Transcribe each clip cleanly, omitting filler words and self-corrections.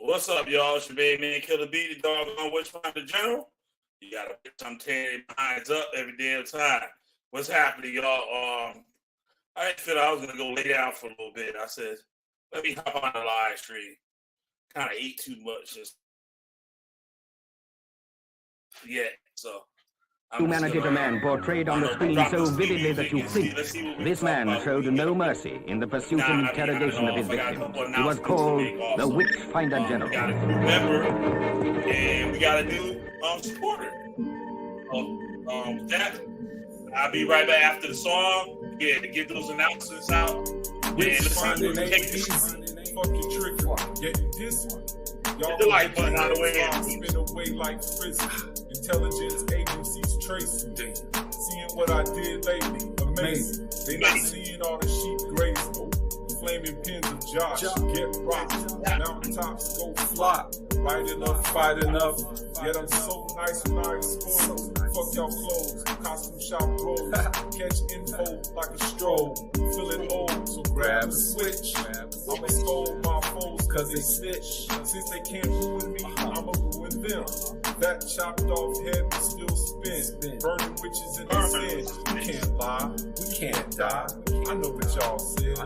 What's up, y'all? It's your baby man, Killer B, the dog on Witch Finder General. You gotta put some tearing behinds up every damn time. What's happening, y'all? I didn't feel I was gonna go lay down for a little bit. I said, let me hop on the live stream. Kind of ate too much just yet, so Humanity to man portrayed on the screen so vividly that you flinch. This man showed no mercy in the pursuit and interrogation of his victim. He was called the Witch Finder General. Gotta remember, and we got a new supporter. With that, I'll be right back after the song. Yeah, to get those announcements out. Witch Let's see Finder where we ain't take this. easy. Fucking tricky. Getting this one. Y'all Hit the like button out of the way. spin away like frisbee. Intelligence agencies tracing. Seeing what I did lately, amazing. They not seeing all the sheep grazing. Flaming pins of Josh, get rocked. Mountaintops go fly. Right enough, fight enough. Yet I'm so nice when I expose. Fuck y'all clothes, costume shop rolls. Catch info like a stroll. Feeling old, so grab a switch. I'ma scold my foes cause they snitch. Since they can't ruin me, I'ma ruin them. That chopped off head will still spin. Burning witches in the sin. We can't lie, we can't die. I know what y'all said.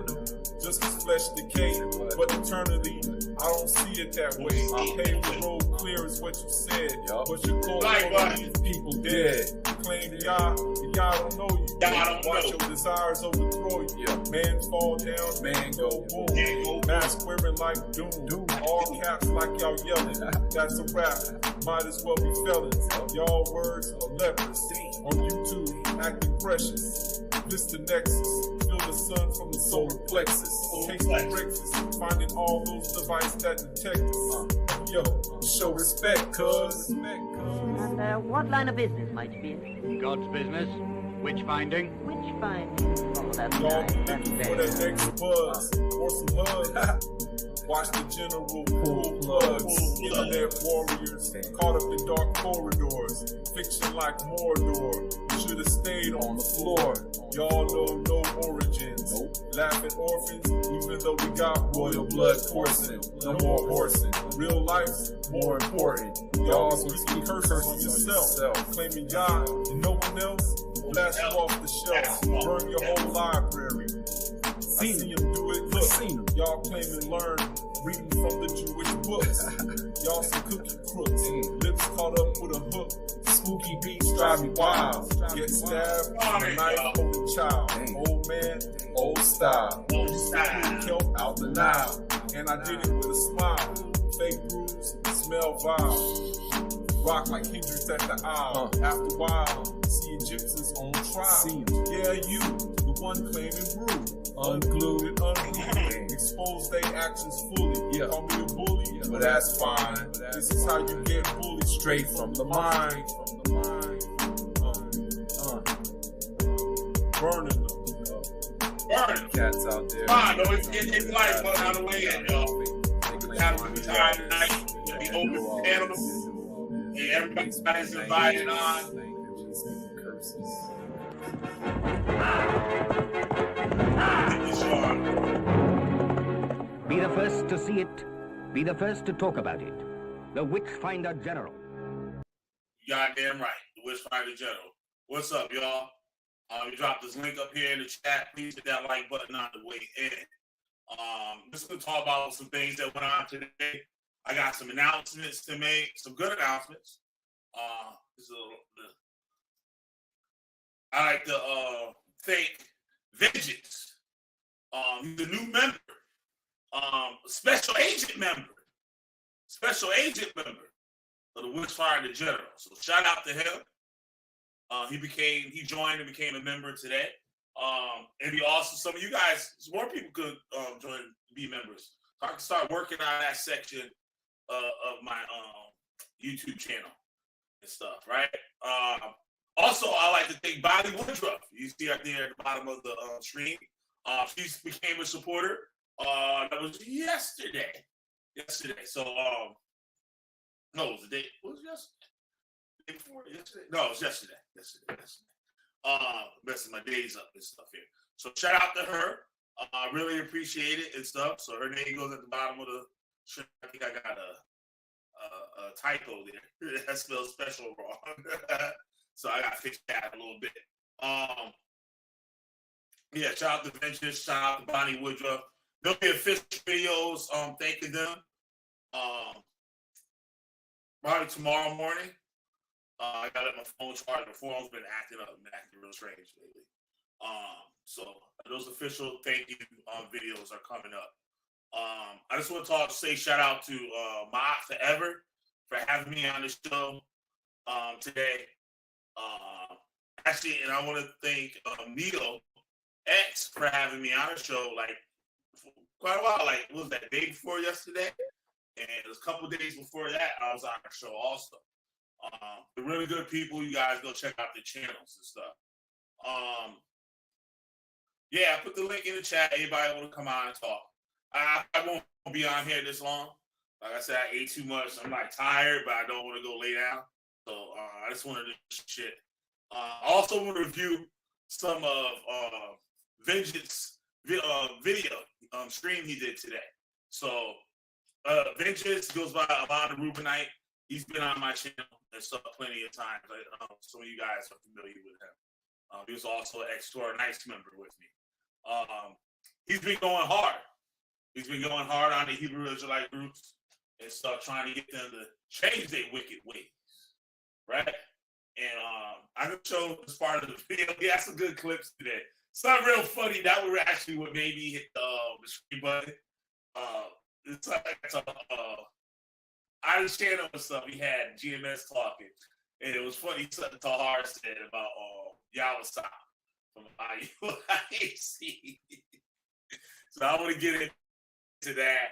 Just cause flesh decay, but eternally, I don't see it that way. Pave the road clear is what you said. But you're cold leave people dead. You claim God, and God don't know you. Watch your desires overthrow you. Man fall down, man go boom. Mask wearing like doom. All caps like y'all yelling. That's a rap. Might as well be felons. Y'all words are lepers. On YouTube, acting precious. This the nexus. Feel the sun from the solar plexus. Taste the breakfast. Finding all those devices that detect us. Yo, show respect, cuz. And what line of business might you be in? God's business. Witch finding. Which finding? Oh, that's Y'all nice. be That's looking for very that next buzz or some hugs. Watch the general pull plugs. Internet warriors caught up in dark corridors. Fiction like Mordor. Should've stayed on the floor. Y'all know no origins. Laughing orphans, even though we got royal blood coursing. No more horsing. Real life's more important. Y'all speaking curses on yourself. Claiming God and no one else. Blast you off the shelf. Burn your whole library. Seen him do it. Look, y'all claim and learn. Reading from the Jewish books. Y'all some cookie crooks. Lips caught up with a hook. Spooky beats drive me wild. Get stabbed, a knife holding child. Old man, old style. Kelp out the Nile. And I did it with a smile. Fake bruise, smell vile. Rock like Hendrix at the aisle. After a while, seeing gypsies on trial. Yeah, you, the one claiming brew. Unglued and unglued. Expose their actions fully. Call me a bully, but that's fine. This is how you get bullied straight from the mind. Burning them. Burning. Cats out there. Fine, don't forget his life button out of the way, y'all. Have a good time tonight. We'll be open panels. Yeah, everybody's invited on. Be the first to see it. Be the first to talk about it. The Witch Finder General. Goddamn right, the Witch Finder General. What's up, y'all? We dropped this link up here in the chat. Please hit that like button on the way in. Just gonna talk about some things that went on today. I got some announcements to make, some good announcements. I like to thank Vengeance. He's a new member, special agent member of the Witch Finder General. So shout out to him. He joined and became a member today. And he also, some of you guys, more people could join, be members. So I can start working on that section of my YouTube channel and stuff, right? Also, I like to thank Bobby Woodruff. You see right there at the bottom of the screen. She became a supporter. That was yesterday. So, no, it was the day. What was it yesterday? The day before? Yesterday? No, it was yesterday. Messing my days up and stuff here. So shout out to her. I really appreciate it and stuff. So her name goes at the bottom of the I think I got a typo there. That spelled special wrong. So I got to fix that a little bit. Yeah, shout out to Vengeance, shout out to Bonnie Woodruff. There'll be official videos thanking them. Probably tomorrow morning. I got it my phone charged. My phone's been acting real strange lately. So those official thank you videos are coming up. I just want to say shout out to Ma Forever for having me on the show today. Actually, and I want to thank Neo X for having me on the show like quite a while. Like, what was that, day before yesterday? And it was a couple of days before that, I was on the show also. They're really good people. You guys go check out the channels and stuff. Yeah, I put the link in the chat. Anybody want to come on and talk? I won't be on here this long. Like I said, I ate too much. I'm like tired, but I don't want to go lay down. So I just wanted to shit. I also want to review some of Vengeance video stream he did today. So Vengeance goes by Abada Rubinite. He's been on my channel and stuff plenty of times. Some of you guys are familiar with him. He was also an X-Tor Nice member with me. He's been going hard. He's been going hard on the Hebrew Israelite groups and stuff, trying to get them to change their wicked ways, right? And I'm going to show this part of the video. He has some good clips today. It's not real funny. That was actually what made me hit the screen button. It's I understand it was stuff. He had GMS talking, and it was funny. Something Tahar said about Yawasop from IUIC. So I want to get into that.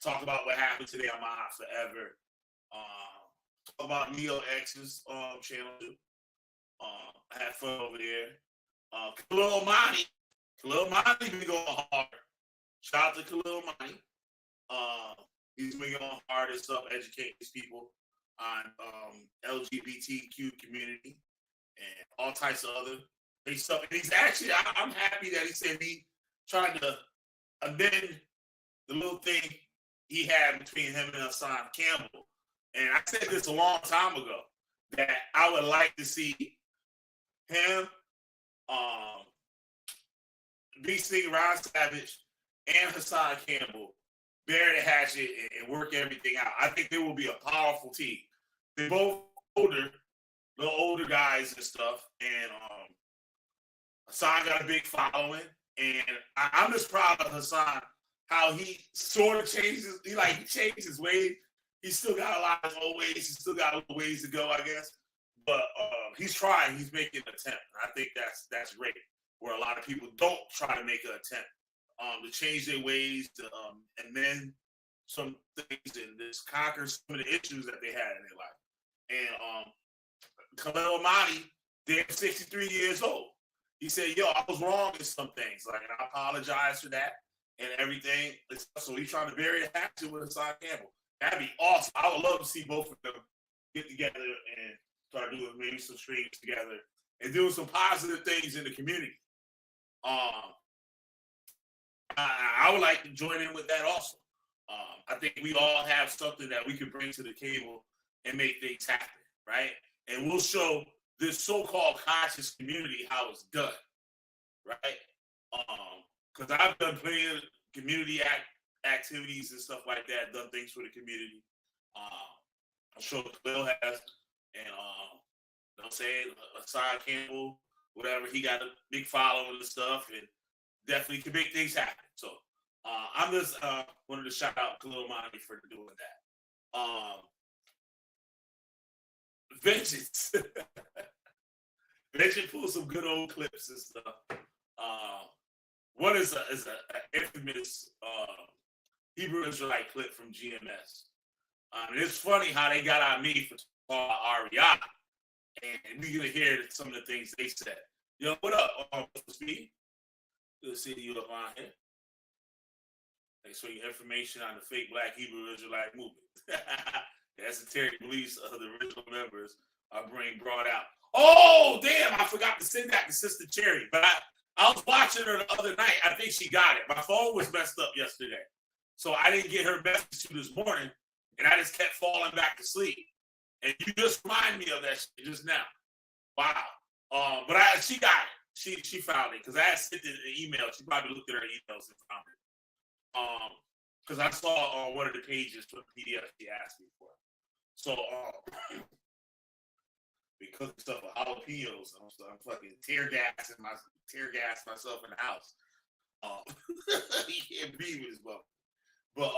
Talk about what happened today on My House Forever. Talk about Neo X's channel too. I had fun over there. Khalil Mani been going hard. Shout out to Khalil Mani. He's been going hard and stuff, educating these people on LGBTQ community and all types of other stuff. And he's actually, I'm happy that he said he tried to amend the little thing he had between him and Hassan Campbell. And I said this a long time ago, that I would like to see him, B-Sting, Ron Savage, and Hassan Campbell bury the hatchet and work everything out. I think they will be a powerful team. They're both older, little older guys and stuff. And Hassan got a big following. And I'm just proud of Hassan, how he sort of changes. He changed his ways. He's still got a lot of old ways. He's still got a little ways to go, I guess. But he's trying. He's making an attempt. I think that's great. Where a lot of people don't try to make an attempt to change their ways, to amend some things and just conquer some of the issues that they had in their life. And Khalil Mani, they're 63 years old. He said, yo, I was wrong in some things. Like, and I apologize for that and everything. So he's trying to bury the hatchet with Hassan Campbell. That'd be awesome. I would love to see both of them get together and start doing maybe some streams together and doing some positive things in the community. I would like to join in with that also. I think we all have something that we can bring to the table and make things happen, right? And we'll show this so-called conscious community how it's done, right? Because I've done plenty of community activities and stuff like that, done things for the community. I'm sure Bill has, and you know what I'm saying, Hassan Campbell, whatever, he got a big following and stuff, and definitely can make things happen. So I'm just wanted to shout out Khalil Mani for doing that. Vengeance. Vengeance pulled some good old clips and stuff. One is an infamous Hebrew Israelite clip from GMS. And it's funny how they got on me for talking about Ariana. And we're going to hear some of the things they said. Yo, what up, Speed? Good to see you up on here. Thanks for your information on the fake Black Hebrew Israelite movement. The esoteric beliefs of the original members are being brought out. Oh, damn, I forgot to send that to Sister Cherry. But I was watching her the other night. I think she got it. My phone was messed up yesterday. So I didn't get her message to this morning, and I just kept falling back to sleep. And you just remind me of that shit just now. Wow. But she got it. She found it because I had sent it an email. She probably looked at her emails and found it. Because I saw on one of the pages for the PDF she asked me for. So because of stuff with jalapenos, I'm fucking tear gas myself in the house. You can't breathe with this mother. But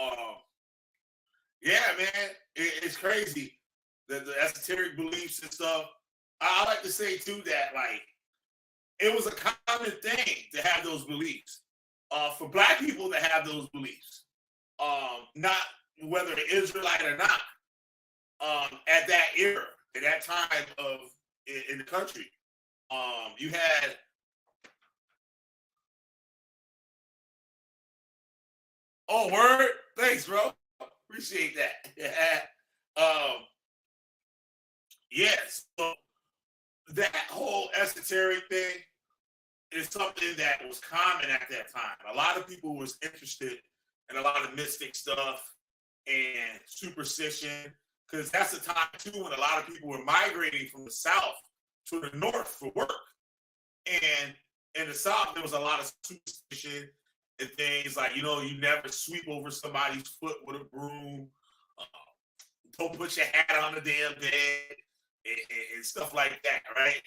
yeah, man, it's crazy. The esoteric beliefs and stuff. I like to say too that like it was a common thing to have those beliefs. For Black people to have those beliefs, not whether they're Israelite or not, at that era, at that time in the country, you had word. Thanks, bro. Appreciate that. Yes. So that whole esoteric thing is something that was common at that time. A lot of people was interested in a lot of mystic stuff and superstition, because that's the time too when a lot of people were migrating from the South to the North for work. And in the South, there was a lot of superstition and things like, you never sweep over somebody's foot with a broom. Don't put your hat on the damn bed and stuff like that, right?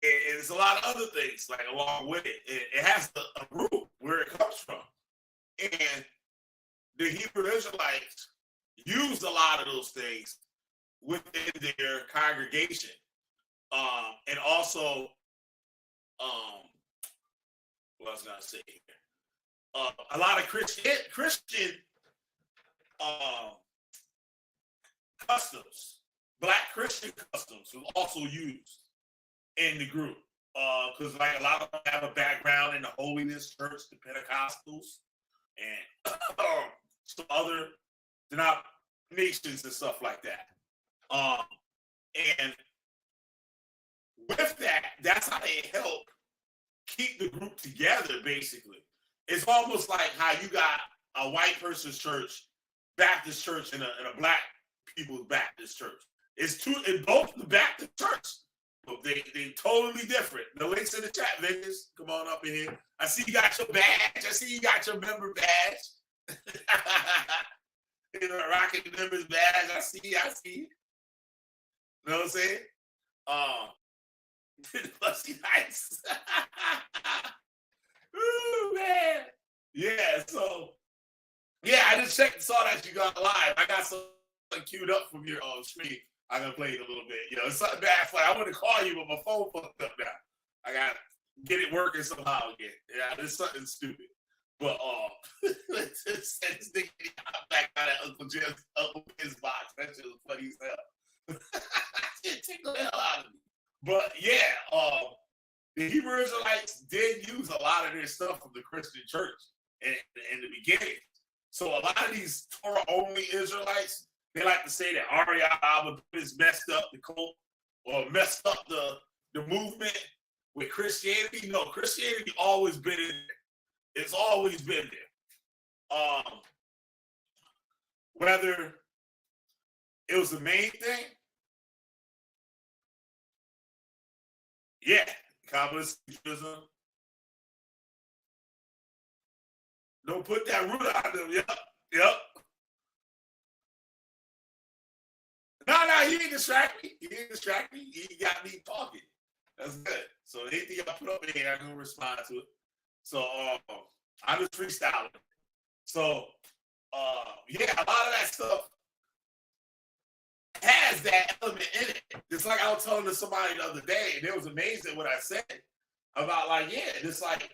And there's a lot of other things like along with it. It has a root where it comes from. And the Hebrew Israelites used a lot of those things within their congregation. And also, what I was going to say here, a lot of Christian customs, Black Christian customs was also used in the group. Because like a lot of them have a background in the Holiness Church, the Pentecostals, and some other denominations and stuff like that. And with that, that's how they help keep the group together, basically. It's almost like how you got a white person's church, Baptist church, and a Black people's Baptist church. It's both the Baptist church, but they totally different. The links in the chat, Vegas. Come on up in here. I see you got your badge. I see you got your member badge. Rocking the members badge. I see you. You know what I'm saying? Must be nice. Ooh, man. Yeah, so I just checked and saw that you got live. I got something queued up from your stream. I'm gonna play it a little bit. It's something bad for you. I want to call you, but my phone fucked up now. I gotta get it working somehow again. Yeah, it's something stupid. But let's just send this nigga back out of Uncle Jim's box. That shit was funny as hell. It tickled the hell out of me. But yeah, the Hebrew Israelites did use a lot of their stuff from the Christian church in the beginning. So a lot of these Torah-only Israelites, they like to say that Ariel has messed up the cult or messed up the movement with Christianity. No, Christianity always been in there. It's always been there. Whether it was the main thing, yeah, Kabbalist Judaism. Don't put that root on them. Yep. No, he didn't distract me. He got me talking. That's good. So anything I put up in here, I'm gonna respond to it. So I'm just freestyling. So yeah, a lot of that stuff has that element in it. It's like I was telling to somebody the other day, and it was amazing what I said about like, yeah, it's like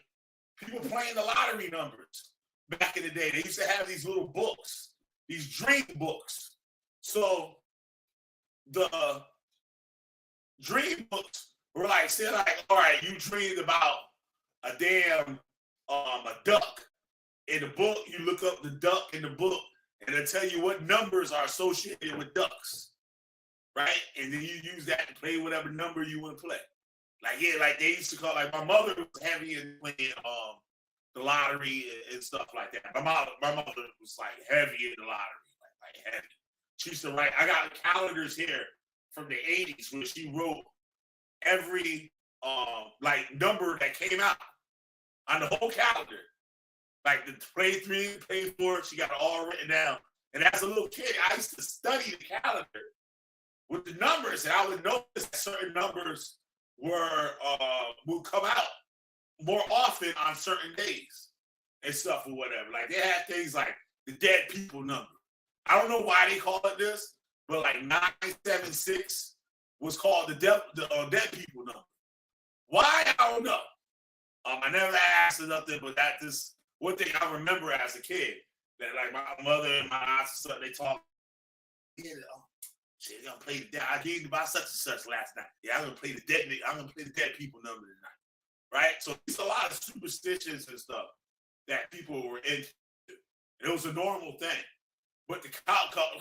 people playing the lottery numbers back in the day. They used to have these little books, these dream books. So the dream books were like, say like, all right, you dreamed about a damn a duck. In the book, you look up the duck in the book, and it'll tell you what numbers are associated with ducks, right? And then you use that to play whatever number you want to play. Like, yeah, like they used to call, like my mother was heavy in playing the lottery and stuff like that. My mother was like heavy in the lottery, like heavy. She used to write. I got calendars here from the 80s where she wrote every like number that came out on the whole calendar. Like the play 3, play 4, she got it all written down. And as a little kid, I used to study the calendar with the numbers, and I would notice that certain numbers would come out more often on certain days and stuff or whatever. Like they had things like the dead people number. I don't know why they call it this, but like 976 was called the dead people number. Why? I don't know. I never asked or nothing, but that this one thing I remember as a kid that like my mother and my aunts and stuff, they talk. Yeah, shit, I'm gonna play the dead. I gave you about such and such last night. Yeah, I'm gonna play the dead. I'm gonna play the dead people number tonight, right? So there's a lot of superstitions and stuff that people were into. And it was a normal thing, but the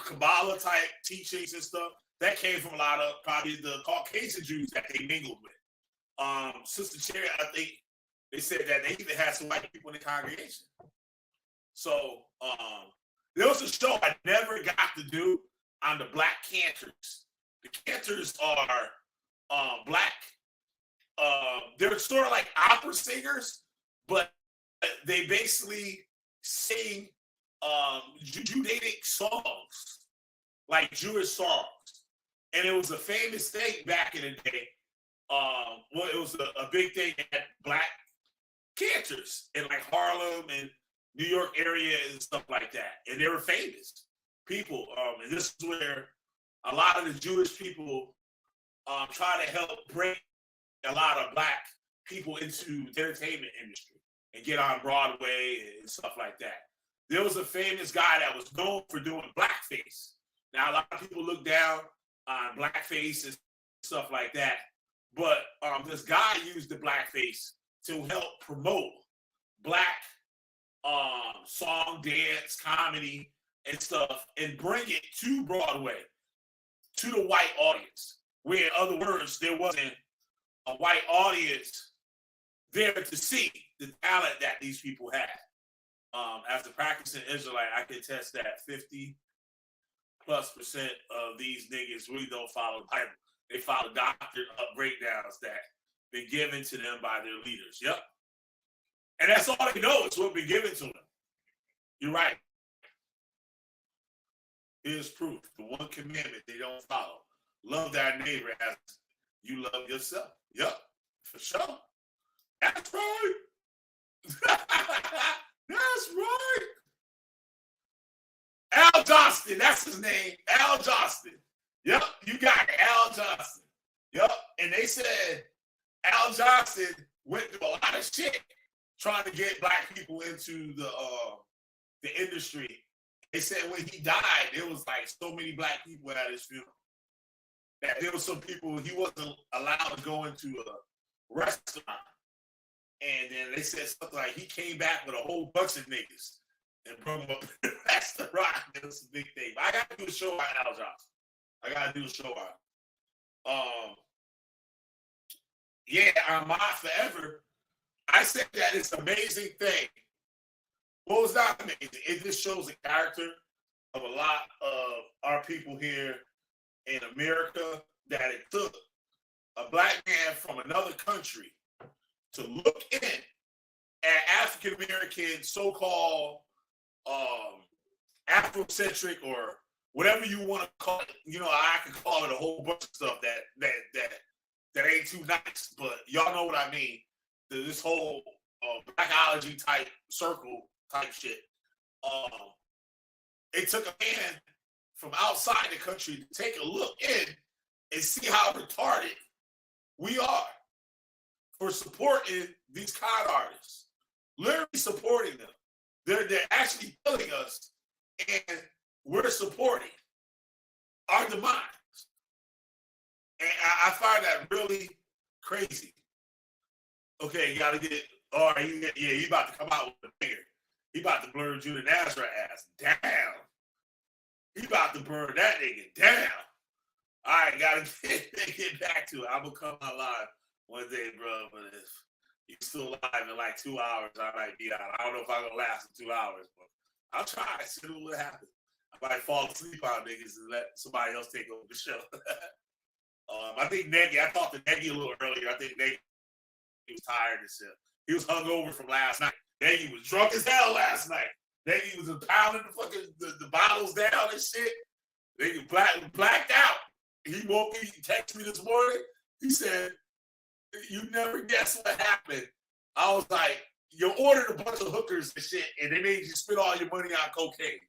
Kabbalah type teachings and stuff that came from a lot of probably the Caucasian Jews that they mingled with. Sister Cherry, I think they said that they even had some white people in the congregation. So there was a show I never got to do on the Black Cantors. The Cantors are black. They're sort of like opera singers, but they basically sing Judaic songs, like Jewish songs. And it was a famous thing back in the day. Well, it was a big thing at Black Cantors in like Harlem and New York area and stuff like that. And they were famous people. And this is where a lot of the Jewish people try to help bring a lot of black people into the entertainment industry and get on Broadway and stuff like that. There was a famous guy that was known for doing blackface. Now, a lot of people look down on blackface and stuff like that. But this guy used the blackface to help promote black song, dance, comedy, and stuff, and bring it to Broadway, to the white audience. Where, in other words, there wasn't a white audience there to see the talent that these people had. As a practicing Israelite, I can attest that 50+% of these niggas really don't follow the Bible. They follow doctored up breakdowns that been given to them by their leaders. Yep. And that's all they know is what's been given to them. You're right. Here's proof. The one commandment they don't follow. Love thy neighbor as you love yourself. Yep. For sure. That's right. That's right. Al Johnston. That's his name. Al Johnston. Yep. You got it. Al Johnston. Yep. And they said Al Johnston went through a lot of shit trying to get black people into the industry. They said when he died, there was like so many black people at his funeral that there was some people he wasn't allowed to go into a restaurant. And then they said something like he came back with a whole bunch of niggas and brought them up to the restaurant. It was a big thing. But I got to do a show on Al Johnston. I got to do a show on yeah, Ahmad Forever. I said that it's an amazing thing. What was not amazing? It just shows the character of a lot of our people here in America, that it took a black man from another country to look in at African-American so-called Afrocentric or whatever you want to call it. You know, I could call it a whole bunch of stuff that ain't too nice, but y'all know what I mean. This whole blackology type circle type shit. It took a man from outside the country to take a look in and see how retarded we are for supporting these con artists. Literally supporting them. They're actually killing us, and we're supporting our demise. And I find that really crazy. Okay, you gotta get, all right, he about to come out with a finger. He about to blur Judah Nazareth ass down. He about to burn that nigga down. All right, gotta get back to it. I'm gonna come out live one day, bro. But if He's still alive in like 2 hours. I might be out. I don't know if I'm gonna last in 2 hours, but I'll try. See what happens. I might fall asleep on niggas and let somebody else take over the show. I think Nagy. I talked to Nagy a little earlier. I think Nagy was tired and shit. He was hungover from last night. Nagy was drunk as hell last night. Nagy was pounding the fucking the bottles down and shit. They blacked out. He woke me. He texted me this morning. He said, "You never guess what happened." I was like, "You ordered a bunch of hookers and shit, and they made you spend all your money on cocaine.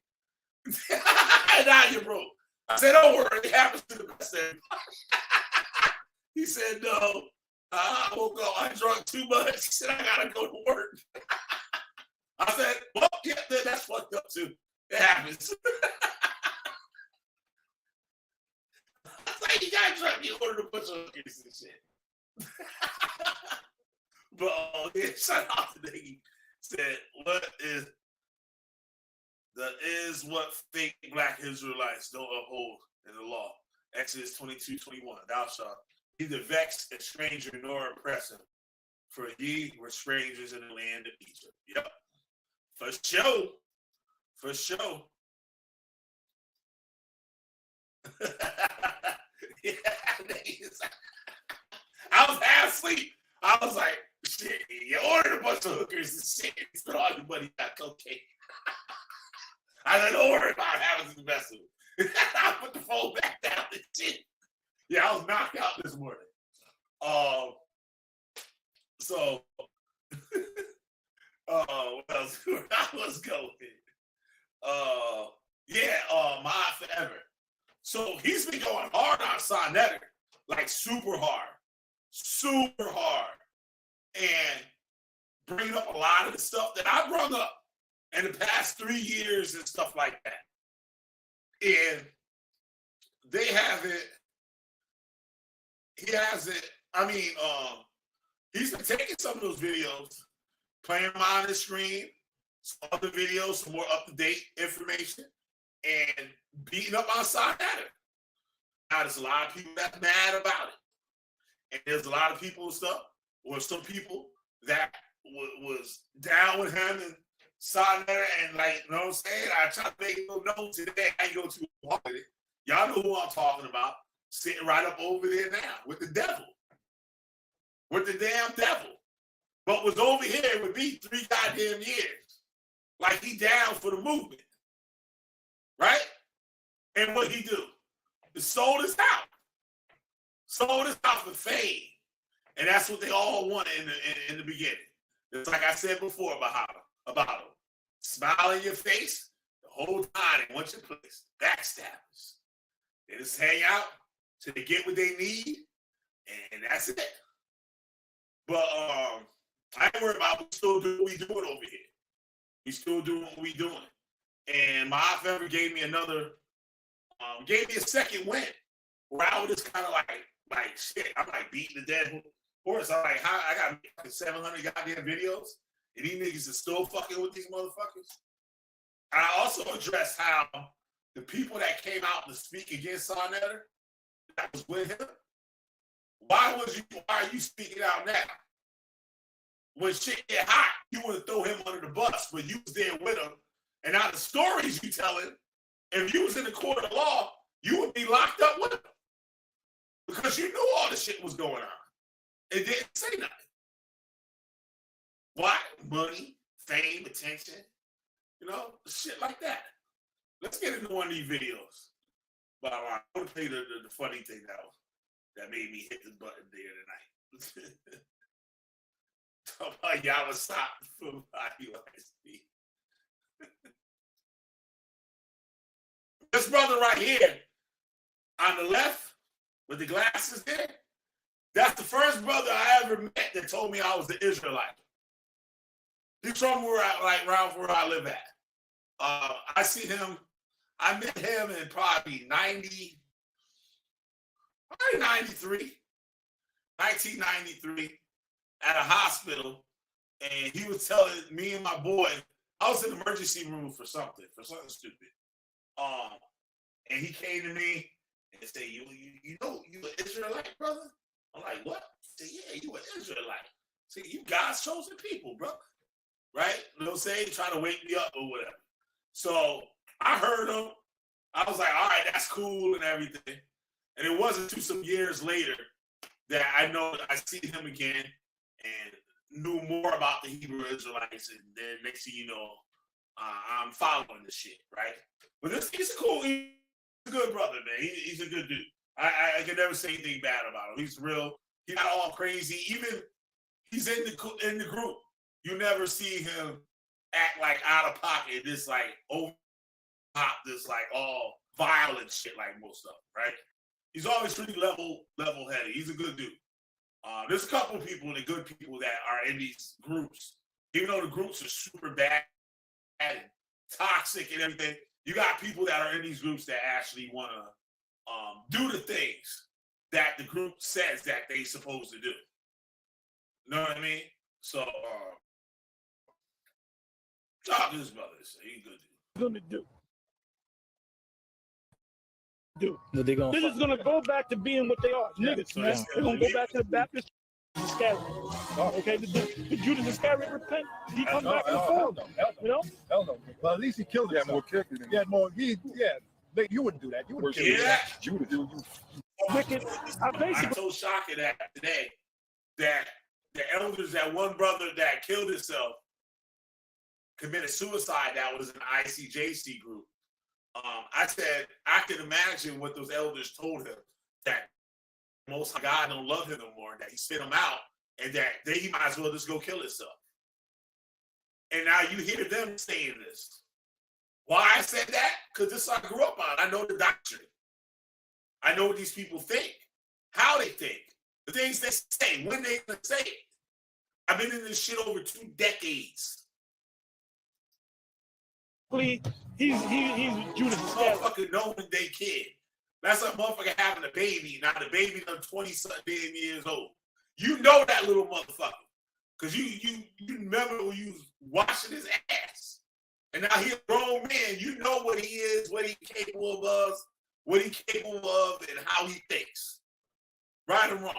And now you're broke." I said, "Don't worry, it happens to the best of them." He said, "No, I woke up. I drunk too much." He said, "I gotta go to work." I said, "Well, yeah, that's fucked up too. It happens." I was like, "You got drunk, you ordered a bunch of hookers and shit." But yeah, shout out to Niggy. Said, "That is what fake black Israelites don't uphold in the law." Exodus 22:21. Thou shalt neither vex a stranger nor oppress him, for ye were strangers in the land of Egypt. Yep. For sure. For sure. Yeah, I was half asleep. I was like, shit, you ordered a bunch of hookers and shit. Spent all your money on cocaine. I said, don't worry about having the best of it. I put the phone back down and shit. Yeah, I was knocked out this morning. What else? Where I was going. My forever. So he's been going hard on Sonnetter, like super hard, and bringing up a lot of the stuff that I brought up in the past 3 years and stuff like that. And they haven't. He hasn't. I mean, he's been taking some of those videos, playing them on the screen, some other videos, some more up-to-date information, and beating up on Sonnetter. Now, there's a lot of people that's mad about it. And there's a lot of people and stuff, or some people that was down with him and Sonnetter, and like, you know what I'm saying? I try to make them know today. I ain't go too hard with it. Y'all know who I'm talking about. Sitting right up over there now with the devil. With the damn devil. But was over here with me 3 goddamn years. Like he down for the movement. Right? And what he do? He sold his house. Sold his house for fame. And that's what they all wanted in the beginning. It's like I said before about him. Smile in your face the whole time they want your place. Backstabbers. They just hang out till they get what they need, and that's it. But I ain't worried about it. We still do what we doing over here. We still doing what we doing. And my forever gave me a second win. Where I was just kind of like shit. I'm like beating the dead horse. I'm like, I got 700 goddamn videos, and these niggas are still fucking with these motherfuckers. And I also addressed how the people that came out to speak against Sonnetter, that was with him, why are you speaking out now? When shit get hot, you want to throw him under the bus, but you was there with him. And now the stories you telling, if you was in the court of law, you would be locked up with him. Because you knew all the shit was going on. It didn't say nothing. Why? Money, fame, attention, shit like that. Let's get into one of these videos. But I want to play the funny thing that made me hit the button there tonight. Talk about Yama Stop from IUIC. This brother right here on the left with the glasses there, that's the first brother I ever met that told me I was an Israelite. He's from around where I live at. I met him in probably 1993 at a hospital, and he was telling me and my boy, I was in the emergency room for something stupid. And he came to me and said, you an Israelite, brother? I'm like, what? He said, yeah, you an Israelite. See, you God's chosen people, brother. Right? You know what I'm saying? Trying to wake me up or whatever. So I heard him. I was like, all right, that's cool and everything. And it wasn't until some years later that I know I see him again and knew more about the Hebrew Israelites. And then next thing you know, I'm following the shit, right? But he's a good brother, man. He's a good dude. I can never say anything bad about him. He's real. He's not all crazy. Even he's in the group. You never see him act like out of pocket, this like over top, this like all violent shit like most of them, right? He's always pretty level-headed. He's a good dude. There's a couple of people, the good people that are in these groups. Even though the groups are super bad and toxic and everything, you got people that are in these groups that actually want to do the things that the group says that they supposed to do. You know what I mean? So, talk to his brothers. He's good dude. Gonna do. This is gonna go back to being what they are, niggas, man. They're gonna go back to the Baptist Iscariot. Okay, the Judas Iscariot repent. He come back in the fold. You know? Hell no. Well, at least he killed himself. He had more character than He had more. You wouldn't do that. You wouldn't kill yourself. Judas. Wicked. I'm so shocked at that today that the elders, that one brother that killed himself, committed suicide. That was an ICJC group. I said I can imagine what those elders told him, that Most High God don't love him no more, that he spit him out, and that he might as well just go kill himself. And now you hear them saying this. Why I said that? Because this I grew up on. I know the doctrine. I know what these people think, how they think, the things they say, when they say it. I've been in this shit over 2 decades. He's Judas Iscariot. Motherfucker knowing they kid. That's a motherfucker having a baby. Now the baby done 20-something years old. You know that little motherfucker. Because you remember when you was washing his ass. And now he's a grown man. You know what he is, what he's capable of, and how he thinks. Right or wrong.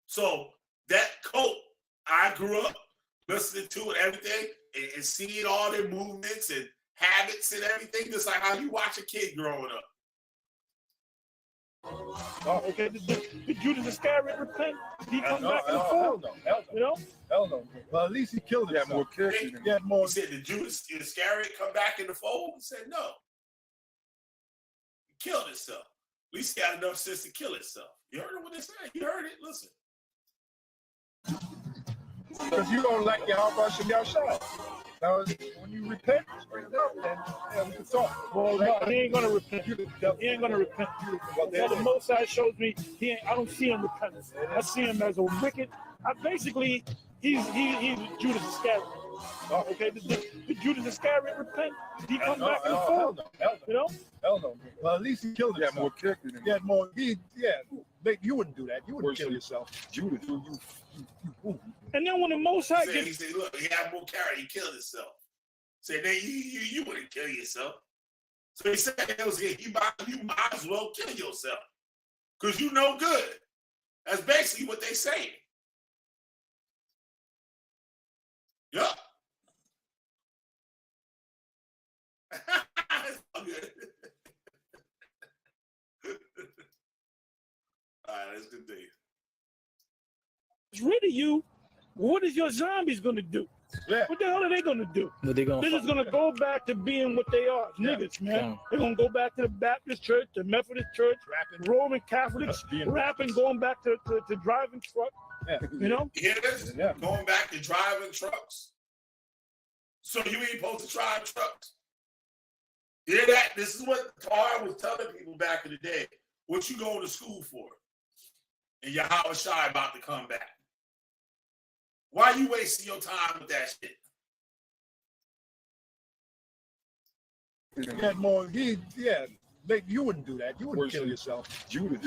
So that cult, I grew up listening to it, everything, and seeing all their movements and habits and everything, just like how you watch a kid growing up. Okay, the Judas Iscariot repent. He comes back in the fold. You know? Hell no. Well, at least he killed himself. He had more character than He had more. He said the Judas Iscariot come back in the fold? He said no. He killed himself. At least he got enough sense to kill himself. You heard what they said? You heard it? Listen. Because you don't like your Yahweh Shem Yahshua. Now, when you repent, straight up, then we can talk. Well, no, he ain't gonna repent. He ain't gonna repent. Well, the Most High shows me I don't see him repent. I see him as a wicked. Basically, he's Judas Iscariot. Okay, the Judas Iscariot repent. He comes back in the fold. You know? Hell no. Well, at least he killed himself. He had more character than He had more. You wouldn't do that. You wouldn't kill yourself. Judas. And then when the Most High He said, look, he had more character. He killed himself. Said, then you wouldn't kill yourself. So he said, you might as well kill yourself. Because you know good. That's basically what they say. Yup. It's all good. All right, that's good day. gets rid of you, what is your zombies going to do? Yeah. What the hell are they going to do? They're They're just going to go back to being what they are, niggas, man. Yeah. They're going to go back to the Baptist church, the Methodist church, Roman Catholics, rapping, going back to driving truck, you know? You hear this? Yeah. Going back to driving trucks. So you ain't supposed to drive trucks. You hear that? This is what Tar was telling people back in the day. What you going to school for? And Yahweh Shai about to come back. Why you wasting your time with that shit? He had more. You wouldn't do that. You wouldn't kill yourself. Judas.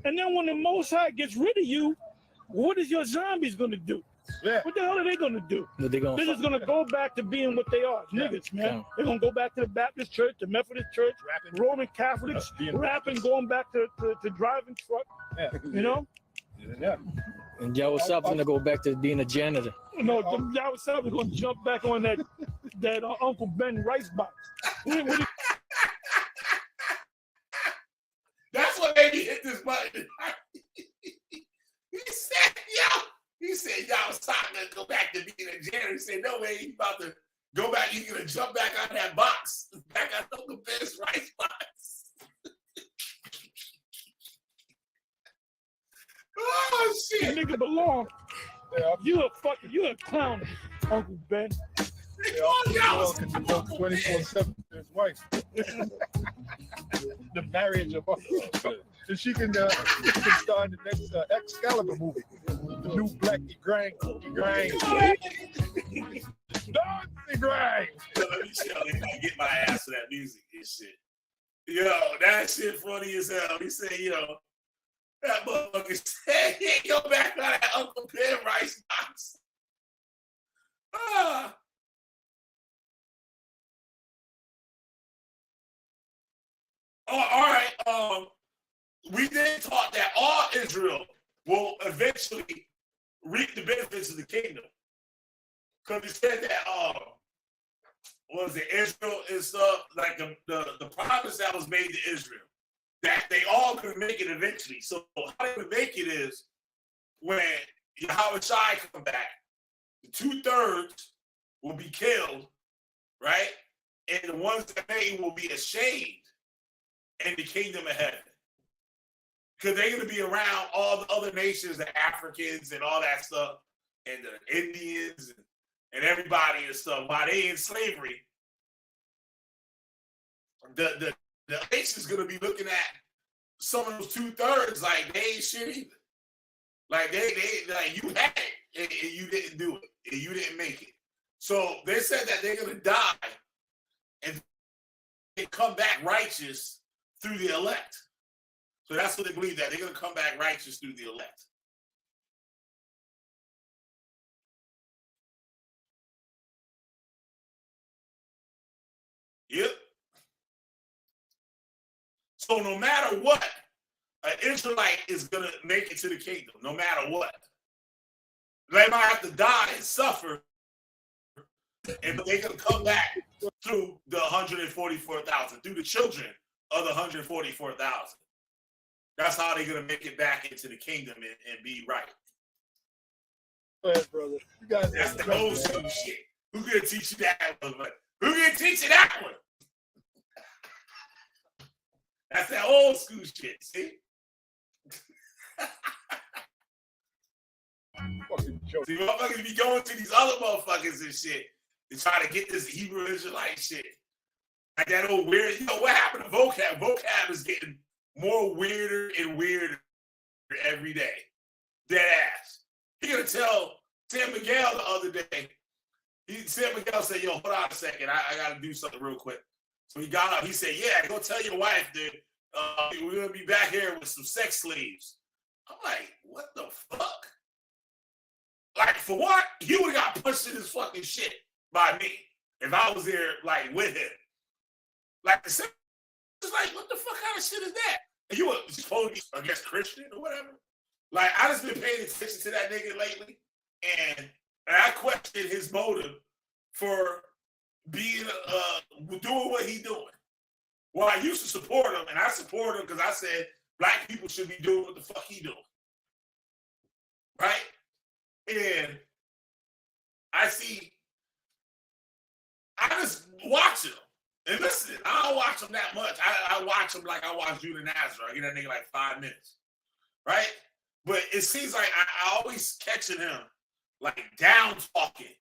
And then when the Most High gets rid of you, what is your zombies going to do? Yeah. What the hell are they going to do? They're They're just going to go back to being what they are, niggas, man. Yeah. They're going to go back to the Baptist church, the Methodist church, Roman Catholics, rapping, going back to driving truck, you know? Yeah. And Joe South gonna go back to being a janitor. No, y'all was going to jump back on that Uncle Ben rice box. That's what made me hit this button. He said, y'all was talking to go back to being a janitor. He said, no way, he's about to go back. He's going to jump back on that box, back on Uncle Ben's rice box. Oh, shit. That nigga belong. You a clown, Uncle Ben. Y'all can devote 24/7 to his wife. The marriage of and she can star in the next Excalibur movie, the new Blackie Grimes. Nancy Grimes. Let me show you. I get my ass to that music and shit. Yo, that shit funny as hell. He said, that motherfucker said he ain't go back on that Uncle Ben rice box. Ah. Oh, all right. We did talk that all Israel will eventually reap the benefits of the kingdom. Because it said that what was it, Israel and stuff, like the promise that was made to Israel, that they all could make it eventually. So how they would make it is when Yahweh Shai come back, the 2/3 will be killed, right? And the ones that made will be ashamed in the kingdom of heaven. Because they're going to be around all the other nations, the Africans and all that stuff, and the Indians and everybody and stuff. While they in slavery, the nation's going to be looking at some of those 2/3 like they ain't shit either. Like they like you had it and you didn't do it and you didn't make it. So they said that they're going to die and they come back righteous through the elect. So that's what they believe, that they're going to come back righteous through the elect. Yep. So no matter what, an Israelite is going to make it to the kingdom, no matter what. They might have to die and suffer, but they're going to come back through the 144,000, through the children of the 144,000. That's how they're going to make it back into the kingdom and be right. Go ahead, brother. You guys, that's the old school shit. Who going to teach you that one? Who going to teach you that one? That's that old school shit, see? See, motherfuckers be going to these other motherfuckers and shit to try to get this Hebrew Israelite shit. Like that old weird, what happened to vocab? Vocab is getting more weirder and weirder every day. Dead ass. He gonna tell Sam Miguel the other day. Sam Miguel said, yo, hold on a second. I gotta do something real quick. So he got up. He said, yeah, go tell your wife that we're gonna be back here with some sex slaves. I'm like, what the fuck? Like, for what? He would have got pushed in his fucking shit by me if I was there, like, with him. Like, it's like, what the fuck kind of shit is that? And you were supposed to be, I guess, Christian or whatever. Like, I just been paying attention to that nigga lately, and I questioned his motive for being, doing what he doing. Well, I used to support him, and I support him because I said black people should be doing what the fuck he doing. Right? And I just watch him. And listen, I don't watch him that much. I watch him like I watch Judah Nazareth. I get that nigga like 5 minutes. Right? But it seems like I always catching him like down talking.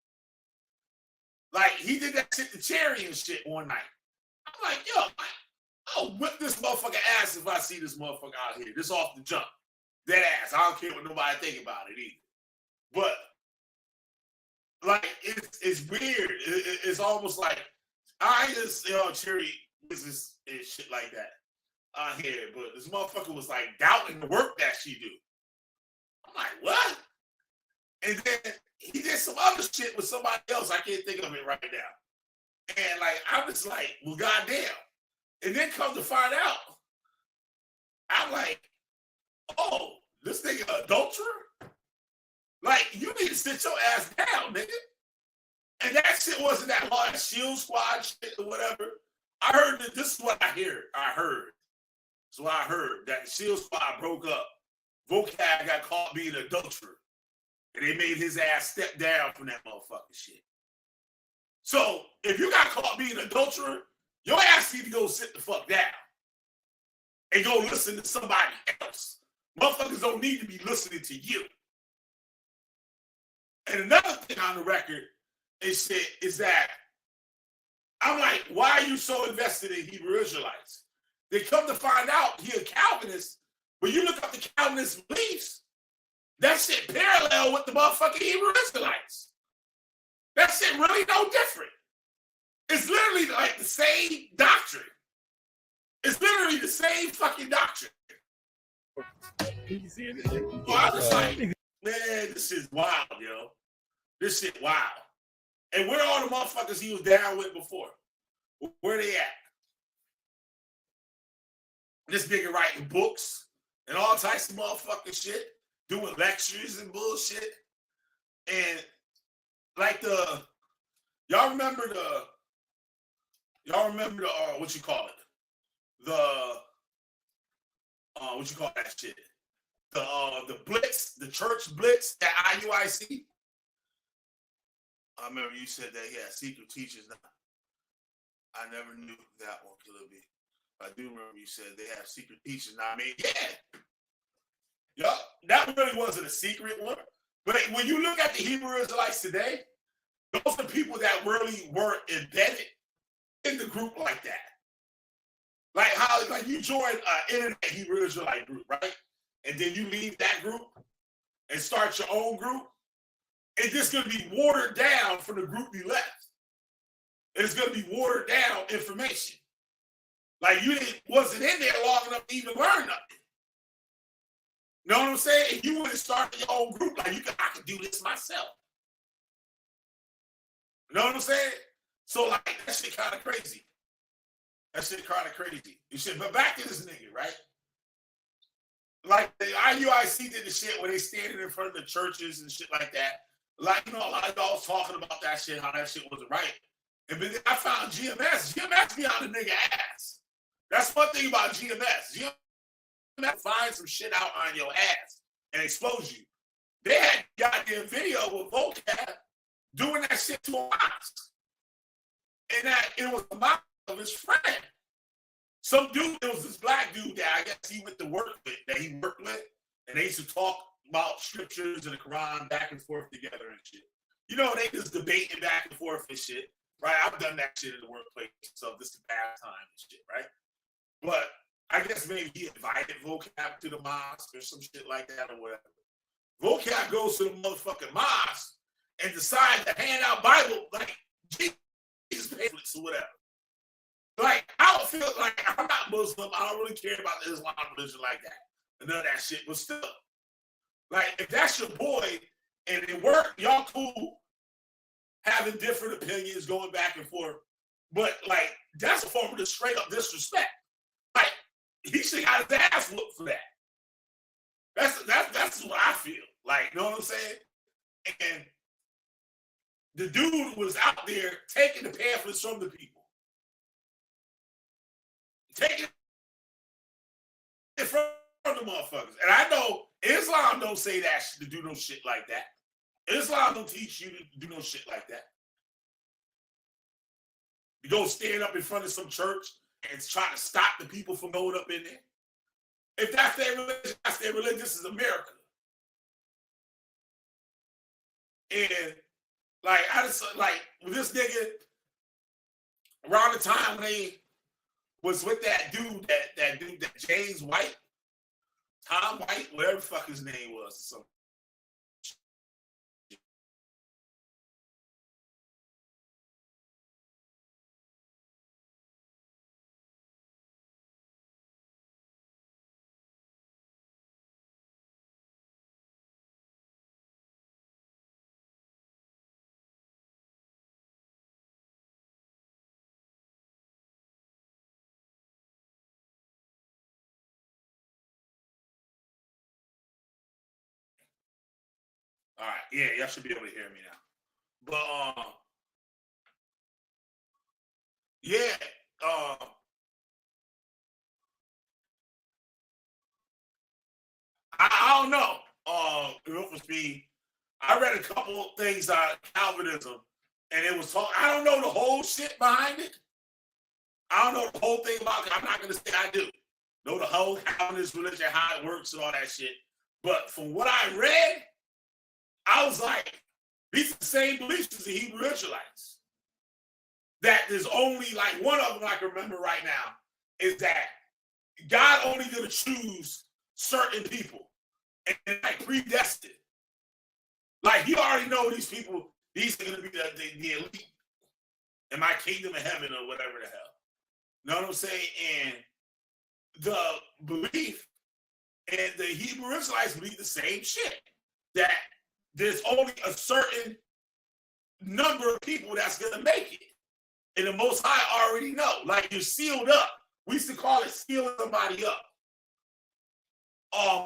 Like he did that shit to Cherry and shit one night. I'm like, yo, I'll whip this motherfucker ass if I see this motherfucker out here. This off the jump. Dead ass. I don't care what nobody think about it either. But like it's weird. It's almost like I just Cherry business and shit like that out here. But this motherfucker was like doubting the work that she do. I'm like, what? And then he did some other shit with somebody else. I can't think of it right now. And like I'm just like, well, goddamn. And then come to find out, I'm like, oh, this nigga adulterer? Like, you need to sit your ass down, nigga. And that shit wasn't that hard Shield Squad shit or whatever. I heard that this is what I heard. So I heard that the Shield Squad broke up. Vocab got caught being an adulterer. And they made his ass step down from that motherfucking shit. So if you got caught being an adulterer, your ass need to go sit the fuck down. And go listen to somebody else. Motherfuckers don't need to be listening to you. And another thing on the record is that I'm like, why are you so invested in Hebrew Israelites? They come to find out he a Calvinist, but you look up the Calvinist beliefs, that shit parallel with the motherfucking Hebrew Israelites. That shit really no different. It's literally like the same doctrine. It's literally the same fucking doctrine. You see it? Well, I'm just like, man, this is wild, yo. This shit wild. And where are all the motherfuckers he was down with before? Where they at? This nigga writing books and all types of motherfucking shit, doing lectures and bullshit. And like y'all remember what you call it? What you call that shit? The Blitz, the church Blitz at IUIC. I remember you said that he had secret teachers. Now, I never knew that one, Killer B. I do remember you said they have secret teachers. Now, I mean, yeah, that really wasn't a secret one. But when you look at the Hebrew Israelites today, those are people that really weren't embedded in the group like that. Like how, like you join an internet Hebrew Israelite group, right? And then you leave that group and start your own group. It's just going to be watered down from the group you left. It's going to be watered down information. Like you wasn't in there long enough to even learn nothing. You know what I'm saying? You wouldn't start your own group like I can do this myself. You know what I'm saying? So like that shit kind of crazy. You should, but back to this nigga, right? Like the IUIC did the shit where they standing in front of the churches and shit like that. Like, you know, a lot of y'all was talking about that shit, how that shit wasn't right. And then I found GMS. GMS be on the nigga ass. That's one thing about GMS. GMS find some shit out on your ass and expose you. They had goddamn video with Vocab doing that shit to a mosque. And that it was a mosque of his friend. Some dude, it was this black dude that I guess he went to work with, that he worked with, and they used to talk about scriptures and the Quran back and forth together and shit. You know, they just debating back and forth and shit, right? I've done that shit in the workplace, so this is a bad time and shit, right? But I guess maybe he invited Vocab to the mosque or some shit like that or whatever. Vocab goes to the motherfucking mosque and decides to hand out Bible, like Jesus pamphlets or whatever. Like, I don't feel like I'm not Muslim. I don't really care about the Islam religion like that. And none of that shit. But still, like, if that's your boy and it worked, y'all cool, having different opinions, going back and forth. But, like, that's a form of straight up disrespect. Like, he should have got his ass whooped for that. That's what I feel. Like, you know what I'm saying? And the dude was out there taking the pamphlets from the people. Taking it from the motherfuckers. And I know Islam don't say that to do no shit like that. Islam don't teach you to do no shit like that. You go stand up in front of some church and try to stop the people from going up in there. If that's their religion, that's their religion. This is America. And like, I just like with this nigga around the time when they was with that dude, that James White, Tom White, whatever the fuck his name was, or something. All right, yeah, y'all should be able to hear me now. But yeah, I don't know. It was me. I read a couple of things on Calvinism, and it was talk. I don't know the whole shit behind it. I don't know the whole thing about it. I'm not going to say I do. Know the whole Calvinist religion, how it works and all that shit. But from what I read, I was like, these are the same beliefs as the Hebrew Israelites. That there's only like one of them I can remember right now is that God only going to choose certain people and like predestined. Like he already know these people, these are going to be the elite in my kingdom of heaven or whatever the hell. Know what I'm saying? And the belief and the Hebrew Israelites believe the same shit. That there's only a certain number of people that's going to make it. And the Most High already know. Like you're sealed up. We used to call it sealing somebody up.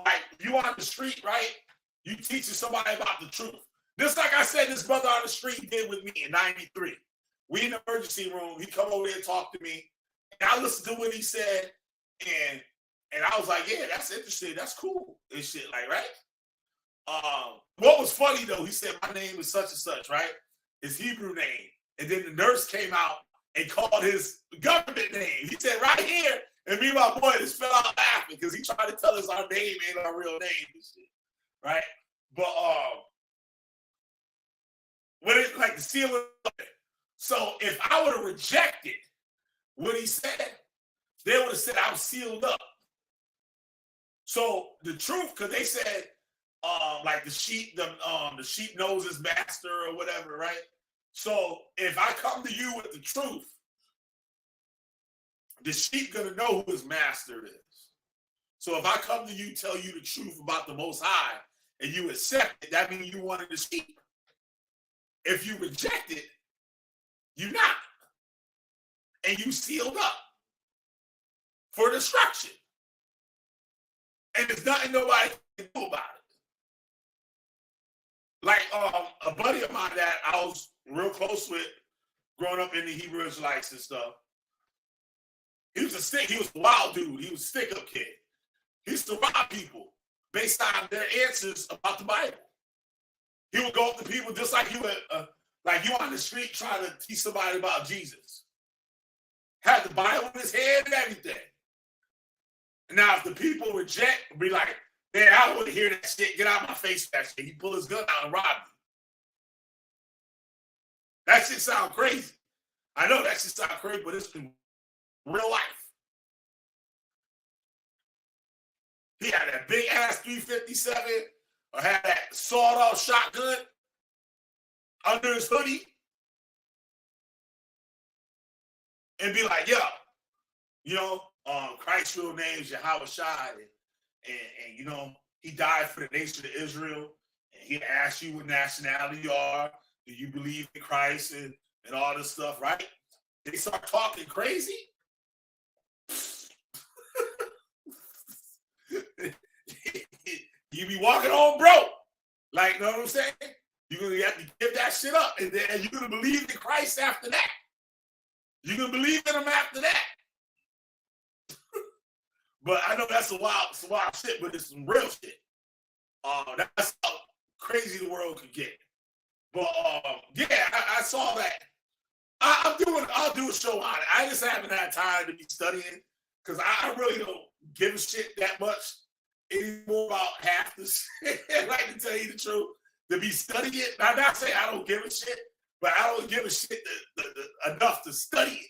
Like you on the street, right? You teaching somebody about the truth. Just like I said, this brother on the street did with me in 93. We in the emergency room. He come over there and talk to me. And I listened to what he said. And I was like, yeah, that's interesting. That's cool. And shit, like, right? What was funny, though, he said, my name is such and such, right? His Hebrew name. And then the nurse came out and called his government name. He said, right here. And me and my boy just fell out laughing because he tried to tell us our name ain't our real name and shit. Right? But when it's like the ceiling. So if I would have rejected what he said, they would have said I'm sealed up. So the truth, because they said like the sheep knows his master or whatever, right? So if I come to you with the truth, the sheep gonna know who his master is. So if I come to you, tell you the truth about the Most High, and you accept it, that means you wanted the sheep. If you reject it, you're not. And you sealed up for destruction. And there's nothing nobody can do about it. Like a buddy of mine that I was real close with growing up in the Hebrew Israelites and stuff. He was a wild dude. He was a stick-up kid. He used to rob people based on their answers about the Bible. He would go up to people just like you on the street trying to teach somebody about Jesus. Had the Bible in his hand and everything. Now, if the people reject, be like, man, I don't want to hear that shit. Get out of my face with that shit. He pull his gun out and rob me. That shit sound crazy. I know that shit sound crazy, but it's in real life. He had that big ass 357 or had that sawed-off shotgun under his hoodie and be like, yo, you know, Christ's real name is Yahweh Shai, and you know, he died for the nation of Israel, and he asked you what nationality you are, do you believe in Christ and all this stuff, right? They start talking crazy. You be walking on broke. Like, you know what I'm saying? You're going to have to give that shit up, and then you're going to believe in Christ after that. You're going to believe in him after that. But I know that's a wild shit, but it's some real shit. That's how crazy the world could get. But yeah, I saw that. I'll do a show on it. I just haven't had time to be studying because I really don't give a shit that much anymore about half the shit. Like, to tell you the truth, to be studying it. I'm not saying I don't give a shit, but I don't give a shit enough to study it,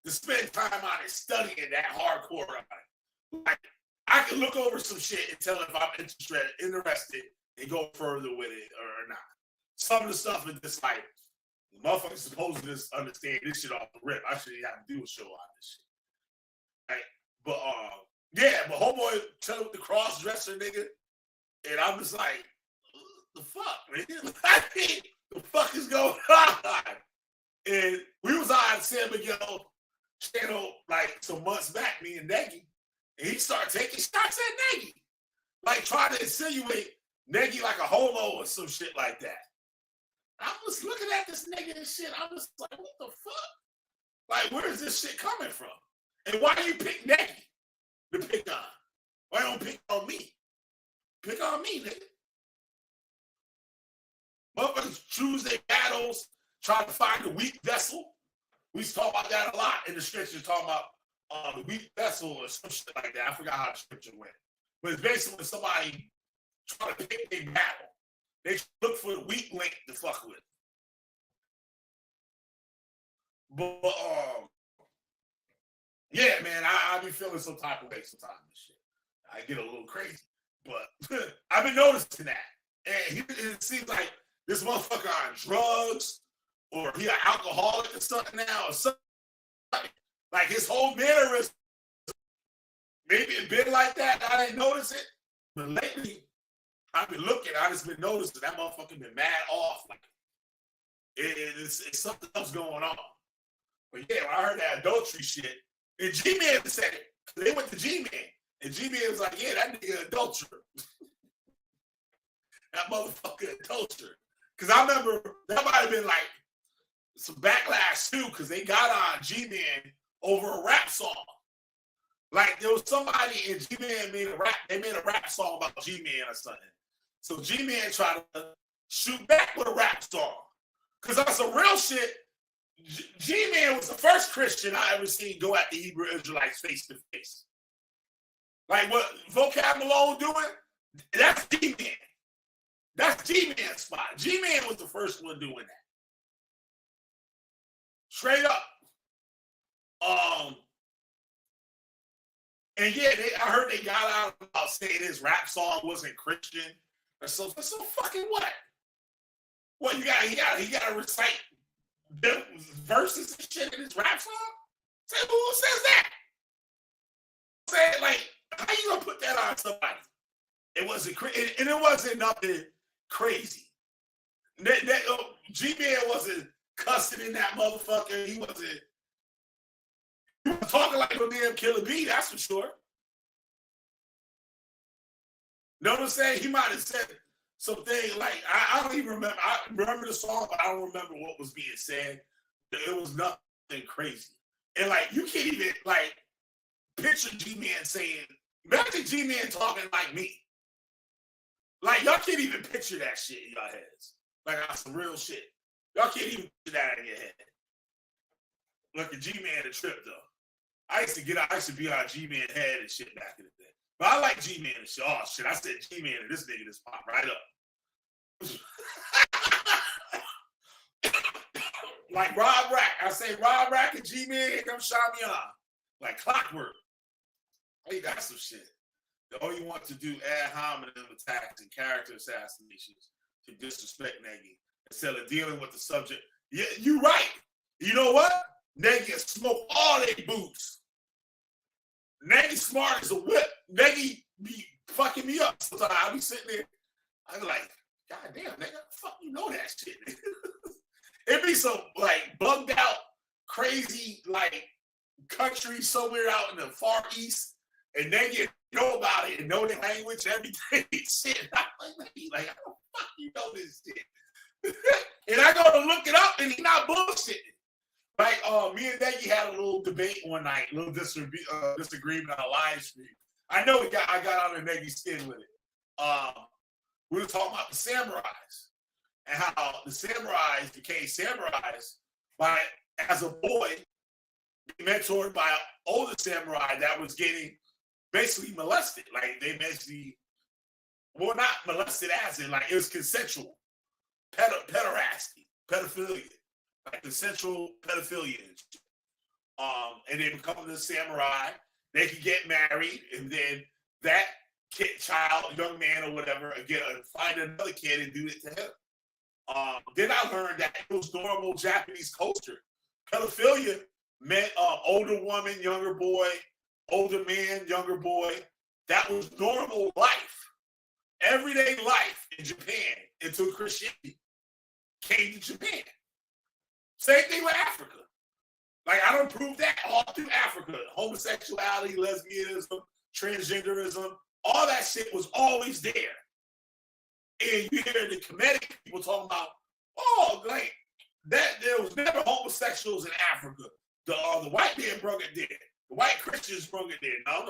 to spend time on it, studying that hardcore on it. Like, I can look over some shit and tell if I'm interested and go further with it or not. Some of the stuff is just like, the motherfuckers supposed to just understand this shit off the rip. I shouldn't have to do a show on this shit. Right? But yeah, but homeboy tell with the cross-dresser nigga, and I'm just like, the fuck, man? The fuck is going on? And we was on San Miguel channel like some months back, me and Nagy, and he started taking shots at Nagy, like trying to insinuate Negi like a homo or some shit like that. I was looking at this nigga and shit. I was like, what the fuck? Like, where is this shit coming from? And why do you pick Negi to pick on? Why don't pick on me? Pick on me, nigga. Motherfuckers choose their battles, try to find the weak vessel. We talk about that a lot in the scripture, talking about the weak vessel or some shit like that. I forgot how the scripture went. But it's basically when somebody try to pick their battle, they look for the weak link to fuck with. But yeah, man, I be feeling some type of way sometimes and shit. I get a little crazy. But I've been noticing that. And it seems like this motherfucker on drugs or he an alcoholic or something now or something. Like his whole mannerism, maybe it been like that. I didn't notice it. But lately, I've been looking. I just been noticing that motherfucker been mad off. Like it's something else going on. But yeah, when I heard that adultery shit, and G-Man said it. They went to G-Man. And G-Man was like, yeah, that nigga adulterer. That motherfucker adulterer. Because I remember that might have been like some backlash too, because they got on G-Man over a rap song. Like there was somebody in G-Man made a rap song about G-Man or something. So G-Man tried to shoot back with a rap song. Because that's some real shit. G-Man was the first Christian I ever seen go at the Hebrew Israelites face to face. Like what Vocab Malone doing, that's G-Man. That's G-Man's spot. G-Man was the first one doing that. Straight up. And yeah, I heard they got out about saying his rap song wasn't Christian or so. So fucking what? What he got to recite verses and shit in his rap song? Say who says that? Say like, how you gonna put that on somebody? It wasn't and it wasn't nothing crazy. G-Man wasn't cussing in that motherfucker. He was talking like a damn Killer B, that's for sure. Know what I'm saying? He might have said something like, I don't even remember. I remember the song, but I don't remember what was being said. It was nothing crazy. And like, you can't even like picture G-Man saying, imagine G-Man talking like me. Like, y'all can't even picture that shit in y'all heads. Like, that's some real shit. Y'all can't even picture that in your head. Like a G-Man a trip, though. I used to be on G-Man head and shit back in the day. But I like G-Man and shit. Oh, shit, I said G-Man and this nigga just popped right up. Like Rob Rack. I say Rob Rack and G-Man, here come Shamian. Like clockwork. Hey, that's some shit. All you want to do ad hominem attacks and character assassinations to disrespect Negi instead of dealing with the subject. Yeah, you right. You know what? Negi smoke all their boots. Negi smart as a whip. Negi be fucking me up sometimes. I be sitting there, I be like, God damn, nigga, fuck you know that shit. It be some like bugged out, crazy like country somewhere out in the far east, and Negi know about it and know the language, everything. Shit. I'm like, how the fuck you know this shit? And I go to look it up and he's not bullshitting. Like, me and Negi had a little debate one night, a little disagreement on a live stream. I know I got under Negi's skin with it. We were talking about the samurais and how the samurais became samurais by, as a boy, mentored by an older samurai that was getting basically molested. Like, they basically, well, not molested as in, like, it was consensual. Pederasty, pedophilia. Like consensual pedophilia. And they become the samurai. They can get married, and then that child, young man or whatever, again, find another kid and do it to him. Then I learned that it was normal Japanese culture. Pedophilia meant older woman, younger boy, older man, younger boy. That was normal life. Everyday life in Japan until Christianity came to Japan. Same thing with Africa. Like, I don't prove that all through Africa. Homosexuality, lesbianism, transgenderism, all that shit was always there. And you hear the Kemetic people talking about, oh, like that there was never homosexuals in Africa. The white man brought it there. The white Christians brought it there. No.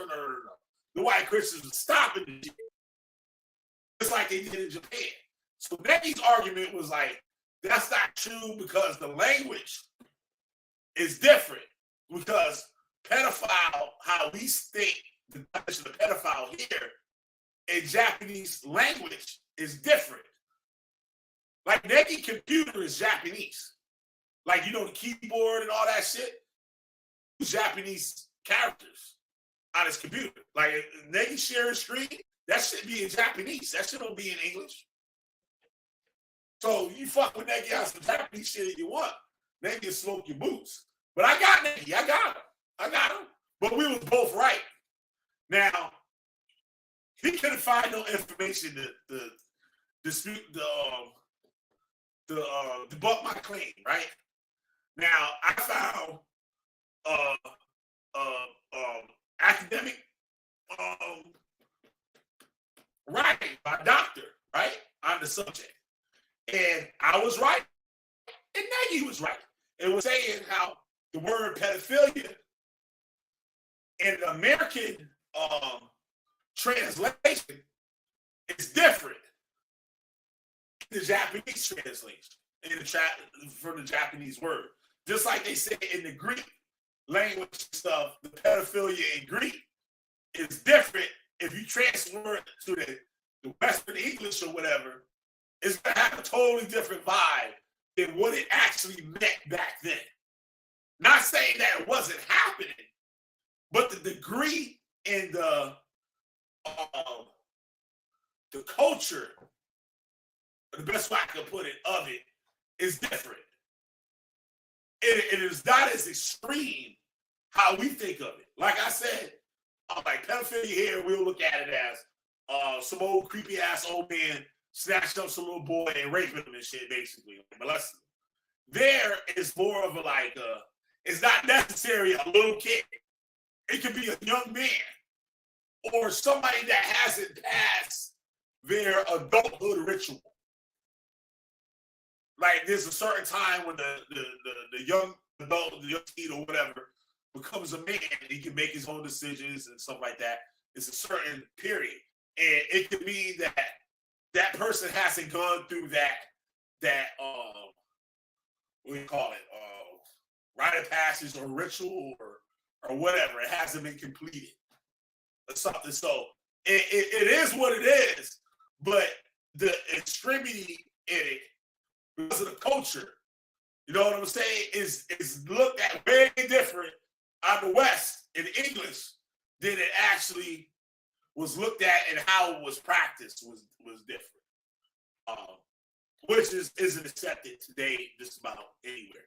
The white Christians were stopping the shit. Just like they did in Japan. So Negi's argument was like, that's not true because the language is different. Because pedophile, how we think the definition of pedophile here in Japanese language is different. Like Negi computer is Japanese. Like, you know, the keyboard and all that shit, Japanese characters on his computer. Like Negi sharing screen, that should be in Japanese. That shit don't be in English. So you fuck with Negi on some Japanese shit you want. Negi will smoke your boots. But I got Negi. I got him. But we was both right. Now, he couldn't find no information to dispute debunk my claim, right? Now, I found academic writing by a doctor, right, on the subject. And I was right, and Negi was right. It was saying how the word pedophilia in the American translation is different than the Japanese translation from the Japanese word. Just like they say in the Greek language stuff, the pedophilia in Greek is different. If you transfer it to the Western English or whatever, it's going to have a totally different vibe than what it actually meant back then. Not saying that it wasn't happening, but the degree and the culture, the best way I can put it, of it is different. It is not as extreme how we think of it. Like I said, like pedophilia here, we'll look at it as some old creepy ass old man snatched up some little boy and raping him and shit, basically. But there is more of a like, it's not necessarily a little kid. It could be a young man or somebody that hasn't passed their adulthood ritual. Like there's a certain time when the young adult, the young kid or whatever becomes a man, he can make his own decisions and stuff like that. It's a certain period. And it could be that person hasn't gone through that what do you call it? Rite of passage or ritual or whatever. It hasn't been completed or something. So it is what it is, but the extremity in it, because of the culture, you know what I'm saying, is looked at very different out the West in English than it actually was looked at, and how it was practiced was different. Which isn't accepted today just about anywhere.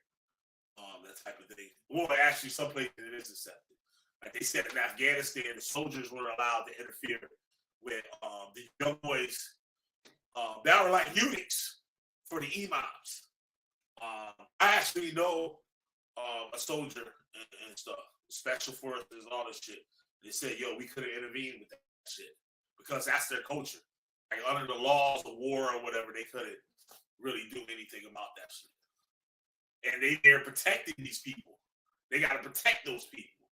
That type of thing. Well, actually, some places it is accepted. Like they said in Afghanistan, the soldiers weren't allowed to interfere with the young boys that were like eunuchs for the imams. I actually know a soldier and stuff, special forces, all this shit. They said, yo, we couldn't intervene with that shit because that's their culture. Like under the laws of war or whatever, they couldn't really do anything about that shit. And they're protecting these people. They got to protect those people.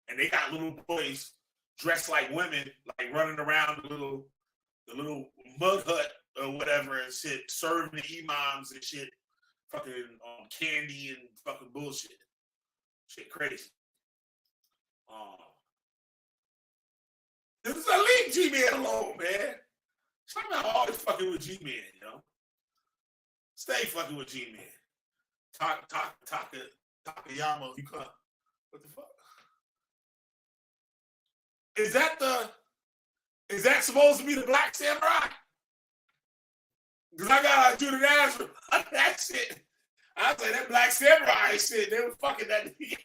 And they got little boys dressed like women, like running around the little mud hut or whatever and shit, serving the imams and shit, fucking candy and fucking bullshit. Shit crazy. This is a leave G-Man alone, man. Stop not always fucking with G-Man, you know? Stay fucking with G-Man. Takayama, you come. What the fuck? Is that supposed to be the Black Samurai? Because I got to do the answer. That shit. I say that Black Samurai shit, they were fucking that nigga.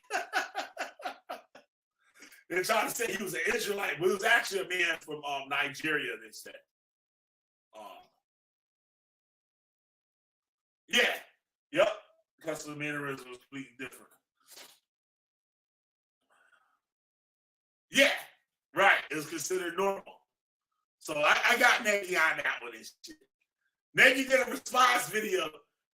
They're trying to say he was an Israelite, but he was actually a man from Nigeria, they said. Yeah. Yep. Because the mannerism was completely different. Yeah. Right. It was considered normal. So I got Negi on that one and shit. Nagy did a response video,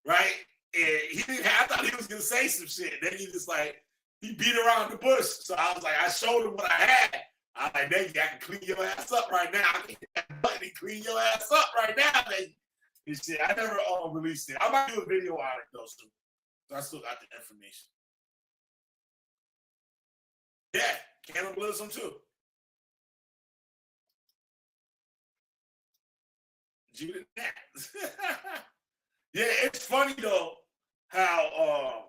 right? And he didn't have, I thought he was gonna say some shit. Then he just like he beat around the bush. So I was like, I showed him what I had. I'm like, Nagy, I can clean your ass up right now. I can hit that button and clean your ass up right now, Nagy. And shit, I never released it. I might do a video on it though, so I still got the information. Yeah, cannibalism too. Judah Nat. Yeah, it's funny though how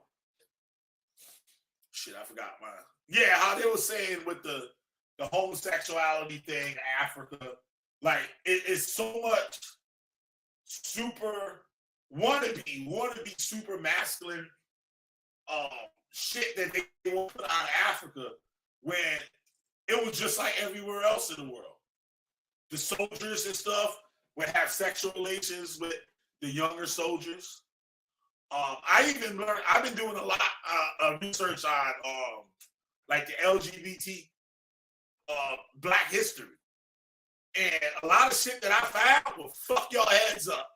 shit, I forgot mine. Yeah, how they were saying with the homosexuality thing, Africa, like it's so much super wannabe super masculine shit that they want to put out of Africa when it was just like everywhere else in the world. The soldiers and stuff would have sexual relations with the younger soldiers. I've been doing a lot of research on like the LGBT Black history. And a lot of shit that I found will fuck y'all heads up.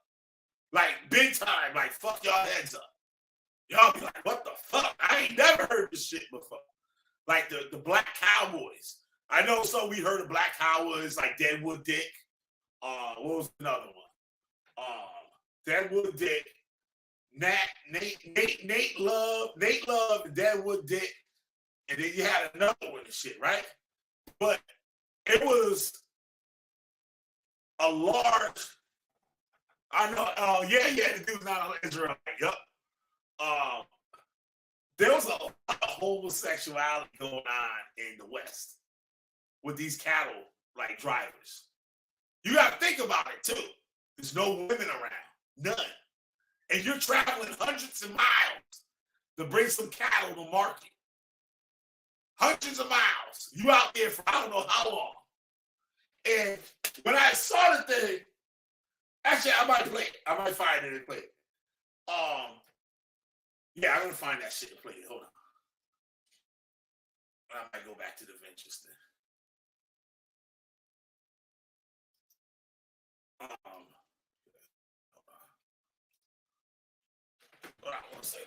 Like big time, like fuck y'all heads up. Y'all be like, what the fuck? I ain't never heard this shit before. Like the Black Cowboys. I know we heard of Black Cowboys like Deadwood Dick. What was another one? Deadwood Dick, Nate Love, Deadwood Dick, and then you had another one and shit, right? But it was a large. I know. The dude's not an Israelite. Yup. There was a lot of homosexuality going on in the West with these cattle like drivers. You got to think about it too. There's no women around, none, and you're traveling hundreds of miles to bring some cattle to market. Hundreds of miles. You out there for I don't know how long. And when I saw the thing, actually I might play it. I might find it and play it. Yeah, I'm gonna find that shit and play it. Hold on. I might go back to the Ventures thing. Hold on 1 second.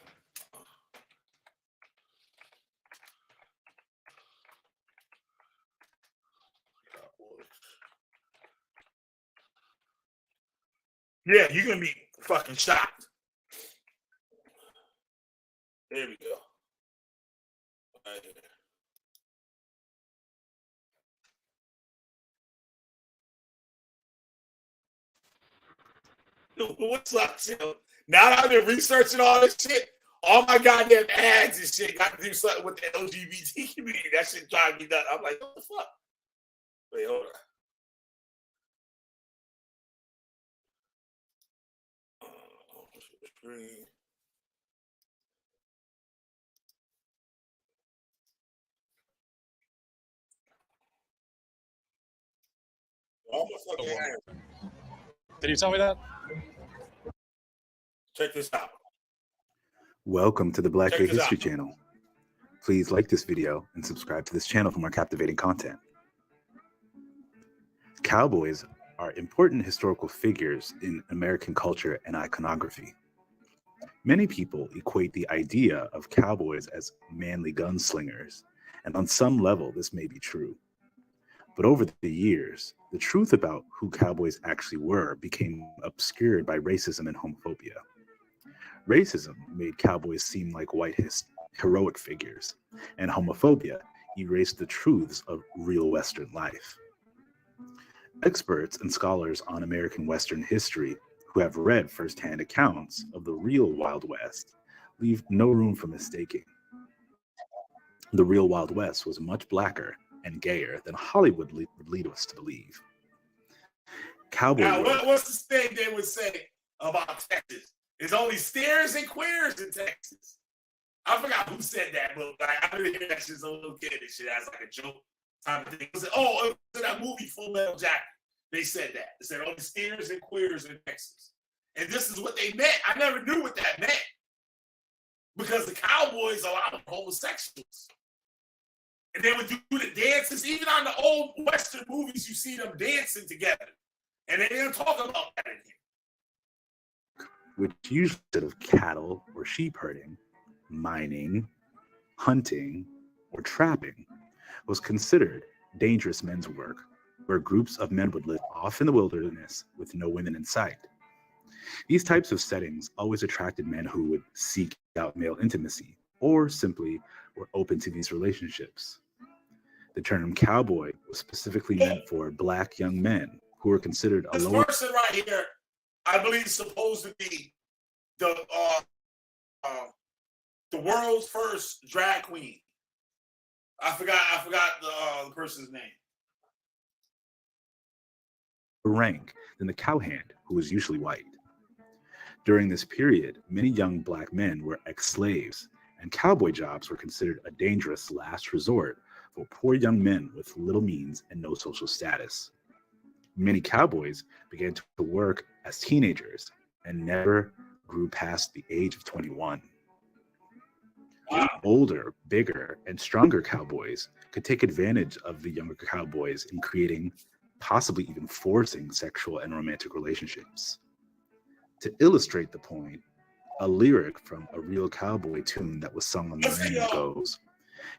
Yeah, you're gonna be fucking shocked. There we go. Right here. What's up, Tim? Now that I've been researching all this shit, all my goddamn ads and shit got to do something with the LGBT community. That shit trying to be done. I'm like, what the fuck? Wait, hold on. Screen. Did you tell me that? Check this out. Welcome to the Black Gay History Channel. Please like this video and subscribe to this channel for more captivating content. Cowboys are important historical figures in American culture and iconography. Many people equate the idea of cowboys as manly gunslingers, and on some level this may be true. But over the years, the truth about who cowboys actually were became obscured by racism and homophobia. Racism made cowboys seem like white heroic figures, and homophobia erased the truths of real Western life. Experts and scholars on American Western history who have read firsthand accounts of the real Wild West leave no room for mistaking. The real Wild West was much blacker and gayer than Hollywood would lead us to believe. Now, what's the thing they would say about Texas? There's only stairs and queers in Texas. I forgot who said that, but like, I didn't hear that shit as a little kid and shit as like a joke type of thing. It was in that movie Full Metal Jacket. They said that. They said only stairs and queers in Texas. And this is what they meant. I never knew what that meant. Because the Cowboys are a lot of homosexuals. And they would do the dances. Even on the old Western movies, you see them dancing together. And they didn't talk about that in here. which usually consisted of cattle or sheep herding, mining, hunting, or trapping, was considered dangerous men's work, where groups of men would live off in the wilderness with no women in sight. These types of settings always attracted men who would seek out male intimacy or simply were open to these relationships. The term cowboy was specifically meant for black young men who were considered a This lower. person right here, I believe, is supposed to be the world's first drag queen. I forgot the person's name. Rank than the cowhand, who was usually white. During this period, many young black men were ex-slaves, and cowboy jobs were considered a dangerous last resort for poor young men with little means and no social status. Many cowboys began to work as teenagers and never grew past the age of 21. Older, bigger, and stronger cowboys could take advantage of the younger cowboys in creating, possibly even forcing, sexual and romantic relationships. To illustrate the point, a lyric from a real cowboy tune that was sung on the range goes,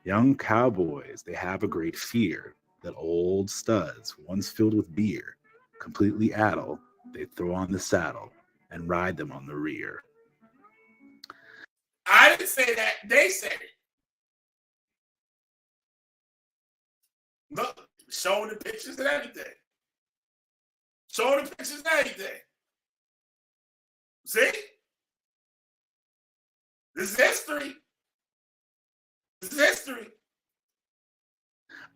"Young cowboys, they have a great fear that old studs, once filled with beer, completely addle, they throw on the saddle and ride them on the rear." I didn't say that. They said it. Look, showing the pictures and everything. Showing the pictures and everything. See? This is history. This is history.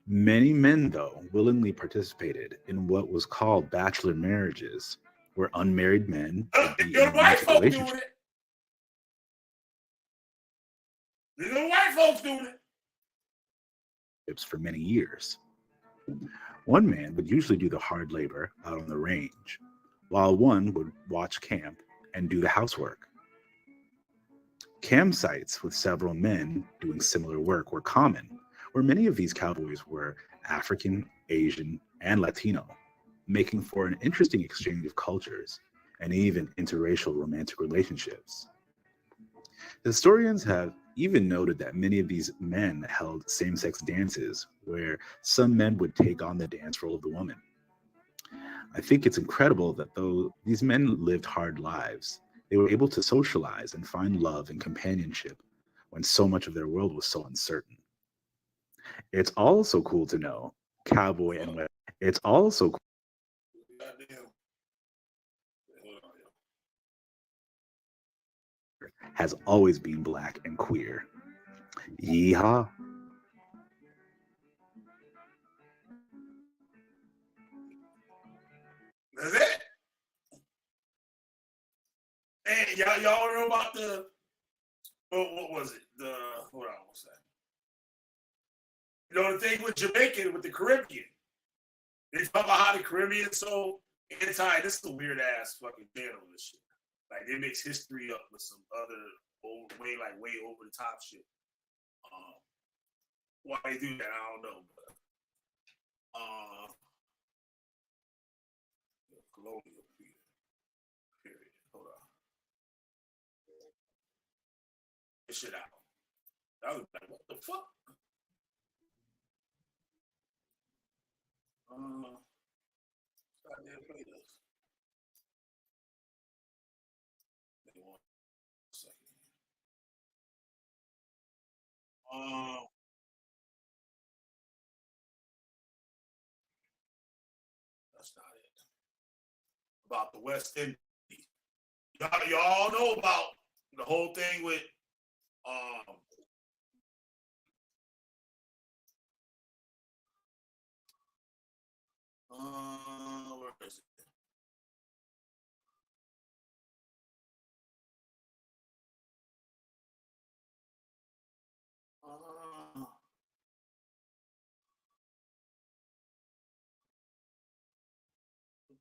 Many men, though, willingly participated in what was called bachelor marriages, where unmarried men would be You're in white romantic folks doing relationships. it. You're white folks doing it. For many years. One man would usually do the hard labor out on the range, while one would watch camp and do the housework. Campsites with several men doing similar work were common, where many of these cowboys were African, Asian, and Latino, making for an interesting exchange of cultures and even interracial romantic relationships. Historians have even noted that many of these men held same-sex dances where some men would take on the dance role of the woman. I think it's incredible that though these men lived hard lives, they were able to socialize and find love and companionship when so much of their world was so uncertain. It's also cool to know cowboy and West. It's also has always been black and queer. Yeehaw. That's it. And y'all know about the what was it? Hold on, what's that? You know the thing with Jamaican, with the Caribbean. They talk about how the Caribbean so anti. This is a weird ass fucking channel. This shit. Like they mix history up with some other old way over the top shit. Why they do that, I don't know. But colonial period. Hold on. This shit out. I was like, what the fuck? Goddamn play this. One second. That's not it. About the West Indies. Y'all know about the whole thing with where is it?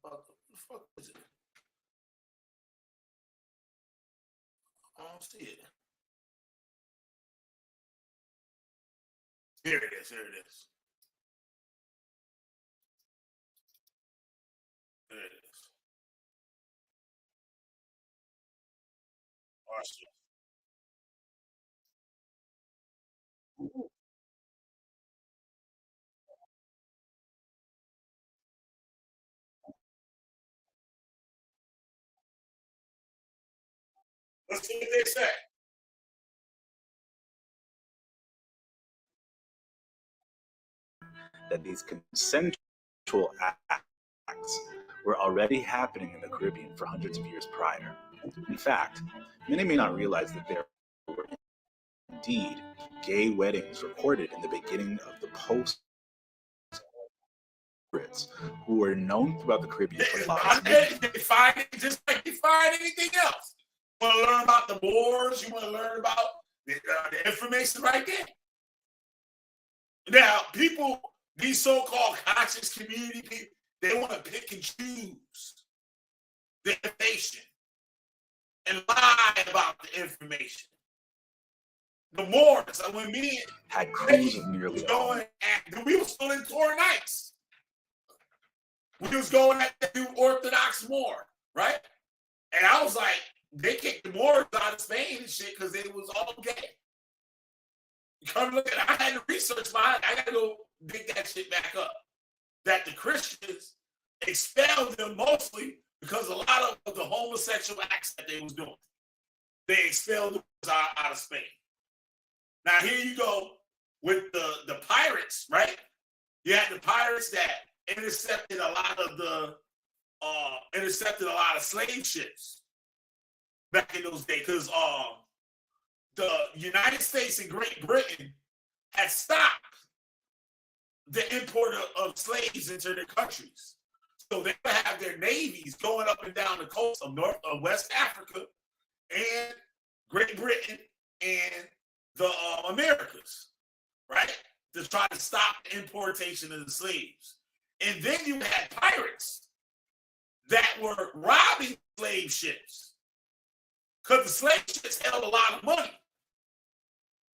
What the fuck is it? I don't see it. Here it is. Here it is. There it is. question. Let's see what they say. That these consensual acts were already happening in the Caribbean for hundreds of years prior. In fact, many may not realize that there were indeed gay weddings recorded in the beginning of the post who were known throughout the Caribbean for lots. They find it just like you find anything else. You want to learn about the Moors? You want to learn about the information right there. Now, people, these so-called conscious community people, they want to pick and choose the information and lie about the information. The Moors, when me had crews of nearly going at, we were still in Torrey Nights. We was going at the new Orthodox Moor, right? And I was like, they kicked the Moors out of Spain and shit because it was all gay. Come look at it. I had to research mine. I got to go dig that shit back up. That the Christians expelled them mostly because a lot of the homosexual acts that they was doing. They expelled them out of Spain. Now here you go with the pirates, right? You had the pirates that intercepted a lot of slave ships back in those days because the United States and Great Britain had stopped the import of slaves into their countries. So they would have their navies going up and down the coast of West Africa and Great Britain and the Americas, right? To try to stop the importation of the slaves. And then you had pirates that were robbing slave ships because the slave ships held a lot of money.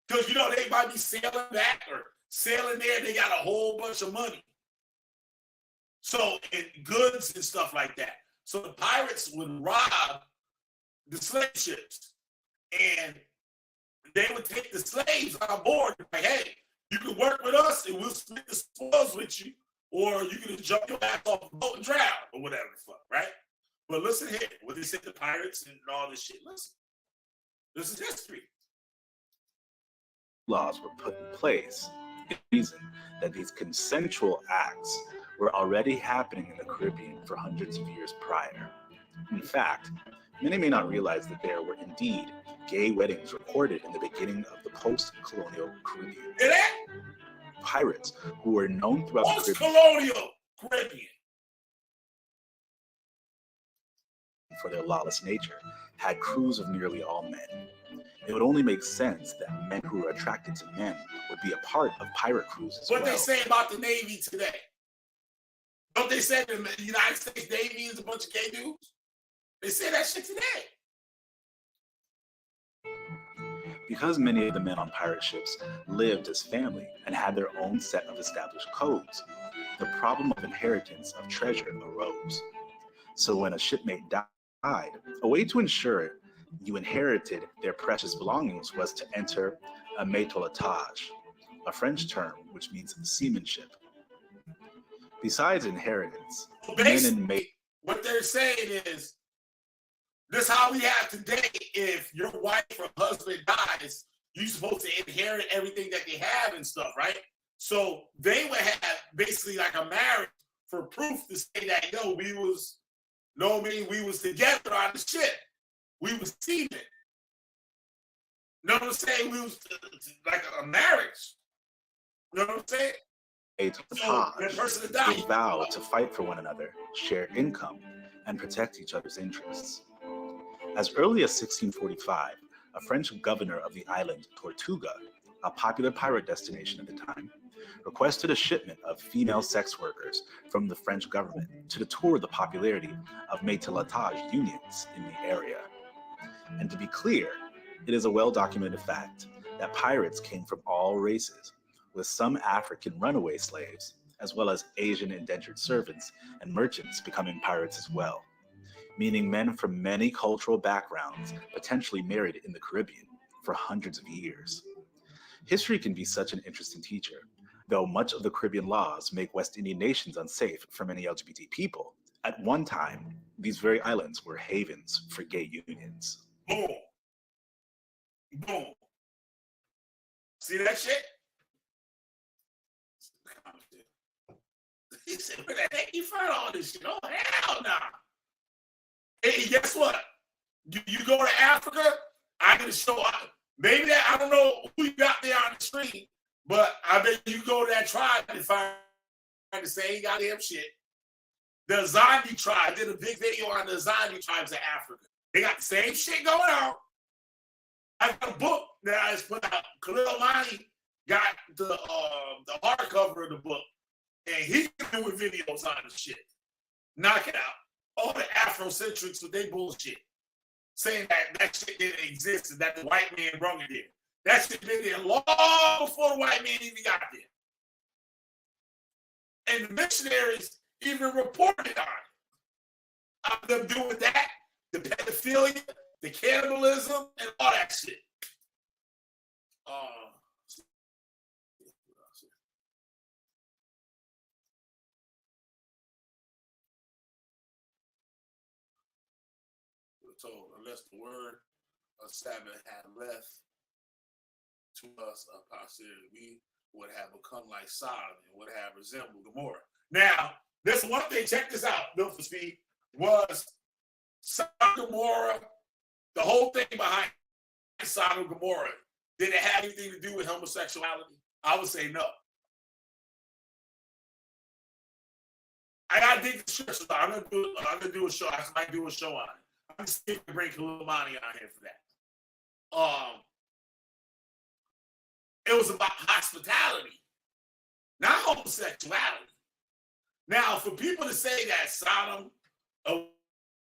Because, you know, they might be sailing back or sailing there. They got a whole bunch of money. So, and goods and stuff like that. So the pirates would rob the slave ships. And they would take the slaves on board. Like, hey, you can work with us and we'll split the spoils with you. Or you can just jump your ass off the boat and drown, or whatever the fuck, right? But listen here, what they said to pirates and all this shit. Listen, this is history. Laws were put in place. The reason that these consensual acts were already happening in the Caribbean for hundreds of years prior. In fact, many may not realize that there were indeed gay weddings recorded in the beginning of the post-colonial Caribbean. Hear that? Pirates who were known throughout the Caribbean for their lawless nature had crews of nearly all men. It would only make sense that men who were attracted to men would be a part of pirate crews as well. What they say about the Navy today? Don't they say the United States Navy is a bunch of gay dudes? They say that shit today. Because many of the men on pirate ships lived as family and had their own set of established codes, the problem of inheritance of treasure arose. So when a shipmate died, a way to ensure you inherited their precious belongings was to enter a matelotage, a French term which means seamanship. Besides inheritance, men and mate. What they're saying is, this is how we have today. If your wife or husband dies, you're supposed to inherit everything that they have and stuff, right? So they would have basically like a marriage for proof to say that, yo, we was together on the ship. We was teaming. You know what I'm saying? We was like a marriage. You know what I'm saying? They vow to fight for one another, share income, and protect each other's interests. As early as 1645, a French governor of the island Tortuga, a popular pirate destination at the time, requested a shipment of female sex workers from the French government to tour the popularity of matelotage unions in the area. And to be clear, it is a well-documented fact that pirates came from all races, with some African runaway slaves, as well as Asian indentured servants and merchants becoming pirates as well. meaning men from many cultural backgrounds potentially married in the Caribbean for hundreds of years. History can be such an interesting teacher. Though much of the Caribbean laws make West Indian nations unsafe for many LGBT people, at one time, these very islands were havens for gay unions. Boom. Boom. See that shit? He said, where the heck you find all this shit? Oh, hell no. Hey, guess what? You go to Africa, I can show up. Maybe that, I don't know who you got there on the street, but I bet you go to that tribe and find the same goddamn shit. The Zandi tribe did a big video on the Zandi tribes of Africa. They got the same shit going on. I got a book that I just put out. Khalil Mani got the hardcover of the book, and he's doing videos on the shit. Knock it out. All the Afrocentrics with their bullshit, saying that shit didn't exist and that the white man brought it there. That shit been there long before the white man even got there. And the missionaries even reported on it. Them doing that, the pedophilia, the cannibalism, and all that shit. Told, unless the word of Sabbath had left to us a posterity, we would have become like Sodom and would have resembled Gomorrah. Now, this one thing, check this out, Bill for Speed, was Sodom and Gomorrah, the whole thing behind Sodom and Gomorrah, did it have anything to do with homosexuality? I would say no. I gotta dig the scriptures. I'm gonna do a show. I might do a show on it. I'm just going to bring Khalil Mani on here for that. It was about hospitality, not homosexuality. Now, for people to say that Sodom or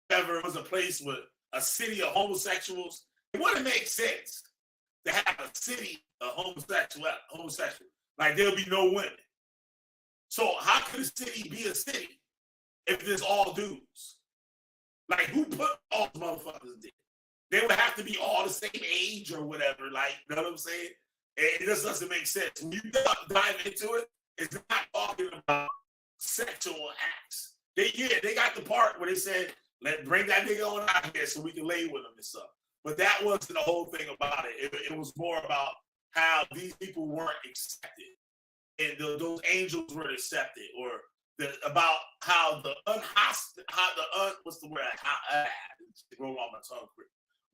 whatever was a place with a city of homosexuals, it wouldn't make sense to have a city of homosexual. Like there'll be no women. So how could a city be a city if there's all dudes? Like, who put all the motherfuckers there? They would have to be all the same age or whatever. Like, you know what I'm saying? It just doesn't make sense. When you dive into it, it's not talking about sexual acts. They got the part where they said, bring that nigga on out here so we can lay with him and stuff. But that wasn't the whole thing about it. It was more about how these people weren't accepted. And those angels were accepted, or about how the what's the word? Roll on my tongue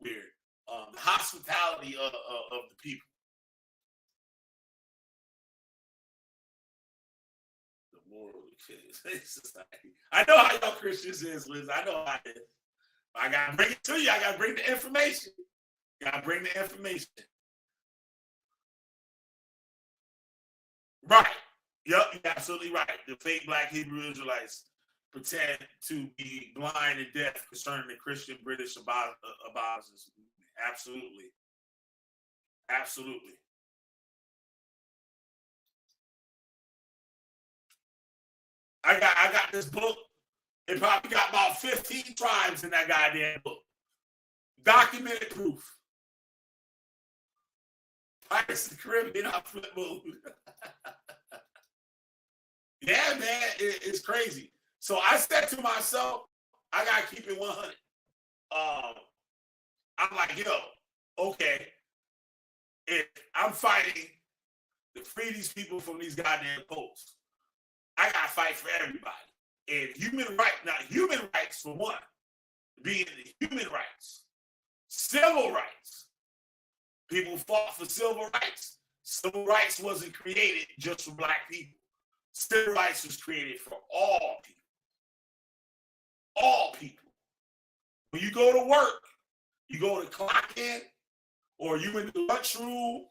weird. The hospitality of the people. The moral I know how y'all Christians is, Liz. I know how it is. I gotta bring it to you. I gotta bring the information. Right. Yep, you're absolutely right. The fake Black Hebrew Israelites pretend to be blind and deaf concerning the Christian British abolitionists. Absolutely. Absolutely. I got this book. It probably got about 15 tribes in that goddamn book. Documented proof. Pirates of the Caribbean on flip mode. Yeah, man, it's crazy. So I said to myself, I gotta keep it 100. I'm like, yo, okay, if I'm fighting to free these people from these goddamn cults, I gotta fight for everybody. And human rights for one, being human rights, civil rights. People fought for civil rights. Civil rights wasn't created just for Black people. Civil rights was created for all people. All people. When you go to work, you go to clock in, or you in the lunchroom,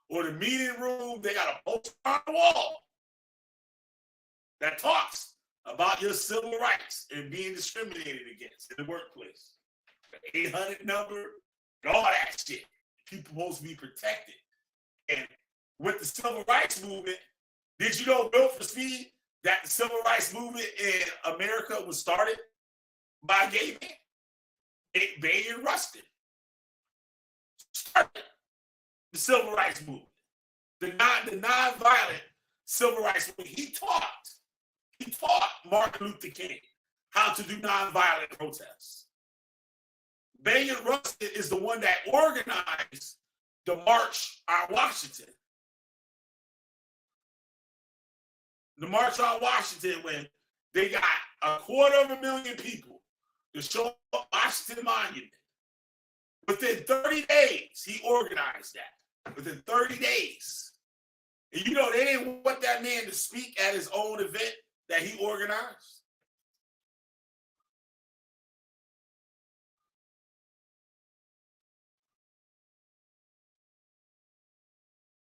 or the meeting room, they got a poster on the wall that talks about your civil rights and being discriminated against in the workplace. The 800 number, all that shit. People supposed to be protected. And with the civil rights movement, did you know, Bill for Speed, that the civil rights movement in America was started by a gay man. Bayard Rustin started the civil rights movement, the nonviolent civil rights movement. He taught Martin Luther King how to do nonviolent protests. Bayard Rustin is the one that organized the March on Washington. The March on Washington, when they got 250,000 people to show up Washington Monument. Within 30 days, he organized that. Within 30 days. And you know, they didn't want that man to speak at his own event that he organized.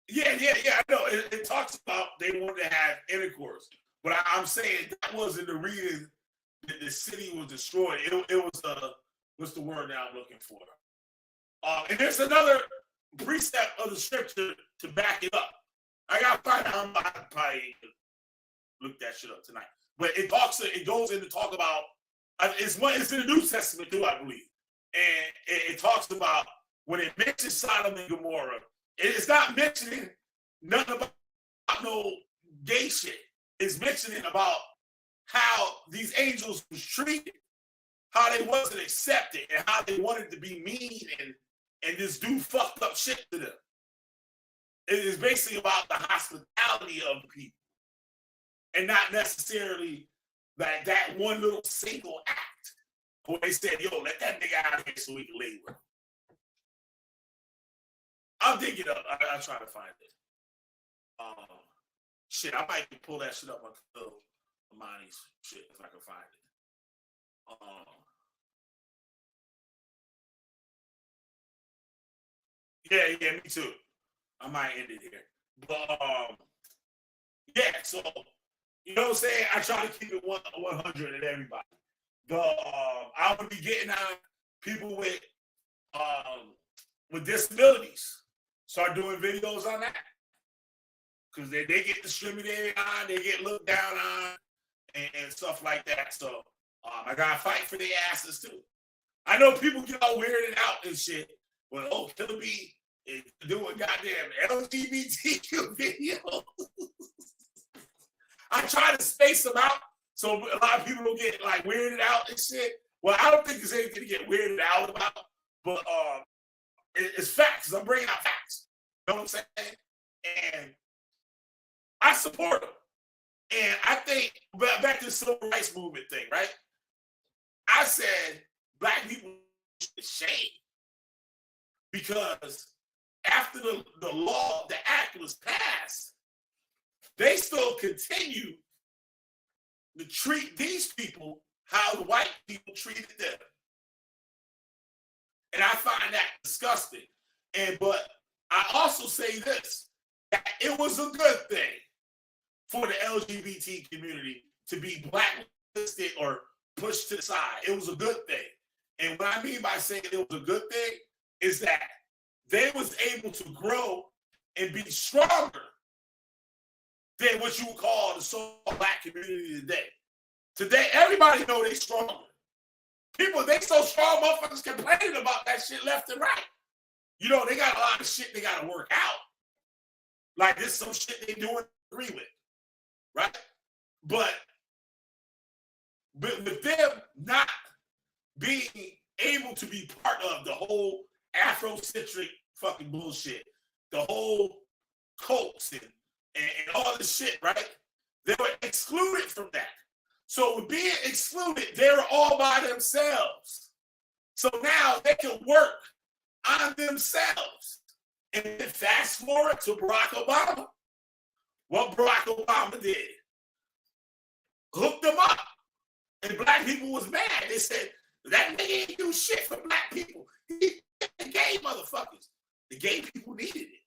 Yeah, I know. It talks about they wanted to have intercourse. But I'm saying that wasn't the reason that the city was destroyed. It was what's the word that I'm looking for? And there's another precept of the scripture to back it up. I got to find out. I probably look that shit up tonight. But it goes into talk about it's in the New Testament too, I believe. And it talks about when it mentions Sodom and Gomorrah, it's not mentioning nothing about no gay shit. It's mentioning about how these angels was treated, how they wasn't accepted, and how they wanted to be mean and just do fucked up shit to them. It is basically about the hospitality of the people, and not necessarily that one little single act where they said, "Yo, let that nigga out of here so we can lay with him." I'll dig it up. I'll try to find it. Shit, I might pull that shit up on Amani's shit if I can find it. Yeah, me too. I might end it here. But yeah, so you know what I'm saying? I try to keep it 100 at everybody. I would be getting on people with disabilities. Start doing videos on that. Because they get discriminated on, they get looked down on, and stuff like that. So I gotta fight for their asses too. I know people get all weirded out and shit. But Killer B is doing goddamn LGBTQ videos. I try to space them out so a lot of people don't get like weirded out and shit. Well, I don't think there's anything to get weirded out about, but it's facts. I'm bringing out facts. You know what I'm saying? And I support them. And I think, back to the civil rights movement thing, right? I said black people should shame. Because after the law, the act was passed, they still continue to treat these people how the white people treated them. And I find that disgusting. But I also say this, that it was a good thing for the LGBT community to be blacklisted or pushed to the side. It was a good thing. And what I mean by saying it was a good thing is that they was able to grow and be stronger than what you would call the so-called black community today. Today, everybody know they stronger. People, they so strong, motherfuckers complaining about that shit left and right. You know, they got a lot of shit they got to work out. Like this some shit they don't agree with, right? But with them not being able to be part of the whole Afrocentric fucking bullshit, the whole cults and all this shit, right? They were excluded from that. So with being excluded, they were all by themselves. So now they can work on themselves. And then fast forward to Barack Obama. What Barack Obama did, hooked them up. And black people was mad. They said, that nigga ain't do shit for black people. He gay motherfuckers. The gay people needed it.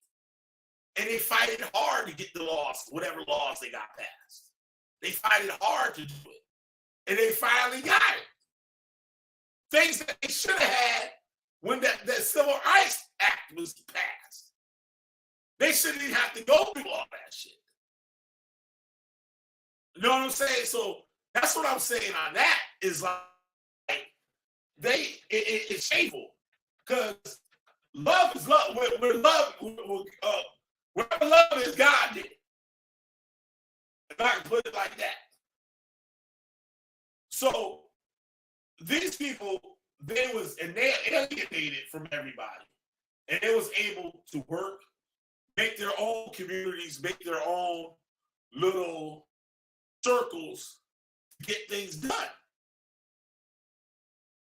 And they fight it hard to get the laws, whatever laws they got passed. They fight it hard to do it. And they finally got it. Things that they should have had when that Civil Rights Act was passed. They shouldn't even have to go through all that shit. You know what I'm saying? So that's what I'm saying on that is like it's shameful because love is love. Wherever love is, God did. If I can put it like that. So these people, they alienated from everybody, and they was able to work, make their own communities, make their own little circles, get things done.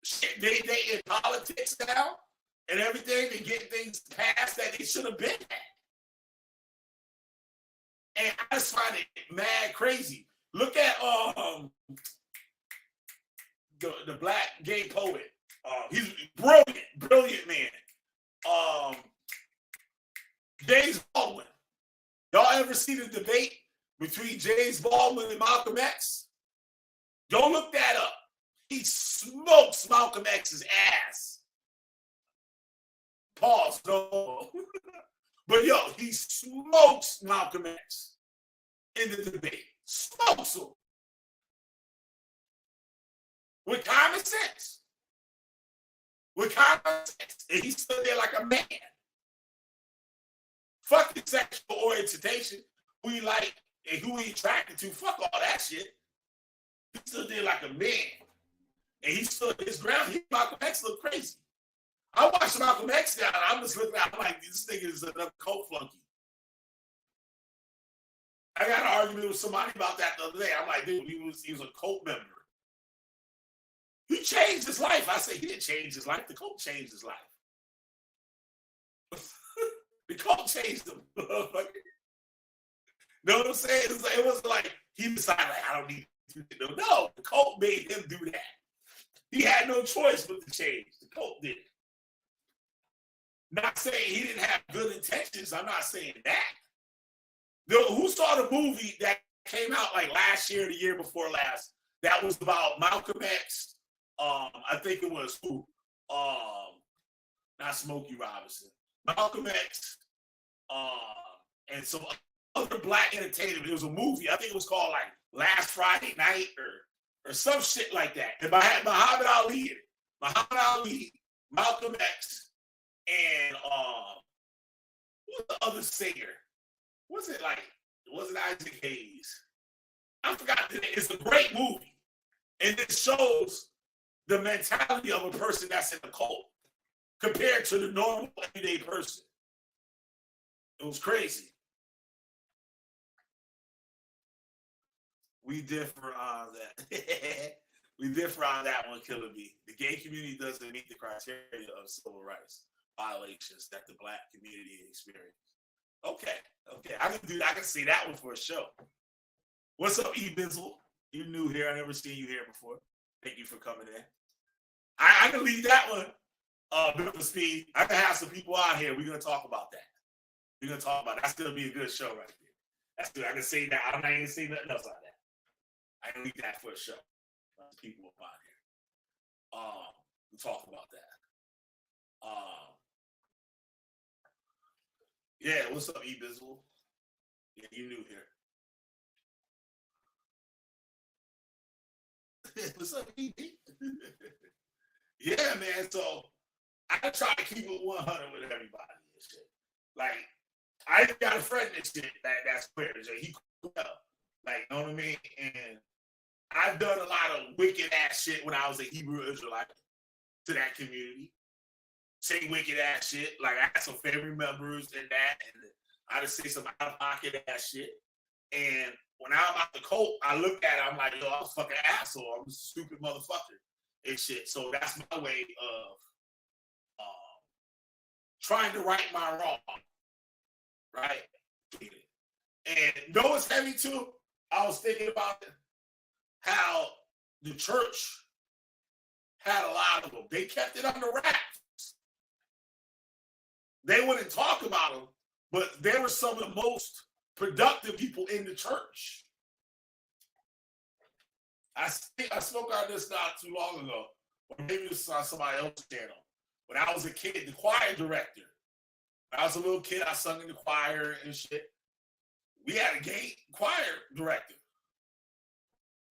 Shit, they in politics now and everything, they get things passed that they should have been at. And I just find it mad crazy. Look at the black gay poet. He's a brilliant man. James Baldwin. Y'all ever see the debate between James Baldwin and Malcolm X? Don't look that up. He smokes Malcolm X's ass. Pause. No. But yo, he smokes Malcolm X in the debate. Smokes him. With common sense. With common sense. And he stood there like a man. Fuck the sexual orientation. Who you like and who he attracted to. Fuck all that shit. He stood there like a man. And he stood his ground. Malcolm X looked crazy. I watched Malcolm X now, and I'm just looking at him like, this nigga is another cult flunky. I got an argument with somebody about that the other day. I'm like, dude, he was a cult member. He changed his life. I said, he didn't change his life. The cult changed his life. The cult changed him. Know what I'm saying? It wasn't like he decided, like, I don't need to do that. No, the cult made him do that. He had no choice but to change. The cult did it. Not saying he didn't have good intentions. I'm not saying that. Who saw the movie that came out like last year, the year before last? That was about Malcolm X. I think it was who? Not Smokey Robinson. Malcolm X. And some other black entertainment. It was a movie. I think it was called like Last Friday Night or some shit like that. And I had Muhammad Ali in it. Muhammad Ali, Malcolm X, and who's the other singer? Was it Isaac Hayes? I forgot the name. It's a great movie. And it shows the mentality of a person that's in the cult compared to the normal everyday person. It was crazy. We differ on that. We differ on that one, Killer B. The gay community doesn't meet the criteria of civil rights violations that the black community experienced. Okay. I can see that one for a show. What's up, E Bizzle? You new here. I never seen you here before. Thank you for coming in. I can leave that one bit for speed. I can have some people out here. We're gonna talk about that. That's gonna be a good show right there. That's good. I can say that. I'm not even saying nothing else on that. I can leave that for a show. People up out here. We'll talk about that. Yeah, what's up, E Bizzle? Yeah, you new here. What's up, E? Yeah, man. So I try to keep it 100 with everybody and shit. Like, I got a friend and shit that's queer. He cool up. Like, you know what I mean? And I've done a lot of wicked ass shit when I was a Hebrew Israelite to that community. Say wicked ass shit. Like, I had some family members and that, and I just say some out of pocket ass shit. And when I'm out the cult, I look at it, I'm like, yo, I'm a fucking asshole. I'm a stupid motherfucker and shit. So that's my way of trying to right my wrong. Right? And know what's heavy too? I was thinking about how the church had a lot of them. They kept it under wraps. They wouldn't talk about them, but they were some of the most productive people in the church. I spoke on this not too long ago, or maybe this was on somebody else's channel. When I was a kid, the choir director. When I was a little kid, I sung in the choir and shit. We had a gay choir director.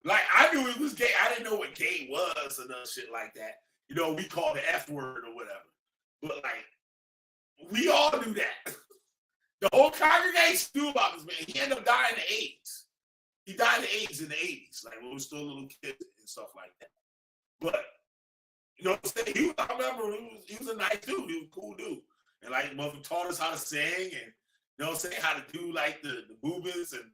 Like, I knew it was gay. I didn't know what gay was or no shit like that. You know, we call the F word or whatever. But like, we all knew that. The whole congregation knew about this man. He ended up dying of AIDS. He died of AIDS in the 80s, like when we were still little kids and stuff like that. But you know what I'm saying? I remember he was a nice dude. He was a cool dude. And like mother taught us how to sing and you know what I'm saying, how to do like the boobas and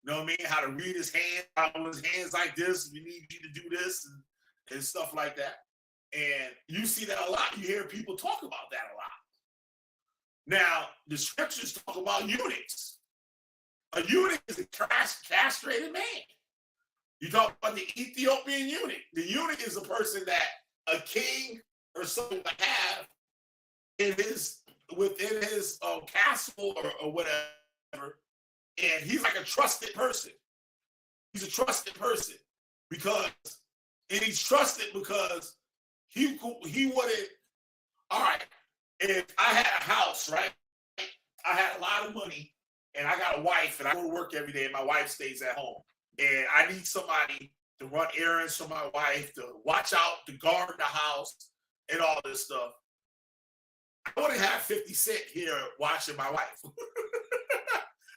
you know what I mean, how to read his hand, how his hands like this, we need you to do this and stuff like that. And you see that a lot. You hear people talk about that a lot. Now, the scriptures talk about eunuchs. A eunuch is a castrated man. You talk about the Ethiopian eunuch. The eunuch is a person that a king or someone would have within his castle or whatever, and he's like a trusted person. He's a trusted person and he's trusted because he wanted. All right, if I had a house, right, I had a lot of money, and I got a wife, and I go to work every day, and my wife stays at home, and I need somebody to run errands for my wife, to watch out, to guard the house, and all this stuff. I wouldn't have 50 Cent here watching my wife.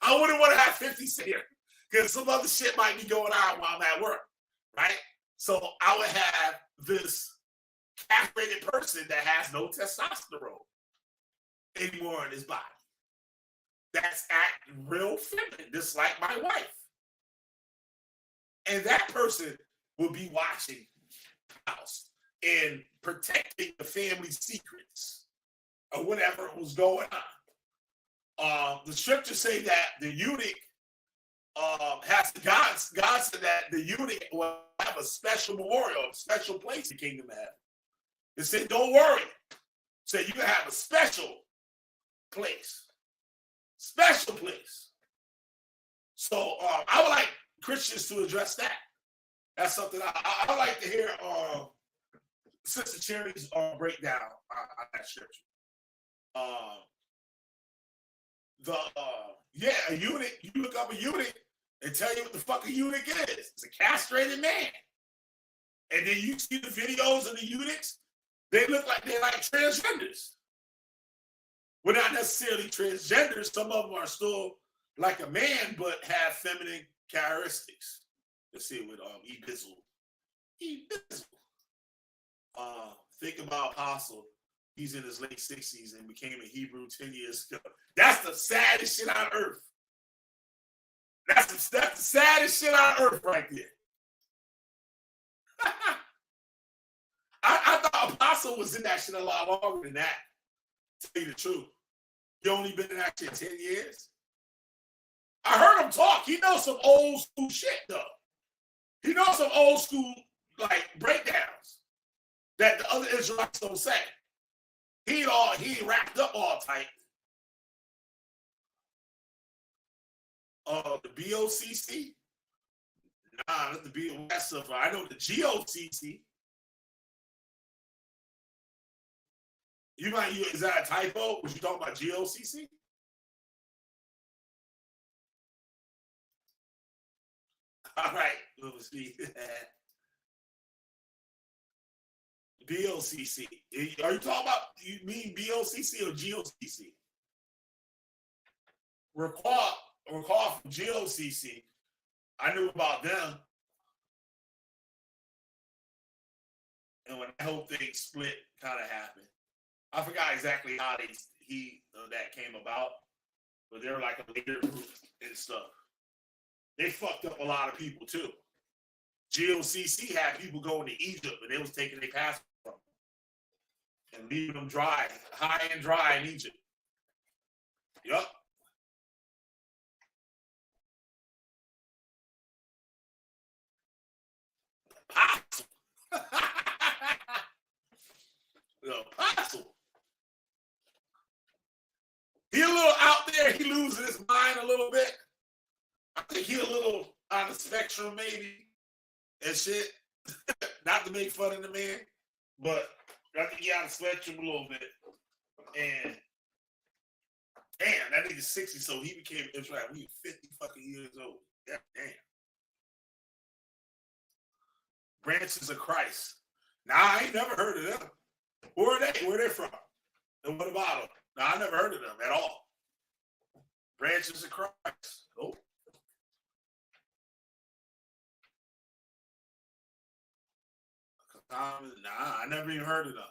I wouldn't want to have 50 Cent here because some other shit might be going on while I'm at work, right? So I would have this castrated person that has no testosterone anymore in his body. That's acting real feminine, just like my wife. And that person will be watching the house and protecting the family secrets or whatever was going on. The scriptures say that the eunuch has God said that the eunuch will have a special memorial, a special place in the kingdom of heaven. It said, don't worry. It said you can have a special place. Special place. So I would like Christians to address that. That's something I would like to hear Sister Cherry's breakdown on that scripture. A eunuch, you look up a eunuch and tell you what the fuck a eunuch is. It's a castrated man. And then you see the videos of the eunuchs, they look like they're like transgenders. We're not necessarily transgenders. Some of them are still like a man, but have feminine characteristics. Let's see with E-Bizzle. Think about Apostle. He's in his late 60s and became a Hebrew 10 years ago. That's the saddest shit on earth. That's the saddest shit on earth right there. I thought Apostle was in that shit a lot longer than that, to tell you the truth. He only been in that shit 10 years. I heard him talk. He knows some old school shit, though. He knows some old school, like, breakdowns that the other Israelites don't say. He wrapped up all tight. The BOCC? Nah, not the BOS. I know the GOCC. Is that a typo? Was you talking about GOCC? All right, let's see. BOCC. Are you talking about, you mean BOCC or GOCC? Recall from GOCC. I knew about them. And when that whole thing split kind of happened, I forgot exactly how that came about, but they were like a leader group and stuff. They fucked up a lot of people too. GOCC had people going to Egypt, and they was taking their passport from them and leaving them dry, high and dry in Egypt. Yup. Apostle. The apostle. He a little out there. He losing his mind a little bit. I think he a little on the spectrum, maybe, and shit. Not to make fun of the man, but I think he on the spectrum a little bit. And damn, that nigga's 60, so he became Israel. We 50 fucking years old. God damn. Branches of Christ. Nah, I ain't never heard of them. Where are they? Where they from? And what about them? Nah, I never heard of them at all. Branches of Christ. Oh. Nah, I never even heard of them.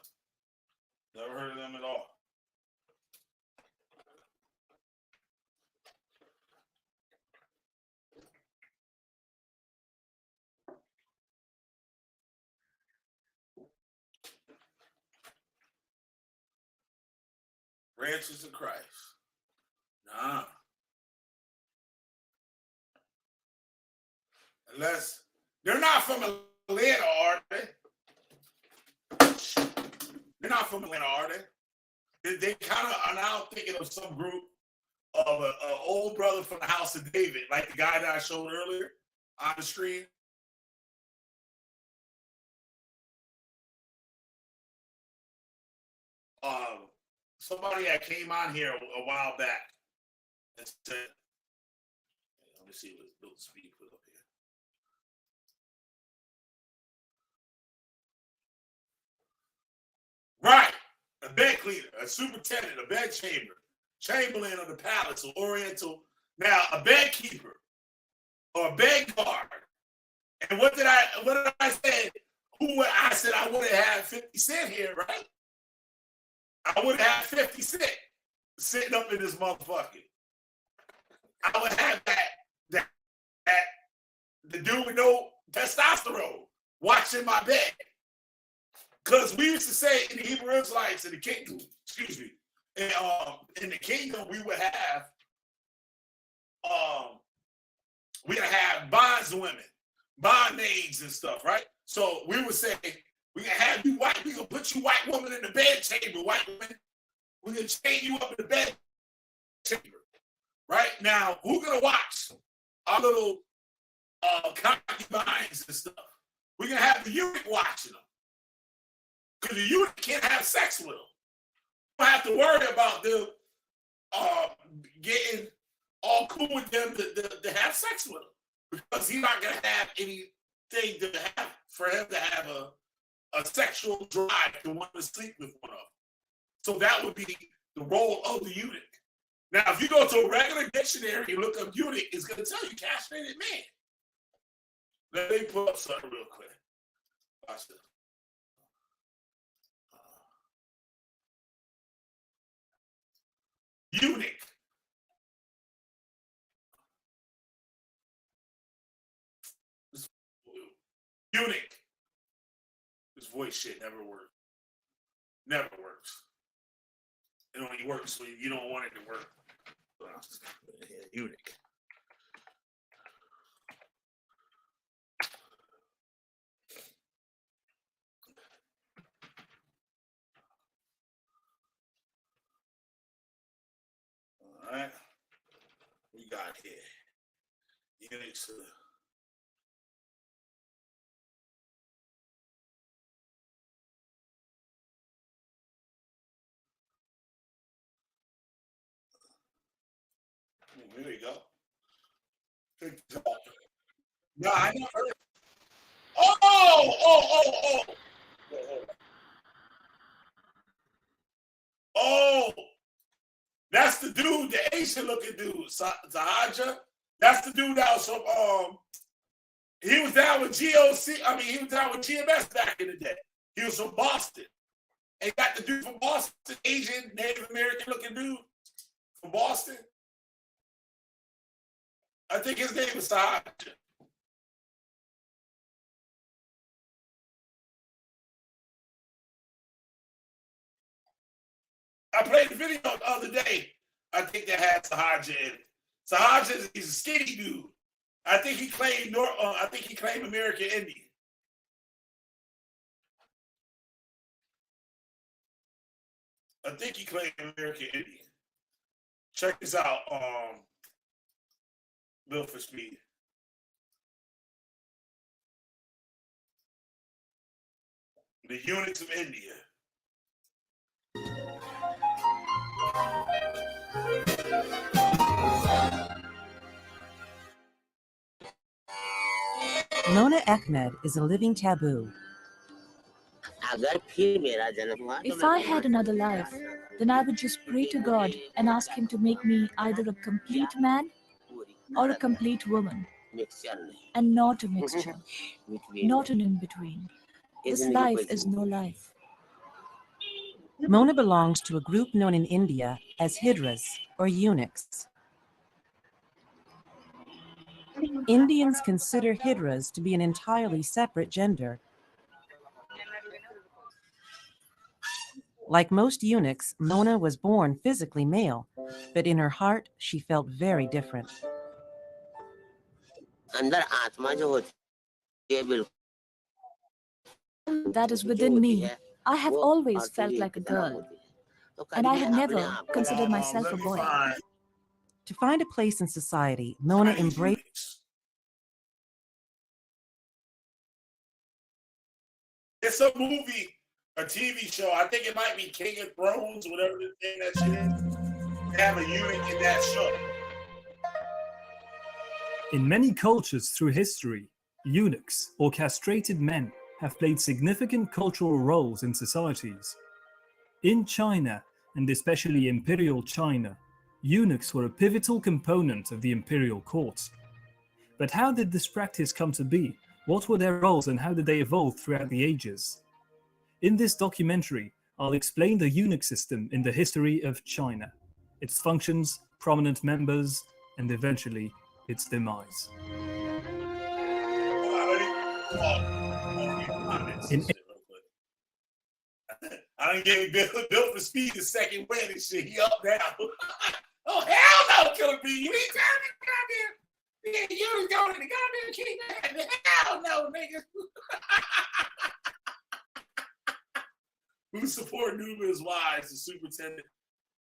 Never heard of them at all. Branches of Christ. Nah. Unless they're not from Atlanta, are they? They're not from Atlanta, are they? They kind of are now thinking of some group of an old brother from the House of David, like the guy that I showed earlier on the screen. Somebody that came on here a while back and said, let me see what Bill Speed put up here. Right. A bed cleaner, a superintendent, a bed chamberlain of the palace or oriental. Now, a bed keeper or a bed guard. And what did I say? I said I would have had 50 Cent here, right? I would have 50 Cent sitting up in this motherfucker. I would have that the dude with no testosterone watching my bed. Because we used to say in the Hebrew Israelites, in the kingdom, in the kingdom, we would have bondswomen, bondmaids and stuff, right? So we would say, we can have you white, we can put you white woman in the bed chamber, white woman. We can chain you up in the bed chamber. Right? Now, who's gonna watch our little concubines and stuff? We're gonna have the eunuch watching them. Because the eunuch can't have sex with them. You don't have to worry about them getting all cool with them to have sex with them. Because he's not gonna have anything to have for him to have a sexual drive to want to sleep with one of them. So that would be the role of the eunuch. Now, if you go to a regular dictionary and look up eunuch, it's going to tell you castrated man. Let me pull up something real quick. Watch this. Eunuch. Eunuch. This voice shit never works. Never works. It only works when you don't want it to work. Eunuch. All right. We got here. Eunuchs. There you go. No, I never heard. Oh, that's the dude, the Asian looking dude, Zahaja. That's the dude that was from he was down with GOC. I mean, he was down with GMS back in the day. He was from Boston. And got the dude from Boston, Asian, Native American looking dude from Boston. I think his name is Sahaja. I played the video the other day. I think that had Sahaja in it. Sahaja is a skinny dude. I think he claimed American Indian. I think he claimed American Indian. Check this out, Bill for Speed. The Eunuchs of India. Mona Ahmed is a living taboo. If I had another life, then I would just pray to God and ask Him to make me either a complete man or a complete woman, and not a mixture, not an in-between. This life is no life. Mona belongs to a group known in India as Hidras, or eunuchs. Indians consider Hidras to be an entirely separate gender. Like most eunuchs, Mona was born physically male, but in her heart, she felt very different. That is within me. I have always felt like a girl, and I had never considered myself a boy. To find a place in society, Mona embraced. It's a movie, a TV show. I think it might be King of Thrones, whatever the thing that shit is. They have a eunuch in that show. In many cultures through history, eunuchs, or castrated men, have played significant cultural roles in societies. In China, and especially Imperial China, eunuchs were a pivotal component of the imperial court. But how did this practice come to be? What were their roles and how did they evolve throughout the ages? In this documentary, I'll explain the eunuch system in the history of China, its functions, prominent members, and eventually its demise. I done gave Bill for Speed the second win and shit. He up now. Oh, hell no, Killer B. You ain't telling me goddamn. Yeah, you was going to the goddamn king. Hell no, nigga. Who support Numa's wives, the superintendent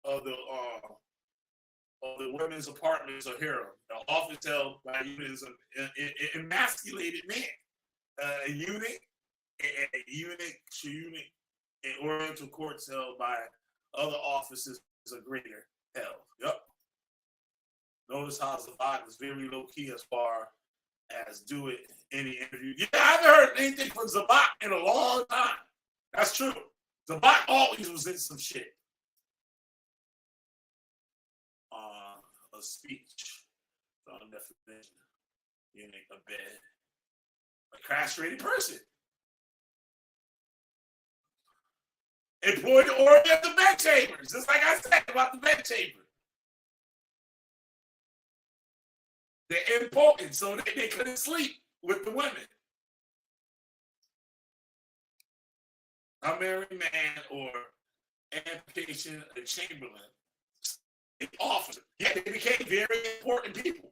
of the women's apartments or harem. The office held by eunuchs, an emasculated man. A eunuch, in Oriental courts held by other offices is a greater hell. Yep. Notice how Zabak is very low key as far as do it in the interview. Yeah, I haven't heard anything from Zabak in a long time. That's true. Zabak always was in some shit. A speech, definition, eunuch, a bed, a castrated person. Employed to orient the bedchambers, just like I said about the bedchamber. They're important so that they couldn't sleep with the women. A married man or amplification of Chamberlain, officer. Yeah, they became very important people.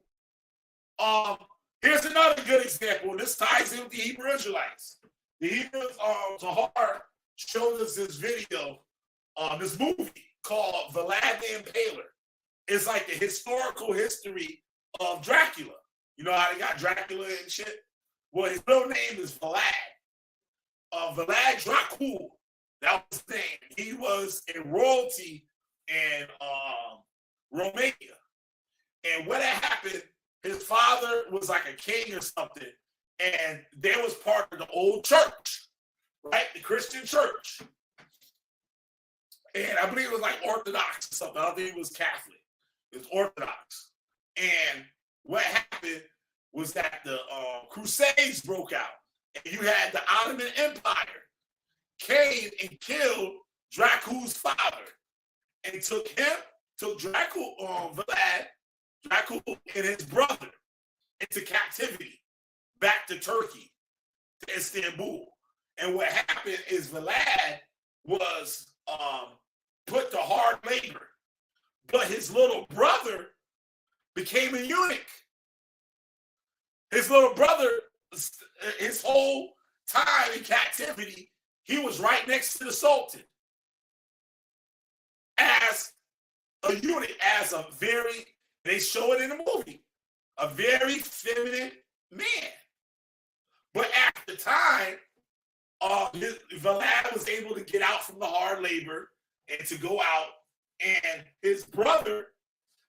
Here's another good example. This ties in with the Hebrew Israelites. The Hebrews, Zahar showed us this video, this movie called Vlad the Impaler. It's like the historical history of Dracula. You know how they got Dracula and shit? Well, his real name is Vlad. Vlad Dracul. That was his name. He was in royalty in Romania. And what had happened, his father was like a king or something, and they was part of the old church, right? The Christian church. And I believe it was like Orthodox or something. I don't think it was Catholic. It was Orthodox. And what happened was that the Crusades broke out, and you had the Ottoman Empire came and killed Dracul's father, and took Dracul, Vlad, Dracul and his brother into captivity back to Turkey, to Istanbul. And what happened is Vlad was put to hard labor, but his little brother became a eunuch. His little brother, his whole time in captivity, he was right next to the Sultan as a eunuch, as a very, they show it in the movie, a very feminine man. But at the time, Vlad was able to get out from the hard labor and to go out, and his brother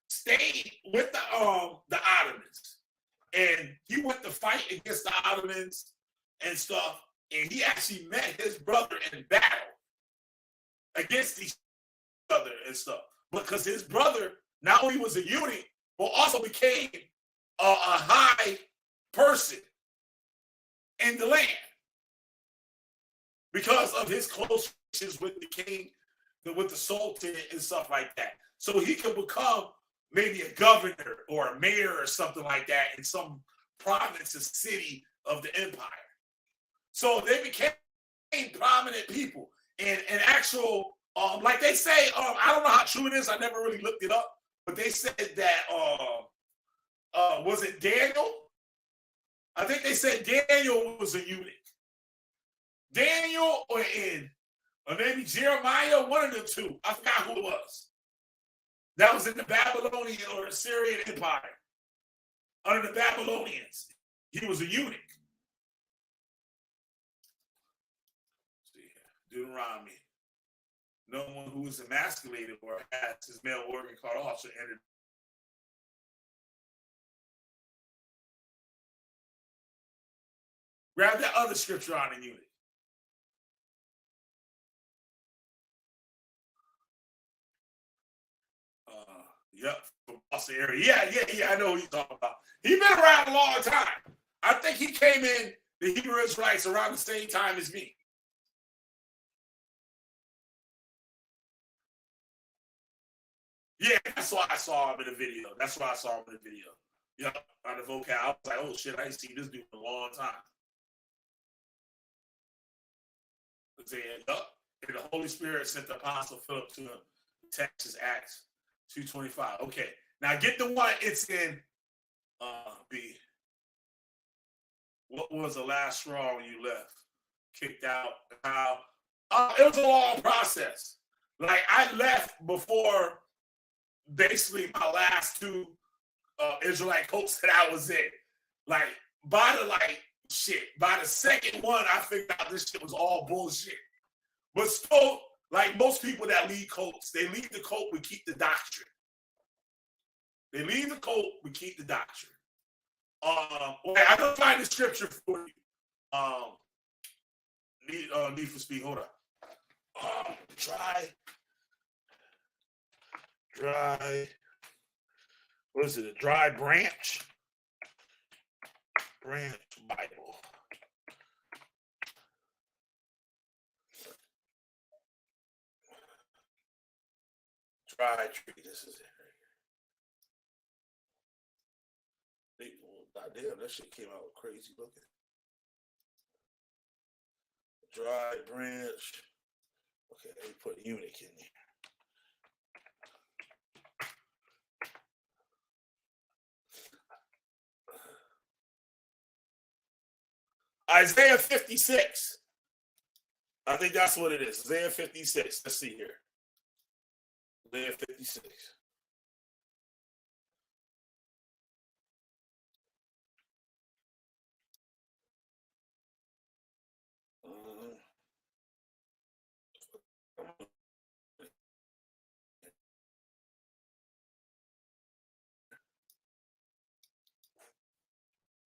stayed with the Ottomans, and he went to fight against the Ottomans and stuff. and he actually met his brother in battle against each other and stuff. Because his brother not only was a eunuch, but also became a high person in the land because of his close relations with the king, with the sultan and stuff like that. So he could become maybe a governor or a mayor or something like that in some province or city of the empire. So they became prominent people and actual, like they say, I don't know how true it is. I never really looked it up, but they said that, was it Daniel? I think they said Daniel was a eunuch. Daniel or maybe Jeremiah, one of the two. I forgot who it was. That was in the Babylonian or Assyrian Empire. Under the Babylonians, he was a eunuch. Deuteronomy. No one who is emasculated or has his male organ cut off should enter. Grab that other scripture on the eunuch. Yep, from Boston area. Yeah. I know what he's talking about. He's been around a long time. I think he came in the Hebrew Israelites around the same time as me. Yeah, that's why I saw him in the video. Yep, on the vocab. I was like, oh shit, I ain't seen this dude in a long time. Yep. And the Holy Spirit sent the Apostle Philip to him. Texas Acts 2:25. Okay, now get the one. It's in B. What was the last straw when you left? Kicked out? How? It was a long process. Like I left before basically my last two Israelite cults that I was in. Like by the second one, I figured out this shit was all bullshit. But still, like most people that lead cults, they leave the cult, we keep the doctrine. They leave the cult, we keep the doctrine. I don't find the scripture for you. Need for speed. Hold on. Dry. What is it? A dry branch? Branch Bible. Dry tree. This is it. Damn, that shit came out crazy looking. Dry branch. Okay, let me put eunuch in there. Isaiah 56. I think that's what it is. Isaiah 56. Let's see here. Isaiah 56.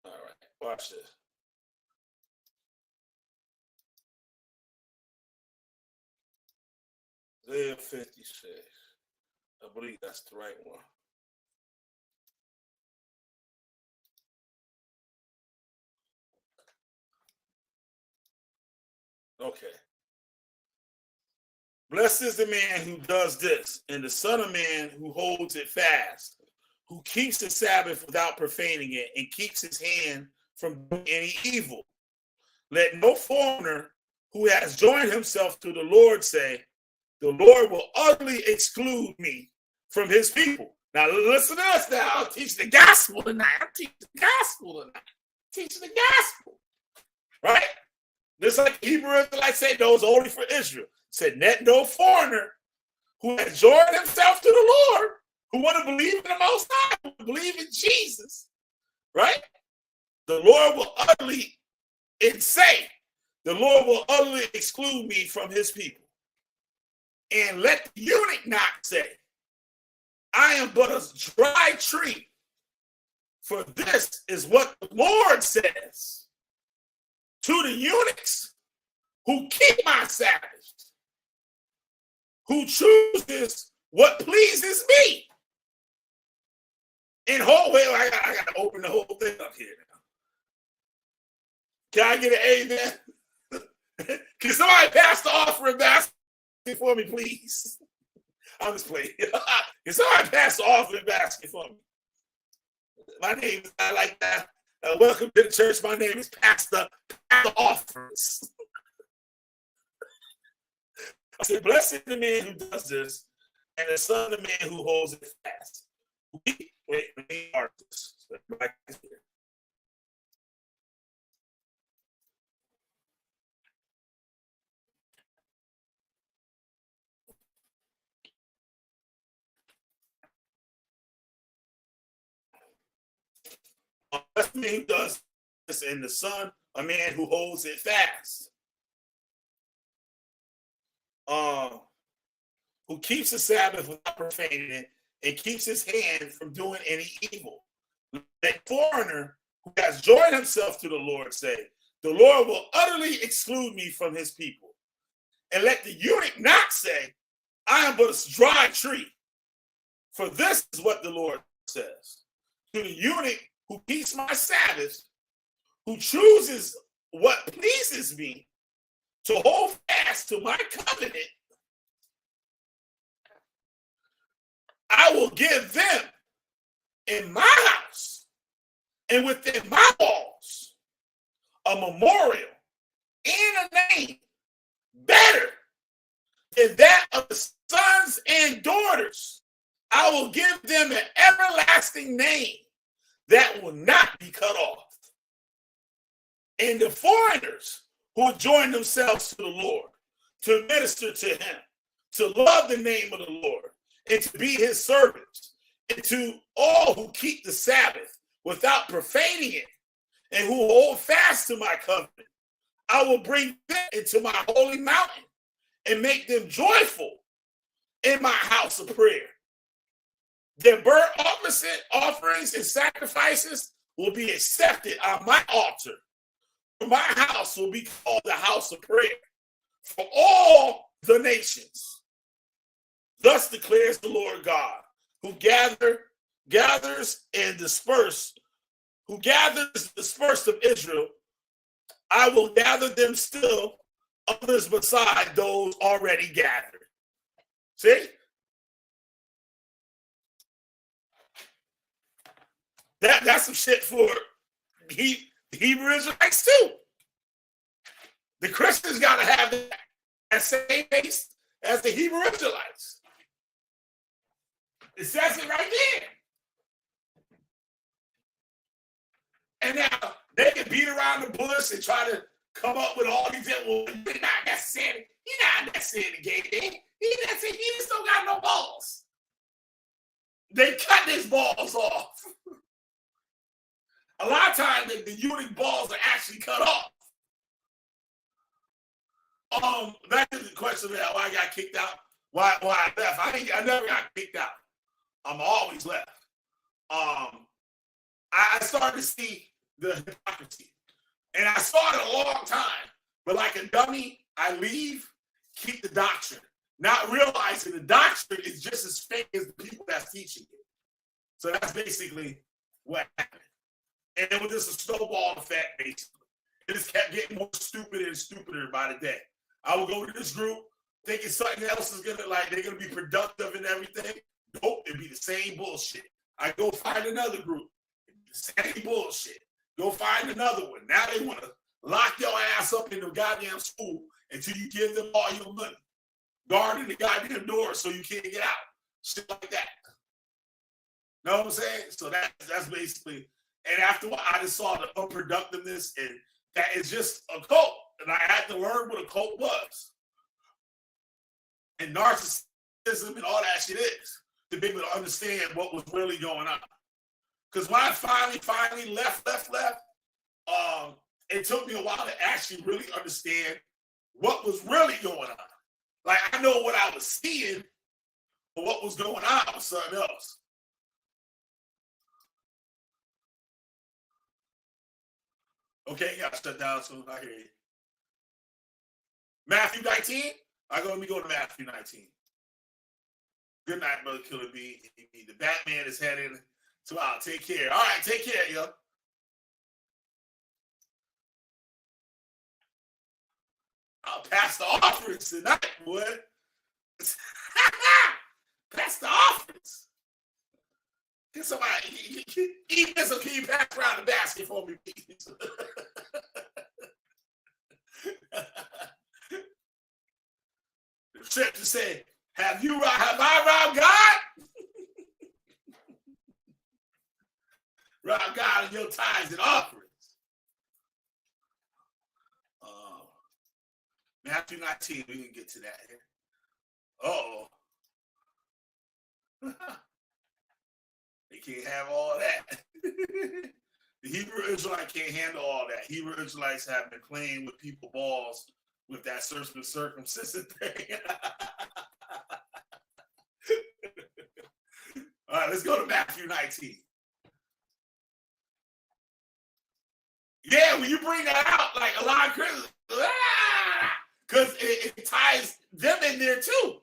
All right, watch this. Isaiah 56. I believe that's the right one. Okay. Blessed is the man who does this, and the Son of Man who holds it fast, who keeps the Sabbath without profaning it, and keeps his hand from doing any evil. Let no foreigner who has joined himself to the Lord say, the Lord will utterly exclude me from his people. Now listen to us now. I'll teach the gospel tonight. Teach the gospel. Right? Just like Hebrew Israelites say, those only for Israel. Said, let no foreigner who has joined himself to the Lord, who want to believe in the Most High, who believe in Jesus, right? The Lord will utterly the Lord will utterly exclude me from his people. And let the eunuch not say, I am but a dry tree, for this is what the Lord says to the eunuchs who keep my Sabbath, who chooses what pleases me. In whole way, I got to open the whole thing up here now. Can I get an amen? Can somebody pass the offering basket for me, please? I'm just playing. Can somebody pass the offering basket for me? My name is, I like that. Welcome to the church. My name is Pastor Offerings. I said, blessed the man who does this, and the son of the man who holds it fast. Wait, artists. Blessed the man who does this, and the son, a man who holds it fast. Who keeps the Sabbath without profaning it, and keeps his hand from doing any evil. That foreigner who has joined himself to the Lord say, the Lord will utterly exclude me from his people. And let the eunuch not say, I am but a dry tree. For this is what the Lord says. To the eunuch who keeps my Sabbath, who chooses what pleases me, to hold fast to my covenant, I will give them in my house and within my walls a memorial and a name better than that of the sons and daughters. I will give them an everlasting name that will not be cut off. And the foreigners who join themselves to the Lord, to minister to him, to love the name of the Lord, and to be his servants, and to all who keep the Sabbath without profaning it, and who hold fast to my covenant, I will bring them into my holy mountain and make them joyful in my house of prayer. Their burnt offerings and sacrifices will be accepted on my altar. My house will be called the house of prayer for all the nations. Thus declares the Lord God, who gathers and disperse, who gathers dispersed of Israel. I will gather them still, others beside those already gathered. See? That's some shit for the Hebrew Israelites too. The Christians got to have that same base as the Hebrew Israelites. It says it right there. And now they can beat around the bush and try to come up with all these. Well, he's not necessarily gay. He just don't got no balls. They cut his balls off. A lot of times the eunuch balls are actually cut off. Back to the question of why I got kicked out. Why I left. I never got kicked out. I'm always left. I started to see the hypocrisy. And I saw it a long time. But like a dummy, I leave, keep the doctrine. Not realizing the doctrine is just as fake as the people that's teaching it. So that's basically what happened. And it was just a snowball effect, basically. It just kept getting more stupider and stupider by the day. I would go to this group thinking something else is they're gonna be productive and everything. Nope, it'd be the same bullshit. I go find another group, the same bullshit. Go find another one. Now they want to lock your ass up in the goddamn school until you give them all your money. Guarding the goddamn door so you can't get out. Shit like that. Know what I'm saying? So that's basically. And after a while, I just saw the unproductiveness, and that is just a cult. And I had to learn what a cult was. And narcissism and all that shit is, to be able to understand what was really going on. Because when I finally left, it took me a while to actually really understand what was really going on. Like, I know what I was seeing, but what was going on was something else. Okay, yeah, shut down soon. I hear you. Matthew 19? Let me go to Matthew 19. Good night, Brother Killer B. The Batman is heading to out. Take care. All right, take care, yo. I'll pass the offerings tonight, boy. Pass the offerings. Can somebody, so can you pass around the basket for me, please? The scripture said, have I robbed God? Robbed God in your tithes and offerings. Matthew 19, we can get to that here. Uh-oh. They can't have all that. The Hebrew Israelite can't handle all that. Hebrew Israelites have been playing with people's balls with that circumcision thing. All right, let's go to Matthew 19. Yeah, when you bring that out, like a lot of Christians, because it ties them in there too.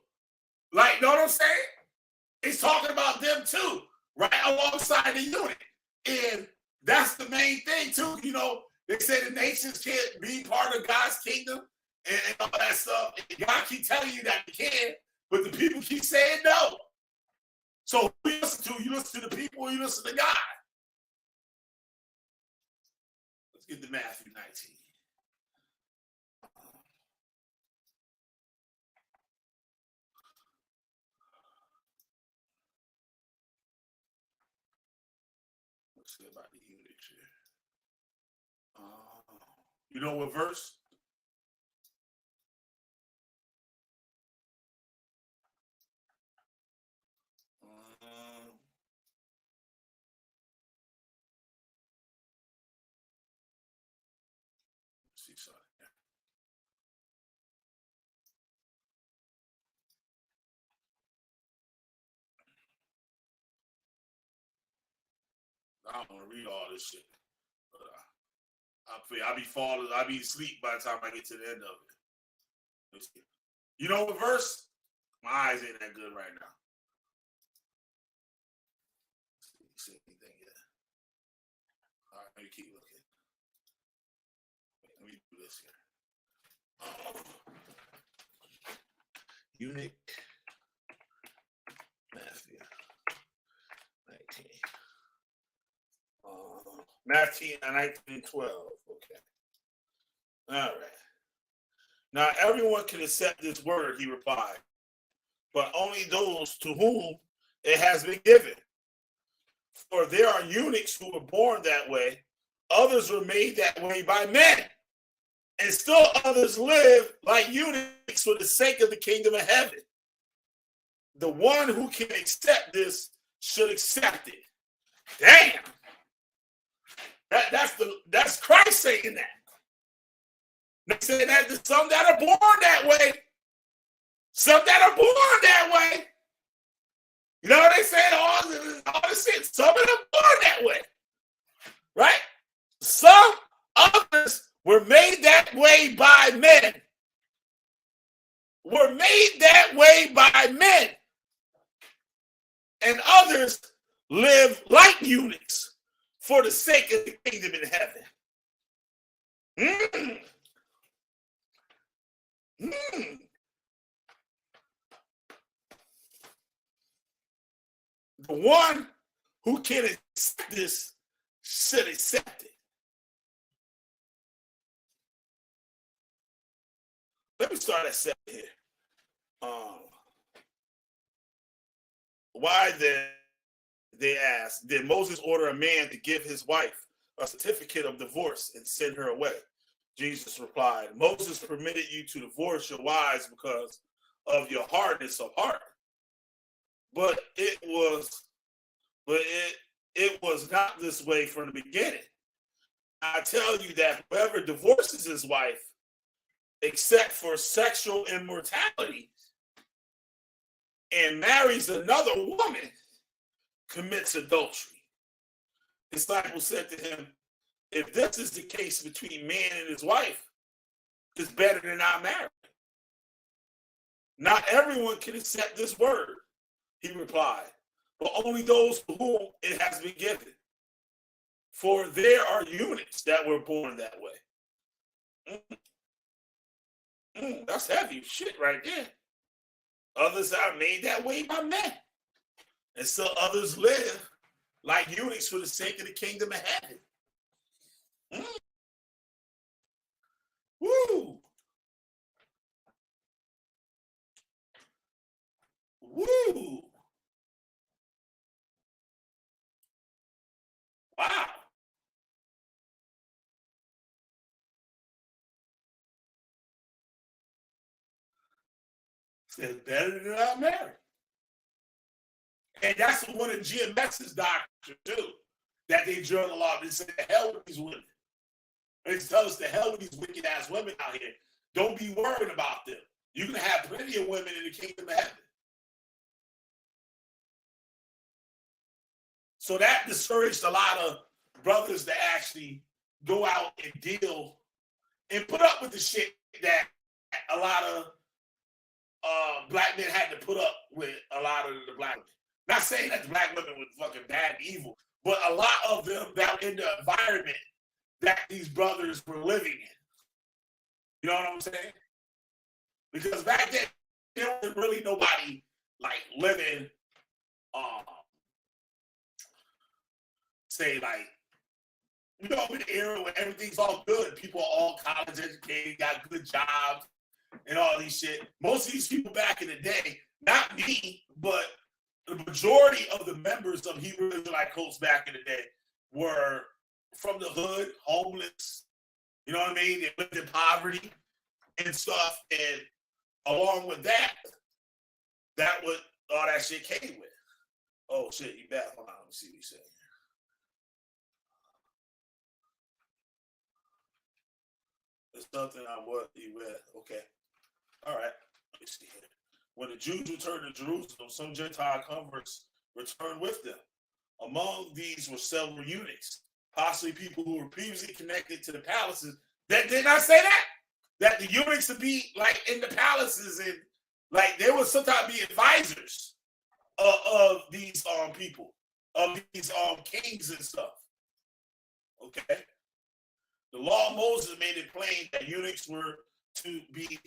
Like, know what I'm saying? It's talking about them too, right alongside the unit. And that's the main thing too. You know, they say the nations can't be part of God's kingdom and all that stuff. And God keep telling you that you can, but the people keep saying no. So who you listen to? You listen to the people or you listen to God? Let's get to Matthew 19. Let's see about the eunuchs here. You know what verse? Let's see something. I don't want to read all this shit. But I'll be asleep by the time I get to the end of it. Let's see. You know what verse? My eyes ain't that good right now. See anything yet? All right, let me keep looking. Let me do this here. Eunuch. Matthew 19. Matthew 19:12. Okay. All right. Now everyone can accept this word, he replied, but only those to whom it has been given. For there are eunuchs who were born that way, others were made that way by men, and still others live like eunuchs for the sake of the kingdom of heaven. The one who can accept this should accept it. Damn. That's Christ saying that. They say that there's some that are born that way. Some that are born that way. You know what they say? All this shit. Some of them born that way. Right? Some others were made that way by men. Were made that way by men. And others live like eunuchs for the sake of the kingdom in heaven. The one who can accept this should accept it. Let me start at 7 here. Why then, they asked, did Moses order a man to give his wife a certificate of divorce and send her away? Jesus replied, Moses permitted you to divorce your wives because of your hardness of heart. But it was not this way from the beginning. I tell you that whoever divorces his wife, except for sexual immorality, and marries another woman, commits adultery. Disciples said to him, if this is the case between man and his wife, it's better than not married. Not everyone can accept this word, he replied, but only those to whom it has been given. For there are eunuchs that were born that way. That's heavy shit right there. Others are made that way by men. And so others live like eunuchs for the sake of the kingdom of heaven. Woo! Woo! Wow. It's better than not married. And that's one of GMX's doctrines too, that they journal off and say, the hell with these women. They tell us the hell with these wicked ass women out here. Don't be worried about them. You can have plenty of women in the kingdom of heaven. So that discouraged a lot of brothers to actually go out and deal and put up with the shit that a lot of black men had to put up with. A lot of the black women. Not saying that the black women were fucking bad and evil, but a lot of them that were in the environment that these brothers were living in. You know what I'm saying? Because back then, there wasn't really nobody like living, say like, you know, in the era when everything's all good, people are all college educated, got good jobs and all these shit. Most of these people back in the day, not me, but the majority of the members of Hebrew Israelite cults back in the day were from the hood, homeless, you know what I mean? They lived in poverty and stuff. And along with that, that what all that shit came with. Oh shit, you back. Hold on, let me see what he's saying. There's something I want you with. Okay. All right. Let me see here. When the Jews returned to Jerusalem, some Gentile converts returned with them. Among these were several eunuchs, possibly people who were previously connected to the palaces. That did not say that? That the eunuchs would be like in the palaces and like they would sometimes be advisors of these people, of these kings and stuff. Okay. The law of Moses made it plain that eunuchs were to be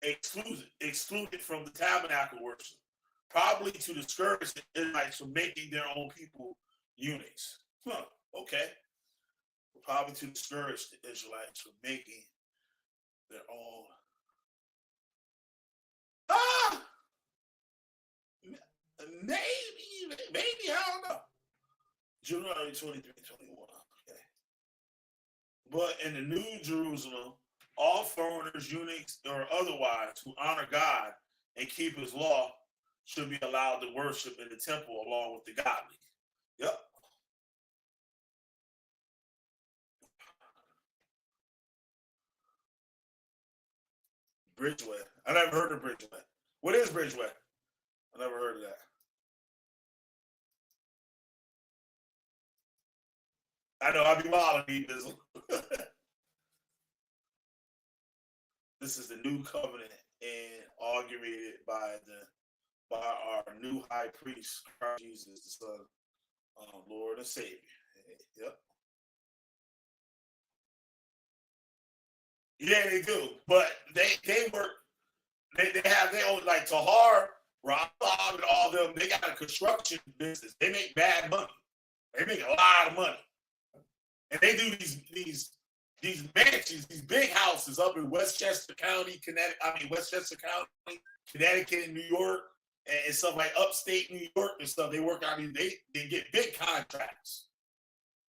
excluded from the tabernacle worship, probably to discourage the Israelites from making their own people eunuchs. Okay. Probably to discourage the Israelites from making their own. Maybe, I don't know. Deuteronomy 23, 21. Okay. But in the New Jerusalem, all foreigners, eunuchs, or otherwise who honor God and keep his law should be allowed to worship in the temple along with the godly. Yep. Bridgeway. I never heard of Bridgeway. What is Bridgeway? I never heard of that. I know I'll be wilding this. This is the new covenant and inaugurated by our new high priest, Christ Jesus, the Son, Lord and Savior. Yep. Yeah, they do, but they work. They have their own, like Tahar, Rob, and all them. They got a construction business. They make bad money. They make a lot of money, and they do these mansions, these big houses up in Westchester County, Westchester County, Connecticut, and New York, and stuff like upstate New York and stuff. They work out these. They get big contracts.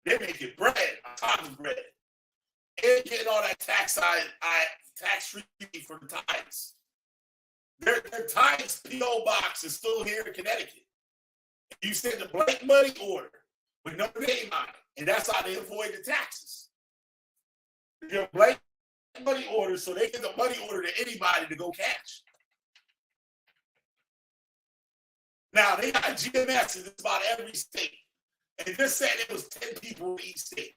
They making bread on top of bread. And getting all that tax free for the tithes. Their tithes PO box is still here in Connecticut. You send a blank money order with no name on it, and that's how they avoid the taxes. They're blank money orders, so they get the money order to anybody to go cash. Now they got GMS in about every state, and this said it was 10 people in each state.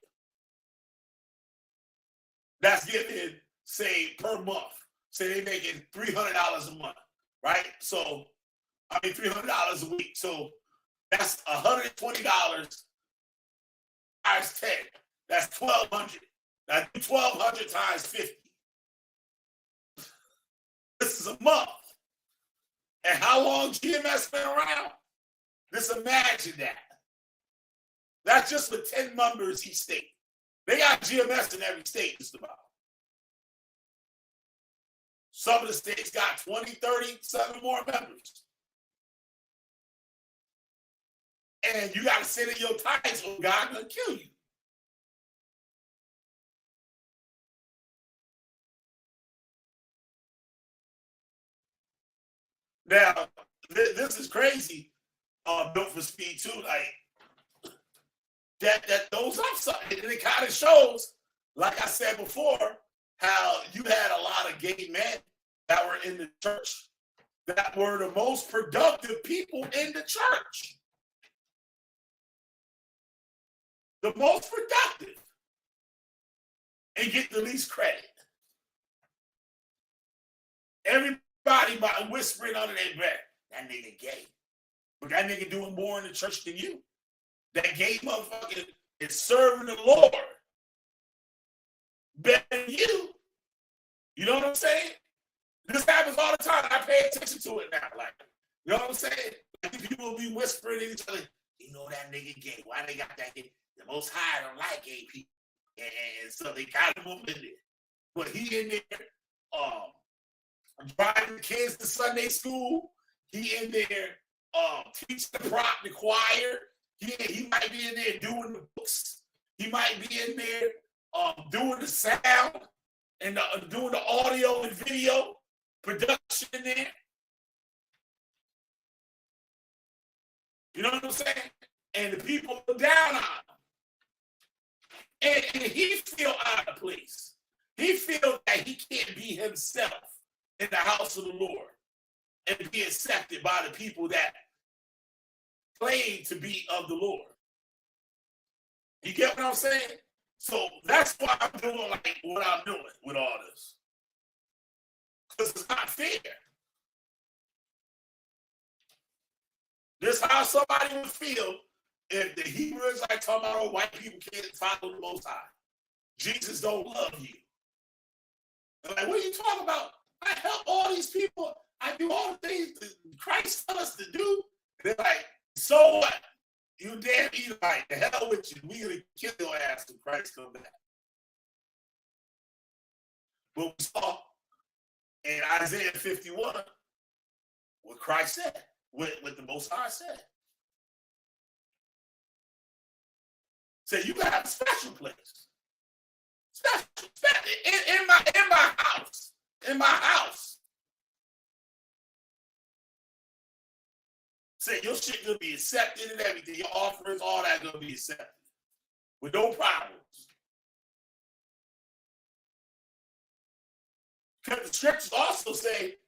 that's getting, say, per month. Say they making $300 a month, right? So, I mean, $300 a week. So that's $120 times 10. That's $1,200. Now do 1,200 times 50. This is a month. And how long GMS been around? Just imagine that. That's just with 10 members each state. They got GMS in every state just about. Some of the states got 20, 30, 7 more members. And you got to send in your tithes or God gonna kill you. Now, this is crazy. Built for Speed too, like that those upside, and it kind of shows, like I said before, how you had a lot of gay men that were in the church that were the most productive people in the church. The most productive, and get the least credit. Everybody by whispering under their breath, that nigga gay. But that nigga doing more in the church than you. That gay motherfucker is serving the Lord better than you. You know what I'm saying? This happens all the time. I pay attention to it now. Like, you know what I'm saying? Like, people will be whispering to each other, you know that nigga gay. Why they got that gay? The Most High don't like gay people. And so they got him up in there. But he in there driving kids to Sunday school. He in there teaching the choir. He might be in there doing the books. He might be in there doing the sound and doing the audio and video production in there. You know what I'm saying? And the people are down on him. And he feel out of place. He feels that he can't be himself in the house of the Lord and be accepted by the people that claim to be of the Lord. You get what I'm saying? So that's why I'm doing like what I'm doing with all this. Because it's not fair. This is how somebody would feel if the Hebrews like talking about white people can't follow the Most High. Jesus don't love you. They're like, what are you talking about? I help all these people. I do all the things that Christ tells us to do. They're like, so what? You damn Edomite, the hell with you. We gonna kill your ass when Christ come back. But we saw in Isaiah 51 what Christ said, what the Most High said. So you got a special place. Special in my house. In my house. Say your shit gonna be accepted and everything. Your offerings, all that gonna be accepted. With no problems. Because the scriptures also say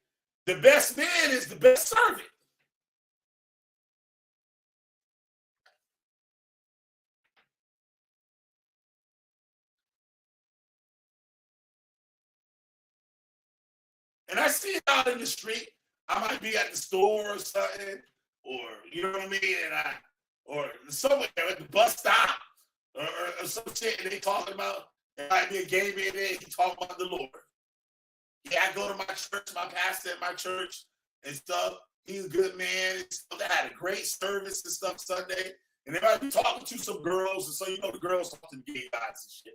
the best man is the best servant. And I see it out in the street. I might be at the store or something, or you know what I mean, or somewhere at the bus stop, or some shit, and they talking about there might be a gay man there. He talking about the Lord. Yeah, I go to my church, my pastor at my church and stuff. He's a good man. And stuff. They had a great service and stuff Sunday, and they might be talking to some girls, and so you know the girls talk to the gay guys and shit,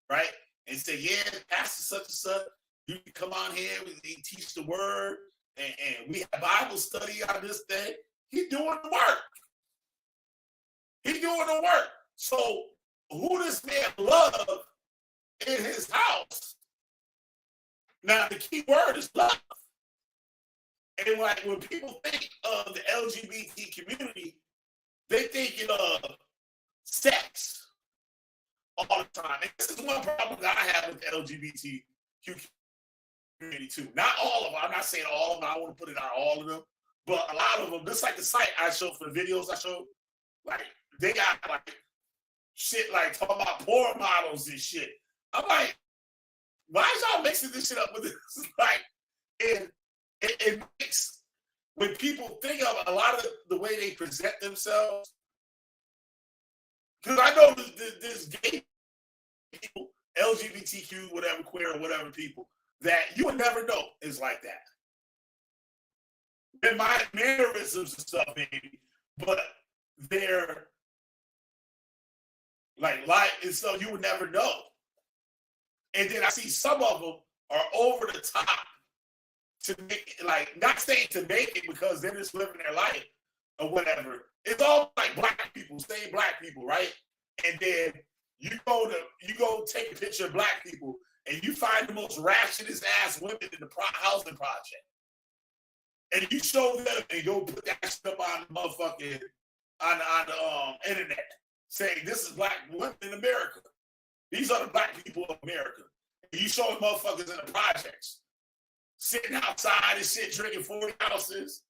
right? And say, yeah, pastor such and such. You can come on here, we teach the word, and we have Bible study on this thing. He's doing the work. He's doing the work. So who this man love in his house? Now the key word is love. And like when people think of the LGBT community, they think of sex all the time. And this is one problem that I have with the LGBTQ community too. Not all of them. I'm not saying all of them. I want to put it on all of them. But a lot of them, just like the site I show for the videos I show, like they got like shit like talking about porn models and shit. I'm like, why is y'all mixing this shit up with this? Like, it makes, when people think of a lot of the way they present themselves, because I know there's gay people, LGBTQ, whatever, queer, or whatever people, that you would never know is like that. And my mannerisms and stuff, maybe, but they're like and so you would never know. And then I see some of them are over the top to make it, like, not saying to make it because they're just living their life or whatever. It's all like black people, saying black people, right? And then you go take a picture of black people and you find the most ratchetest ass women in the housing project. And you show them and go put that shit up on the motherfucking on the internet, saying this is black women in America. These are the black people of America. And you show them motherfuckers in the projects, sitting outside and shit, drinking 40 ounces,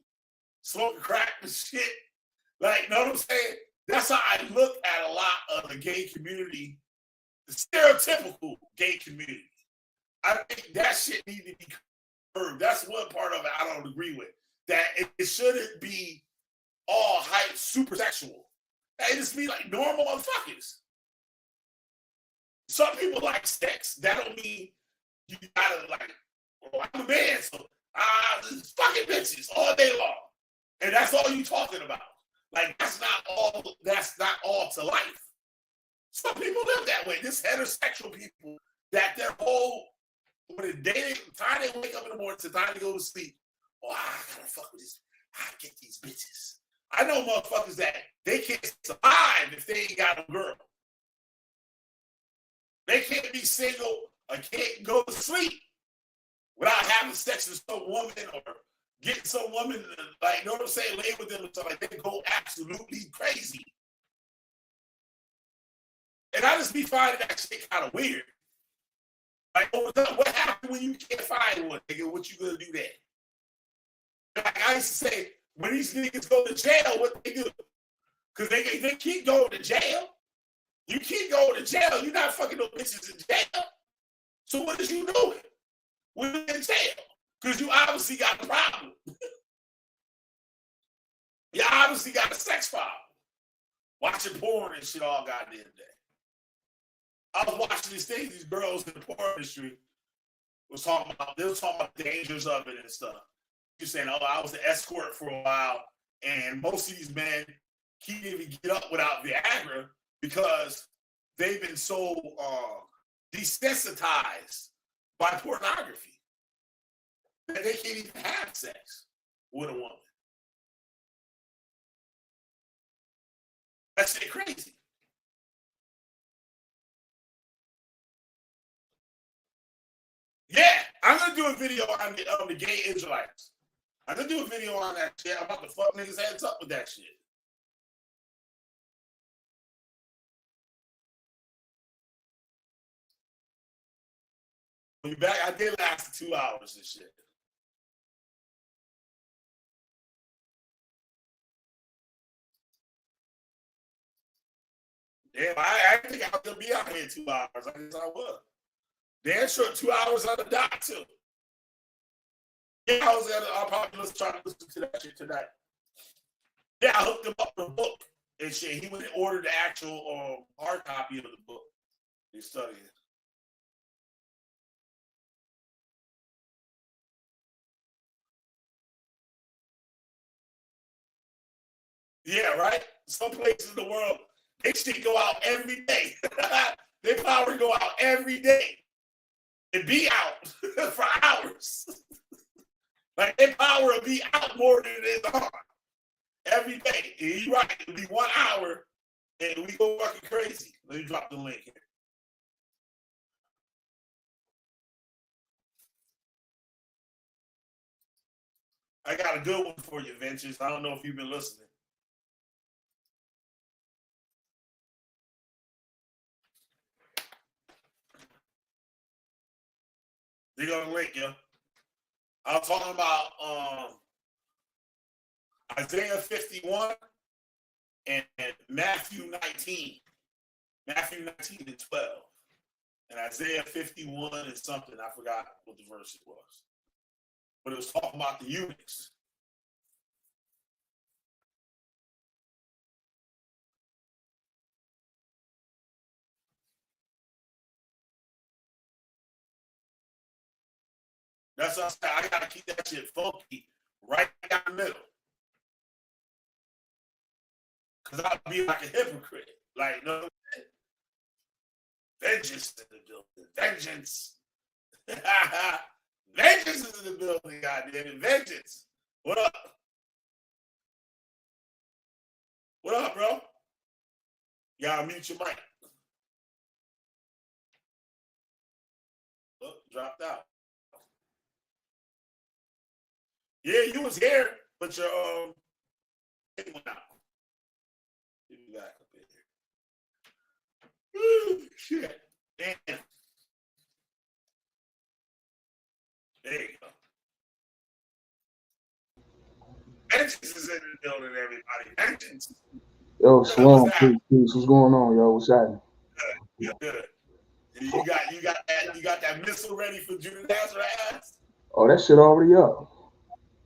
smoking crack and shit. Like, know what I'm saying? That's how I look at a lot of the gay community, the stereotypical gay community. I think that shit needs to be curbed. That's one part of it I don't agree with. That it shouldn't be all hype, super sexual. It just be like normal motherfuckers. Some people like sex. That don't mean you gotta like, oh, I'm a man, so fucking bitches all day long. And that's all you talking about. Like, that's not all to life. Some people live that way. This heterosexual people, that their whole, when the time they wake up in the morning to time to go to sleep, oh, I gotta fuck with this, I get these bitches. I know motherfuckers that they can't survive if they ain't got a girl. They can't be single or can't go to sleep without having sex with some woman or getting some woman, like, you know what I'm saying, lay with them and stuff like that. They go absolutely crazy. And I just be finding that shit kind of weird. Like, what happened when you can't find one, nigga? What you gonna do then? Like I used to say, when these niggas go to jail, what they do? Because they keep going to jail. You keep going to jail. You're not fucking no bitches in jail. So what is you doing when you're in jail? Because you obviously got a problem. You obviously got a sex problem. Watching porn and shit all goddamn day. I was watching these things, these girls in the porn industry they was talking about the dangers of it and stuff. You're saying, oh, I was an escort for a while, and most of these men can't even get up without Viagra because they've been so desensitized by pornography that they can't even have sex with a woman. That's crazy. Yeah, I'm gonna do a video on the gay Israelites. I'm gonna do a video on that shit. I'm about to fuck niggas' heads up with that shit. When you back, I did last 2 hours and shit. Damn, I think I was gonna be out here in 2 hours. I guess I was. Damn sure 2 hours on the dot too. Yeah, I'll probably try to listen to that shit tonight. Yeah, I hooked him up with a book and shit. He went and ordered the actual hard copy of the book. He's studying it. Yeah, right? Some places in the world, they shit go out every day. They power go out every day. And be out for hours. Like, their power will be out more than it is on every day. And you're right, it'll be 1 hour and we go fucking crazy. Let me drop the link here. I got a good one for you, Ventures. I don't know if you've been listening. They got a link, yo. I was talking about Isaiah 51 and Matthew 19. Matthew 19 and 12. And Isaiah 51 and something, I forgot what the verse it was. But it was talking about the eunuchs. That's what I'm saying. I gotta keep that shit funky right down the middle. Cause I'll be like a hypocrite. Like, no, vengeance in the building. Vengeance. Vengeance is in the building, goddamn. Vengeance. What up? What up, bro? Y'all mute your mic. Oh, dropped out. Yeah, you was here, but your it went out. Get me back up in here. Ooh, shit. Damn. There you go. Vengeance is in the building, everybody. Vengeance. Yo, Shalom, peace. What's going on, yo? What's happening? Good. Good. You got that missile ready for Judah Nazareth? Oh, that shit already up.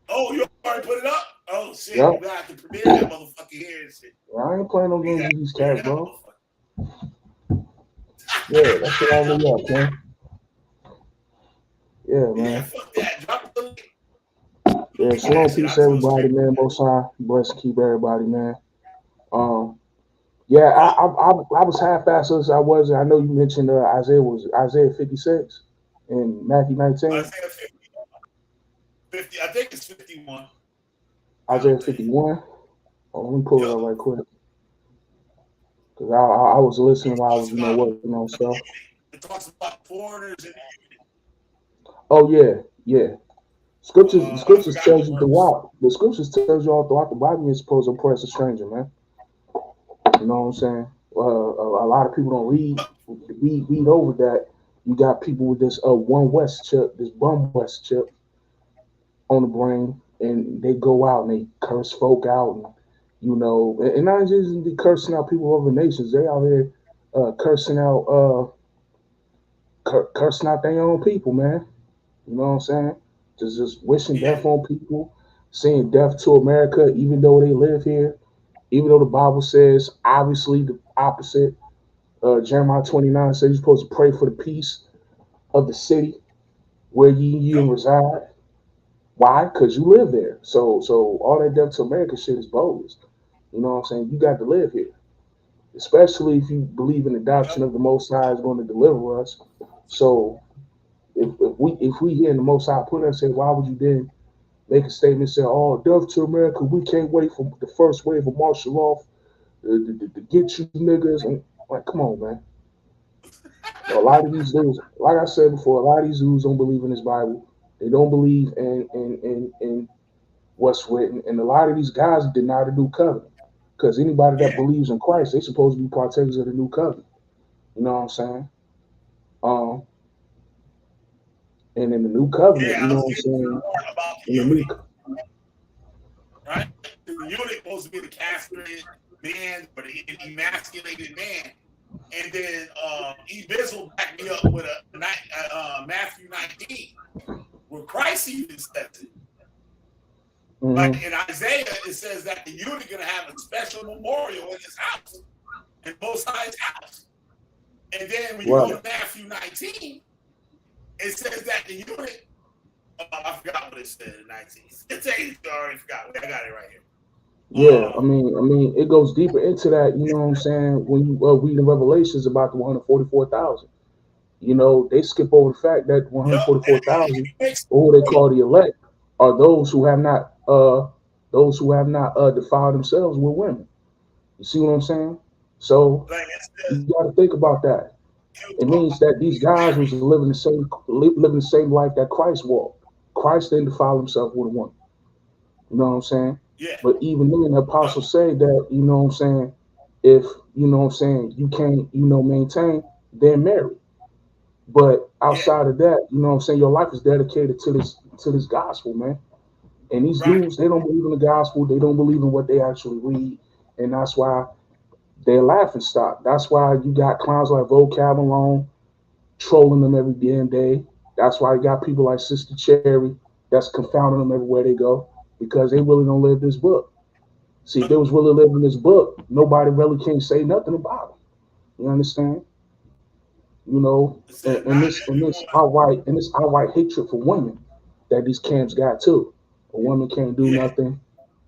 Oh, you already put it up? Oh shit! Yep. You got to premiere that motherfucker here and shit. Yeah, I ain't playing no games with these cats, bro. Yeah, that shit already up, man. Yeah, man. Yeah, fuck that. Drop the link. Yeah, shalom, peace, everybody, man. Most High, bless and keep everybody, man. Yeah, I was half-assed as I was. I know you mentioned Isaiah 56 and Matthew 19. Isaiah 50. I think it's 51. Isaiah 51. Oh, let me pull it up right quick. Because I was listening while I was, working on stuff. It talks about foreigners and oh yeah. Scriptures tells you throughout. The scriptures tells you all throughout the Bible you're supposed to oppress a stranger, man. You know what I'm saying? A lot of people don't read over that. You got people with this one West chip, this bum West chip on the brain, and they go out and they curse folk out, and not just be cursing out people of other nations. They out here cursing out their own people, man. You know what I'm saying? Just wishing death on people, saying death to America, even though they live here, even though the Bible says obviously the opposite. Jeremiah 29 says you're supposed to pray for the peace of the city where ye reside. Why? Because you live there. So all that death to America shit is bogus. You know what I'm saying? You got to live here, especially if you believe in the doctrine of the Most High is going to deliver us. So if we hear the Most High put us, say, why would you then make a statement say, "Oh, death to America, we can't wait for the first wave of martial law to get you niggas"? And like, come on, man. A lot of these dudes, like I said before, a lot of these dudes don't believe in this Bible. They don't believe in what's written, and a lot of these guys deny the new covenant. Because anybody that believes in Christ, they're supposed to be partakers of the new covenant. You know what I'm saying? And in the new covenant, you know what I'm saying? In the new, right? The eunuch supposed to be the castrated man, but the emasculated man. And then Ebiz will back me up with a Matthew 19, where Christ even says it. But in Isaiah, it says that the eunuch going to have a special memorial in his house, in Most High's house. And then when you go to Matthew 19, it says that the eunuch, I forgot what it said in 19. It's I already forgot. I got it right here. Yeah, I mean, it goes deeper into that. You know what I'm saying? When you read the Revelations about the 144,000, they skip over the fact that 144,000, or who they call the elect, are those who have not defiled themselves with women. You see what I'm saying? So you got to think about that. It means that these guys was living the same life that Christ walked. Christ didn't defile himself with a woman. You know what I'm saying? Yeah. But even then, the apostles say that, you know what I'm saying, if, you know what I'm saying, you can't, maintain, then marry. But outside of that, you know what I'm saying, your life is dedicated to this gospel, man. And these dudes, they don't believe in the gospel. They don't believe in what they actually read. And that's why they're laughing stock. That's why you got clowns like Vocab alone, trolling them every damn day. That's why you got people like Sister Cherry that's confounding them everywhere they go, because they really don't live this book. See, if they was really living this book, nobody really can't say nothing about them. You understand? You know, and this outright hatred for women that these camps got too. A woman can't do nothing.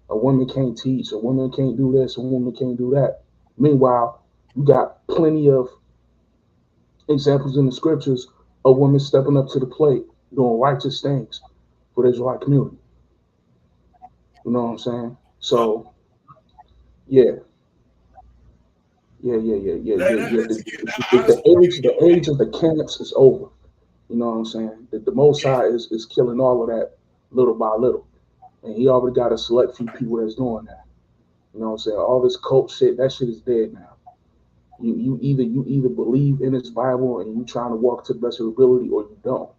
A woman can't teach. A woman can't do this. A woman can't do that. Meanwhile, you got plenty of examples in the scriptures of women stepping up to the plate, doing righteous things for the Israelite community. You know what I'm saying? So, yeah. The age of the camps is over. You know what I'm saying? The Most High is killing all of that little by little. And he already got a select few people that's doing that. You know what I'm saying? All this cult shit, that shit is dead now. You either believe in this Bible and you trying to walk to the best of your ability, or you don't.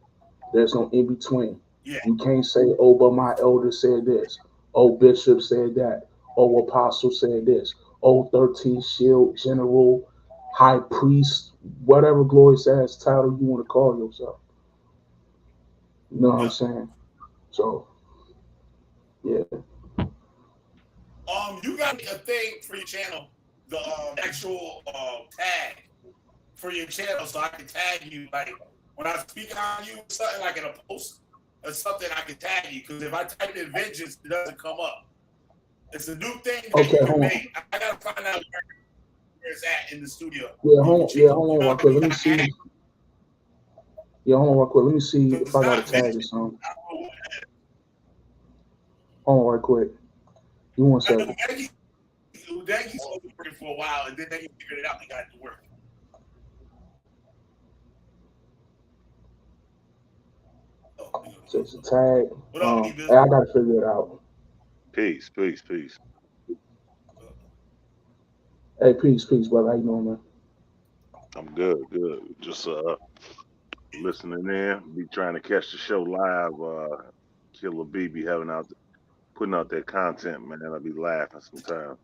There's no in between. Yeah. You can't say, oh, but my elder said this. Oh, bishop said that. Oh, apostle said this. Oh, 13th shield general, high priest, whatever glorious ass title you want to call yourself. You know what I'm saying? So, yeah. You got a thing for your channel, the actual tag for your channel, so I can tag you. Like when I speak on you, something like in a post or something, I can tag you. Because if I type in vengeance, it doesn't come up. It's a new thing that you can make. I gotta find out where it's at in the studio. Hold on, real quick. Let me see. Hold on, real quick. Let me see if I got a tag or something. Hold on, right quick. You want to say? He's working for a while, and then they figured it out. They got it to work. So it's a tag. I gotta figure it out. Peace. Hey, peace, brother. How you doing, man? I'm good. Just listening in. Be trying to catch the show live. Killer B be putting out that content, man. I'll be laughing sometimes.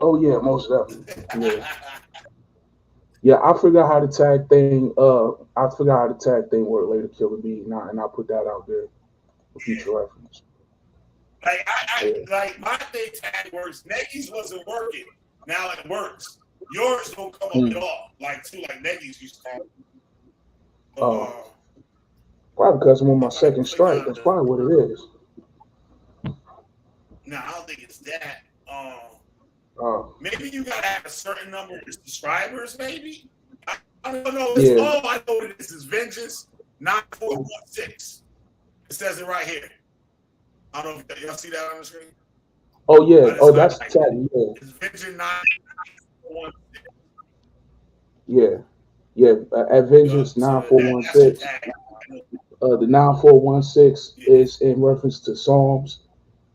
Oh yeah, most definitely. Yeah, I forgot how the tag thing. I forgot how the tag thing worked later, Killer B, and I put that out there for future reference. Like my thing tag works. Nagy's wasn't working. Now it works. Yours don't come up at all. Like Nagy's used to come. Probably because I'm on my second strike. That's probably what it is. No, I don't think it's that. Maybe you gotta have a certain number of subscribers. Maybe I don't know. I know what it is. It's Vengeance 9416. It says it right here. I don't know if y'all see that on the screen. Oh yeah. That's the tag. Yeah. It's Vengeance 9416. Yeah. At Vengeance 9416. The 9416 is in reference to Psalms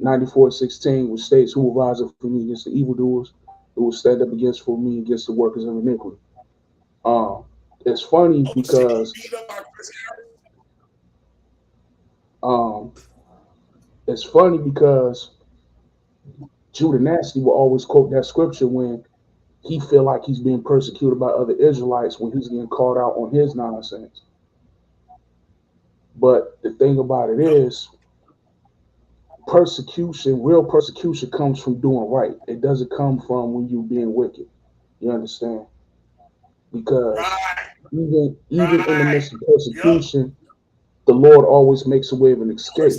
94:16, which states, "Who will rise up for me against the evildoers? Who will stand up against me against the workers of iniquity?" It's funny because Judah Nasty will always quote that scripture when he feel like he's being persecuted by other Israelites when he's getting called out on his nonsense. But the thing about it is, real persecution comes from doing right. It doesn't come from when you being wicked. You understand? Because even in the midst of persecution, the Lord always makes a way of an escape.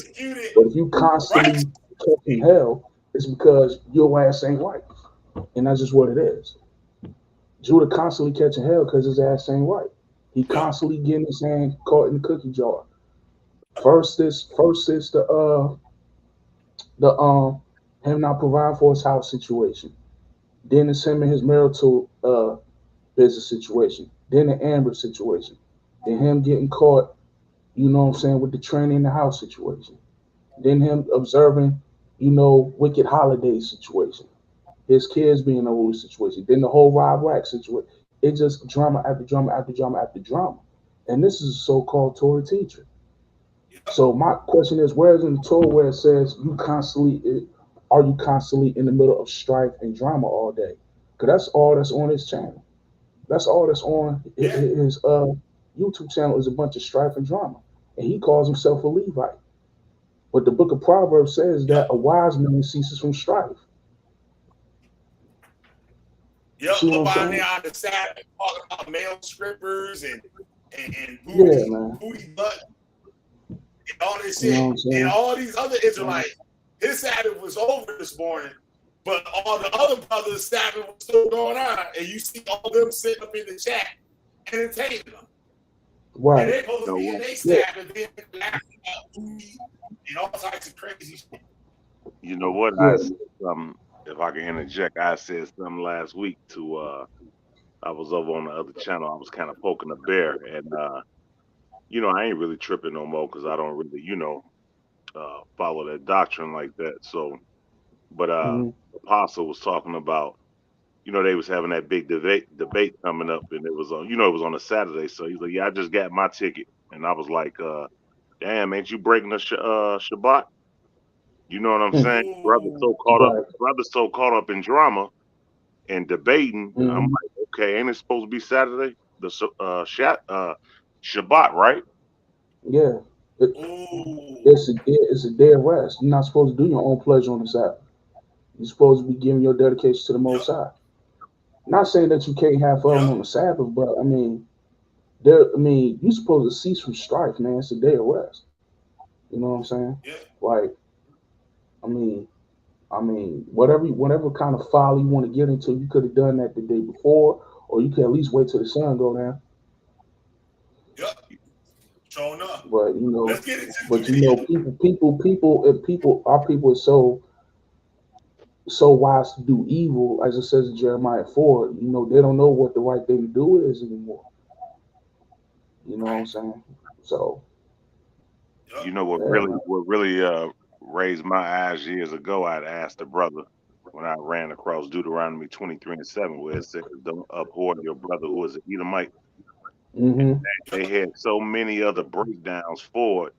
But if you constantly catching hell, it's because your ass ain't right. And that's just what it is. Judah constantly catching hell because his ass ain't right. He constantly getting his hand caught in the cookie jar. First is the him not providing for his house situation. Then it's him and his marital business situation. Then the Amber situation. Then him getting caught, you know what I'm saying, with the tranny in the house situation. Then him observing, wicked holiday situation. His kids being a holy situation. Then the whole Rob Rack situation. It's just drama after drama after drama after drama. And this is a so-called Torah teacher. So my question is, where is in the Torah where it says are you constantly in the middle of strife and drama all day? Because that's all that's on his channel. That's all that's on his YouTube channel is a bunch of strife and drama, and he calls himself a Levite. But the book of Proverbs says that a wise man ceases from strife. Yep, See what up I'm on saying? there on the Sabbath, talking about male strippers and Yeah, man. booty butt and all this You know shit. what I'm saying? And all these other Israelites, his Sabbath was over this morning, but all the other brothers' Sabbath was still going on. And you see all them sitting up in the chat entertaining them. Right. And they're supposed to be in their Sabbath, then laughing about booty and all types of crazy shit. You know what? I said something, if I can interject, I said something last week to I was over on the other channel. I was kind of poking a bear, and you know, I ain't really tripping no more because I don't really, you know, follow that doctrine like that. So, but Apostle was talking about, you know, they was having that big debate coming up, and it was on, you know, it was on a Saturday. So he's like, yeah, I just got my ticket, and I was like, damn, ain't you breaking the Shabbat? You know what I'm saying? Brother's so caught up in drama and debating. I'm like, okay, ain't it supposed to be Saturday? The Shabbat, right? Yeah. It's a day of rest. You're not supposed to do your own pleasure on the Sabbath. You're supposed to be giving your dedication to the Most High. Not saying that you can't have fun on the Sabbath, but I mean, you're supposed to cease from strife, man. It's a day of rest. You know what I'm saying? Yeah. Like, I mean, whatever kind of folly you want to get into, you could have done that the day before, or you can at least wait till the sun go down. Yep. Showing up. But you know, Let's get into our people are so wise to do evil, as it says in Jeremiah 4. You know, they don't know what the right thing to do is anymore. You know what I'm saying? So, you know what really raised my eyes years ago? I'd asked the brother when I ran across Deuteronomy 23:7, where it says, "Don't abhor your brother who is an Edomite." They had so many other breakdowns for it,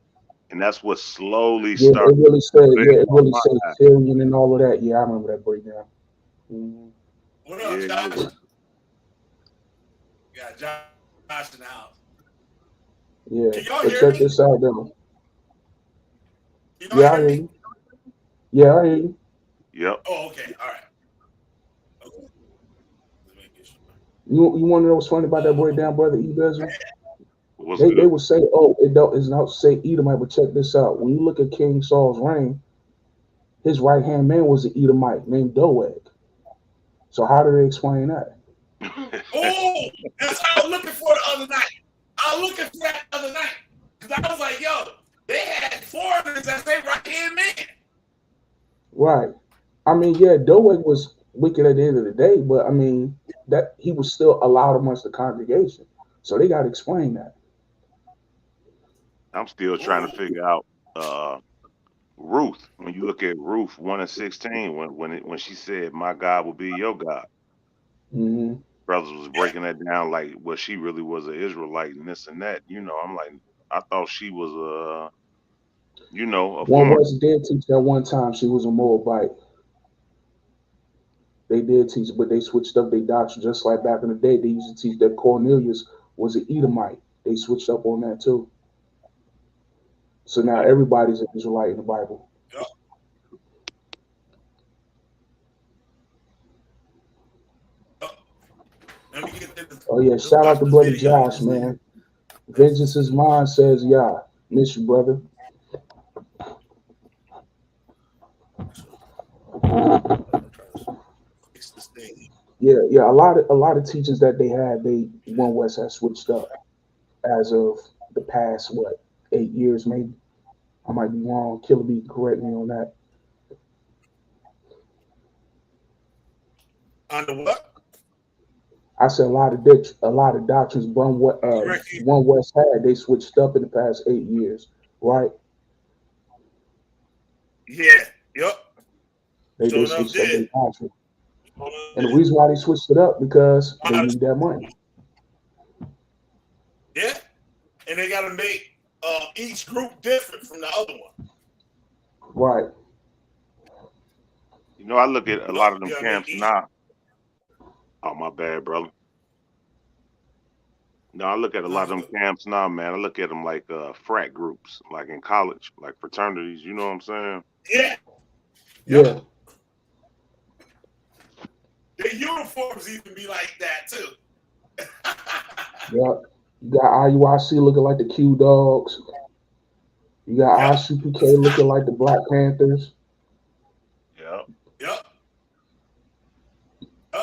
and that's what slowly started. It really said Syrian and all of that. Yeah, I remember that breakdown. What up, Josh? Yeah, Josh in the house. Yeah, Can y'all but hear check me? this out, though. You know I hear you. Yeah, I hear you. Yep. Oh, okay. All right. Okay. You want to know what's funny about that breakdown, brother Ebezer? They would say, "Oh, it's not say Edomite," but check this out. When you look at King Saul's reign, his right hand man was an Edomite named Doeg. So how do they explain that? Oh, that's what I was looking for the other night. I was looking for that the other night because I was like, "Yo, they had foreigners as their right hand man." Right. I mean, yeah, Doeg was wicked at the end of the day, but I mean that he was still allowed amongst the congregation. So they got to explain that. I'm still trying to figure out Ruth. When you look at Ruth 1:16, when she said, "My God will be your God," brothers was breaking that down like, well, she really was an Israelite and this and that. You know, I'm like, I thought she was a One West did teach that one time she was a Moabite. They did teach, but they switched up their doctrine. Just like back in the day, they used to teach that Cornelius was an Edomite. They switched up on that too. So now everybody's an Israelite in the Bible. Oh yeah, shout out to brother Josh, man. Vengeance is mine, says Yah. Miss you, brother. Yeah. A lot of teachings that they had, One West has switched up as of the past 8 years, maybe. I might be wrong. Killer B, correct me on that. On the what? I said a lot of doctrines One West had, they switched up in the past 8 years, right? Yeah. Yep. They switched up their doctrine. And the reason why they switched it up because they need that money. Yeah. And they got to make each group different from the other one. Right. You know, I look at a lot of them camps now. Oh, my bad, brother. No, I look at a lot of them camps now, man. I look at them like frat groups, like in college, like fraternities. You know what I'm saying? Yeah. Yeah. The uniforms even be like that too. Yeah. You got IUIC looking like the Q Dogs. You got ICPK looking like the Black Panthers. Yep. Yep.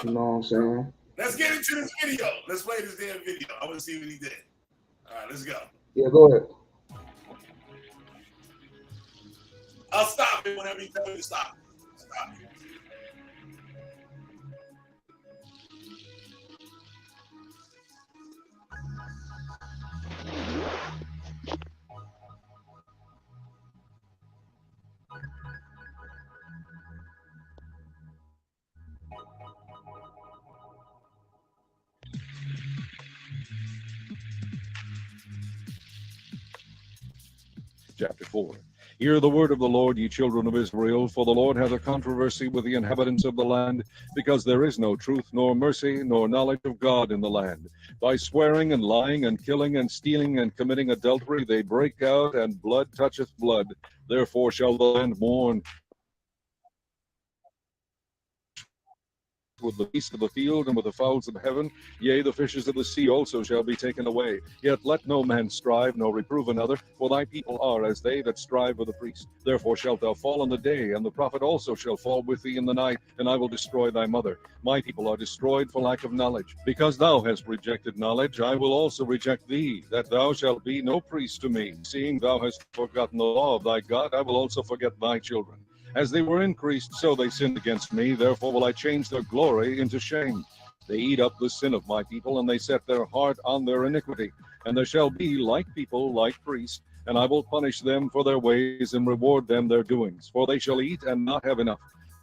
You know what I'm saying? Let's get into this video. Let's play this damn video. I want to see what he did. All right, let's go. Yeah, go ahead. I'll stop it whenever you tell me to stop. Stop it. Chapter 4. Hear the word of the Lord, ye children of Israel, for the Lord hath a controversy with the inhabitants of the land, because there is no truth, nor mercy, nor knowledge of God in the land. By swearing and lying and killing and stealing and committing adultery, they break out, and blood toucheth blood. Therefore shall the land mourn. With the beasts of the field and with the fowls of heaven, yea, the fishes of the sea also shall be taken away. Yet let no man strive, nor reprove another, for thy people are as they that strive with the priest. Therefore shalt thou fall in the day, and the prophet also shall fall with thee in the night, and I will destroy thy mother. My people are destroyed for lack of knowledge. Because thou hast rejected knowledge, I will also reject thee, that thou shalt be no priest to me. Seeing thou hast forgotten the law of thy God, I will also forget thy children. As they were increased, so they sinned against me. Therefore will I change their glory into shame. They eat up the sin of my people, and they set their heart on their iniquity. And there shall be like people, like priests, and I will punish them for their ways and reward them their doings. For they shall eat and not have enough.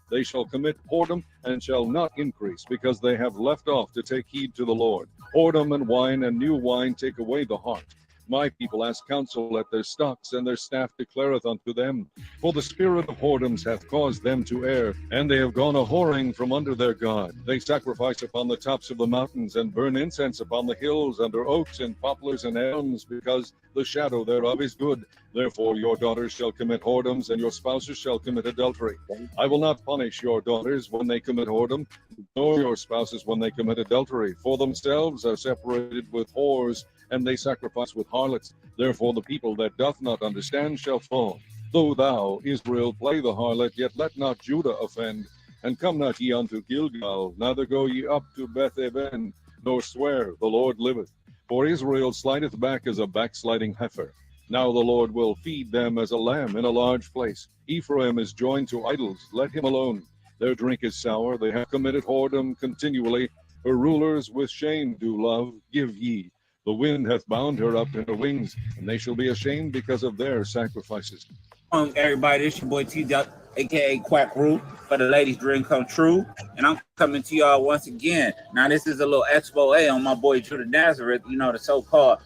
They shall commit whoredom and shall not increase, because they have left off to take heed to the Lord. Whoredom and wine and new wine take away the heart. My people ask counsel at their stocks, and their staff declareth unto them. For the spirit of whoredoms hath caused them to err, and they have gone a whoring from under their God. They sacrifice upon the tops of the mountains, and burn incense upon the hills, under oaks and poplars and elms, because the shadow thereof is good. Therefore your daughters shall commit whoredoms, and your spouses shall commit adultery. I will not punish your daughters when they commit whoredom, nor your spouses when they commit adultery. For themselves are separated with whores, and they sacrifice with harlots. Therefore the people that doth not understand shall fall. Though thou, Israel, play the harlot, yet let not Judah offend. And come not ye unto Gilgal, neither go ye up to Beth-aven, nor swear, the Lord liveth. For Israel slideth back as a backsliding heifer. Now the Lord will feed them as a lamb in a large place. Ephraim is joined to idols, let him alone. Their drink is sour, they have committed whoredom continually. Her rulers with shame do love, give ye. The wind hath bound her up in her wings, and they shall be ashamed because of their sacrifices. Everybody, it's your boy T-Duck, aka Quack Roo, for the ladies' dream come true. And I'm coming to y'all once again. Now, this is a little expose on my boy Judah Nazareth, you know, the so-called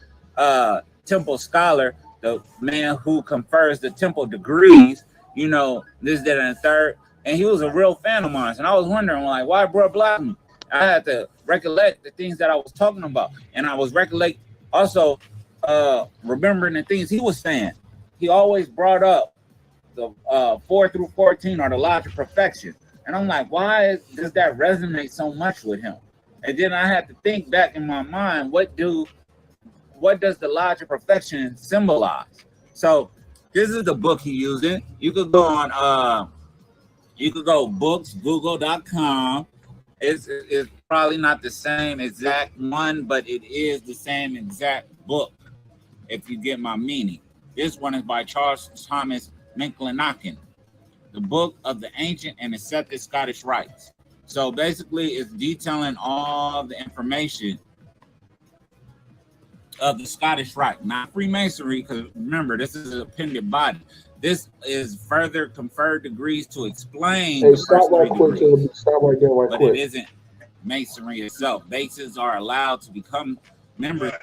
temple scholar, the man who confers the temple degrees, you know, this, that, and the third. And he was a real fan of mine. And I was wondering, like, why bro block me? I had to recollect the things that I was talking about. And I was also remembering the things he was saying. He always brought up the 4 through 14 or the laws of perfection. And I'm like, why does that resonate so much with him? And then I had to think back in my mind, what does the laws of perfection symbolize? So this is the book he's using. You could go on books, google.com. It's probably not the same exact one, but it is the same exact book, if you get my meaning. This one is by Charles Thomas McLennan, the Book of the Ancient and Accepted Scottish Rites. So basically, it's detailing all the information of the Scottish Rite, not Freemasonry, because remember, this is an appended body. This is further conferred degrees to explain. Hey, stop right quick, stop right there, right but quick. It isn't Masonry itself. Masons are allowed to become members.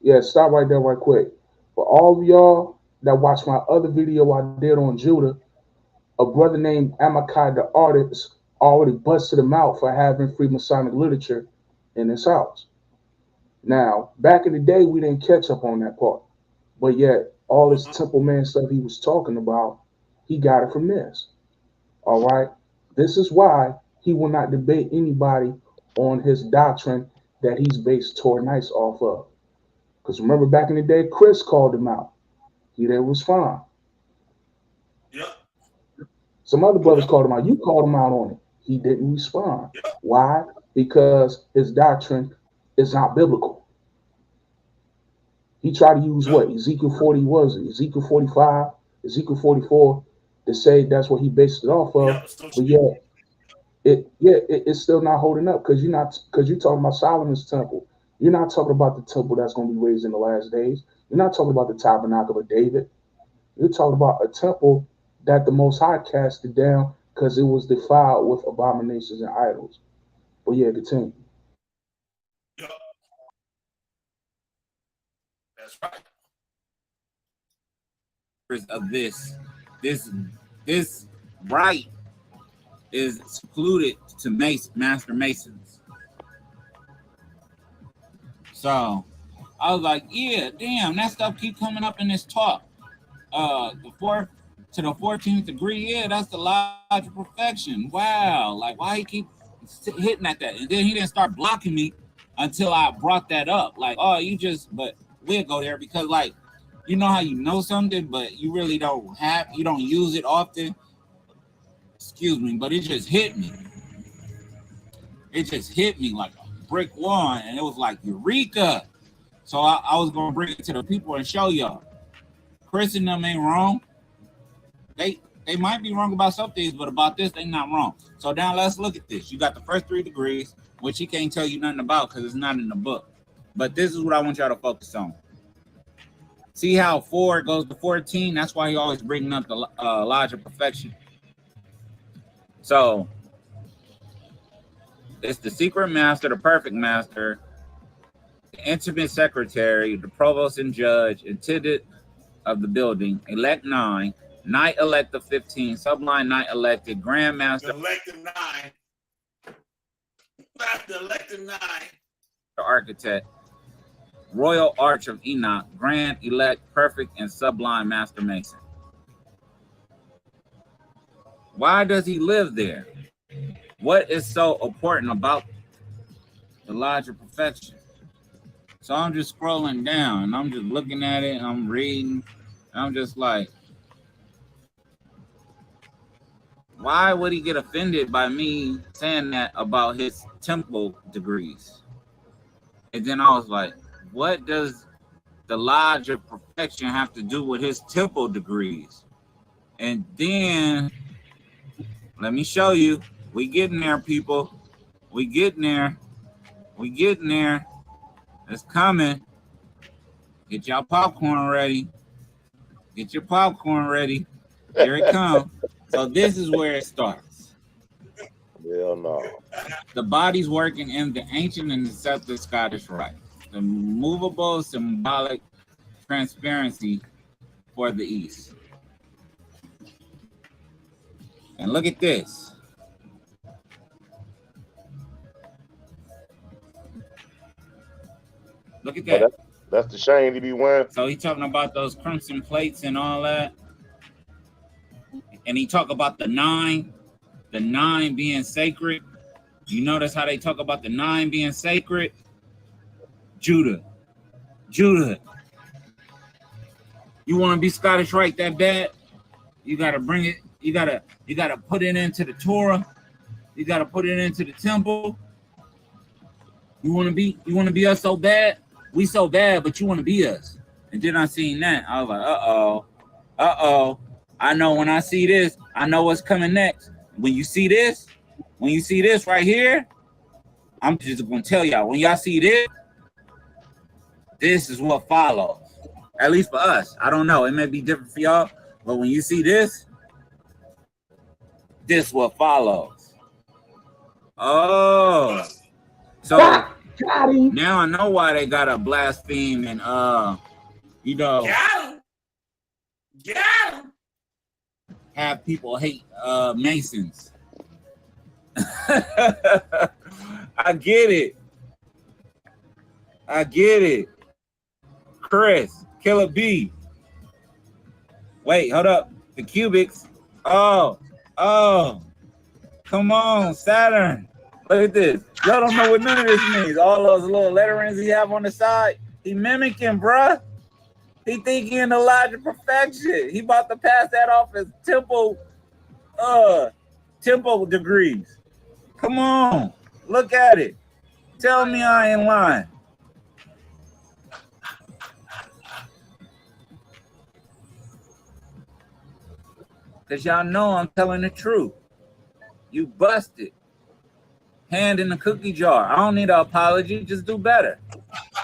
Yeah, stop right there, right quick. For all of y'all that watched my other video I did on Judah, a brother named Amakai the artist already busted him out for having Freemasonic literature in his house. Now, back in the day, we didn't catch up on that part. But yet, all this Temple Man stuff he was talking about, he got it from this. All right? This is why he will not debate anybody on his doctrine that he's based Tory Nice off of. Because remember back in the day, Chris called him out. He didn't respond. Yep. Some other brothers called him out. You called him out on it. He didn't respond. Why? Because his doctrine is not biblical. He tried to use what? Ezekiel 40 was it? Ezekiel 45, Ezekiel 44 to say that's what he based it off of. But yet, it's still not holding up because you're talking about Solomon's temple. You're not talking about the temple that's going to be raised in the last days. You're not talking about the tabernacle of David. You're talking about a temple that the Most High casted down because it was defiled with abominations and idols. But yeah, continue. Yep. That's right. Of this right is secluded to master masons. So I was like, yeah, damn, that stuff keep coming up in this talk. The 4th to the 14th degree, yeah, that's the lodge of perfection. Wow, like why he keep hitting at that? And then he didn't start blocking me until I brought that up. Like, oh, but we'll go there because like, you know how you know something, but you really don't use it often. Excuse me, but it just hit me. It just hit me like a brick wall, and it was like eureka. So I was gonna bring it to the people and show y'all. Chris and them ain't wrong. They might be wrong about some things, but about this, they not wrong. So now let's look at this. You got the first 3 degrees, which he can't tell you nothing about because it's not in the book. But this is what I want y'all to focus on. See how 4 goes to 14? That's why he always bringing up the lodge of perfection. So it's the secret master, the perfect master, the intimate secretary, the provost and judge, intendant of the building, elect 9, knight elected 15, sublime knight elected, grand master, elected 9, not the elected 9, the architect, royal arch of Enoch, grand elect, perfect and sublime master mason. Why does he live there? What is so important about the lodge of perfection? So I'm just scrolling down and I'm just looking at it and I'm reading. And I'm just like, why would he get offended by me saying that about his temple degrees? And then I was like, what does the lodge of perfection have to do with his temple degrees? And then let me show you. We getting there, people. We getting there. We getting there. It's coming. Get y'all popcorn ready. Get your popcorn ready. Here it comes. So this is where it starts. Hell no. The body's working in the ancient and deceptive Scottish Rite. The movable symbolic transparency for the East. And look at this. Look at that. Oh, that's the shame he be wearing. So he talking about those crimson plates and all that. And he talk about the 9 being sacred. You notice how they talk about the 9 being sacred? Judah. You want to be Scottish Rite that bad? You got to bring it. You gotta put it into the Torah. You gotta put it into the temple. You wanna be us so bad? We so bad, but you wanna be us. And then I seen that. I was like, uh-oh. I know when I see this, I know what's coming next. When you see this right here, I'm just gonna tell y'all, when y'all see this, this is what follows. At least for us. I don't know. It may be different for y'all, but when you see this, this what follows. Oh, so now I know why they got a blaspheme and got him. Have people hate Masons. I get it. I get it. Chris, Killer B. Wait, hold up. The cubics. Oh. Come on, Saturn. Look at this. Y'all don't know what none of this means. All those little letterings he have on the side. He mimicking, bruh. He thinking in the Elijah perfection. He about to pass that off as temple degrees. Come on. Look at it. Tell me I ain't lying. Because y'all know I'm telling the truth. You busted. Hand in the cookie jar. I don't need an apology. Just do better.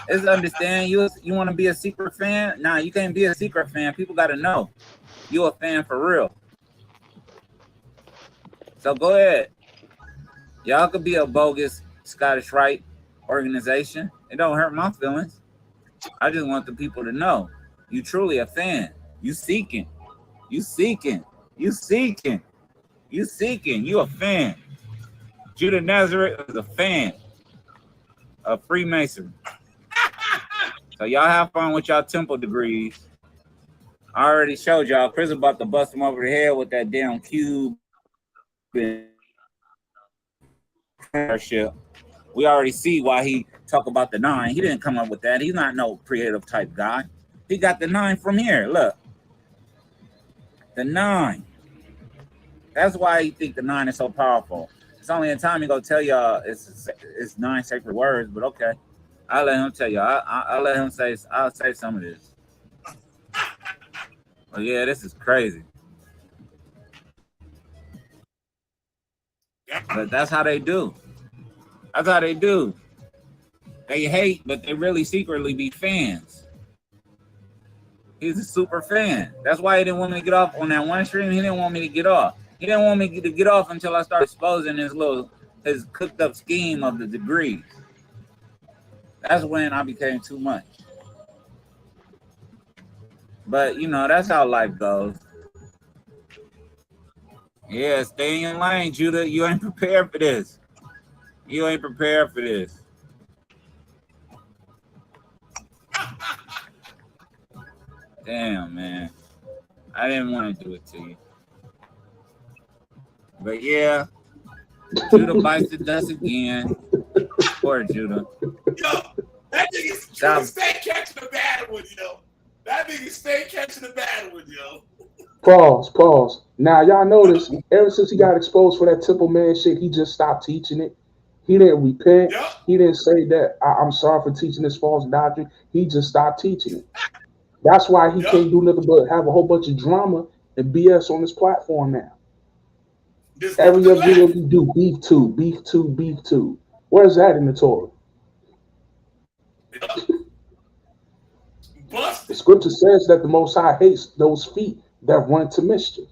It's understand you want to be a secret fan? Nah, you can't be a secret fan. People got to know. You a fan for real. So go ahead. Y'all could be a bogus Scottish Rite organization. It don't hurt my feelings. I just want the people to know. You truly a fan. You seeking. You seeking. You seeking. You seeking. You a fan. Judah Nazareth is a fan of Freemasonry. So y'all have fun with y'all temple degrees. I already showed y'all. Chris about to bust him over the head with that damn cube. We already see why he talk about the 9. He didn't come up with that. He's not no creative type guy. He got the 9 from here. Look. The 9. That's why he think the 9 is so powerful. It's only in time he gonna tell y'all it's 9 sacred words, but okay. I'll let him tell y'all. I'll let him say, I'll say some of this. But yeah, this is crazy. But that's how they do. That's how they do. They hate, but they really secretly be fans. He's a super fan. That's why he didn't want me to get off on that one stream. He didn't want me to get off. He didn't want me to get off until I started exposing his cooked up scheme of the degrees. That's when I became too much. But you know, that's how life goes. Yeah, stay in your lane, Judah. You ain't prepared for this. You ain't prepared for this. Damn, man. I didn't want to do it to you. But yeah, Judah bites the dust again. Poor Judah. Yo, that nigga stay catching the bad one, yo. That nigga stay catching the bad one, yo. Pause. Now, y'all notice, ever since he got exposed for that Temple Man shit, he just stopped teaching it. He didn't repent. Yep. He didn't say that, I'm sorry for teaching this false doctrine. He just stopped teaching it. That's why he can't do nothing but have a whole bunch of drama and BS on his platform now. Every other video he do, beef tube. Where's that in the Torah? The scripture says that the Most High hates those feet that run to mischief.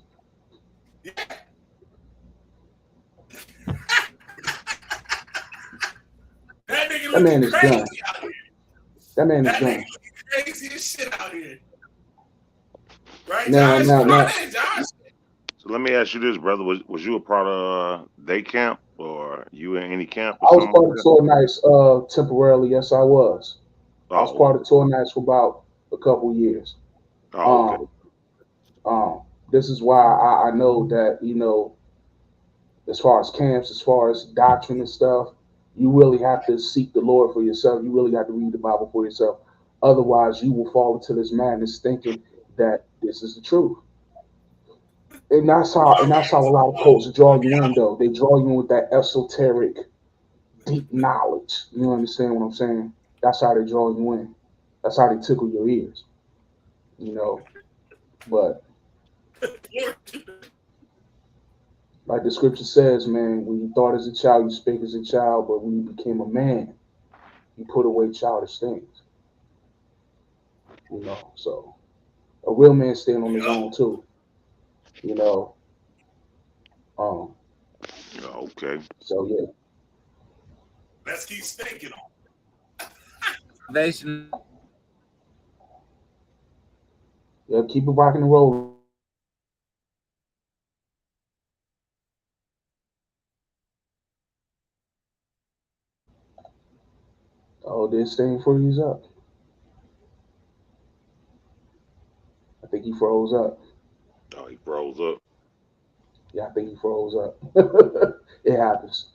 That man is done. That man is done. Crazy as shit out here. Right? Now. So let me ask you this, brother. Was you a part of day camp or you in any camp? I was part of Torah Nights temporarily. Yes, I was. I was part of Torah Nights for about a couple years. Oh, okay. This is why I know that, you know, as far as camps, as far as doctrine and stuff, you really have to seek the Lord for yourself. You really have to read the Bible for yourself. Otherwise, you will fall into this madness thinking that this is the truth. And that's how a lot of cults draw you in, though. They draw you in with that esoteric, deep knowledge. You understand what I'm saying? That's how they draw you in. That's how they tickle your ears. You know, but like the scripture says, man, when you thought as a child, you spake as a child, but when you became a man, you put away childish things. You know, so a real man stand on his own too. You know. Okay. So yeah. Let's keep stinking on. Yeah, keep it rocking and rolling. Oh, this thing freeze up? I think he froze up. Oh, he froze up. Yeah, I think he froze up. It happens.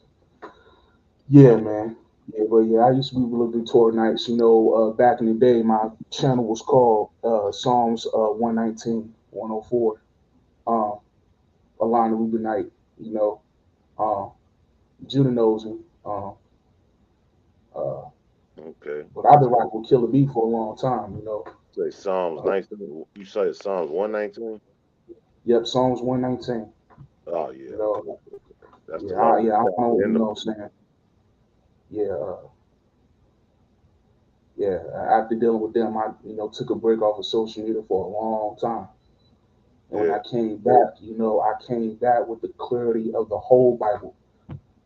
Yeah, man. Yeah, but yeah, I used to be able to do tour nights. You know, back in the day, my channel was called Psalms 119, 104. Alana Ruby Night, you know. Judah knows me. Okay. But I've been rocking with Killer B for a long time, you know. Say Psalms 19. You say Psalms 119? Yep, Psalms 119. Oh yeah. You know, That's the I one. know, you know what I'm saying. Yeah, after dealing with them, I took a break off of social media for a long time. And when I came back, I came back with the clarity of the whole Bible,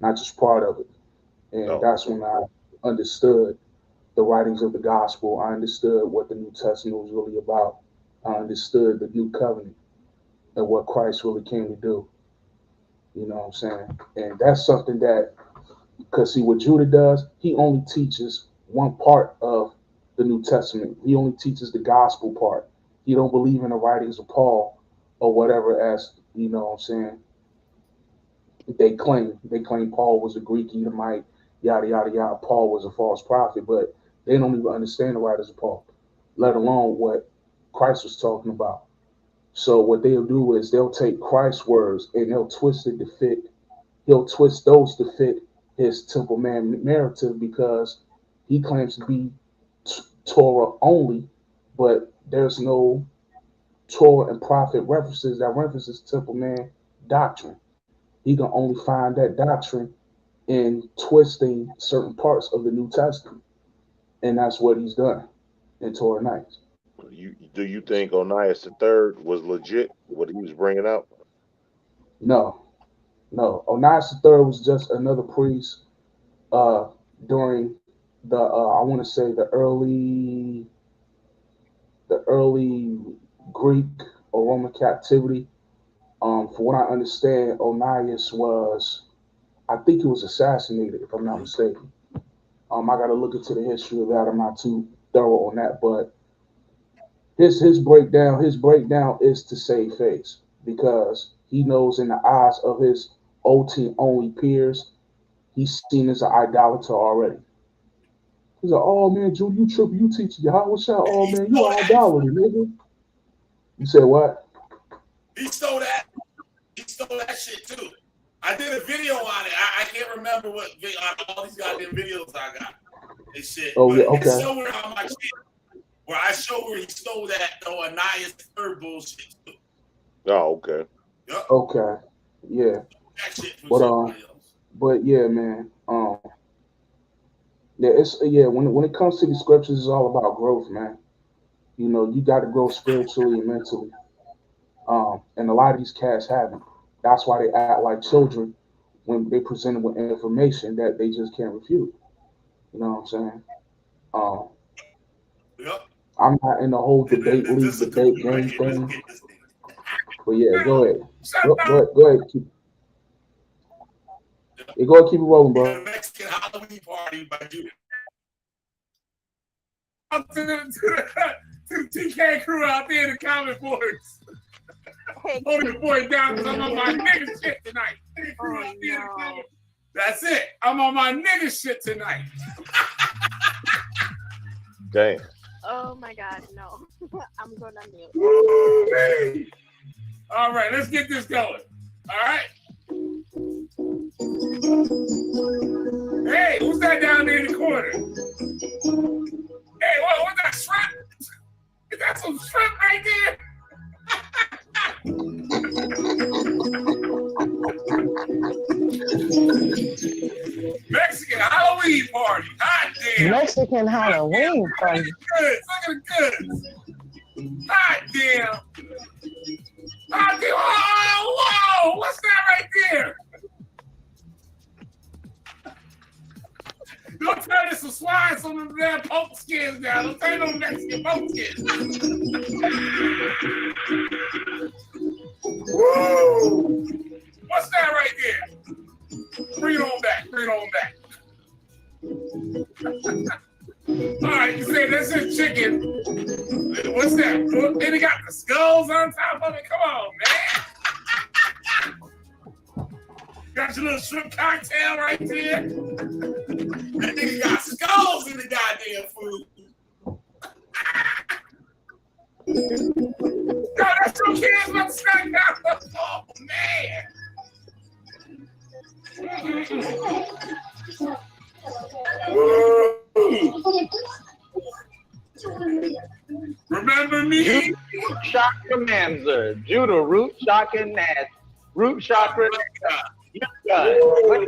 not just part of it. And that's when I understood the writings of the gospel. I understood what the New Testament was really about. I understood the new covenant and what Christ really came to do. You know what I'm saying? And that's something that, because see what Judah does, he only teaches one part of the New Testament. He only teaches the gospel part. He don't believe in the writings of Paul or whatever, as you know what I'm saying. They claim Paul was a Greek Edomite, yada yada yada. Paul was a false prophet, but they don't even understand the writings of Paul, let alone what Christ was talking about. So what they'll do is they'll take Christ's words and they'll twist it to fit. He'll twist those to fit his Temple Man narrative, because he claims to be Torah only, but there's no Torah and prophet references that references Temple Man doctrine. He can only find that doctrine in twisting certain parts of the New Testament, and that's what he's done in Torah Nights. Do you think Onias III was legit, what he was bringing out? No. Onias III was just another priest during the I want to say the early Greek or Roman captivity. For what I understand, Onias was, I think he was assassinated, if I'm not mistaken. I got to look into the history of that. I'm not too thorough on that, but his breakdown is to save face, because he knows in the eyes of his OT only peers, he's seen as an idolater already. He's like, oh man, Jude, you tripping, you teaching Yahweh Shah, oh man, you are idolater, nigga. You said what? He stole that shit too. I did a video on it. I can't remember what all these goddamn videos I got and shit. Oh yeah, It's okay. somewhere on my shit where I show where he stole that Onias III bullshit too. Oh, okay. Yep. Okay. Yeah. That shit But yeah, man. When it comes to the scriptures, it's all about growth, man. You know, you got to grow spiritually and mentally. And a lot of these cats haven't. That's why they act like children when they presented with information that they just can't refute. You know what I'm saying? I'm not in the whole debate game thing. But yeah, go ahead. Go ahead. Go ahead, keep it rolling, bro. The Mexican Halloween party by Judah. Up to the TK crew out there in the comment boards. Hold your boy down, because I'm on my nigga shit tonight. That's it. I'm on my nigga shit tonight. Damn. Oh my God, no. I'm going to mute. Woo, man. All right, let's get this going. All right. Hey, who's that down there in the corner? Hey, what's that shrimp? Is that some shrimp right there? Mexican Halloween party. Hot damn. Mexican Halloween party. Look at the goods. Hot damn. Hot damn. Oh, whoa. What's that right there? Don't turn this some swine, some of them damn poke skins now. Don't turn no Mexican poke skins. Woo! What's that right there? Bring it on back. What's that? And it got the skulls on top of it. Come on, man. Got your little shrimp cocktail right there. That nigga got skulls in the goddamn food. No, that's two kids with snack out. Oh, man. Remember me? Chakra Manzer, Judah, root chakra Naz, root chakra. You done. Go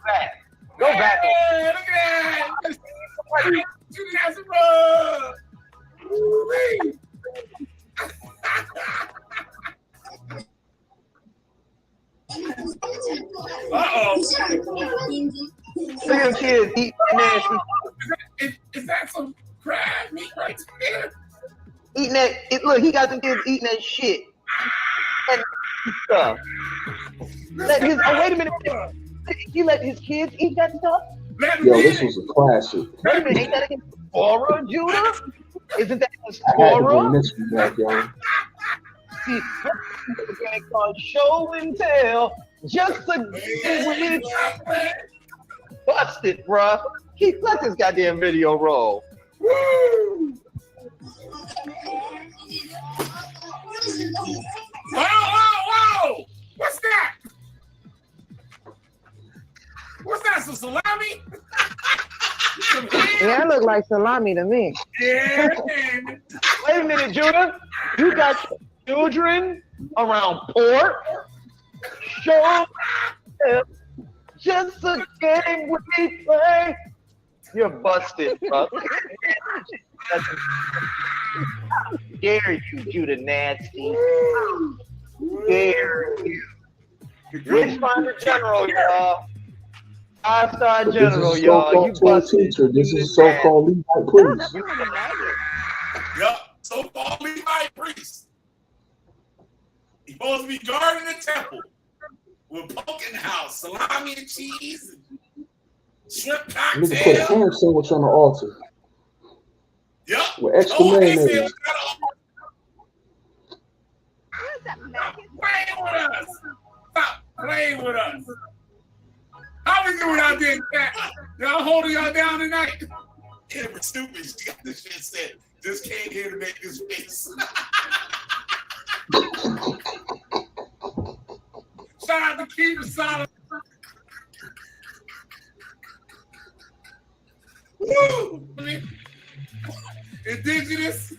back. Go back. Hey, look at that. Judah has a rub. Uh-oh. Look at kids eating nasty. Is that some crab meat right there? Eating that. Look, he got the kids eating that shit. And stuff. Wait a minute. He let his kids eat that stuff? Yo, this was a classic. Wait a minute. Ain't that against Torah, Judah? Isn't that against I had to Torah? bring this one back, yo. See, this is a game called Show and Tell. Just a busted, bruh. Keith, let this goddamn video roll. Woo! Whoa! What's that? What's that? Some salami? Yeah, that look like salami to me. Yeah. Wait a minute, Judah. You got children around pork? Show them just a game we play. You're busted, bro. Dare you, Judah Nasty. Dare you. Witchfinder General, y'all. 5-star general, y'all. You busted. Teacher. This is so-called Levite priest. Yup, so-called Levite priest. He's supposed to be guarding the temple with pork in the house, salami and cheese, and shrimp Nigga put a cocktail. ham sandwich on the altar. Yup. With extra mayonnaise. Stop playing with us. Stop playing with us. How we doing out there, Pat? Y'all holding y'all down tonight? Yeah, we're stupid. She got this shit said. Just came here to make this face. Shout out to Keith Solid. Woo! Indigenous.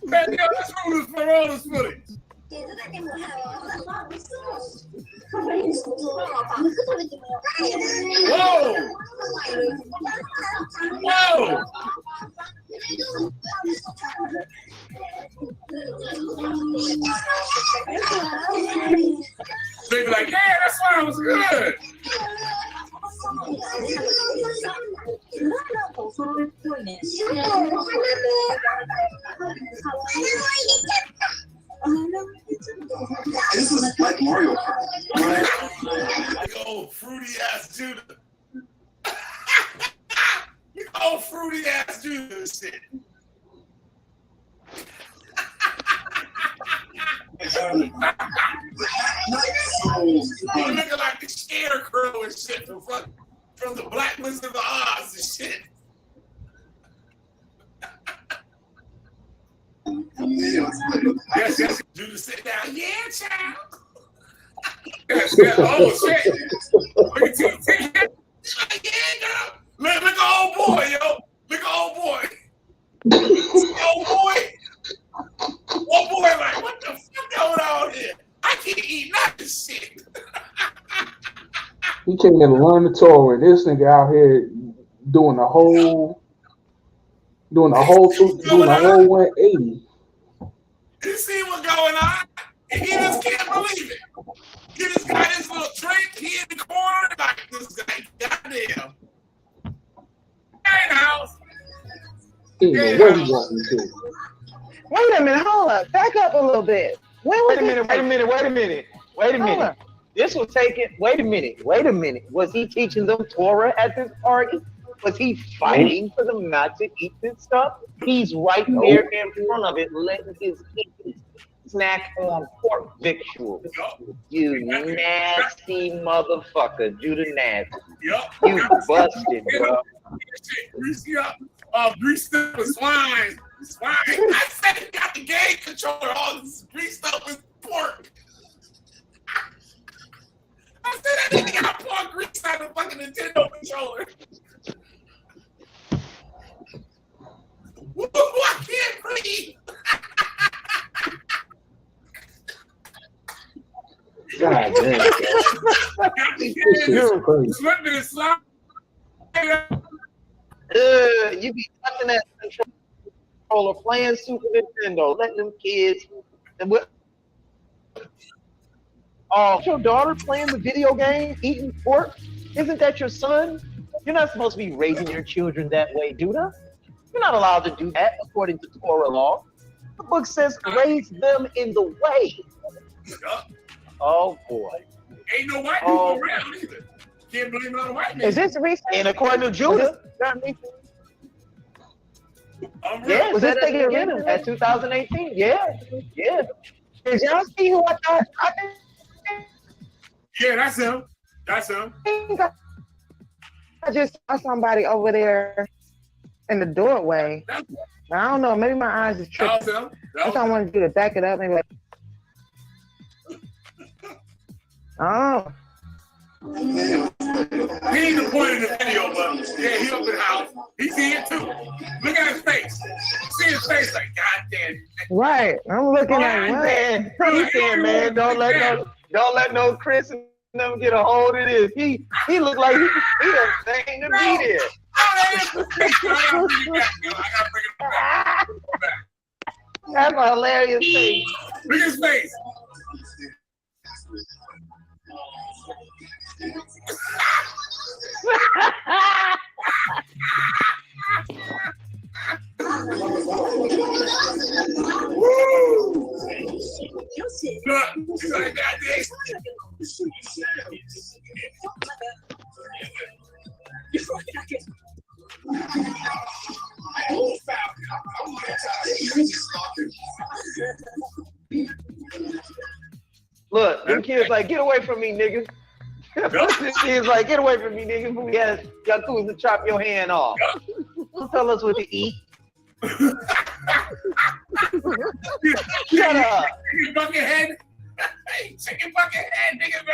Man, yo, let's roll this for all this footage. Whoa! Whoa! They be like, yeah, that song was good. This is like Mario Kart. Yo, fruity ass Judah. Oh, fruity ass Judah shit. You looking like the scarecrow and shit from the Black Wizard of Oz and shit. Yes. Judah sit down. Yeah, child. Yes. Oh shit. Look at T. Yeah, girl. Look at old boy, yo. Look at old boy. Old boy. Old boy, like, what the fuck going on here? I can't eat none of this shit. He came in to learn the Torah. This nigga out here doing the whole 180. You see what's going on? And he just can't believe it. He just got his little drink. He in the corner like this guy. Goddamn. Hey, house. Wait a minute, hold up. Back up a little bit. Wait a minute. This was taken. Wait a minute. Was he teaching them Torah at this party? Was he fighting for them not to eat this stuff? He's right there in front of it, letting his kids snack on pork victuals. You nasty motherfucker, Judah Nasty. You busted, bro. Greasy up. Greased up with swine. I said he got the game controller all this greased up with pork. I said that nigga got pork grease on the fucking Nintendo controller. Woo, I can't breathe. God damn. You're crazy. Slipping and sliding. You be touching that controller, playing Super Nintendo, letting them kids. And what? Oh, your daughter playing the video game, eating pork? Isn't that your son? You're not supposed to be raising your children that way, Judah. You're not allowed to do that according to Torah law. The book says raise them in the way. Oh boy. Ain't no white people around either. Can't blame it on the white man. Is this recent? And according to Judah, yeah, was this taking a at 2018? Yeah. Did y'all see who I thought? Yeah, that's him. I just saw somebody over there in the doorway. I don't know. Maybe my eyes is tripping. That's why I wanted you to back it up. Maybe like, oh. He ain't the point of the video, but yeah, he up in the house. He see it too. Look at his face. See his face like, God damn. Right. I'm looking at man. He's saying, man, don't let no Chris and them get a hold of this. He look like he a thing to be there. That's a hilarious thing. Look at his face. Look, them kids like, get away from me, nigga. This kid's like, get away from me, nigga. Who has Yakuza to chop your hand off? Don't tell us what to eat. Shut up. Chicken bucket head. Chicken bucket head, nigga.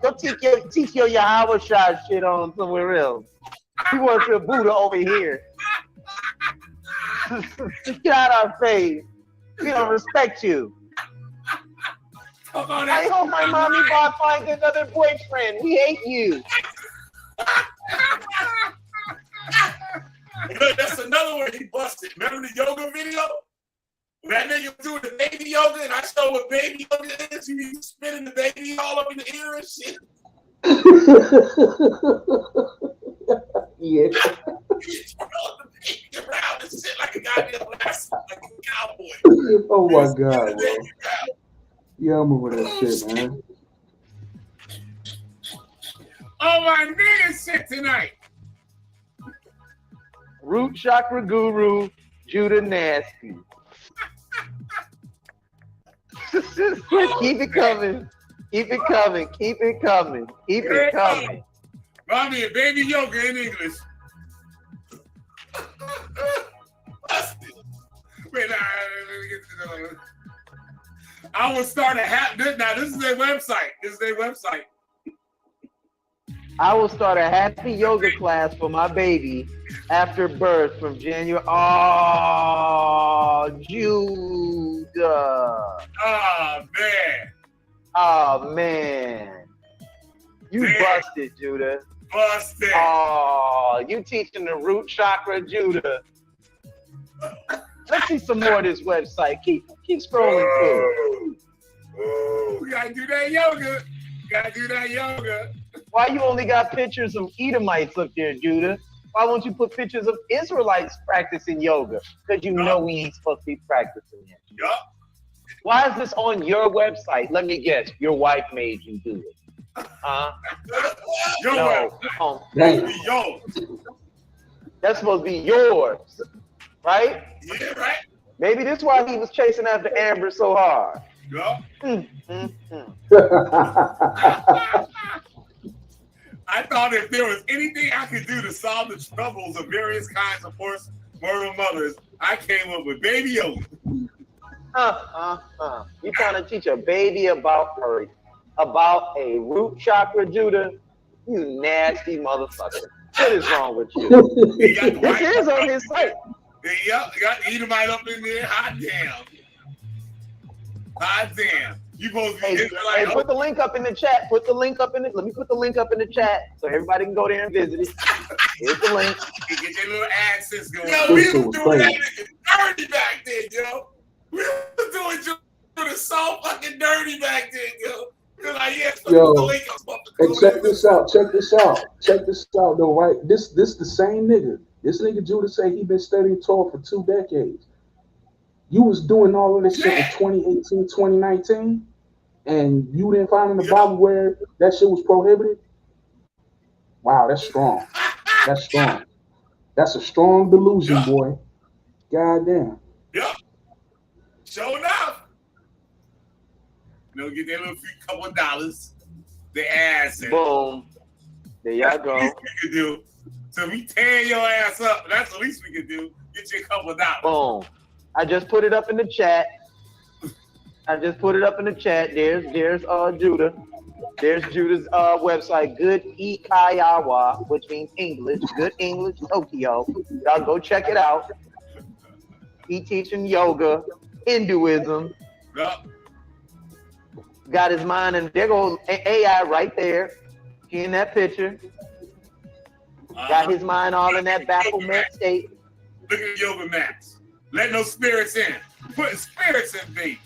Go teach your Yahweh Shah shit on somewhere else. You want your Buddha over here. Get out our face. We don't respect you. I hope my mommy bot finds another boyfriend. We hate you. That's another one he busted. Remember the yoga video? That nigga was doing the baby yoga, and I showed what baby yoga is. He be spinning the baby all up in the ear and shit. Yeah. Around and shit like a goddamn last, like a cowboy. Oh my God, bro. Yeah, I'm over that shit, man. Oh my nigga shit tonight. Root chakra guru, Judah Nasty. Keep it coming. Keep it coming. Keep it coming. Keep it coming. Mommy and baby yoga in English. Wait, I will start a now this is their website. I will start a happy yoga class for my baby after birth from January. Oh, Judah. Oh, man. You busted, Judah. Busted. Oh, you teaching the root chakra, Judah. Let's see some more of this website. Keep scrolling through. Ooh, you gotta do that yoga. Why you only got pictures of Edomites up there, Judah? Why won't you put pictures of Israelites practicing yoga? Because you know we ain't supposed to be practicing it. Yup. Why is this on your website? Let me guess. Your wife made you do it. Yo, No. yo. That's supposed to be yours, right? Yeah, right. Maybe this is why he was chasing after Amber so hard. Yeah. I thought if there was anything I could do to solve the troubles of various kinds of forced murder mothers, I came up with Baby Yoda. You trying to teach a baby about a root chakra, Judah? You nasty motherfucker. What is wrong with you? This is on his site. Yep, you got Edomite up in there. Hot damn. Hot damn. You supposed to be Hey, put the link up in the chat. Let me put the link up in the chat so everybody can go there and visit it. Here's the link. Get their little access going. Yo, we was doing that dirty back then, yo. We was doing the so fucking dirty back then, yo. Like, yeah, Yo, the link up. and check this out though, right? This the same nigga. This nigga Judah say he been studying Torah for 2 decades. You was doing all of this shit in 2018, 2019, and you didn't find in the Bible where that shit was prohibited? Wow, that's strong. That's strong. That's a strong delusion, boy. God damn. Yep. Sure enough. You know, get that little few couple of dollars. The ass. Boom. There y'all go. We could do. So we tear your ass up. That's the least we could do. Get you a couple of dollars. Boom. I just put it up in the chat. There's Judah. There's Judah's website, Good Ikayawa, which means English. Good English Tokyo. Y'all go check it out. He teaching yoga, Hinduism. Yep. Got his mind, and there goes AI right there. He in that picture. Got his mind all in that Baphomet state. Look at yoga mats. Let no spirits in. Putting spirits in things.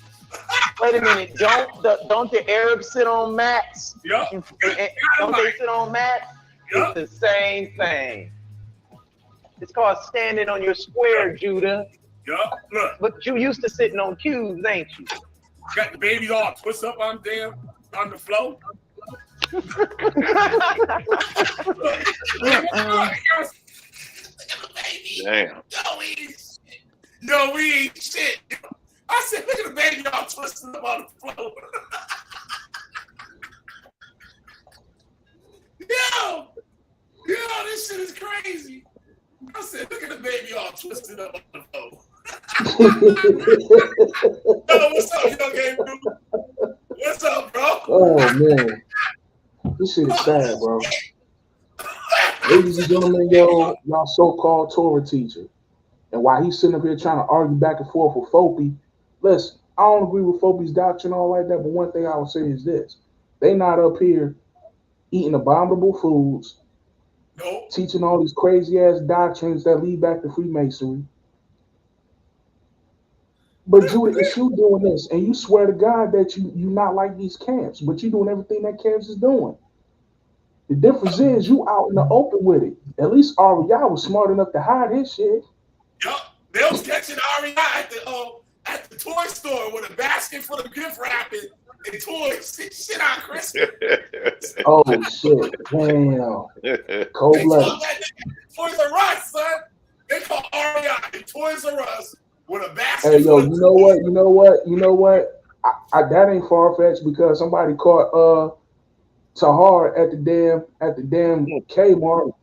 Wait a minute. Don't the Arabs sit on mats? Yup. Don't they sit on mats? Yep. It's the same thing. It's called standing on your square, Judah. Yup. Look. But you used to sitting on cubes, ain't you? Got the babies all twist up on the floor. Damn. No, we ain't shit. I said, look at the baby all twisting up on the floor. Yo, this shit is crazy. I said, look at the baby all twisted up on the floor. Yo, what's up, Yo Gabriel? What's up, bro? Oh man, this shit is sad, bro. Ladies and gentlemen, y'all so-called Torah teacher, and while he's sitting up here trying to argue back and forth with Fopi, listen, I don't agree with Fopi's doctrine and all like that, but one thing I would say is this: they not up here eating abominable foods, teaching all these crazy ass doctrines that lead back to Freemasonry. But Judah, if you doing this and you swear to God that you not like these camps, but you doing everything that camps is doing. The difference is you out in the open with it. At least Ariel was smart enough to hide his shit. Yup, they was catching Ariel at the toy store with a basket full of gift wrapping and toys and shit on Christmas. Oh shit! Damn. Cold blooded. Toys R Us, son. They call Ariel Toys R Us. With a basket. Hey yo, you know what? I that ain't far fetched because somebody caught Tahar at the damn Kmart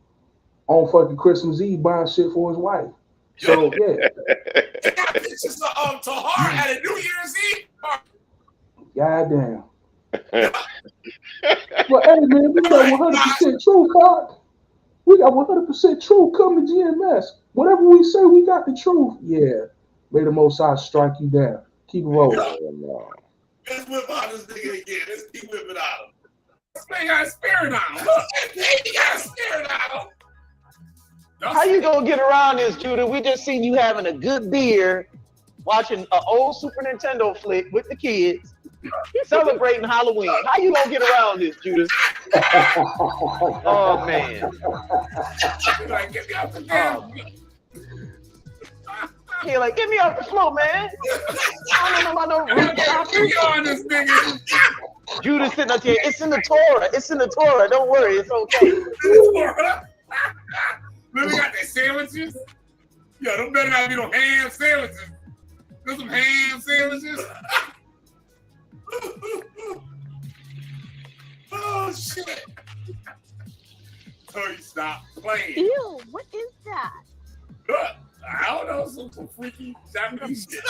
on fucking Christmas Eve buying shit for his wife. So yeah. They got pictures of Tahar at a New Year's Eve party. Goddamn. Well, hey man, we got 100% truth, God. We got 100% truth. Come to GMS. Whatever we say, we got the truth. Yeah. May the Most High strike you down. Keep it rolling. Let's whip out this nigga again. Let's keep whipping out him. This man got a spirit on him. Look, he got a spirit on him. How you gonna get around this, Judah? We just seen you having a good beer, watching an old Super Nintendo flick with the kids, celebrating Halloween. How you gonna get around this, Judah? Oh man. Like, get me out the damn. He like, get me off the floor, man. I don't know about no root chakra. You on this nigga. Judah sitting up here. It's in the Torah. It's in the Torah. Don't worry. It's okay. Look, we got that sandwiches. Yo, them better not be no ham sandwiches. There's some ham sandwiches. Oh, shit. So you stop playing. Ew, what is that? I don't know, some freaky Japanese shit.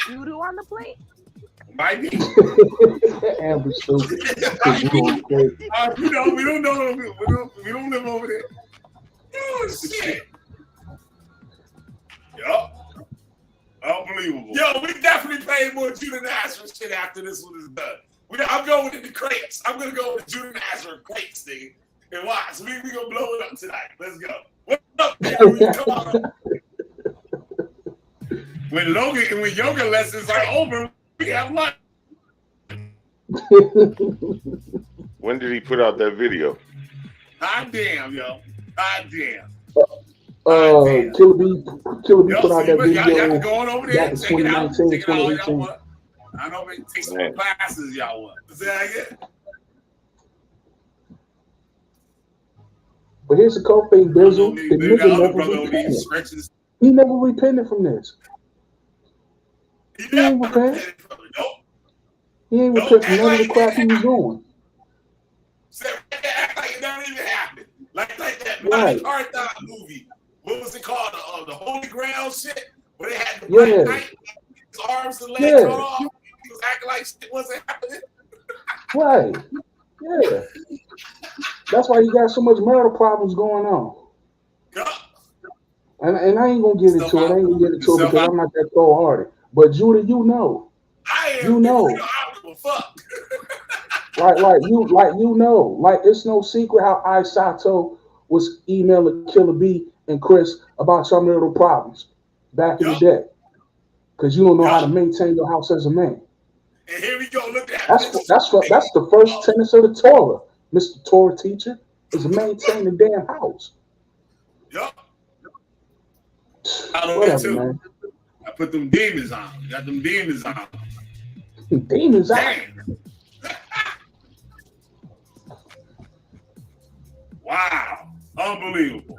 Voodoo on the plate? Might be. Amber stupid. You know, we don't know. We don't live over there. Oh, shit. Yup. Unbelievable. Yo, we definitely played more Judah Nazareth shit after this one is done. I'm going with the crates. I'm going to go with Judah Nazareth crates, nigga. And watch. We going to blow it up tonight. Let's go. What up, man? Come on. When Logan and when yoga lessons are over, we have lunch. When did he put out that video? Hot damn, yo. Hot damn. Killer B put out that video. Y'all going over there and back check in it out. 2019, Check it out all y'all 2018. want. I know they take some classes y'all want. Is that it? But here's the cold thing, Bizzle. The nigga never repented. He never repented from this. He ain't repent. He ain't repent from none of the crap he was doing. Act like it don't even happen. Like that Right. Marathon movie. What was it called? The Holy Grail shit? Where they had the black knight, his arms and legs cut off. He was acting like shit wasn't happening. Right. Yeah. That's why you got so much marital problems going on. And I ain't gonna get into it. I ain't gonna get into it because I'm not that cold-hearted. But Judah, you know. You know. Like you know. Like it's no secret how Sato was emailing Killer B and Chris about some little problems back in the day. Because you don't know how to maintain your house as a man. And here we go. Look at that's the first tenets of the Torah, Mr. Torah teacher, is to maintain the damn house. Yup. I don't Whatever, too. man. I put them demons on. Got them demons on. Demons out. Wow. Unbelievable.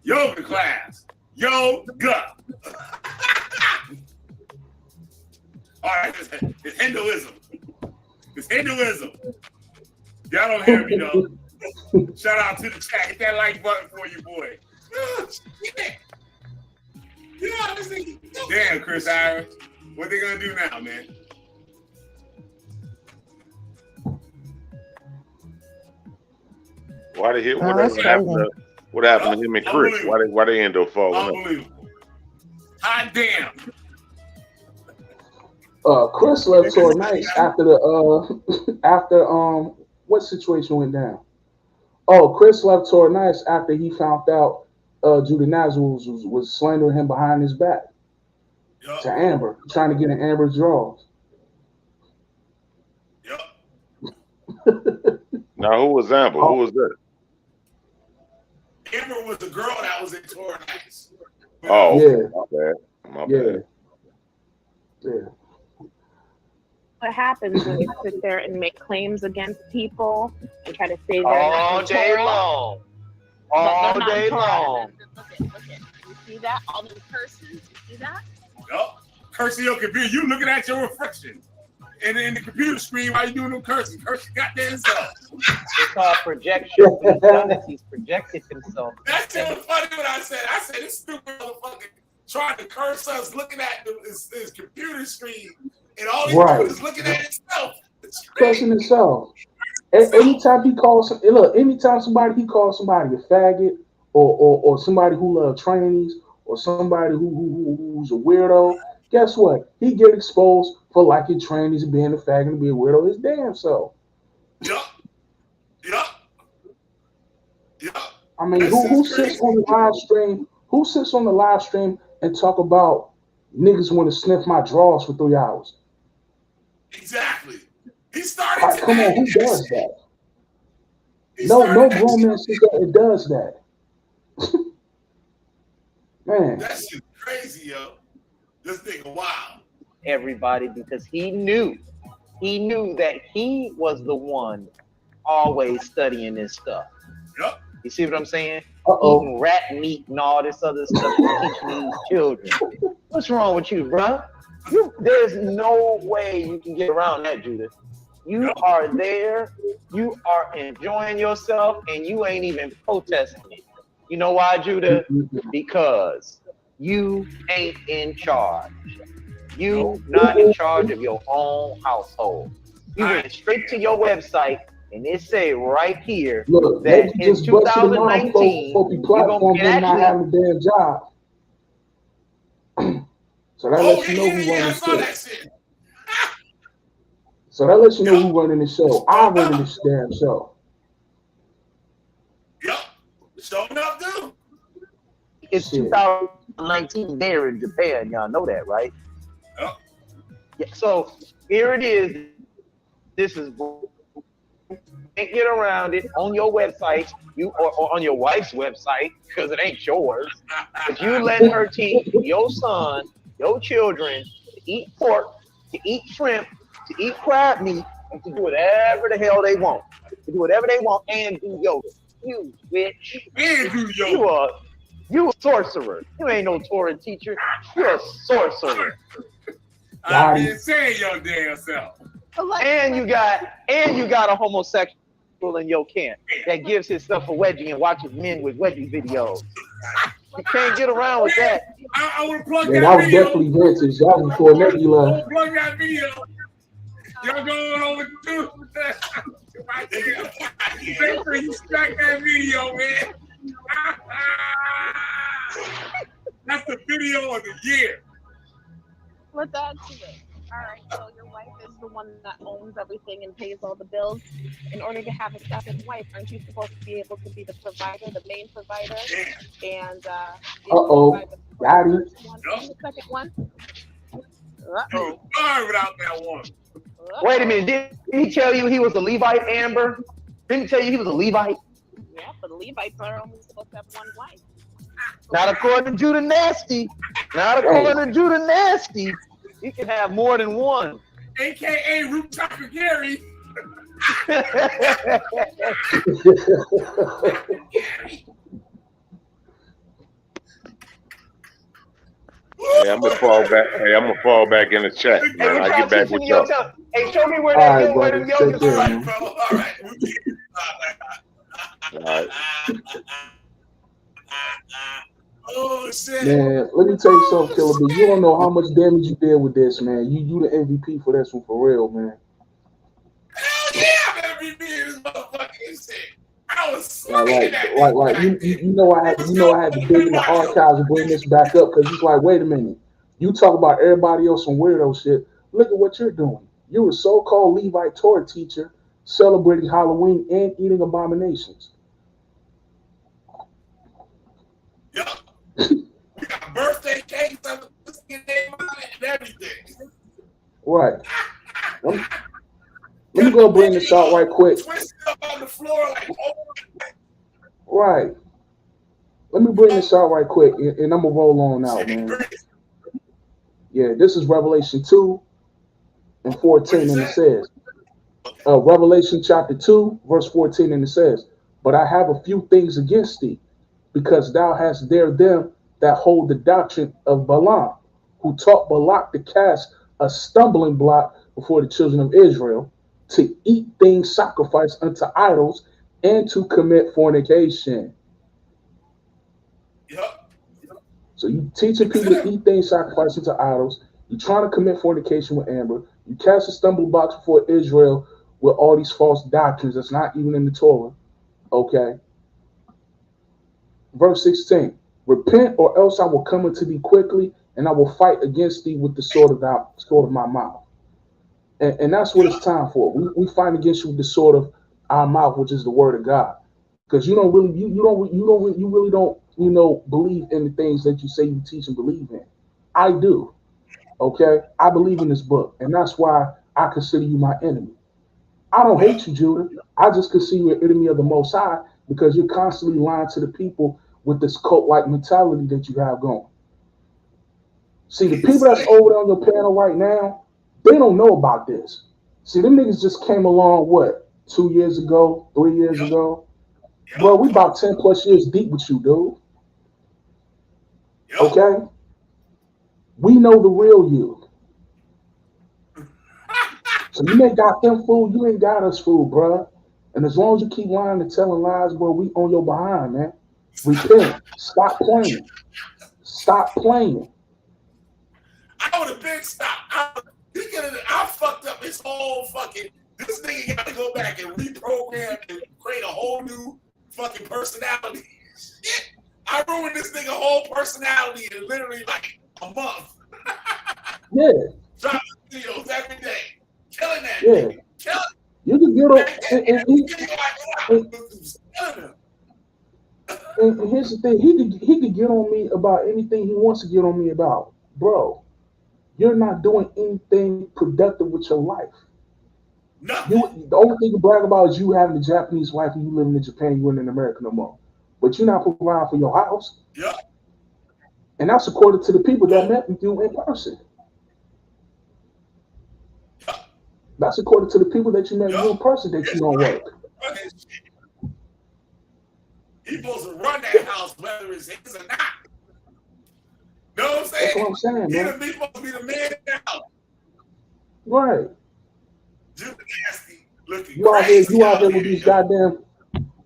Yoga class. Yoga. All right, it's Hinduism. It's Hinduism. Y'all don't hear me though. Shout out to the chat. Hit that like button for you, boy. Oh, shit. Damn, Chris Irish. What they gonna do now, man? Why they hit? What happened to him and Chris? Why they end up falling up? Unbelievable. Hot damn. Chris left so nice after the what situation went down? Oh, Chris left so nice after he found out Judah Nazareth was slandering him behind his back to Amber, trying to get in Amber's drawers. Now, who was Amber? Who was that? Amber was the girl that was in Torah Nights. Oh, yeah. My bad. Yeah. What happens when you sit there and make claims against people and try to say they're all not day Torah? long. But they're All not day Torah. long. Look at. You see that? All those curses. You see that? Yup. Cursing your computer. You looking at your reflection. And in the computer screen while you doing them cursing. Cursing goddamn self. It's called projection. What he's done is he's projected himself. That's so funny what I said. I said this stupid motherfucker trying to curse us looking at his computer screen. And all he's doing is looking at himself. Cursing himself. Anytime he calls, anytime he calls somebody a faggot or somebody who loves trannies or somebody who's a weirdo, guess what? He get exposed for liking trannies and being a faggot and being a weirdo his damn self. Yup. I mean, who sits on the live stream? Who sits on the live stream and talk about niggas want to sniff my drawers for 3 hours? Exactly. He started. Come on, who does that? No grown man sits there and does that. Man, That shit's crazy, yo. This nigga wild. Everybody, because he knew he knew that he was the one always studying this stuff. Yep. You see what I'm saying? Uh-oh. Eating rat meat and all this other stuff to teach these children. What's wrong with you, bro? There's no way you can get around that, Judith. You are there, you are enjoying yourself, and you ain't even protesting it. You know why, Judith? Because you ain't in charge. You not in charge of your own household. You went straight to your website, and it say right here that in 2019, for the platform and not having a damn job. So that lets you know who running the show. So that lets you know who running the show. I'm running this damn show. Yep. Show enough, dude. It's 2019 there in Japan. Y'all know that, right? Yep. Yeah, so here it is. This is can't get around it on your website, or on your wife's website, because it ain't yours. But you let her teach your son, your children, to eat pork, to eat shrimp, to eat crab meat, and to do whatever the hell they want. To do whatever they want and do yoga. You bitch. And do yoga. You a sorcerer. You ain't no Torah teacher. You're a sorcerer. I've been saying your damn self. And you got a homosexual in your camp that gives himself a wedgie and watches men with wedgie videos. You can't get around with that. I want to plug Yeah, that that was video. definitely vintage. That was before Nebula. Plug that video. Y'all going over to right there. Make sure you strike that video, man. That's the video of the year. Let's add to it. All right, so your wife is the one that owns everything and pays all the bills. In order to have a second wife, aren't you supposed to be able to be the provider, the main provider? And got it. The second one. You are without that one. Wait a minute, did he tell you he was a Levite, Amber? Didn't he tell you he was a Levite? Yeah, but Levites are only supposed to have one wife. Not according to Judah Nasty. Not according to Judah Nasty. You can have more than one. AKA Root Chopper Gary. Hey, I'm gonna fall back. Hey, I'm gonna fall back in the chat, man. I get back with y'all. Hey, show me where All that right, where brother. the yoga's Take care, right. man. All right. Oh shit. Man, let me tell you something, Killer B. You don't know how much damage you did with this, man. You the MVP for this one, for real, man. Hell yeah, I'm MVP in this motherfucking shit. I was swinging that. Like you know I had to dig in the archives and bring this back up because it's like, wait a minute. You talk about everybody else on weirdo shit. Look at what you're doing. You're a so-called Levite Torah teacher celebrating Halloween and eating abominations. Yup. We got birthday cakes and everything. Right. Let me go bring this out right quick. Twisted up on the floor like, oh. Right. Let me bring this out right quick, and I'm gonna roll on out, man. Yeah, this is Revelation 2 and 14, and it says, Revelation chapter 2, verse 14, and it says, "But I have a few things against thee, because thou hast dared them that hold the doctrine of Balaam, who taught Balak to cast a stumbling block before the children of Israel, to eat things sacrificed unto idols, and to commit fornication." Yep. So you teaching people to eat things sacrificed unto idols. You're trying to commit fornication with Amber. You cast a stumbling block before Israel with all these false doctrines that's not even in the Torah. Okay. Verse 16. "Repent, or else I will come unto thee quickly, and I will fight against thee with the sword of my mouth." And that's what it's time for. We fight against you with the sword of our mouth, which is the word of God. Because you really don't believe in the things that you say you teach and believe in. I do. Okay? I believe in this book, and that's why I consider you my enemy. I don't hate you, Judah. I just consider you an enemy of the Most High because you're constantly lying to the people with this cult-like mentality that you have going. See, the people that's over there on your panel right now, they don't know about this. See, them niggas just came along, what, 2 years ago, 3 years ago? Bro, we about 10 plus years deep with you, dude. Okay? We know the real you. So you ain't got them fooled, you ain't got us fooled, bro. And as long as you keep lying and telling lies, bro, we on your behind, man. Repent. Stop playing. Stop playing. I would have been stopped. I fucked up his whole fucking. This nigga got to go back and reprogram and create a whole new fucking personality. Shit. I ruined this nigga whole personality in literally like a month. Yeah. Dropping videos every day. Killing that Yeah. nigga. Killing. You can get on. And here's the thing: he could get on me about anything he wants to get on me about, bro. You're not doing anything productive with your life. The only thing you brag about is you having a Japanese wife and you living in Japan. You ain't in America no more, but you're not providing for your house. Yeah. And that's according to the people that met with you in person. That's according to the people that you met with you in person that you don't work. He's supposed to run that house, whether it's his or not. Know what I'm saying? That's what I'm saying, man. He's supposed to be the man in the house. Right. Just nasty looking. You out here with these goddamn.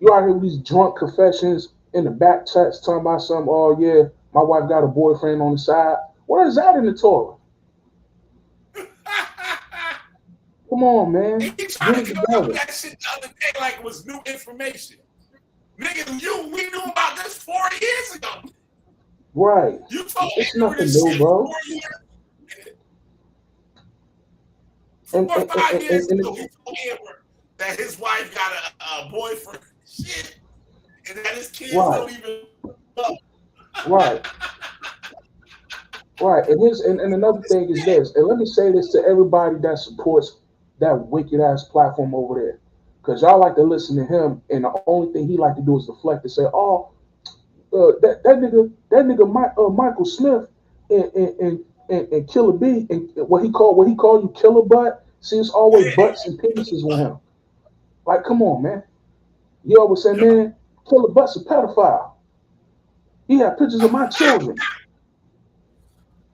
You out here with these drunk confessions in the back chats talking about something. Oh yeah, my wife got a boyfriend on the side. Where is that in the Torah? Come on, man. He tried to come up with that shit the other day like it was new information. Nigga, we knew about this 4 years ago. Right. You told it's me nothing this new, shit bro. 4 years. And 4 or 5 years ago, he told Edward that his wife got a boyfriend. Shit. And that his kids don't even know. Right. Right. And another thing is this, and let me say this to everybody that supports that wicked ass platform over there. Because y'all like to listen to him, and the only thing he like to do is deflect and say, "Oh, that nigga Michael Smith and Killer B and what he called you Killer Butt." See, it's always butts and penises with him. Like, come on, man. You always say, "Man, Killer Butt's a pedophile. He had pictures of my children."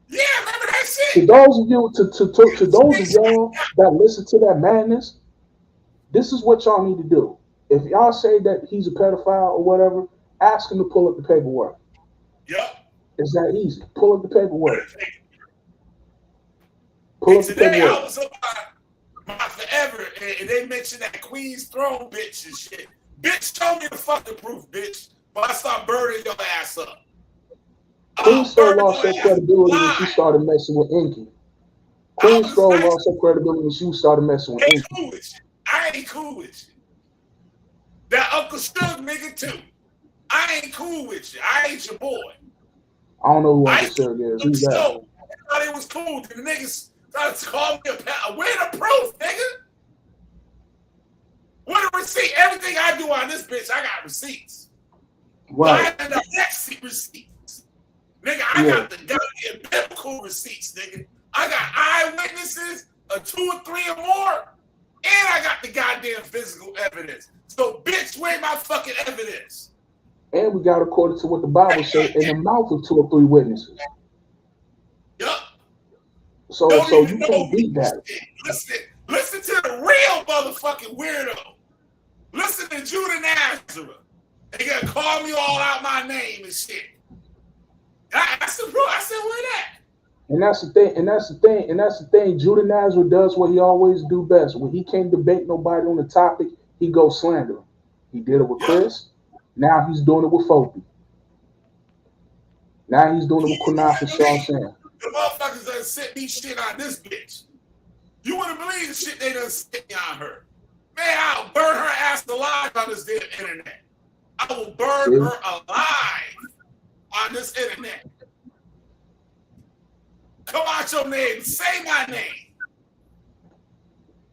Yeah, remember that shit. To those of you, to those of y'all that listen to that madness. This is what y'all need to do. If y'all say that he's a pedophile or whatever, ask him to pull up the paperwork. Yep. It's that easy. Pull up the paperwork. Pull up the Today paperwork. I was about my forever, and they mentioned that Queen's Throne bitch and shit. Bitch, show me the fucking proof, bitch. But I start burning your ass up. Queen Throne lost her credibility when she started messing with Inky. Queen Throne lost her credibility when she started messing with Inky. I ain't cool with you. That Uncle Stug nigga too. I ain't cool with you. I ain't your boy. I don't know who Uncle Stug is. Who's that? I thought it was cool. The niggas started to call me a pal. Where the proof, nigga? What a receipt. Everything I do on this bitch, I got receipts. Right. I got the next receipts. Nigga, I got the goddamn biblical receipts, nigga. I got eyewitnesses, 2 or 3 or more. And I got the goddamn physical evidence. So, bitch, where my fucking evidence? And we got according to what the Bible says in the mouth of 2 or 3 witnesses. Yup. So you can't beat that. Listen to the real motherfucking weirdo. Listen to Judah Nazareth. They gonna call me all out my name and shit. I said, bro, where that? And that's the thing. Judah Nazareth does what he always do best. When he can't debate nobody on the topic, he goes slander him. He did it with Chris. Now he's doing it with Fopi. Now he's doing it with Kunaf and Sean Sam. The motherfuckers done sent me shit on this bitch. You wouldn't believe the shit they done sent me on her. Man, I'll burn her ass alive on this damn internet. I will burn her alive on this internet. Come out your name. Say my name.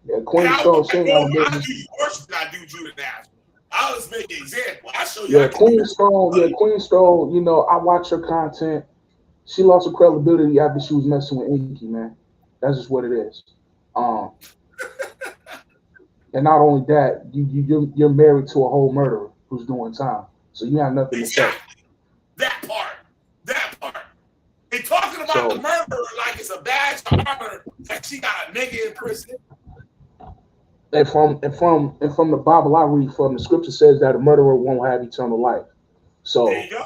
Yeah, Queen Strong saying I'll do you worse than I do Judah Nazareth. I'll just make an example. I'll show you. Yeah, Queen Strong, you know, I watch her content. She lost her credibility after she was messing with Inky, man. That's just what it is. And not only that, you're married to a whole murderer who's doing time, so you have nothing to say. That part. And talking about the murderer like it's a badge of honor that she got a nigga in prison. And from the Bible I read from, the scripture says that a murderer won't have eternal life. So there you go.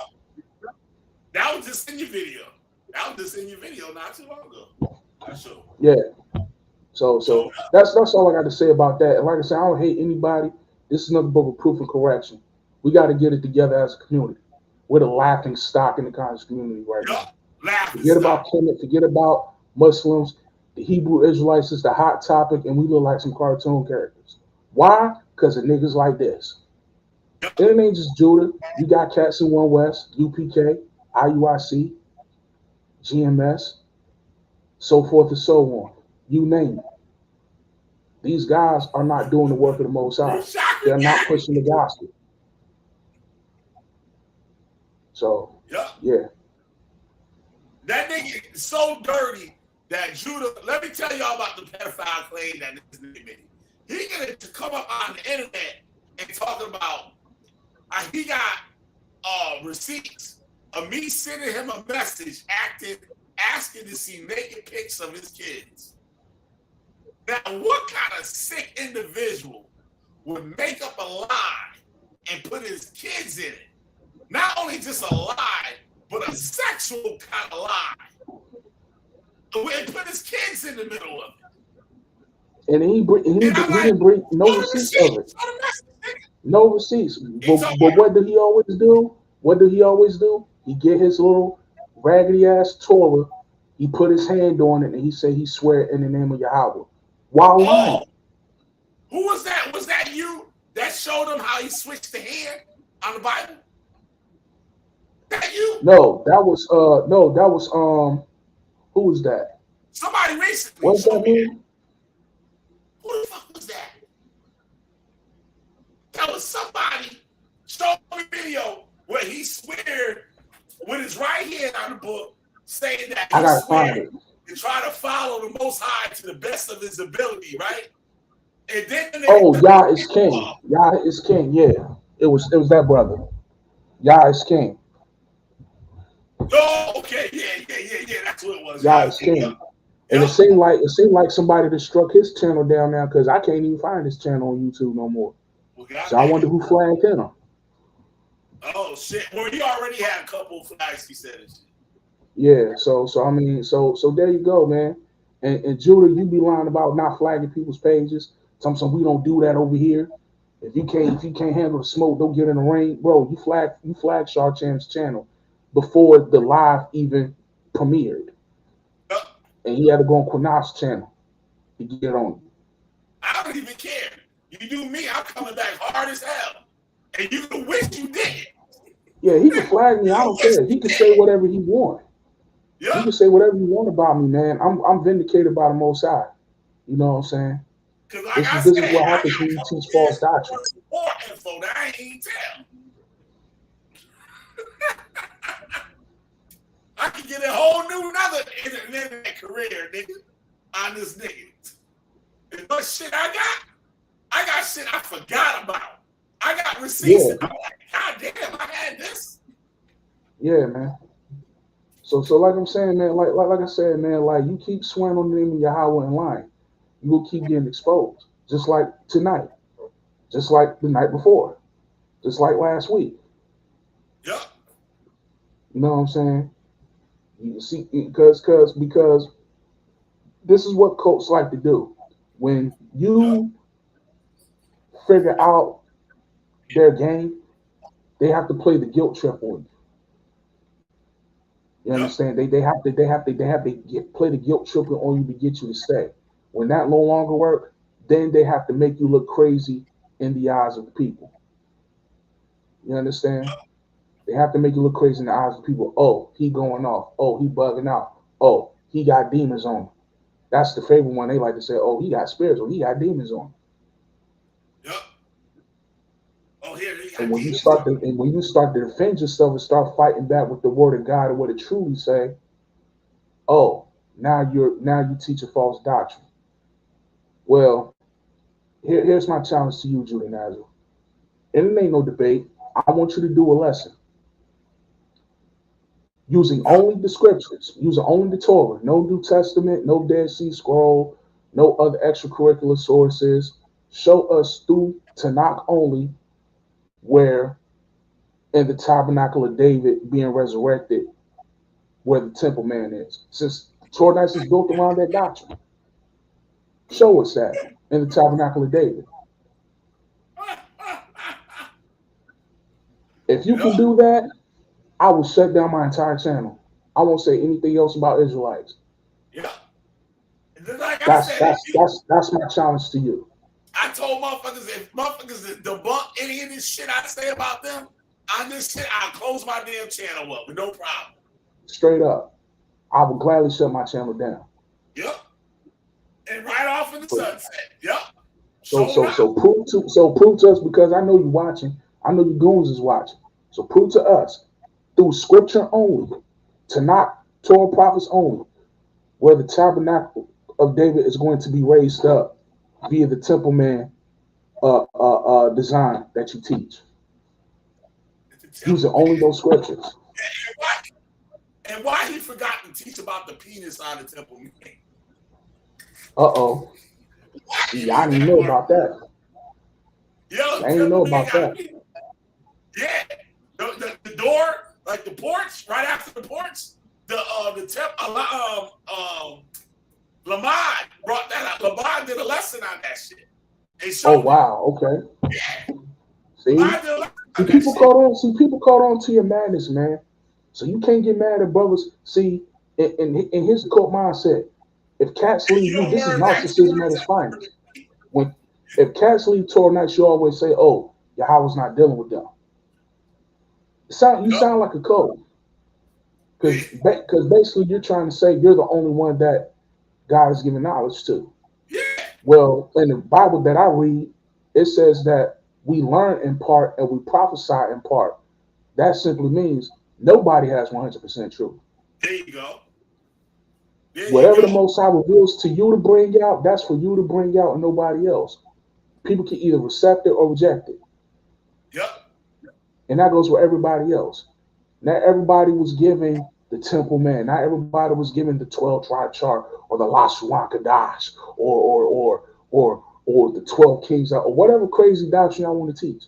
That was just in your video. Not too long ago. That's true. Yeah. So that's all I got to say about that. And like I said, I don't hate anybody. This is another book of proof and correction. We got to get it together as a community. We're the laughing stock in the conscious community right now. Forget about Kemet, forget about Muslims. The Hebrew Israelites is the hot topic, and we look like some cartoon characters. Why? Because of niggas like this. And it ain't just Judah. You got cats in One West, UPK, IUIC, GMS, so forth and so on. You name it. These guys are not doing the work of the Most High. They're not pushing the gospel. So, yeah. That nigga is so dirty that Judah, let me tell y'all about the pedophile claim that this nigga made. He got to come up on the internet and talk about, he got receipts of me sending him a message asking to see naked pics of his kids. Now, what kind of sick individual would make up a lie and put his kids in it? Not only just a lie, but a sexual kind of lie. And put his kids in the middle of it. And he didn't bring no receipts of it. No receipts. But what did he always do? He get his little raggedy ass Torah. He put his hand on it and he said he swear in the name of Yahweh. While lying. Who was that? Was that you that showed him how he switched the hand on the Bible? That you? No, that was who was that? Somebody recently. What's that mean? Who the fuck was that? That was somebody showed me a video where he sweared with his right hand on the book, saying that I gotta find it. And try to follow the Most High to the best of his ability, right? And then Yah is king. Yah is king. Yeah, it was that brother. Yah is king. Oh, okay, yeah. That's what it was. Yah is king. And it seemed like somebody that struck his channel down now because I can't even find his channel on YouTube no more. So I wonder who flagged him. Oh shit! Well, he already had a couple of flags. He said it. Yeah, so I mean, so there you go, man. And Judah, you be lying about not flagging people's pages. Something we don't do that over here. If you can't handle the smoke, don't get in the rain, bro. You flag Shah Champ's channel before the live even premiered, and he had to go on Quinaf's channel to get on. I don't even care. You do me, I'm coming back hard as hell, and you can wish you did. Yeah, he can flag me. I don't care. He can say whatever he want. Yeah. You can say whatever you want about me, man. I'm vindicated by the Most High. You know what I'm saying? This is what happens when you teach false doctrine. More info that I ain't tell. I can get a whole new another internet career, nigga, on this nigga. And what shit I got shit I forgot about. I got receipts. Yeah. And I'm like, God damn, I had this. Yeah, man. So like I'm saying, man, like I said, man, like you keep swearing on the name of Yahweh and lying, you will keep getting exposed. Just like tonight, just like the night before, just like last week. Yeah. You know what I'm saying? You see, because this is what cults like to do. When you figure out their game, they have to play the guilt trip on you. You understand? They have to play the guilt trip on you to get you to stay. When that no longer works, then they have to make you look crazy in the eyes of the people. You understand? They have to make you look crazy in the eyes of people. Oh, he going off. Oh, he bugging out. Oh, he got demons on him. That's the favorite one. They like to say, oh, he got spirits. Or he got demons on him. Yep. Oh, here he got And when you start to defend yourself and start fighting back with the word of God and what it truly say, oh, now you teach a false doctrine. Well, Here's my challenge to you, Judah Nazareth. And it ain't no debate. I want you to do a lesson using only the scriptures, using only the Torah, no New Testament, no Dead Sea Scroll, no other extracurricular sources. Show us through Tanakh only where in the tabernacle of David being resurrected, where the temple man is. Since Torah is built around that doctrine. Show us that in the tabernacle of David. If you can do that, I will shut down my entire channel. I won't say anything else about Israelites. Yeah. Like that's my challenge to you. I told motherfuckers, if motherfuckers debunk any of this shit I say about them, on this shit, I'll close my damn channel up with no problem. Straight up. I will gladly shut my channel down. Yep. And right off in the sunset. Yep. So prove to us, because I know you're watching. I know your goons is watching. So prove to us through scripture only, Tanakh, Torah prophets only, where the tabernacle of David is going to be raised up via the temple man design that you teach. Using only those scriptures. And why he forgot to teach about the penis on the temple man? Uh-oh. Yeah, I didn't know about that. Yo, I didn't know about that. Yeah. The door, like the porch, right after the porch, Lamont brought that up. Lamont did a lesson on that shit. Oh wow, okay. Yeah. See, people caught on to your madness, man. So you can't get mad at brothers. See, in his cult mindset, if cats leave you, this is narcissism at its finest. If cats leave Torah nights, you always say, "Oh, Yahweh's not dealing with them." You sound like a code, because basically you're trying to say you're the only one that God is giving knowledge to. Yeah. Well, in the Bible that I read, it says that we learn in part and we prophesy in part. That simply means nobody has 100% truth. There you go. Whatever the Most High reveals to you to bring out, that's for you to bring out and nobody else. People can either accept it or reject it. Yep. And that goes for everybody else. Not everybody was given the temple man. Not everybody was given the 12-tribe chart or the Lashuan Kadash or the 12 kings or whatever crazy doctrine I want to teach.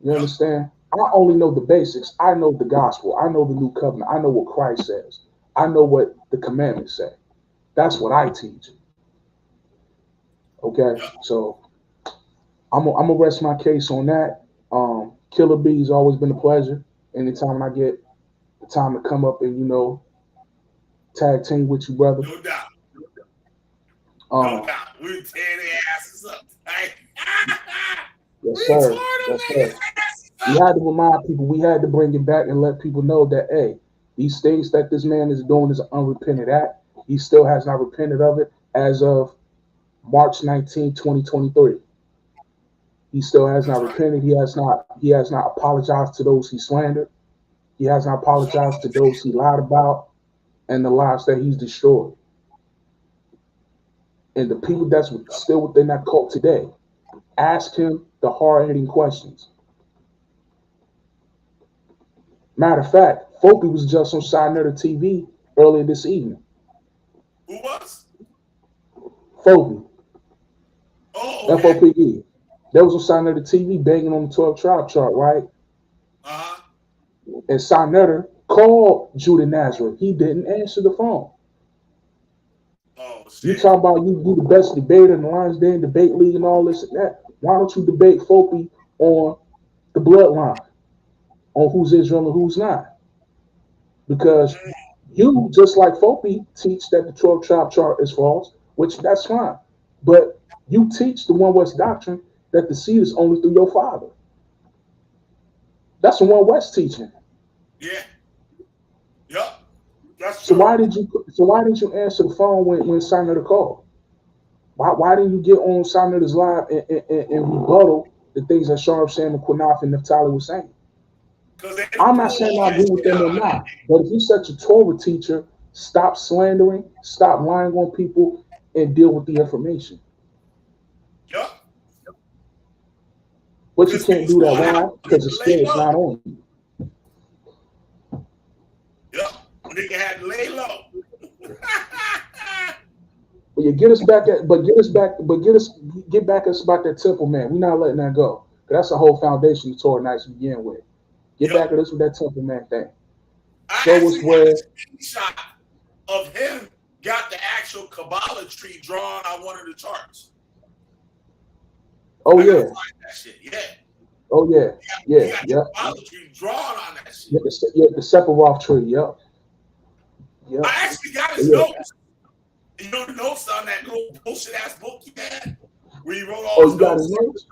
You understand? I only know the basics. I know the gospel. I know the new covenant. I know what Christ says. I know what the commandments say. That's what I teach. Okay, so I'm gonna rest my case on that. Killer B has always been a pleasure. Anytime I get the time to come up and tag team with you, brother. No doubt. No doubt. We tear their asses up. Yes, sir. Yes, sir. We had to remind people. We had to bring it back and let people know that these things that this man is doing is an unrepented act. He still has not repented of it as of March 19, 2023. He still has not repented. He has not apologized to those he slandered. He has not apologized to those he lied about and the lives that he's destroyed. And the people that's still within that cult today, ask him the hard-hitting questions. Matter of fact, Fopi was just on Side Nerder TV earlier this evening. Who was? Fopi. Oh, okay. FOPE. That was on Side Nerder TV banging on the 12-tribe chart, right? Uh-huh. And Side Nerder called Judah Nazareth. He didn't answer the phone. Oh, shit. You talk about you the best debater in the Lions Den debate league and all this and that. Why don't you debate Fopi on the bloodline? On who's Israel and who's not? Because you, just like Fopi, teach that the 12-tribe chart is false, which that's fine. But you teach the One West doctrine that the seed is only through your father. That's the One West teaching. Yeah. Yep. That's so true. why did you answer the phone when Senator called? Why didn't you get on Senator's live and rebuttal the things that Sharp, Sam, and Quinaf and Naftali were saying? I'm not saying I agree with them or not, but if you're such a Torah teacher, stop slandering, stop lying on people, and deal with the information. But you can't do that. Why? Because the spirit's not on you. Yep. Nigga had to lay low. But you get back us about that temple, man. We're not letting that go. That's the whole foundation of Torah Nights to begin with. Get back at us with that temple, man thing. Show us where. A screenshot of him got the actual Kabbalah tree drawn on one of the charts. Oh yeah. That shit. Yeah. Oh yeah. Yeah. Yeah. Kabbalah tree drawn on that shit. The Sephiroth tree. Yep. Yep. I actually got his notes. You know the notes on that little bullshit ass book he had, where he wrote all his you got notes. his notes?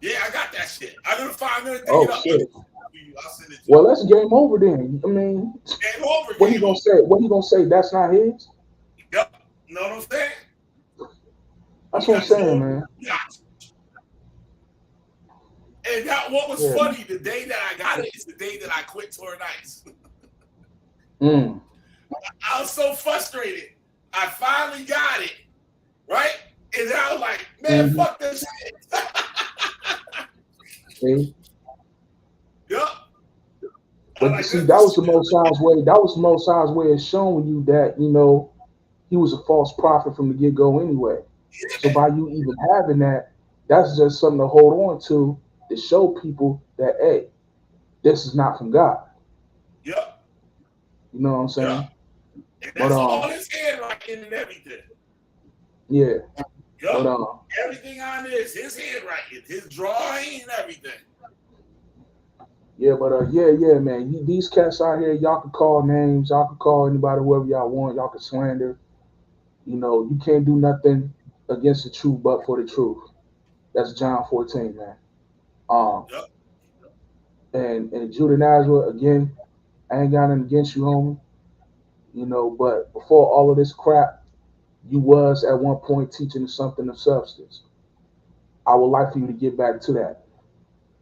Yeah, I got that shit. I'm gonna find it. Shit. Well, that's game over then. I mean, game over. What he gonna say? What he gonna say? That's not his. Yep. Know what I'm saying? That's what I'm saying, man. And that what was funny, the day that I got it is the day that I quit Torah Nights. I was so frustrated. I finally got it, right? And then I was like, man, fuck this shit. See? Yep. But you see, that was the Most High's way. That was the Most High's way of showing you that, you know, he was a false prophet from the get-go anyway. So by you even having that, that's just something to hold on to show people that, hey, this is not from God. Yep. You know what I'm saying? Yep. And that's all his handwriting and everything. Yeah. Yep. But, everything on this, his handwriting, his drawing, and everything. Yeah, but yeah, man. These cats out here, y'all can call names, y'all can call anybody, whoever y'all want, y'all can slander. You know, you can't do nothing against the truth but for the truth. That's John 14, man. And Judah Nazareth, again, I ain't got nothing against you, homie. You know, but before all of this crap, you was at one point teaching something of substance. I would like for you to get back to that.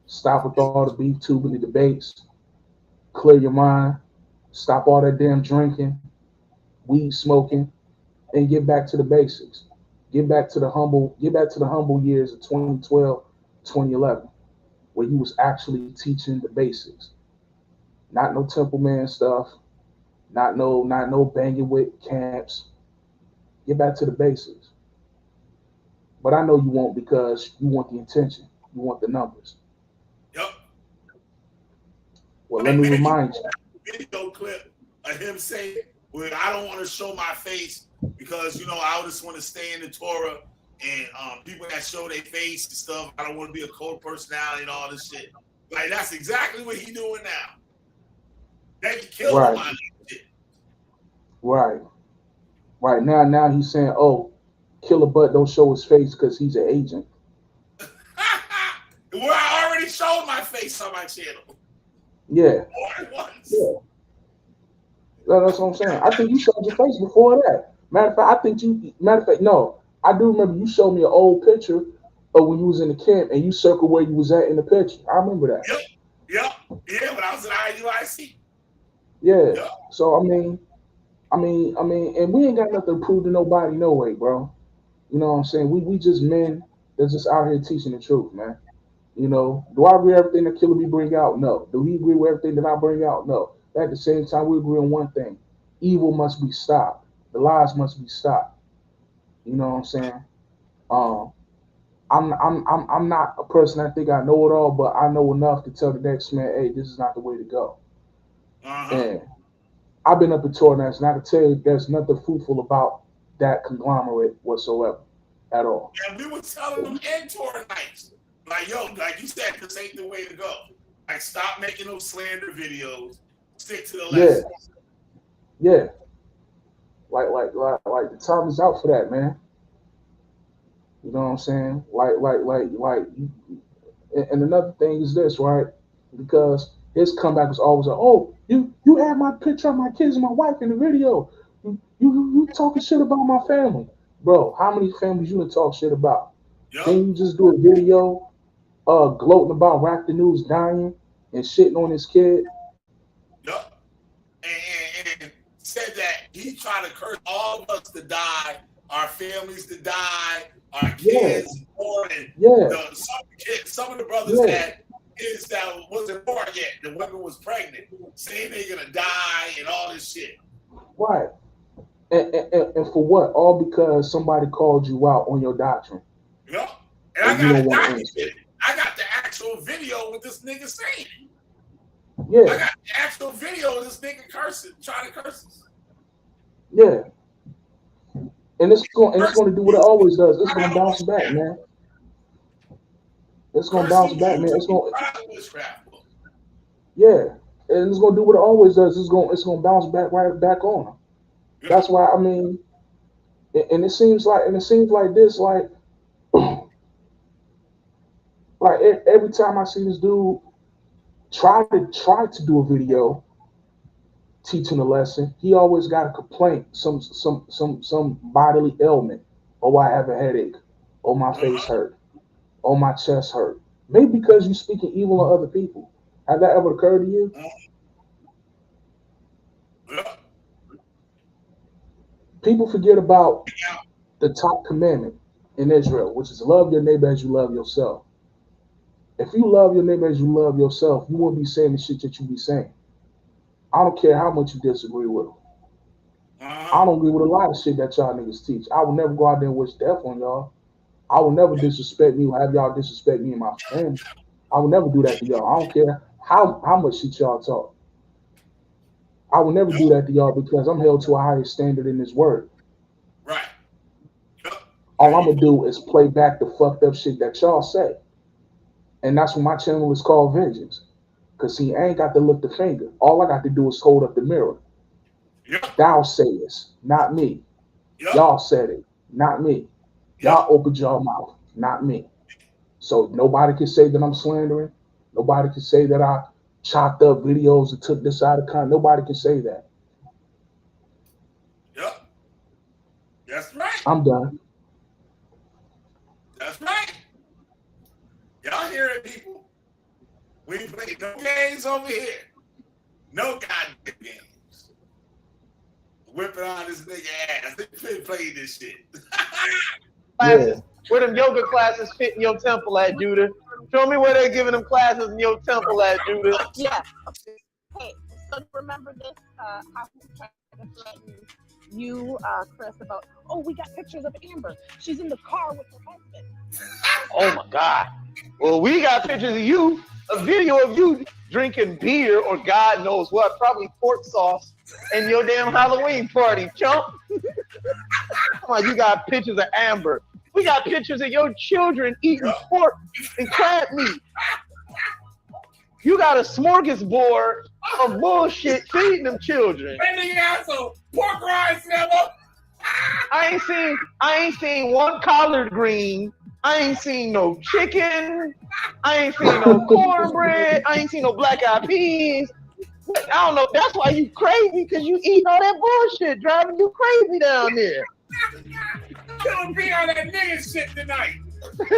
Stop with all the beef tubing, the debates. Clear your mind. Stop all that damn drinking, weed smoking, and get back to the basics. Get back to the humble years of 2012, 2011, where you was actually teaching the basics. Not no Temple Man stuff. Not no banging with camps. Get back to the basics. But I know you won't, because you want the attention. You want the numbers. Yep. Well, let me remind you. Video clip of him saying, well, I don't want to show my face because, you know, I just want to stay in the Torah, and people that show their face and stuff, I don't want to be a cult personality and all this shit. Like, that's exactly what he doing now. They can kill him on that shit. Right. Right. Now he's saying, oh, Killer Butt don't show his face because he's an agent. Well, I already showed my face on my channel. Yeah. More than once. Yeah. That's what I'm saying. I think you showed your face before that. Matter of fact, no. I do remember you showed me an old picture of when you was in the camp and you circled where you was at in the picture. I remember that. Yep. Yeah, when I was at IUIC. Yeah. Yep. So I mean, and we ain't got nothing to prove to nobody, no way, bro. You know what I'm saying? We just men that's just out here teaching the truth, man. You know, do I agree with everything that Killer B bring out? No. Do he agree with everything that I bring out? No. But at the same time, we agree on one thing: evil must be stopped. The lies must be stopped. You know what I'm saying? I'm not a person that think I know it all, but I know enough to tell the next man, hey, this is not the way to go. And I've been up at Torah Nights, and I can tell you there's nothing fruitful about that conglomerate whatsoever at all. And we were telling them in Torah Nights, like, yo, like you said, this ain't the way to go. Like, stop making those slander videos. Stick to the lesson. Yeah. Like the time is out for that, man. You know what I'm saying? And another thing is this, right? Because his comeback was always like, oh, you had my picture of my kids and my wife in the video. You talking shit about my family. Bro, how many families you done talk shit about? Yep. Then you just do a video gloating about Rap the News dying and shitting on his kid. Yep. And said that he tried to curse all of us to die our families to die, our kids born, and some of the brothers had kids that wasn't born yet. The woman was pregnant, saying they're gonna die and all this shit. Right. And for what? All because somebody called you out on your doctrine. Yeah. And I got the actual video with this nigga saying it. Yeah. I got the actual video of this nigga cursing, trying to curse us. Yeah. And it's going to do what it always does. It's going to bounce back, man. It's going to bounce back, man. Yeah. And it's going to do what it always does. It's going to bounce back right back on them. That's why, I mean, and it seems like this, like every time I see this dude try to do a video teaching a lesson, he always got a complaint, some bodily ailment. Oh, I have a headache. Oh, my face hurt. Oh, my chest hurt. Maybe because you're speaking evil of other people. Has that ever occurred to you? People forget about the top commandment in Israel, which is love your neighbor as you love yourself. If you love your neighbor as you love yourself, you won't be saying the shit that you be saying. I don't care how much you disagree with them. I don't agree with a lot of shit that y'all niggas teach. I will never go out there and wish death on y'all. I will never disrespect me or have y'all disrespect me and my family. I will never do that to y'all. I don't care how much shit y'all talk. I will never do that to y'all because I'm held to a higher standard in this word. Right. All I'm gonna do is play back the fucked up shit that y'all say. And that's what my channel is called, Vengeance. Because see, I ain't got to lift the finger. All I got to do is hold up the mirror. Thou sayest, not me. Y'all said it, not me. Y'all opened your mouth, not me. So nobody can say that I'm slandering. Nobody can say that I chopped up videos and took this out of context. Nobody can say that. Yep. That's right. I'm done. That's right. Y'all hear it, people? We play no games over here. No goddamn games. Whipping on this nigga ass. They play this shit. Classes. Where them yoga classes fit in your temple at, Judah? Show me where they're giving them classes in your temple at, Judah. Yeah. Hey, so remember this? How he tried to threaten you, Chris, about, oh, we got pictures of Amber. She's in the car with her husband. Oh my God. Well, we got pictures of you, a video of you drinking beer or God knows what, probably pork sauce, and your damn Halloween party, chump. Come on, you got pictures of Amber. We got pictures of your children eating pork and crab meat. You got a smorgasbord of bullshit feeding them children. That nigga asshole, pork rinds never. I ain't seen one collard green. I ain't seen no chicken. I ain't seen no cornbread. I ain't seen no black eyed peas. I don't know. That's why you crazy, because you eating all that bullshit, driving you crazy down there. Gonna be on that nigga shit tonight. I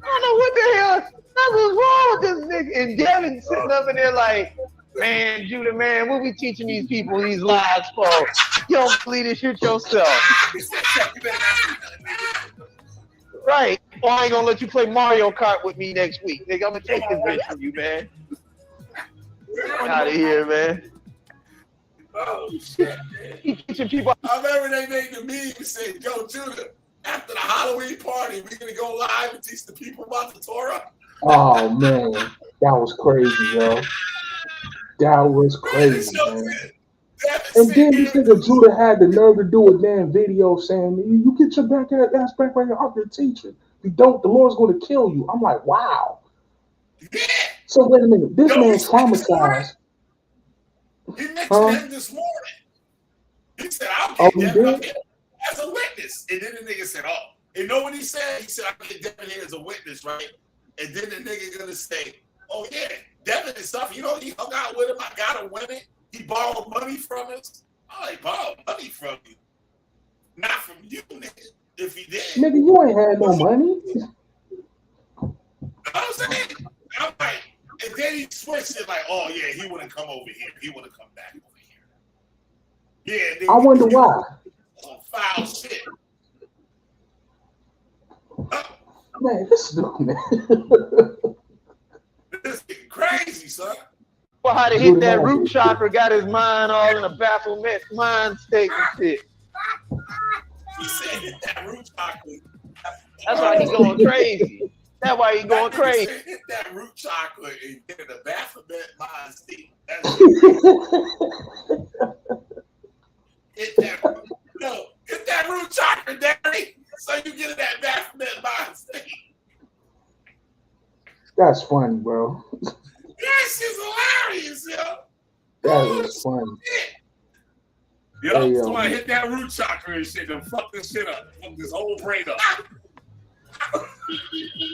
don't know what the hell. That's what's wrong with this nigga. And Devin sitting up in there like, man, Judah, man, what we teaching these people these lies for? You don't believe this shit yourself. Right. Or I ain't gonna let you play Mario Kart with me next week. Nigga, I'm gonna take this bitch from you, man. Out of here, man. Oh shit, man. He teaching people. I remember they made the meme and said, yo, Judah, after the Halloween party, we're gonna go live and teach the people about the Torah. Oh man, that was crazy, yo. That was crazy, man. And then this nigga Judah had the nerve to do a damn video saying, you get your ass back right here off your teacher. If you don't, the Lord's going to kill you. I'm like, wow. Yeah. So wait a minute, this man's traumatized. He mentioned him this morning. He said, I'll get Devin here as a witness. And then the nigga said, oh. And know what he said? He said, I'll get Devin here as a witness, right? And then the nigga gonna say, oh yeah, Devin and stuff, you know, he hung out with him. I got him women. He borrowed money from us. Oh, he borrowed money from you. Not from you, nigga. If he did. Nigga, you ain't had no money. You know what I'm saying? I'm like, and then he switched it like, oh yeah, he wouldn't come over here. He wouldn't come back over here. Yeah. I wonder why. Oh, foul shit. Man, this dude, man. This is crazy, son. Well, how to hit that root chakra got his mind all in a Baphomet mind state and shit. He said hit that root chakra. That's why he's going crazy. That's why he's going crazy. Hit that root chakra and get in a Baphomet mind state. Hit that root chakra, Daddy, so you get in that Baphomet mind state. That's funny, bro. This is hilarious, yo. That is funny. Yo, Hey, yo. somebody hit that root chakra and shit and fuck this shit up. Fuck this whole brain up.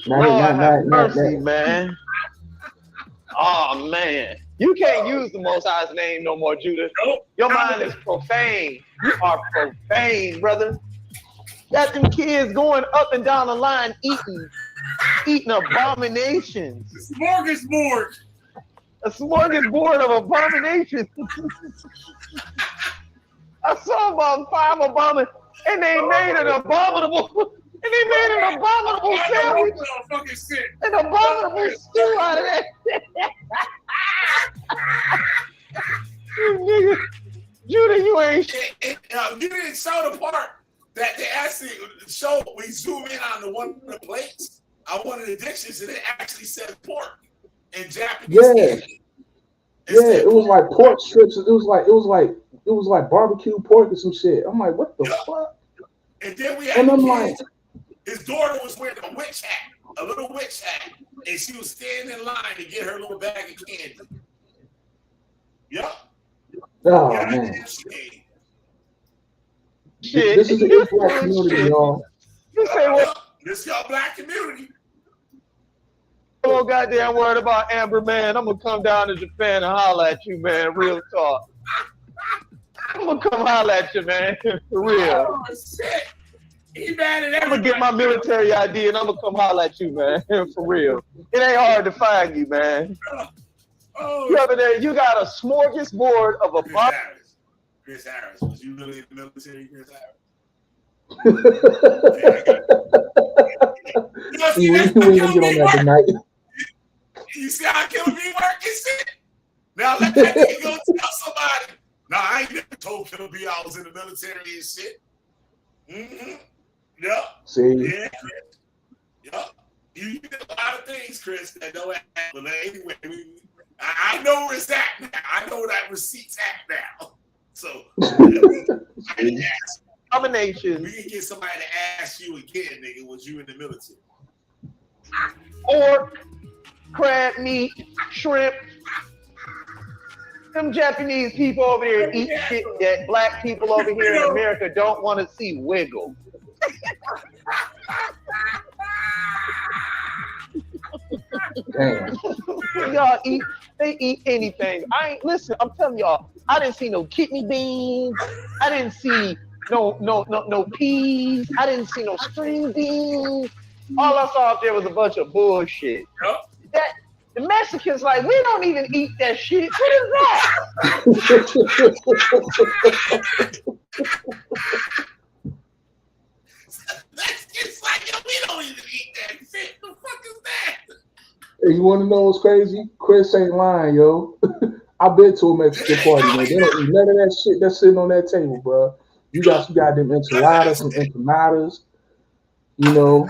Mercy, man. Oh, man. You can't use the Most High's name no more, Judah. Your mind is profane. You are profane, brother. Got them kids going up and down the line eating abominations. Smorgasbord. A smorgasbord of abominations. I saw about 5 abominations, and they made an abominable. And they made an abominable sandwich. An abominable stew out of that. You nigga. Judah, you ain't shit. You didn't show the part that they actually showed. We zoom in on the one of the plates. I wanted the dishes, and it actually said pork in Japanese. Yeah. Yeah, it was like pork strips. It was like barbecue pork or some shit. I'm like, what the fuck? And then we had And I'm like, his daughter was wearing a witch hat, a little witch hat, and she was standing in line to get her little bag of candy. Yup. oh man. Shit. This is the black community, y'all. You say what? This is your black community. Oh, goddamn worried about Amber, man. I'm gonna come down to Japan and holler at you, man. Real talk. I'm gonna come holler at you, man. For real. Oh, shit. He mad at I'm gonna get my military ID and I'm gonna come holler at you, man. For real. It ain't hard to find you, man. Oh, You over there, you got a smorgasbord of a box. Chris Harris. Was you really in the military, Chris Harris? You ain't gonna get on that tonight. You see how Killer B working shit? Now let that nigga go tell somebody. Nah, I ain't never told Killer B I was in the military and shit. Mm-hmm. Yep. See? Yeah, Chris. Yep. You did a lot of things, Chris, that don't happen. But anyway, I know where it's at now. I know where that receipt's at now. So I can ask. Combinations. We can get somebody to ask you again, nigga, was you in the military? Or crab meat, shrimp. Them Japanese people over there eat shit that black people over here in America don't want to see wiggle. Damn. Y'all eat, they eat anything. Listen, I'm telling y'all, I didn't see no kidney beans. I didn't see no peas. I didn't see no string beans. All I saw up there was a bunch of bullshit. That the Mexicans like, we don't even eat that shit. What is that? It's like, yo, we don't even eat that shit. The fuck is that? Hey, you want to know what's crazy? Chris ain't lying, yo. I've been to a Mexican party, man. They don't eat none of that shit that's sitting on that table, bro. You got some goddamn enchiladas and empanadas, you know.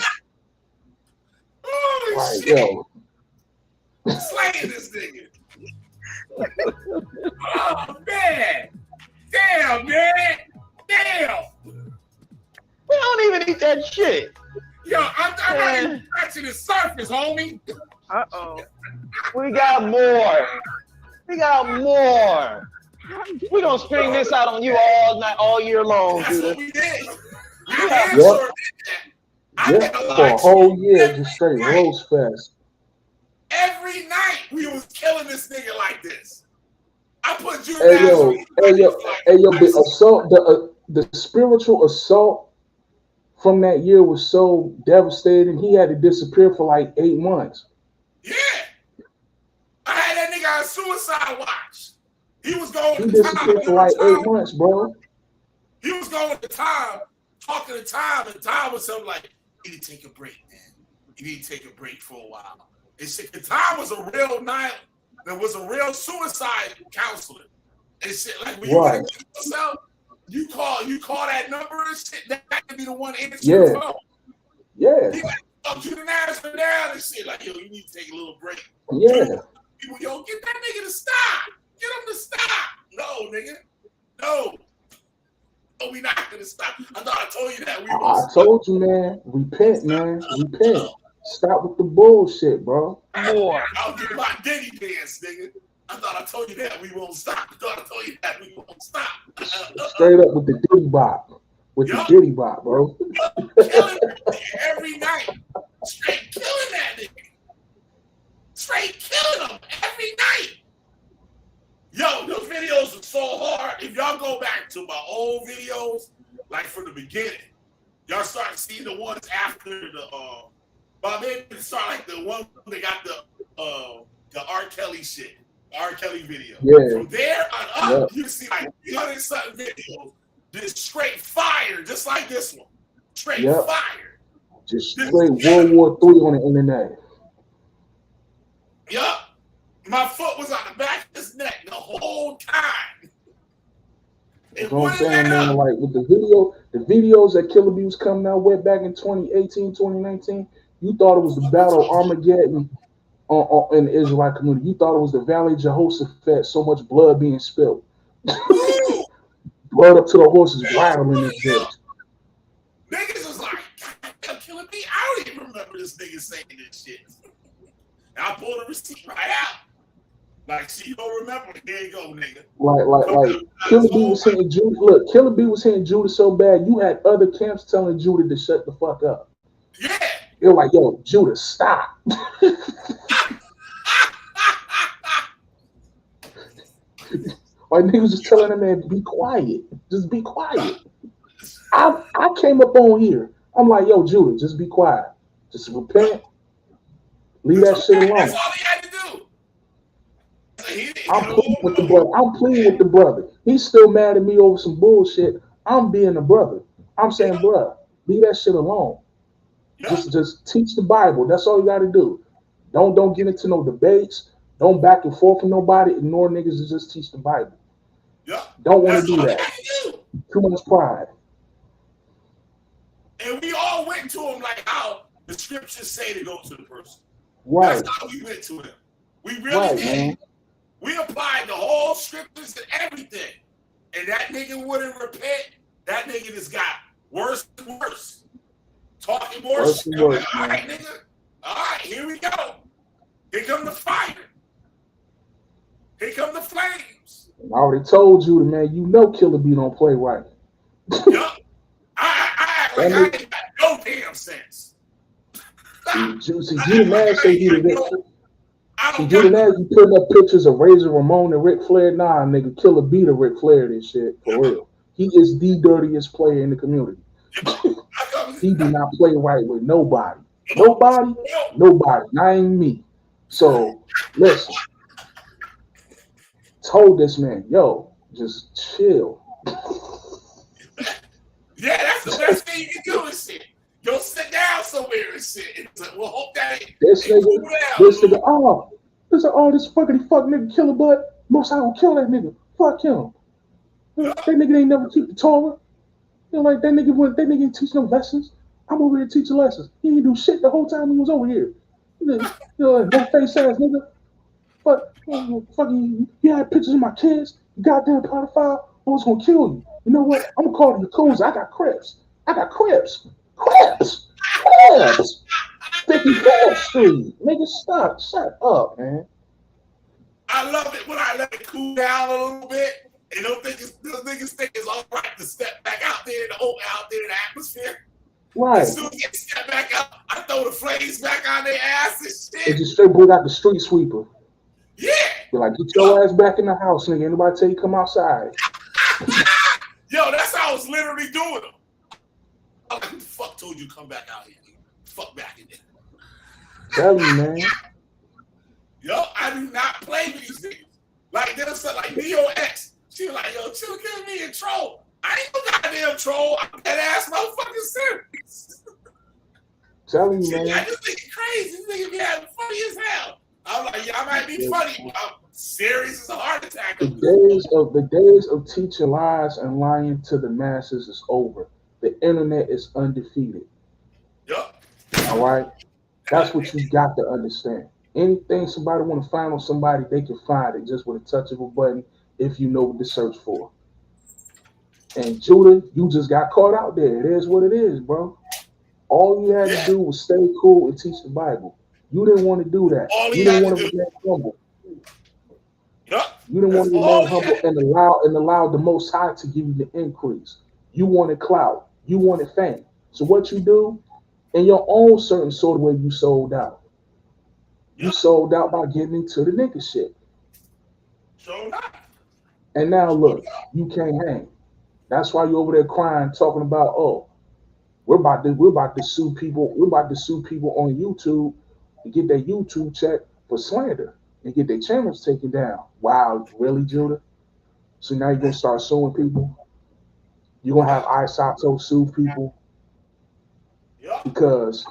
Holy Like, shit. yo. Slaying this nigga. Oh, man. Damn, man. Damn. We don't even eat that shit. Yo, I'm already scratching the surface, homie. Uh-oh. We got more. We got more. We're going to string this out on you all night, all year long, That's Judah. what we did. Yep. Yep. For a whole year, just straight roast fest. Every night we was killing this nigga like this. I put you Hey yo, the assault, the spiritual assault from that year was so devastating. He had to disappear for like 8 months. Yeah, I had that nigga on suicide watch. He was going. He disappeared for like 8 months, bro. He was going to Tom, talking to Tom, and Tom was something like, "You need to take a break, man. You need to take a break for a while." And shit, Tom was a real suicide counselor. And shit, like when you want to kill yourself, you call that number and shit. That could be the one answering the phone. Yeah. He like, you the answer down and shit. Like, yo, you need to take a little break. Yeah. People, yo, get that nigga to stop. Get him to stop. No, nigga. No, we not gonna stop. I thought I told you that. I told you, man. Repent, man. Repent. Stop with the bullshit, bro. More. I'll get my Diddy dance, nigga. I thought I told you that we won't stop. I thought I told you that we won't stop. Straight up with the Diddy bop. With the Diddy bop, bro. Killing every night. Straight killing that nigga. Straight killing him every night. Yo, those videos are so hard. If y'all go back to my old videos, like from the beginning, y'all start seeing the ones after the but maybe start like the one that got the R. Kelly shit, R. Kelly video. Yeah. From there on up, you see like 300 something videos, just straight fire, just like this one. Straight fire. Just straight World War III on the internet. Yup. My foot was on the back of his neck the whole time. That's what I'm saying, man. Like with the videos that Killer B was coming out with back in 2018, 2019, you thought it was the Battle of Armageddon in the Israelite community. You thought it was the Valley of Jehoshaphat, so much blood being spilled. Blood up to the horses rattling this bitch. Niggas was like, God, Killer B, I don't even remember this nigga saying this shit. And I pulled the receipt right out. Like, see, you don't remember. There you go, nigga. Like, Killer B was hitting Judah. Look, Killer B was hitting Judah so bad, you had other camps telling Judah to shut the fuck up. Yeah. They're like, yo, Judah, stop. Like, niggas just telling that man, be quiet. Just be quiet. I came up on here. I'm like, yo, Judah, just be quiet. Just repent. Leave that shit alone. That's all he had to do. I'm pleading with the brother. I'm pleading with the brother. He's still mad at me over some bullshit. I'm being a brother. I'm saying, bruh, leave that shit alone. Just teach the Bible. That's all you got to do. Don't get into no debates. Don't back and forth with nobody. Ignore niggas and just teach the Bible. Don't want to do that. Too much pride. And we all went to him like how the scriptures say to go to the person. Right. That's how we went to him. We really did. Man. We applied the whole scriptures and everything. And that nigga wouldn't repent. That nigga just got worse and worse. Talking more shit. All right, nigga. All right, here we go. Here come the fire. Here come the flames. I already told you, man, you know Killer B don't play right. Yup. I act like I ain't got no damn sense. See, Judah Nash say he the victim. See, Judah Nash, you putting up pictures of Razor Ramon and Ric Flair. Nah, nigga, Killer B the Ric Flair this shit, for real. He is the dirtiest player in the community. He do not play right with nobody. Nobody? Not even me. So, listen. Told this man, yo, just chill. Yeah, that's the best thing you can do and shit. Go sit down somewhere and shit. It's like, we'll hope that this nigga, this fucking fuck nigga Killer Bud. Most I will kill that nigga. Fuck him. That nigga ain't never keep the Torah. You know, like that nigga ain't teach no lessons. I'm over here teaching lessons. He ain't do shit the whole time he was over here. You know, no face ass nigga. But fucking, you had pictures of my kids. You goddamn pedophile. I was gonna kill you. You know what? I'm gonna call the Yakuza. I got Crips. 54th Street. Nigga, stop. Shut up, man. I love it when I let it cool down a little bit. And those niggas think it's all right to step back out there in the atmosphere. Right. As soon as they step back up, I throw the flames back on their ass and shit. They just straight bring out the street sweeper. Yeah. You're like, get your ass back in the house, nigga. Anybody tell you come outside? Yo, that's how I was literally doing them. I'm like, who the fuck told you to come back out here? Fuck back in there. Tell you, man. Yo, I do not play with these niggas. Like, there was like Neo X. She was like, yo, chill, kill me and troll. I ain't no troll. I'm that ass motherfucking serious. Telling you, man. Yeah, this nigga crazy. This nigga be having funny as hell. I'm like, y'all might be funny, but I'm serious as a heart attack. The days of teaching lies and lying to the masses is over. The internet is undefeated. Yup. All right? That's what you got to understand. Anything somebody want to find on somebody, they can find it just with a touch of a button if you know what to search for. And Judah, you just got caught out there. It is what it is, bro. All you had to do was stay cool and teach the Bible. You didn't want to do that. You didn't want to remain humble. You didn't want to remain humble and allow the Most High to give you the increase. You wanted clout. You wanted fame. So what you do, in your own certain sort of way, you sold out. You sold out by getting into the nigga shit. And now look, you can't hang. That's why you're over there crying, talking about, oh, we're about to sue people. We're about to sue people on YouTube to get their YouTube check for slander and get their channels taken down. Wow, really, Judah? So now you're gonna start suing people? You're gonna have Isato sue people because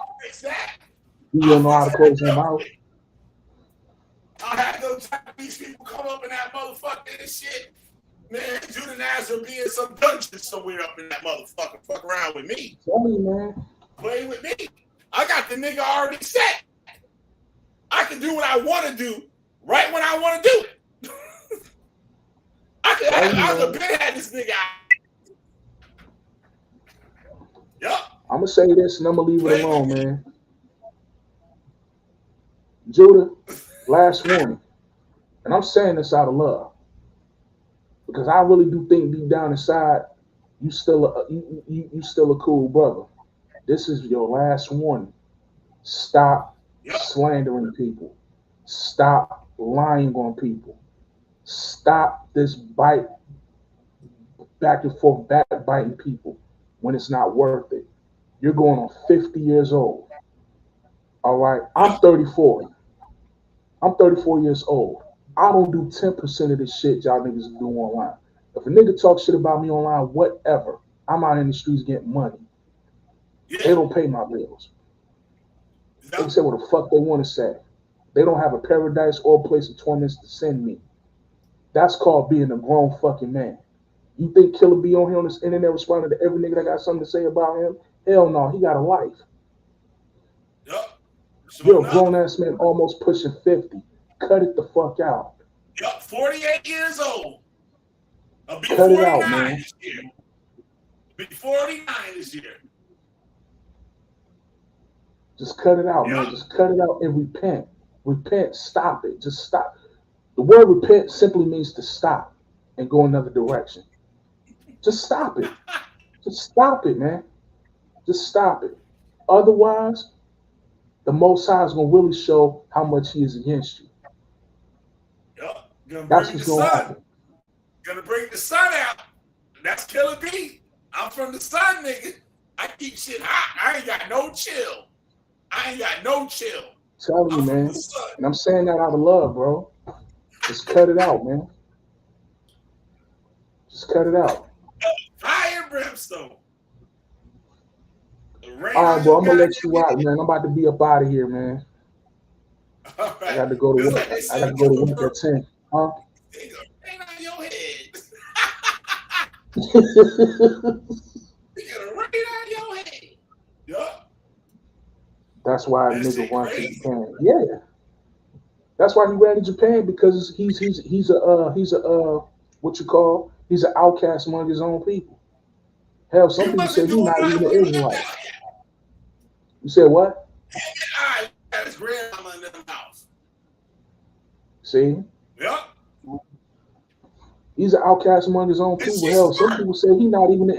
you don't know how to close them out? I had those Japanese people come up in that motherfucker and shit. Man, Judah Nazareth be in some dungeon somewhere up in that motherfucker. Fuck around with me. Tell you, man. Play with me. I got the nigga already set. I can do what I want to do right when I want to do it. I could have had this nigga out. Yup. I'm gonna say this and I'm gonna leave it alone, man. Judah, last warning, and I'm saying this out of love because I really do think deep down inside you still a cool brother. This is your last warning. Stop slandering people. Stop lying on people. Stop this back and forth backbiting people when it's not worth it. You're going on 50 years old. All right. I'm 34. I'm 34 years old. I don't do 10% of the shit y'all niggas do online. If a nigga talk shit about me online, whatever, I'm out in the streets getting money. They don't pay my bills. They can say what the fuck they want to say. They don't have a paradise or a place of torments to send me. That's called being a grown fucking man. You think Killer B on here on this internet responding to every nigga that got something to say about him? Hell no, he got a life. You're a grown-ass man almost pushing 50. Cut it the fuck out. 48 years old. I'll be Cut it out, man. This year. I'll be 49 this year. Just cut it out, man. Just cut it out and repent. Repent. Stop it. Just stop. The word repent simply means to stop and go another direction. Just stop it. Just stop it, man. Just stop it. Otherwise, the Most High is going to really show how much he is against you. That's what's going to happen. Gonna bring the sun out. That's Killer B. I'm from the sun, nigga. I keep shit hot. I ain't got no chill. Tell you, man. And I'm saying that out of love, bro. Just cut it out, man. Just cut it out. Fire and brimstone. All right, bro. I'm gonna let you out, man. I'm about to be up out of here, man. Right. I got to go to work. I got to go to work at 10. Huh? Ain't on your head. You gotta rain on your head. Yup. That's why a nigga went to Japan. Yeah. That's why he ran to Japan, because he's a what you call, he's an outcast among his own people. Hell, some people say he's not even an Israelite. You said what? I got his grandmama in the house. See? Yep. He's an outcast among his own people. Hell, some people say he's not even.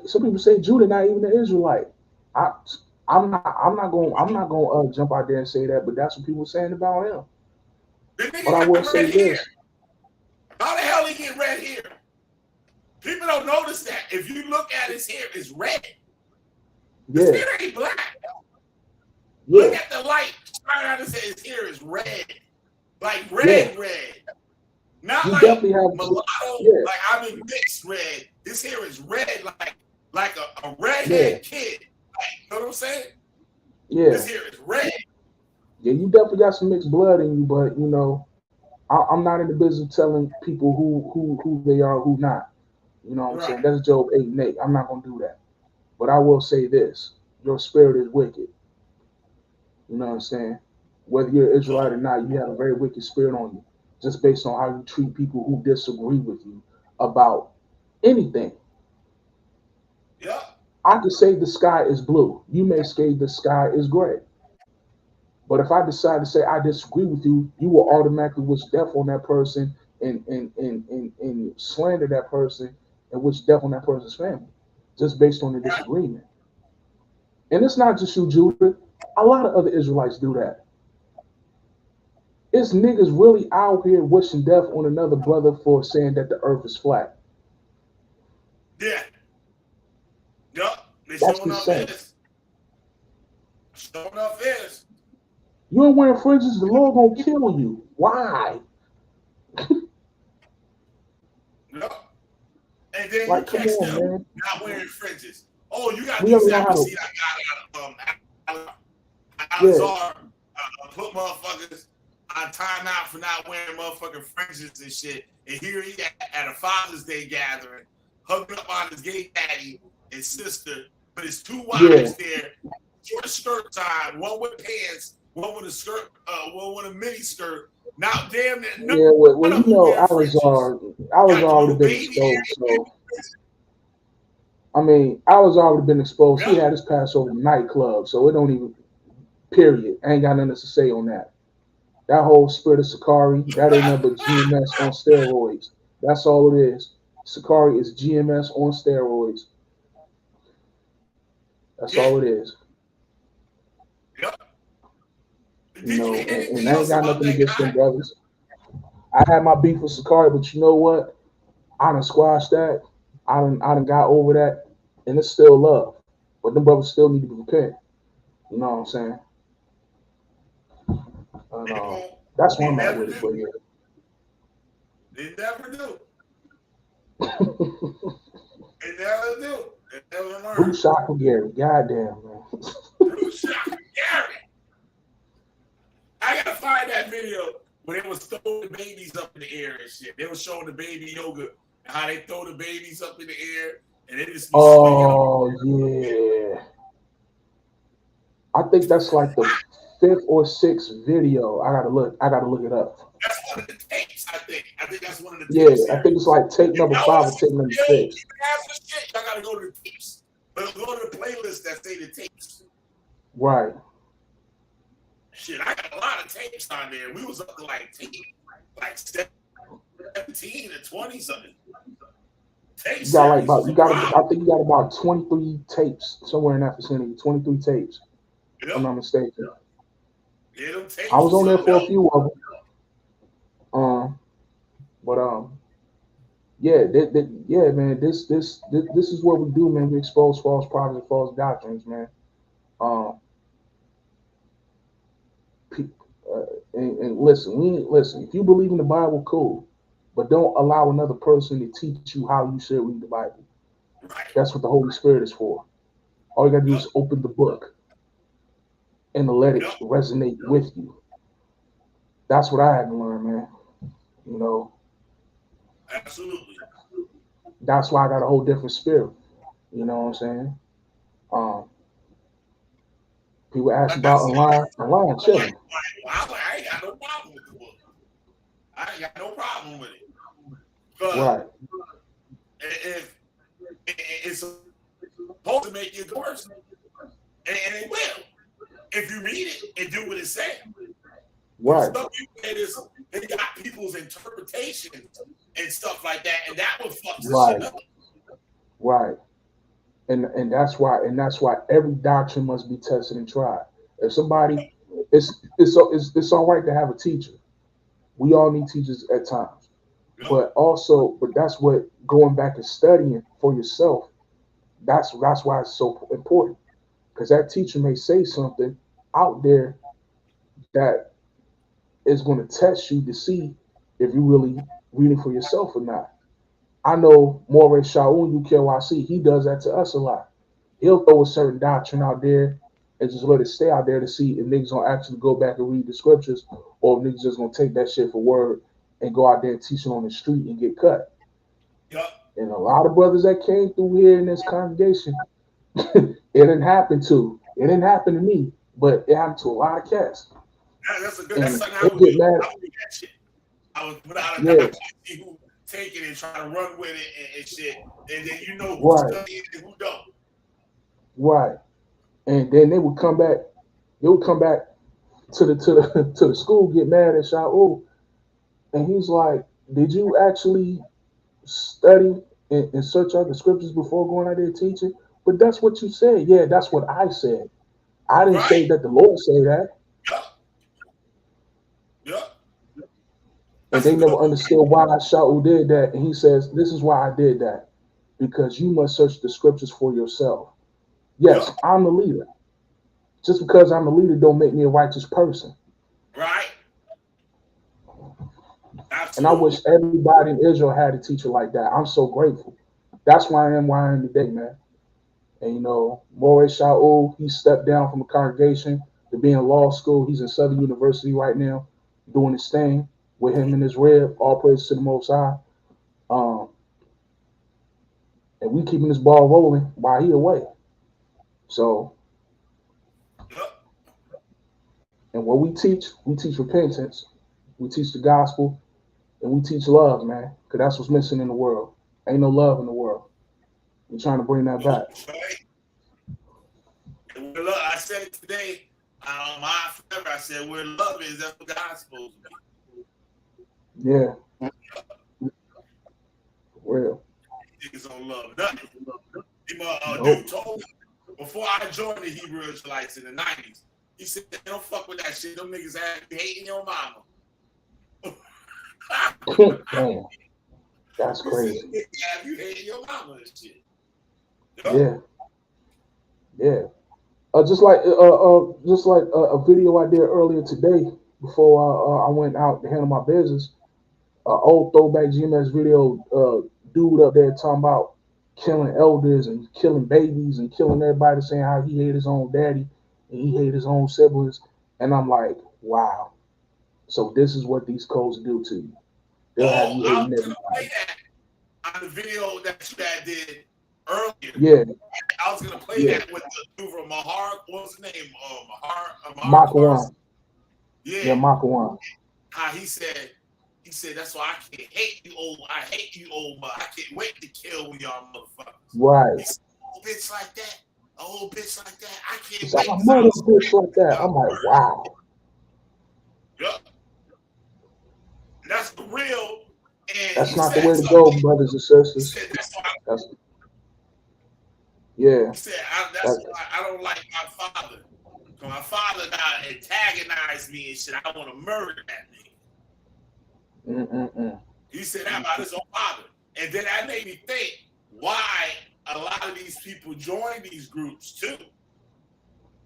Some people say Judah not even an Israelite. I'm not going jump out there and say that, but that's what people are saying about him. But I will say this: how the hell he get red hair? People don't notice that. If you look at his hair, it's red. His hair ain't black. Yeah. Look at the light. Try out and say his hair is red, like red. Not you like definitely have mulatto, like I mean mixed red. His hair is red, like like a redhead kid. Like, you know what I'm saying? Yeah. This here is red. Yeah, you definitely got some mixed blood in you, but you know, I'm not in the business of telling people who they are, who not. You know what I'm saying? That's Job 8:8. I'm not gonna do that. But I will say this: your spirit is wicked. You know what I'm saying? Whether you're Israelite or not, you have a very wicked spirit on you, just based on how you treat people who disagree with you about anything. Yeah. I could say the sky is blue. You may say the sky is gray. But if I decide to say I disagree with you, you will automatically wish death on that person and slander that person and wish death on that person's family, just based on the disagreement. And it's not just you, Judah. A lot of other Israelites do that. It's niggas really out here wishing death on another brother for saying that the earth is flat. Yeah. Yup. They That's showing the up same. this. Showing up this. You ain't wearing fringes, the Lord gonna kill you. Why? Yup. And then Like, you come catch on, them man. not wearing fringes. Oh, you got We the don't know how example. to. See that guy Al-Azhar put motherfuckers on timeout for not wearing motherfucking fringes and shit. And here he at a Father's Day gathering, hugging up on his gay daddy and sister, but his two wives there, short skirts on, one with pants, one with a skirt, one with a mini skirt. Now, damn it. Yeah, well, you know, Al-Azhar already been exposed. So, I mean, Al-Azhar already been exposed. He had his Passover nightclub, so it don't even. Period. I ain't got nothing to say on that. That whole spirit of Sakari, that ain't nothing but GMS on steroids. That's all it is. Sakari is GMS on steroids. That's all it is. You know, and I ain't got nothing against them brothers. I had my beef with Sakari, but you know what? I done squashed that. I done got over that, and it's still love. But them brothers still need to repent. You know what I'm saying? And, that's one of my with it, but yeah. They never do. They never do. They never learn. Bruce Shaka Gary, goddamn, man. Bruce Shaka Gary. I gotta find that video when they was throwing the babies up in the air and shit. They was showing the baby yoga and how they throw the babies up in the air and they just be yeah. I think that's like the 5th or 6th video. I gotta look it up. That's one of the tapes, I think. I think that's one of the tapes. Yeah, I think it's like tape number 5 or tape number 6. Y'all gotta go to the tapes. But go to the playlist that say the tapes. Right. Shit, I got a lot of tapes on there. We was up to like 17 to 20 something. Tapes. I think you got about 23 tapes somewhere in that vicinity. 23 tapes. If I'm not mistaken. Yeah, them tapes. I was on there for a few of them. Yeah, man. This is what we do, man. We expose false prophets and false doctrines, man. And listen. If you believe in the Bible, cool, but don't allow another person to teach you how you should read the Bible. Right. That's what the Holy Spirit is for. All you gotta do is open the book and let it resonate with you. That's what I had to learn, man. You know. Absolutely. That's why I got a whole different spirit. You know what I'm saying? People ask about online chilling. I ain't got no problem with the book. I ain't got no problem with it. But right. If it's supposed to make you a person, and it will. If you read it and do what it says. Right. Some people, they got people's interpretations and stuff like that, and that would fuck the shit up. Right. And that's why every doctrine must be tested and tried. If somebody, it's all right to have a teacher. We all need teachers at times, but that's what going back and studying for yourself. That's why it's so important, because that teacher may say something out there that is going to test you to see if you're really reading for yourself or not. I know Moreh Shaul, UKYC, he does that to us a lot. He'll throw a certain doctrine out there and just let it stay out there to see if niggas gonna actually go back and read the scriptures, or if niggas just gonna take that shit for word and go out there and teach it on the street and get cut. Yep. And a lot of brothers that came through here in this congregation, it didn't happen to. It didn't happen to me, but it happened to a lot of cats. That's a good. That's something I They would get do. mad. I would do that shit. I was without a Yeah. doubt see who take it and try to run with it and shit, and then you know who's Right. studying and who don't. Right. And then they would come back. They would come back to the school, get mad at Shaul, and he's like, "Did you actually study and search out the scriptures before going out there teaching?" But that's what you said. Yeah, that's what I said. I didn't say that the Lord said that. Yep. And they never understood why Shaul did that. And he says, "This is why I did that, because you must search the scriptures for yourself." Yes, I'm the leader. Just because I'm the leader don't make me a righteous person. Right. And I wish everybody in Israel had a teacher like that. I'm so grateful. That's why I am where I am today, man. And you know, Moreh Shaul, he stepped down from a congregation to be in law school. He's in Southern University right now, doing his thing with him and his rib. All praise to the Most High. And we keeping this ball rolling while he away. So, and what we teach repentance, we teach the gospel, and we teach love, man, because that's what's missing in the world. Ain't no love in the world. We're trying to bring that back. And where love, I said it today. Forever, I said where love is, that's what God's supposed to be. Yeah. For real. Niggas don't love nothing. Nope. Dude told me before I joined the Hebrew Israelites in the 90s, he said, "Don't fuck with that shit. Them niggas have you hating your mama." Damn. That's crazy. Have you hating your mama and shit? Yeah. Yeah. Just like a video I did earlier today before I went out to handle my business. Old throwback GMS video, dude up there talking about killing elders and killing babies and killing everybody, saying how he hated his own daddy and he hated his own siblings. And I'm like, wow. So this is what these codes do to you. They'll have you hating everybody. On the video that you guys did earlier, Yeah. I was gonna play that with the dude from Mahar. What's his name? Makawan. Yeah, Makawan. How he said that's why I can't hate you old. I hate you old, but I can't wait to kill y'all motherfuckers. Right. He said, "Old bitch like that, a old bitch like that. I can't It's wait." like a mother bitch like that. I'm like, wow. Yep. That's the real. And that's not the way to go, brothers and sisters. That's, yeah. He said, that's why I don't like my father. My father now antagonized me and shit. I want to murder that nigga. He said that about his own father. And then that made me think why a lot of these people join these groups too.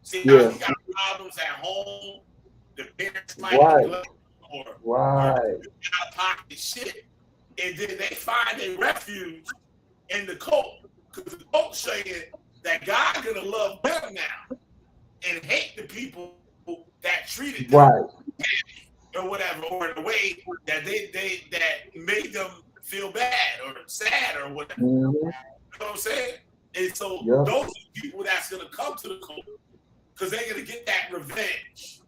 See, now he got problems at home. The parents might neglect or out of pocket shit. And then they find a refuge in the cult. Because the cult saying that God gonna love them now and hate the people that treated them or whatever, or the way that that made them feel bad or sad or whatever. You know what I'm saying? And so those are the people that's gonna come to the cult because they're gonna get that revenge.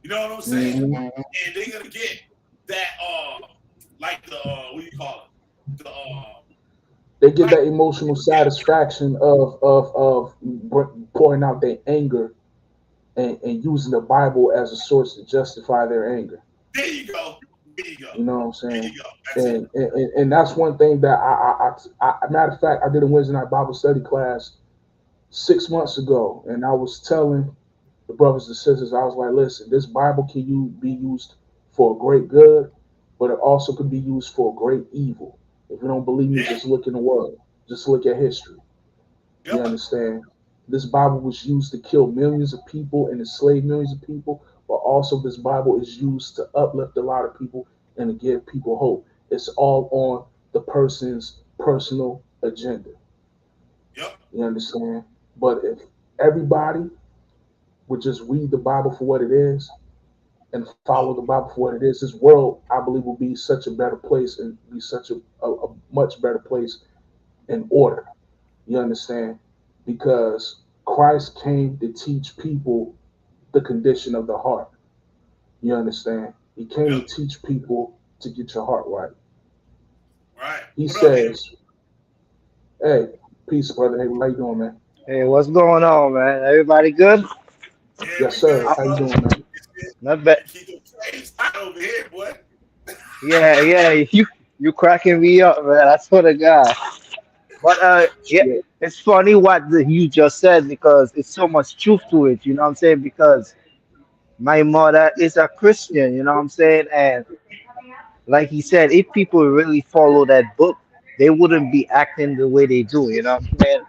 You know what I'm saying? And they're gonna get that like the what do you call it? The they get that emotional satisfaction of pouring out their anger and using the Bible as a source to justify their anger. There you go. There you go. You know what I'm saying? And that's one thing that I matter of fact, I did a Wednesday night Bible study class 6 months ago, and I was telling the brothers and sisters, I was like, listen, this Bible can be used for a great good, but it also could be used for a great evil. If you don't believe me, just look in the world. Just look at history. You understand? This Bible was used to kill millions of people and enslave millions of people, but also this Bible is used to uplift a lot of people and to give people hope. It's all on the person's personal agenda. Yep. You understand? But if everybody would just read the Bible for what it is and follow the Bible for what it is, this world, I believe, will be such a better place and be such a much better place in order. You understand? Because Christ came to teach people the condition of the heart. You understand? He came to teach people to get your heart right. Right. He says, hey, peace, brother. Hey, how you doing, man? Hey, what's going on, man? Everybody good? Yes, sir. How you doing, man? Not bad. Over here, boy. Yeah, you cracking me up, man. I swear to God. But yeah, it's funny what you just said because it's so much truth to it. You know what I'm saying? Because my mother is a Christian. You know what I'm saying? And like he said, if people really follow that book, they wouldn't be acting the way they do. You know what I'm saying?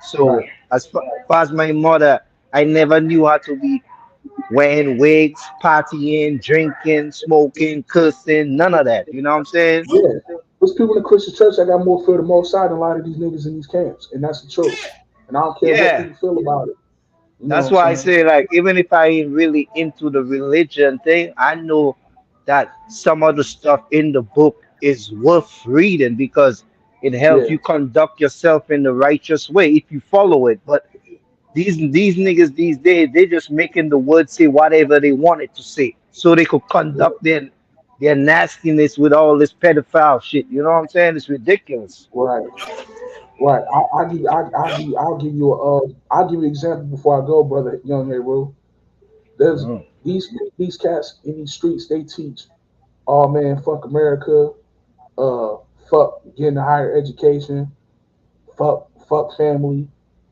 So as far as my mother, I never knew how to be wearing wigs, partying, drinking, smoking, cursing, none of that. You know what I'm saying? Yeah. There's people in the Christian church that got more fear of the Most High than a lot of these niggas in these camps. And that's the truth. And I don't care what people feel about it. You know That's what why I I'm saying? say, like, even if I ain't really into the religion thing, I know that some of the stuff in the book is worth reading because it helps you conduct yourself in the righteous way if you follow it. But these niggas these days, they just making the word say whatever they want it to say, so they could conduct their nastiness with all this pedophile shit. You know what I'm saying? It's ridiculous. Right. Right. I'll give you an example before I go, brother Young Heru. There's these cats in these streets, they teach, oh man, fuck America, fuck getting a higher education, fuck family,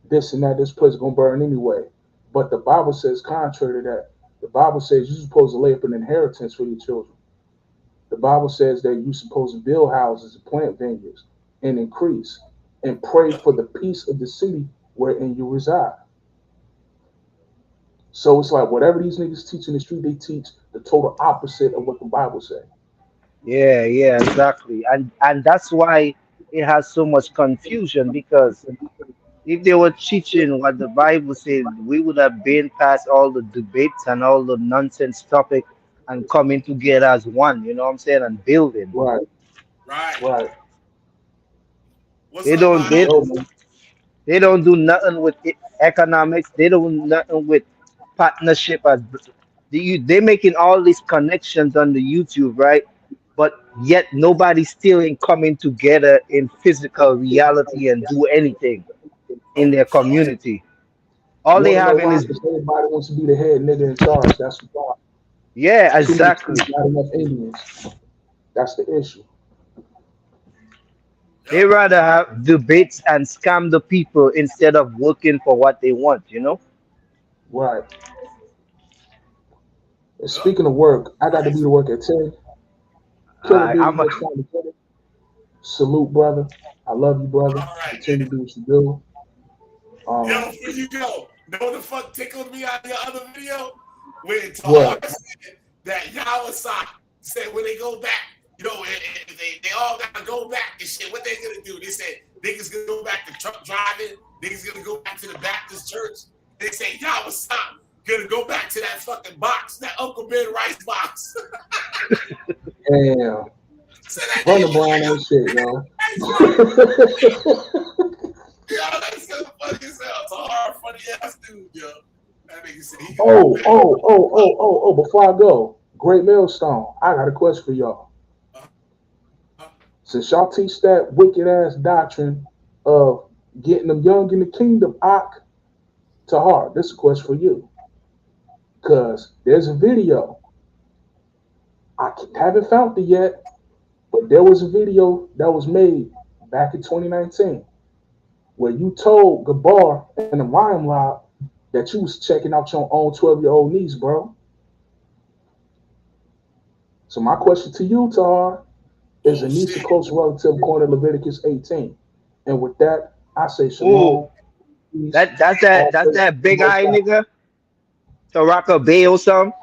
this and that, this place is gonna burn anyway. But the Bible says contrary to that. The Bible says you're supposed to lay up an inheritance for your children. The Bible says that you're supposed to build houses and plant vineyards and increase and pray for the peace of the city wherein you reside. So it's like whatever these niggas teach in the street, they teach the total opposite of what the Bible says. Yeah, exactly. And that's why it has so much confusion because if they were teaching what the Bible says, we would have been past all the debates and all the nonsense topic and coming together as one, you know what I'm saying, and building. Right. They don't do nothing with economics. They don't do nothing with partnership. They making all these connections on the YouTube, right? But yet nobody still ain't coming together in physical reality and do anything in their community. All they having is everybody wants to be the head nigga in charge. That's the problem. Yeah, exactly. Not enough Indians. That's the issue. They rather have debates and scam the people instead of working for what they want, you know? Right. And speaking of work, I got to be to work at 10. Salute, brother. I love you, brother. Continue to do what you do. Yo, before you go, know what the fuck tickled me on your other video? When Tahar said that Yawasaki said when they go back, you know, they all gotta go back and shit. What they gonna do? They said niggas gonna go back to truck driving. Niggas gonna go back to the Baptist church. They say Yawasaki gonna go back to that fucking box, that Uncle Ben Rice box. Damn. Running Brown and shit, yo. Yo, that's so funny as hell. Tahar, funny ass dude, yo. That nigga said he before I go, Great Millstone, I got a question for y'all. Since y'all teach that wicked ass doctrine of getting them young in the kingdom, Tahar, this is a question for you. Because there's a video. I haven't found it yet, but there was a video that was made back in 2019 where you told Gabar in the Rhyme Lab that you was checking out your own 12-year-old niece, bro. So my question to you, Tahar, is a niece a close relative according to Leviticus 18? And with that, I say shalom. That's that big eye nigga? Taraka Bay or something?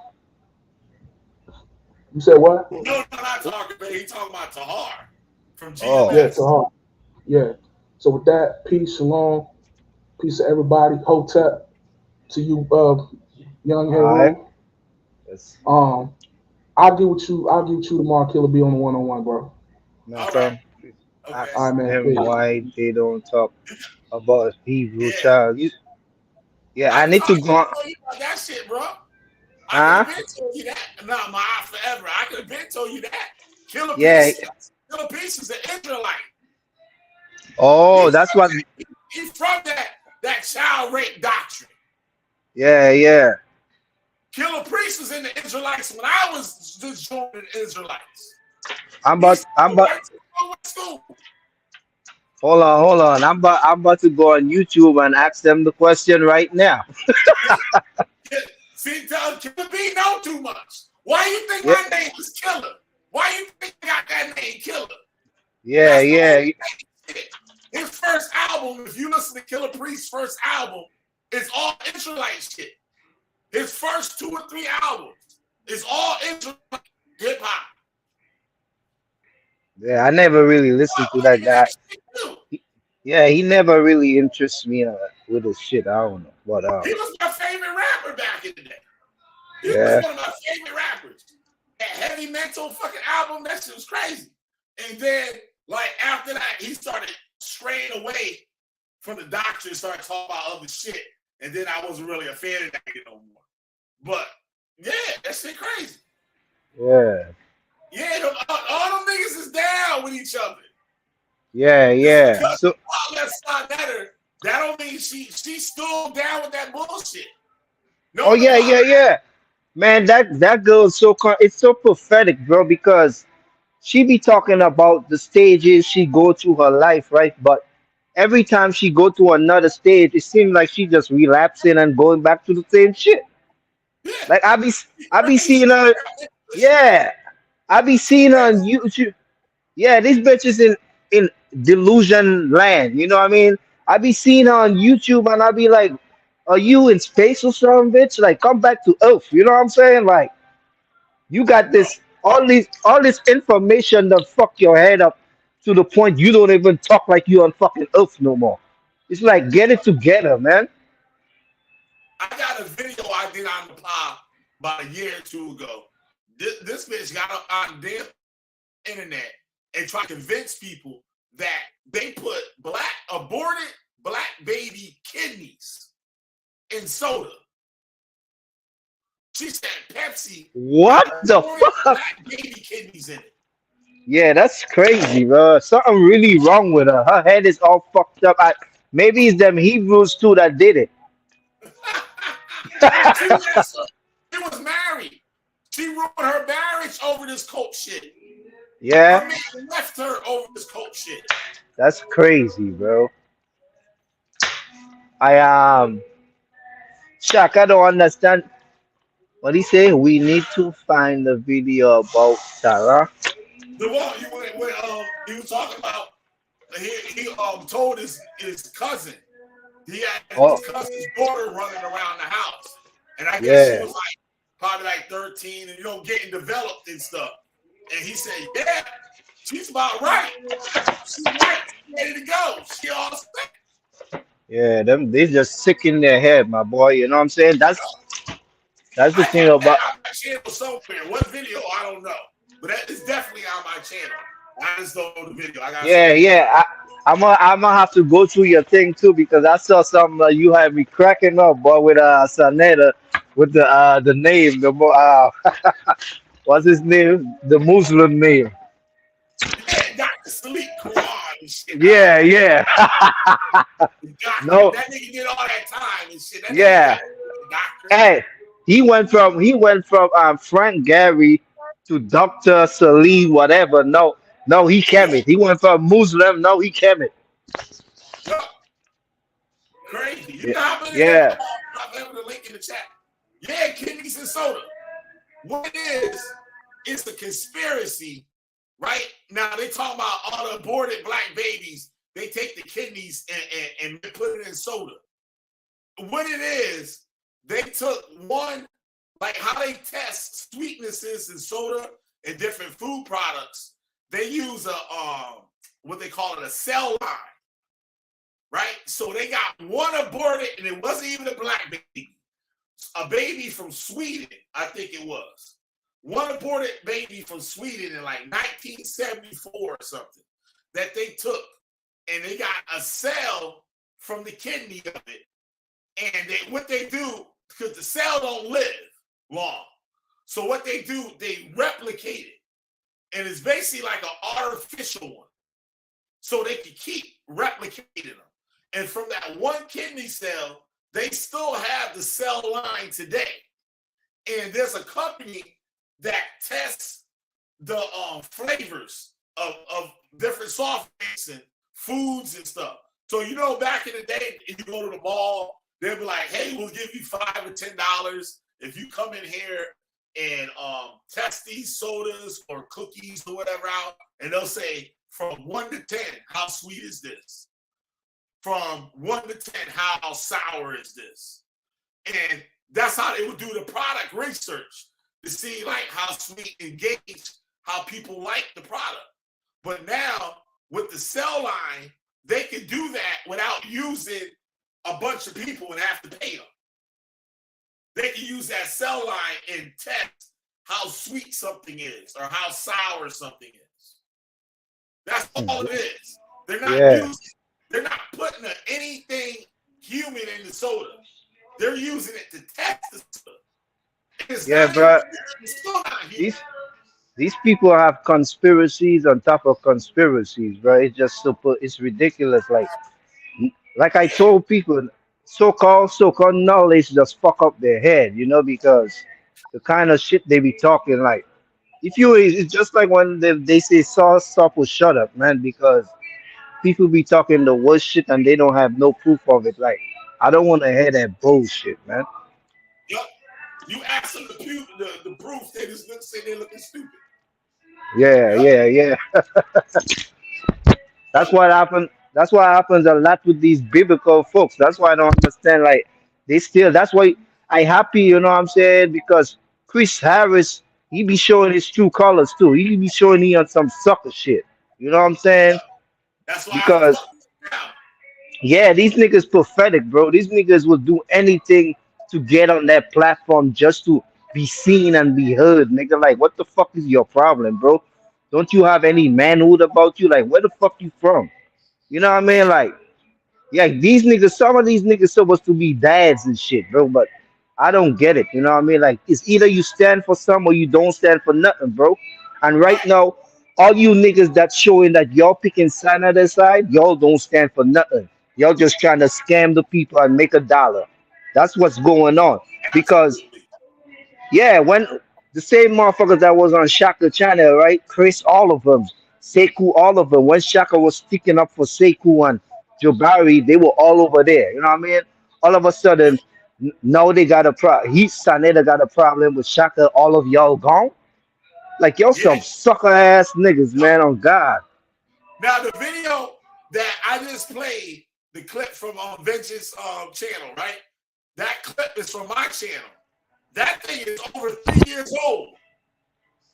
You said what? No, not talking about. He talking about Tahar. from Oh. GMS. Yeah, so yeah. So with that, peace, shalom, peace to everybody. Hotep to you, young All right. Heru. Yes. I'll get with you tomorrow, Killer B, on the one-on-one, bro. No All problem. Okay. Ask man, them peace. why they don't talk about Hebrew Yeah. child. Yeah, I need to go. Tell you about that shit, bro. I could have been told you that. Nah, my eye forever. I could have been told you that. Killer Yeah. Killer Peace is an Israelite. Oh, that's what. He's from that child rape doctrine. Yeah. Killer Priest was in the Israelites when I was just joining the Israelites. I'm about. Hold on. I'm about to go on YouTube and ask them the question right now. See, Killer B know too much. Why you think my name is Killer? Why you think I got that name Killer? Yeah. His first album, if you listen to Killer Priest's first album, it's all Israelite shit. His first 2 or 3 albums is all Israelite hip hop. Yeah, I never really listened to that guy. Yeah, he never really interests me with his shit. I don't know. But he was my favorite rapper back in the day. He yeah. was one of my favorite rappers. That Heavy Mental fucking album, that shit was crazy. And then, like, after that, he started straying away from the doctrine and started talking about other shit. And then I wasn't really a fan of that no more. But, yeah, that shit crazy. Yeah. Yeah, all them niggas is down with each other. Yeah. So that don't mean she's still down with that bullshit. No, yeah. Man, that girl is it's so prophetic, bro, because she be talking about the stages she go through her life, right? But every time she go to another stage, it seems like she just relapsing and going back to the same shit. Yeah. Like I be seeing her. Yeah. I be seeing her on YouTube. Yeah, these bitches in delusion land. You know what I mean? I be seeing her on YouTube and I be like, are you in space or something, bitch? Like, come back to Earth. You know what I'm saying? Like, you got this all this information that fuck your head up to the point you don't even talk like you on fucking Earth no more. It's like, get it together, man. I got a video I did on the pod about a year or 2 ago. This bitch got up on the internet and tried to convince people that they put aborted black baby kidneys in soda. She said Pepsi. What the fuck? Black baby kidneys in it. Yeah, that's crazy, bro. Something really wrong with her. Her head is all fucked up. Maybe it's them Hebrews too that did it. She was married. She ruined her marriage over this cult shit. Yeah. Her man left her over this cult shit. That's crazy, bro. Shaq, I don't understand. What he say? We need to find the video about Sarah. The one he was talking about, he told his cousin. He had his cousin's daughter running around the house. And I guess she was probably 13 and getting developed and stuff. And he said, yeah, she's about right. She's right. Ready to go. She all set. Yeah, they just sick in their head, my boy. You know what I'm saying? That's the thing about my channel somewhere. What video? I don't know. But that is definitely on my channel. I just don't know the video. I'm gonna have to go through your thing too because I saw something you had me cracking up, boy, with Saneda with the name, what's his name? The Muslim name. Dr. Salik Quran and shit. Yeah. No. That nigga did all that time and shit. Hey, he went from Frank Gary to Dr. Salih, whatever. No, he kept it. He went from Muslim. No, he kept it. Crazy. You know how many I'll the link in the chat. Yeah, kidneys and soda. What it is, it's a conspiracy, right? Now they talking about all the aborted black babies. They take the kidneys and put it in soda. What it is, they took one, like how they test sweetnesses in soda and different food products. They use what they call it, a cell line, right? So they got one aborted, and it wasn't even a black baby, a baby from Sweden, I think it was. One aborted baby from Sweden in like 1974 or something that they took, and they got a cell from the kidney of it. And what they do, because the cell don't live long, so what they do, they replicate it. And it's basically like an artificial one. So they can keep replicating them. And from that one kidney cell, they still have the cell line today. And there's a company that tests the flavors of different soft drinks and foods and stuff. So, you know, back in the day, if you go to the mall, they'll be like, hey, we'll give you $5 or $10 if you come in here and test these sodas or cookies or whatever out. And they'll say, from 1 to 10, how sweet is this? From 1 to 10, how sour is this? And that's how they would do the product research to see like how sweet and gauge how people like the product. But now with the cell line, they can do that without using a bunch of people and have to pay them. They can use that cell line and test how sweet something is or how sour something is. That's all it is. They're not putting anything human in the soda. They're using it to test the soda. Bro. These people have conspiracies on top of conspiracies, bro. It's just it's ridiculous. Like I told people, so-called knowledge just fuck up their head, you know, because the kind of shit they be talking, like, it's just like when they say stop or shut up, man, because people be talking the worst shit and they don't have no proof of it. Like, I don't want to hear that bullshit, man. Yep. You ask them the proof, they just say they're looking stupid. Yeah. That's what happened. That's what happens a lot with these biblical folks. That's why I don't understand. Like, that's why I happy, you know what I'm saying? Because Chris Harris, he be showing his true colors too. He be showing he on some sucker shit. You know what I'm saying? That's why because these niggas pathetic, bro. These niggas will do anything to get on that platform just to be seen and be heard. Nigga, like, what the fuck is your problem, bro? Don't you have any manhood about you? Like, where the fuck you from? You know what I mean? Like, yeah, these niggas, some of these niggas supposed to be dads and shit, bro, but I don't get it. You know what I mean? Like, it's either you stand for some or you don't stand for nothing, bro. And right now, all you niggas that's showing that y'all picking side on their side, y'all don't stand for nothing. Y'all just trying to scam the people and make $1. That's what's going on. Because, when the same motherfuckers that was on Shaka channel, right? Chris, all of them. Sekou, all of them. When Shaka was sticking up for Sekou and Jabari, they were all over there. You know what I mean? All of a sudden, now they got a problem. Saneda got a problem with Shaka. All of y'all gone. Like, y'all some sucker ass niggas, man. On God. Now the video that I just played, the clip from Vengeance channel, right? That clip is from my channel. That thing is over 3 years old.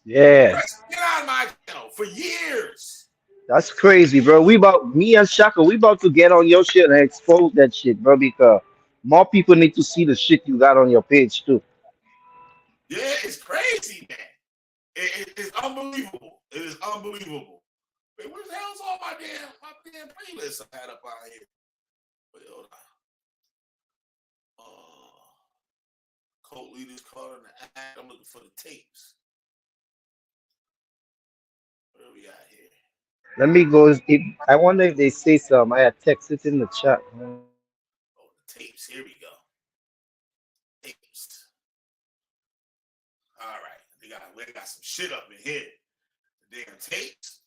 Yeah. Get on my channel for years. That's crazy, bro. Me and Shaka, we about to get on your shit and expose that shit, bro, because more people need to see the shit you got on your page too. Yeah, it's crazy, man. It's unbelievable. It is unbelievable. Wait, where the hell's all my damn playlists I had up out here? Wait, hold on. Cult leaders caught in the act. I'm looking for the tapes. What do we got here? Let me go. I wonder if they say something. I had texted in the chat. Oh, the tapes. Here we go. Tapes. All right. We got some shit up in here. The damn tapes.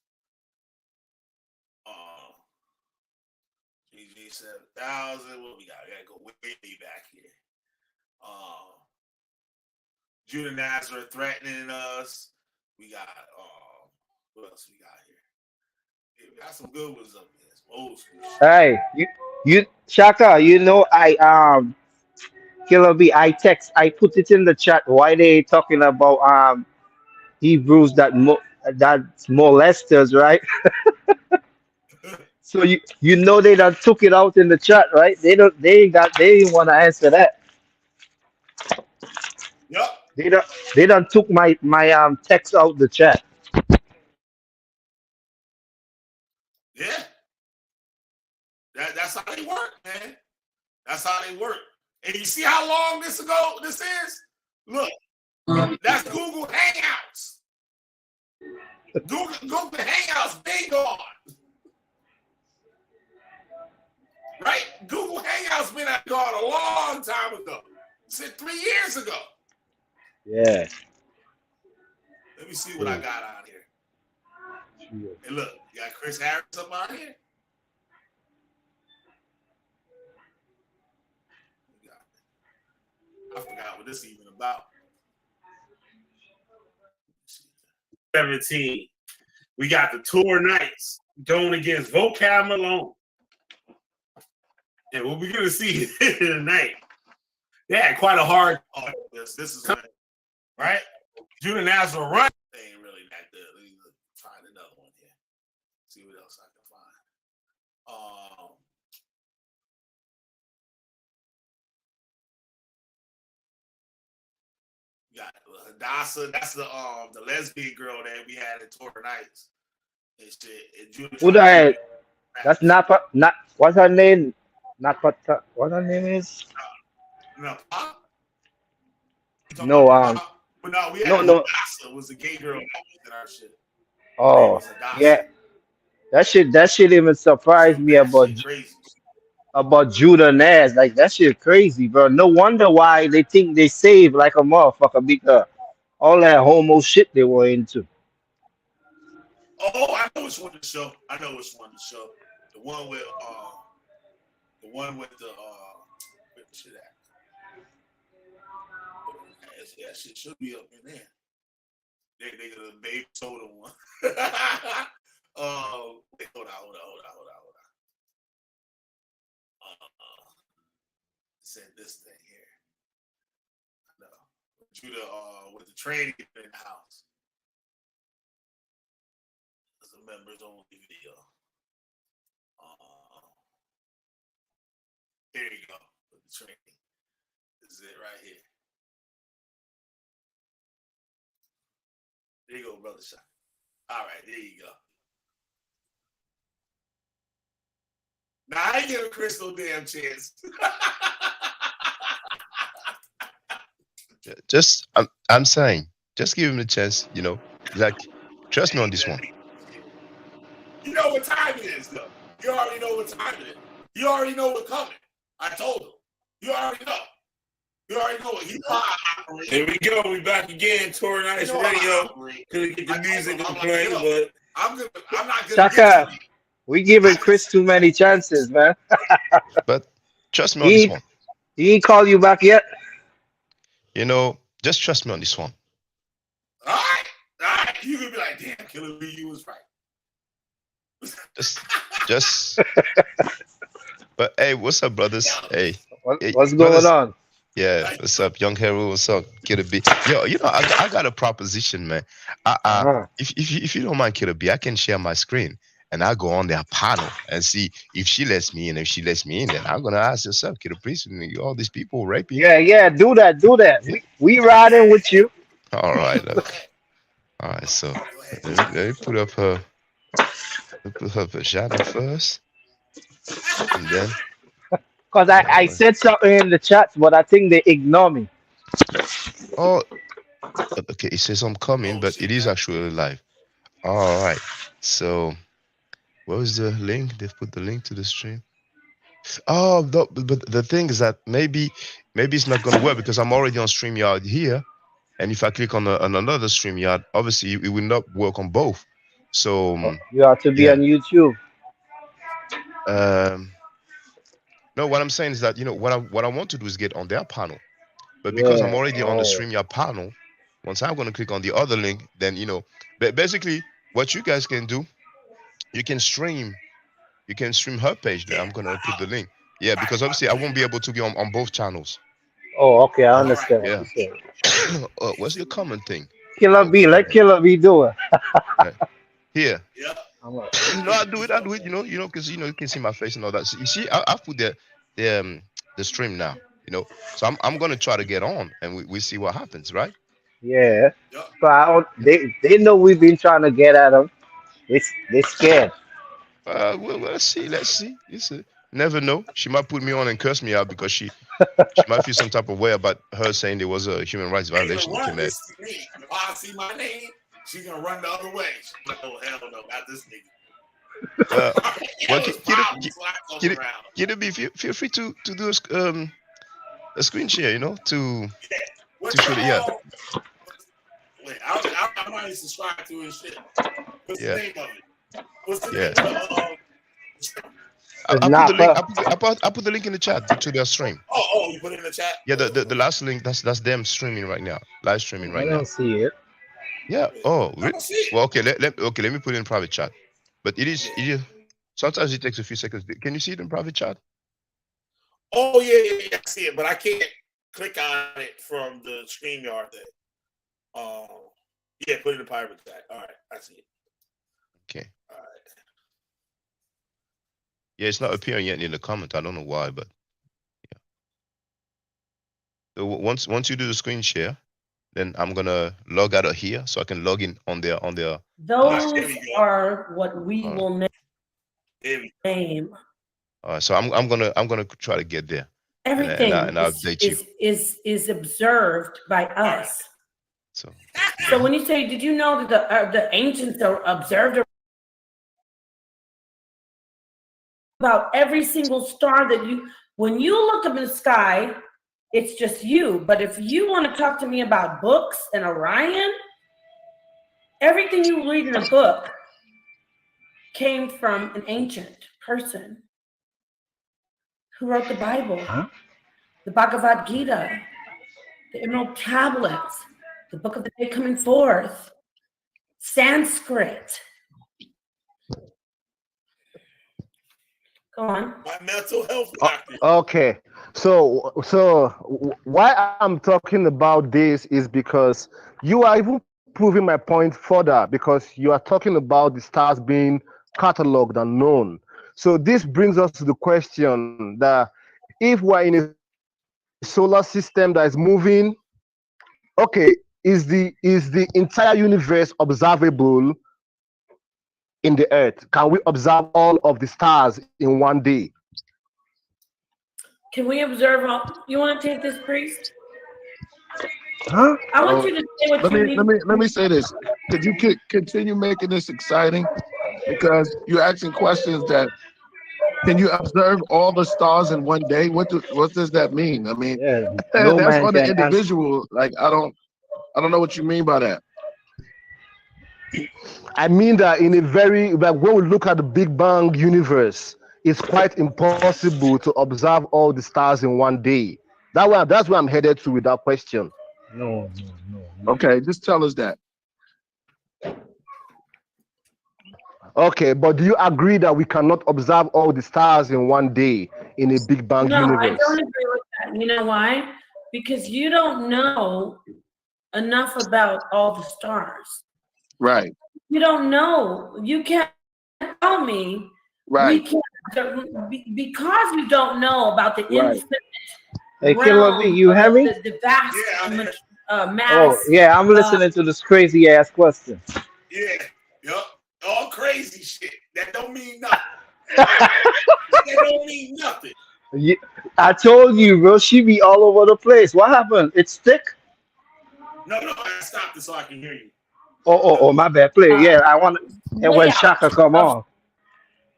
GG 7,000. What we got? We gotta go way back here. Judah Nazareth threatening us. We got what else we got here? Yeah, we got some good ones up there. Some old school shit. Hey, you Shaka, you know Killer B, I put it in the chat. Why they talking about Hebrews that's molesters, right? So you know they done took it out in the chat, right? They didn't want to answer that. Yep. They done took my text out the chat. Yeah. That's how they work, man. That's how they work. And you see how long this is? Look, that's Google Hangouts. Google Hangouts been gone. Right? Google Hangouts been gone a long time ago. Said 3 years ago. Yeah. Let me see what I got out here. And look, you got Chris Harris up out here. I forgot what this is even about. 17. We got the Tour Knights going against Vocab Malone. And what we're going to see tonight, they had quite a hard. This is right. Judah Nazareth run. They ain't really that good. Let me find another one here. See what else I can find. Got Hadassah. That's the lesbian girl that we had at Tour Nights. And shit. And Judah Who that? That's not what's her name? Not what her name is? No. No, But no, we had no. Hadassah was a gay girl in our shit. Oh, yeah. That shit even surprised me about Judah Naz. Like, that shit crazy, bro. No wonder why they think they saved like a motherfucker, because all that homo shit they were into. Oh, I know which one to show. The one with the shit at. That shit should be up in there. They got a baby soda one. Wait, hold on. Send this thing here. No. Judah with the training in the house. It's a members only video. Here you go. With the training. This is it right here. There you go, brother shot. All right, there you go. Now I ain't giving Chris no damn chance. I'm saying, just give him a chance, like, trust me on this one. You know what time it is, though. You already know what time it is. You already know what's coming. I told him. You already know. Here we go. We back again. Tour Nights Radio. Couldn't get the music to play, but I'm not gonna. Chaka, we giving Chris too many chances, man. But trust me on this one. He ain't called you back yet. Just trust me on this one. All right. You could be like, damn, Killer B, you was right. Just. But hey, what's up, brothers? Hey, what's going on? Yeah, what's up, Young Hero? What's up, Killer B? Yo, I got a proposition, man. If you don't mind, Killer B, I can share my screen and I'll go on their panel and see if she lets me in. If she lets me in, then I'm gonna ask yourself, Killer B, all these people raping. Yeah, do that. We riding with you. All right, all right. So let me put up her vagina first, and then. Because I said something in the chat, but I think they ignore me. Oh, okay. It says I'm coming, but it is actually live. All right. So, what was the link? They've put the link to the stream. Oh, but the thing is that maybe it's not going to work because I'm already on StreamYard here. And if I click on another StreamYard, obviously it will not work on both. So, you have to be on YouTube. No, what I'm saying is that what I want to do is get on their panel, but because I'm already on the StreamYard panel, once I'm going to click on the other link, then basically what you guys can do, you can stream her page there. I'm going to put the link, because obviously I won't be able to be on both channels. Oh, okay, I understand. Yeah. What's your comment thing? Killer B, let Killer B do it. Here. No, I do it. Because you can see my face and all that. So you see, I put the stream now. So I'm gonna try to get on, and we see what happens, right? Yeah. But they know we've been trying to get at them. They scared. Well, let's see. Never know. She might put me on and curse me out because she might feel some type of way about her saying there was a human rights violation in Quebec. If I see my name, she's gonna run the other way. She's like, oh hell no, not this nigga. Well, Kiddo, feel free to do a screen share, to show the, yeah. Wait, I might subscribe to his shit. What's the name of it? What's the name of I put the link in the chat to their stream. Oh, you put it in the chat? Yeah, the last link, that's them streaming right now, live streaming right now. I don't see it. Yeah. Oh, well, okay. Let me put it in private chat. But it is sometimes it takes a few seconds. Can you see it in private chat? Oh yeah, I see it, but I can't click on it from the StreamYard thing. Yeah, put it in private chat. All right, I see it. Okay. All right. Yeah, it's not appearing yet in the comment. I don't know why, but yeah. So once you do the screen share, then I'm gonna log out of here so I can log in on their. Those are what we will name. All right, so I'm gonna try to get there. Everything and I'll update you. is observed by us. So when you say, did you know that the ancients are observed about every single star that when you look up in the sky, it's just you. But if you want to talk to me about books and Orion, everything you read in a book came from an ancient person who wrote the Bible, the Bhagavad Gita, the Emerald Tablets, the Book of the Day Coming Forth, Sanskrit. Go on. My mental health doctor. Okay. So why I'm talking about this is because you are even proving my point further, because you are talking about the stars being cataloged and known. So this brings us to the question that if we're in a solar system that is moving, okay, is the entire universe observable in the earth? Can we observe all of the stars in one day? Can we observe all? You want to take this, priest? Huh? I want you to say what you need. Let me say this. Could you continue making this exciting? Because you're asking questions that, can you observe all the stars in one day? What does that mean? I mean, that's on the individual. Like, I don't know what you mean by that. I mean that when we look at the Big Bang universe, it's quite impossible to observe all the stars in one day. That's where I'm headed to with that question. No. Okay, just tell us that. Okay, but do you agree that we cannot observe all the stars in one day in a Big Bang universe? No, I don't agree with that. You know why? Because you don't know enough about all the stars. Right. You don't know. You can't tell me. Right. We can't, because you don't know about the infinite. Hey, Killer, you hear me? The vast mass. Oh, yeah, I'm listening to this crazy ass question. Yeah, yup. All crazy shit. That don't mean nothing. That don't mean nothing. Yeah, I told you, bro, she be all over the place. What happened? It's thick? No, I stopped it so I can hear you. Oh, my bad. Play. Yeah, I want to. And when Shaka come on.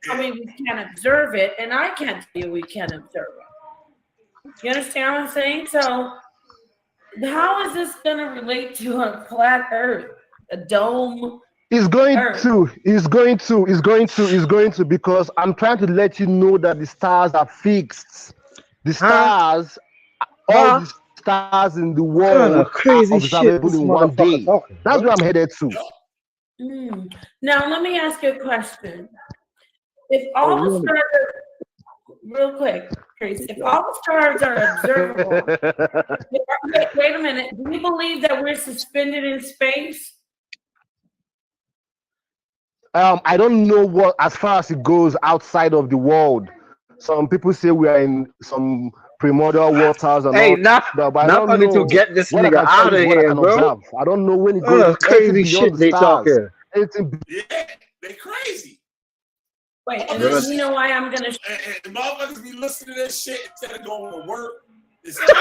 I mean, we can't observe it, and I can't tell you we can't observe it. You understand what I'm saying? So, how is this going to relate to a flat Earth, a dome? It's going to, because I'm trying to let you know that the stars are fixed. The stars, all the stars in the world are observable in one day. That's where I'm headed to. Now, let me ask you a question. If all the stars are, real quick, Trace, if all the stars are observable, wait a minute, do you believe that we're suspended in space? I don't know what as far as it goes outside of the world. Some people say we are in some primordial waters and Hey, all not that, but I not don't only to know. get this What I nigga can tell out you of is what I here, can bro. observe. I don't know when it goes anything Crazy beyond shit the they stars. talking. Anything Yeah, they crazy. Wait, and Bro. then you know why I'm gonna And motherfuckers be listening to this shit instead of going to work. Instead of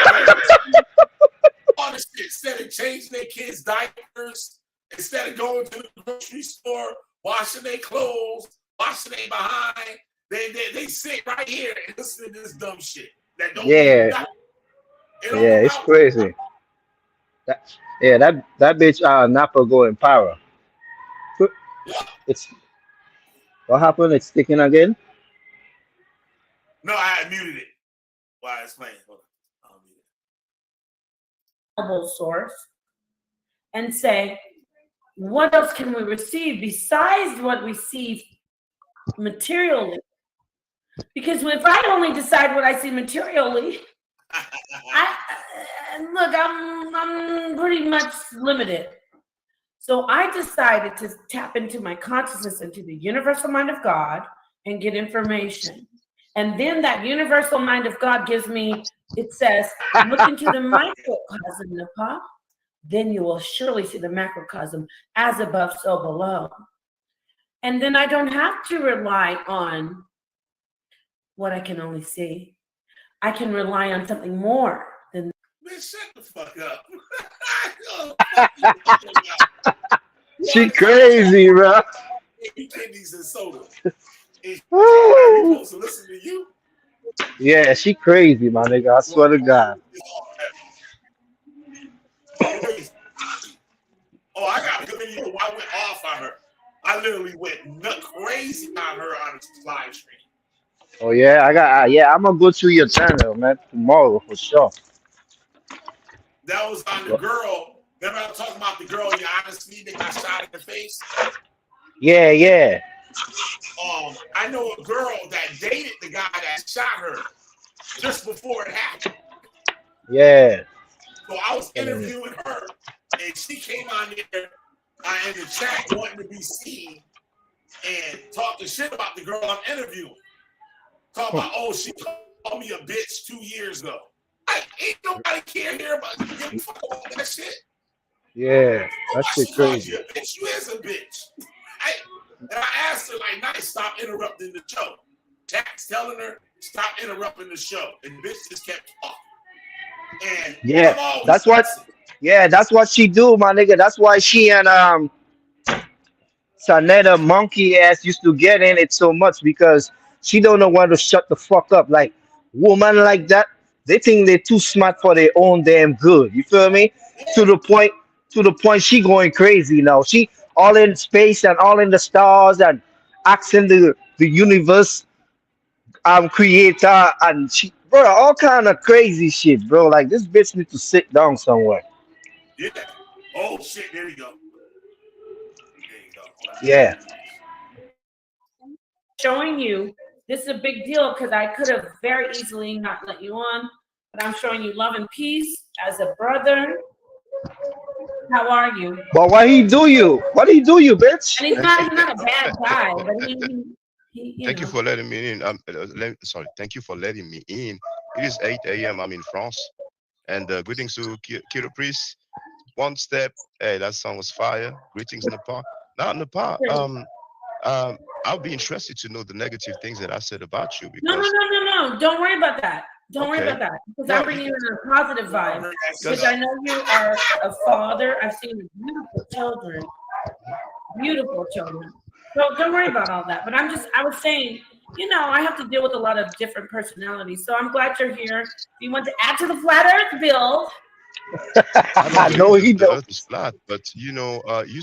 all this shit, instead of changing their kids' diapers, instead of going to the grocery store, washing their clothes, washing their behind, they sit right here and listen to this dumb shit that don't mean nothing. It don't Yeah, it's amount to crazy. That bitch Napa going para. It's what happened? It's sticking again. No, I had muted it while I was playing. Hold on. source and say, what else can we receive besides what we see materially? Because if I only decide what I see materially, I'm pretty much limited. So I decided to tap into my consciousness, into the universal mind of God, and get information. And then that universal mind of God gives me, it says, look into the microcosm, Napa. Then you will surely see the macrocosm, as above, so below. And then I don't have to rely on what I can only see. I can rely on something more than. Man, shut the fuck up. She crazy, bro. Kidneys and soda. Is supposed to listen to you? Yeah, she crazy, my nigga. I swear to God. Oh, I got a good video. I went off on her. I literally went nut crazy on her on a live stream. Oh yeah, I'm gonna go to your channel, man, tomorrow for sure. That was on the girl. Remember I was talking about the girl in your honesty that got shot in the face? Yeah. I know a girl that dated the guy that shot her just before it happened. Yeah. So I was interviewing her, and she came on there in the chat wanting to be seen and talking shit about the girl I'm interviewing. Talking about, oh, she called me a bitch 2 years ago. Ain't nobody care here about give a fuck about that shit. Yeah, that shit She called crazy. you a bitch. You is a bitch. And I asked her, like, nice, stop interrupting the show. Jack's telling her, stop interrupting the show. And the bitch just kept talking. And Yeah, that's what she do, my nigga. That's why she and Sanetta monkey ass used to get in it so much, because she don't know when to shut the fuck up. Like woman like that, they think they're too smart for their own damn good. You feel me? To the point she going crazy now. She all in space and all in the stars and asking the universe creator, and she, bro, all kind of crazy shit, bro. Like this bitch need to sit down somewhere. yeah. Oh shit, there you go. Yeah. Showing you, this is a big deal because I could have very easily not let you on, but I'm showing you love and peace as a brother. How are you? But what he do you? What he do you, bitch? And he's not a bad guy, but he Thank you for letting me in. Thank you for letting me in. It is 8 a.m. I'm in France. And greetings to Kilo Priest. One step. Hey, that song was fire. Greetings, Napa. Now, Napa, I'll be interested to know the negative things that I said about you. Because No. Don't worry about that. Don't worry about that. Because I'm bringing you in a positive vibe. Because I know you are a father. I've seen beautiful children. Beautiful children. So don't worry about all that. But I was saying, I have to deal with a lot of different personalities. So I'm glad you're here. If you want to add to the flat earth bill. I know he the does. earth is flat, but you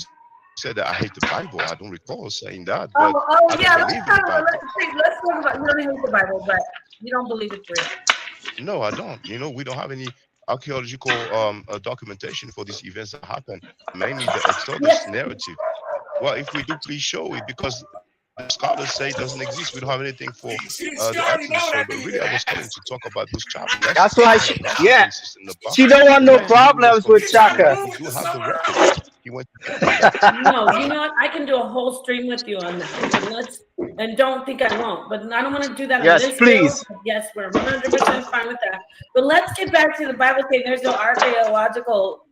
said that I hate the Bible. I don't recall saying that. But I don't Yeah. believe in the Bible. Let's talk about, you don't hate the Bible, but you don't believe it's real. No, I don't. We don't have any archaeological documentation for these events that happen. Mainly the Exodus narrative. Well, if we do, please show it, because the scholars say it doesn't exist. We don't have anything for the Exodus. So, but really, I was coming to talk about those chapters. That's why she don't want no problems with Chaka. We do have the record. He went. No, you know what? I can do a whole stream with you on that. And don't think I won't. But I don't want to do that Yes, on this please. show. Yes, we're 100% fine with that. But let's get back to the Bible saying there's no archaeological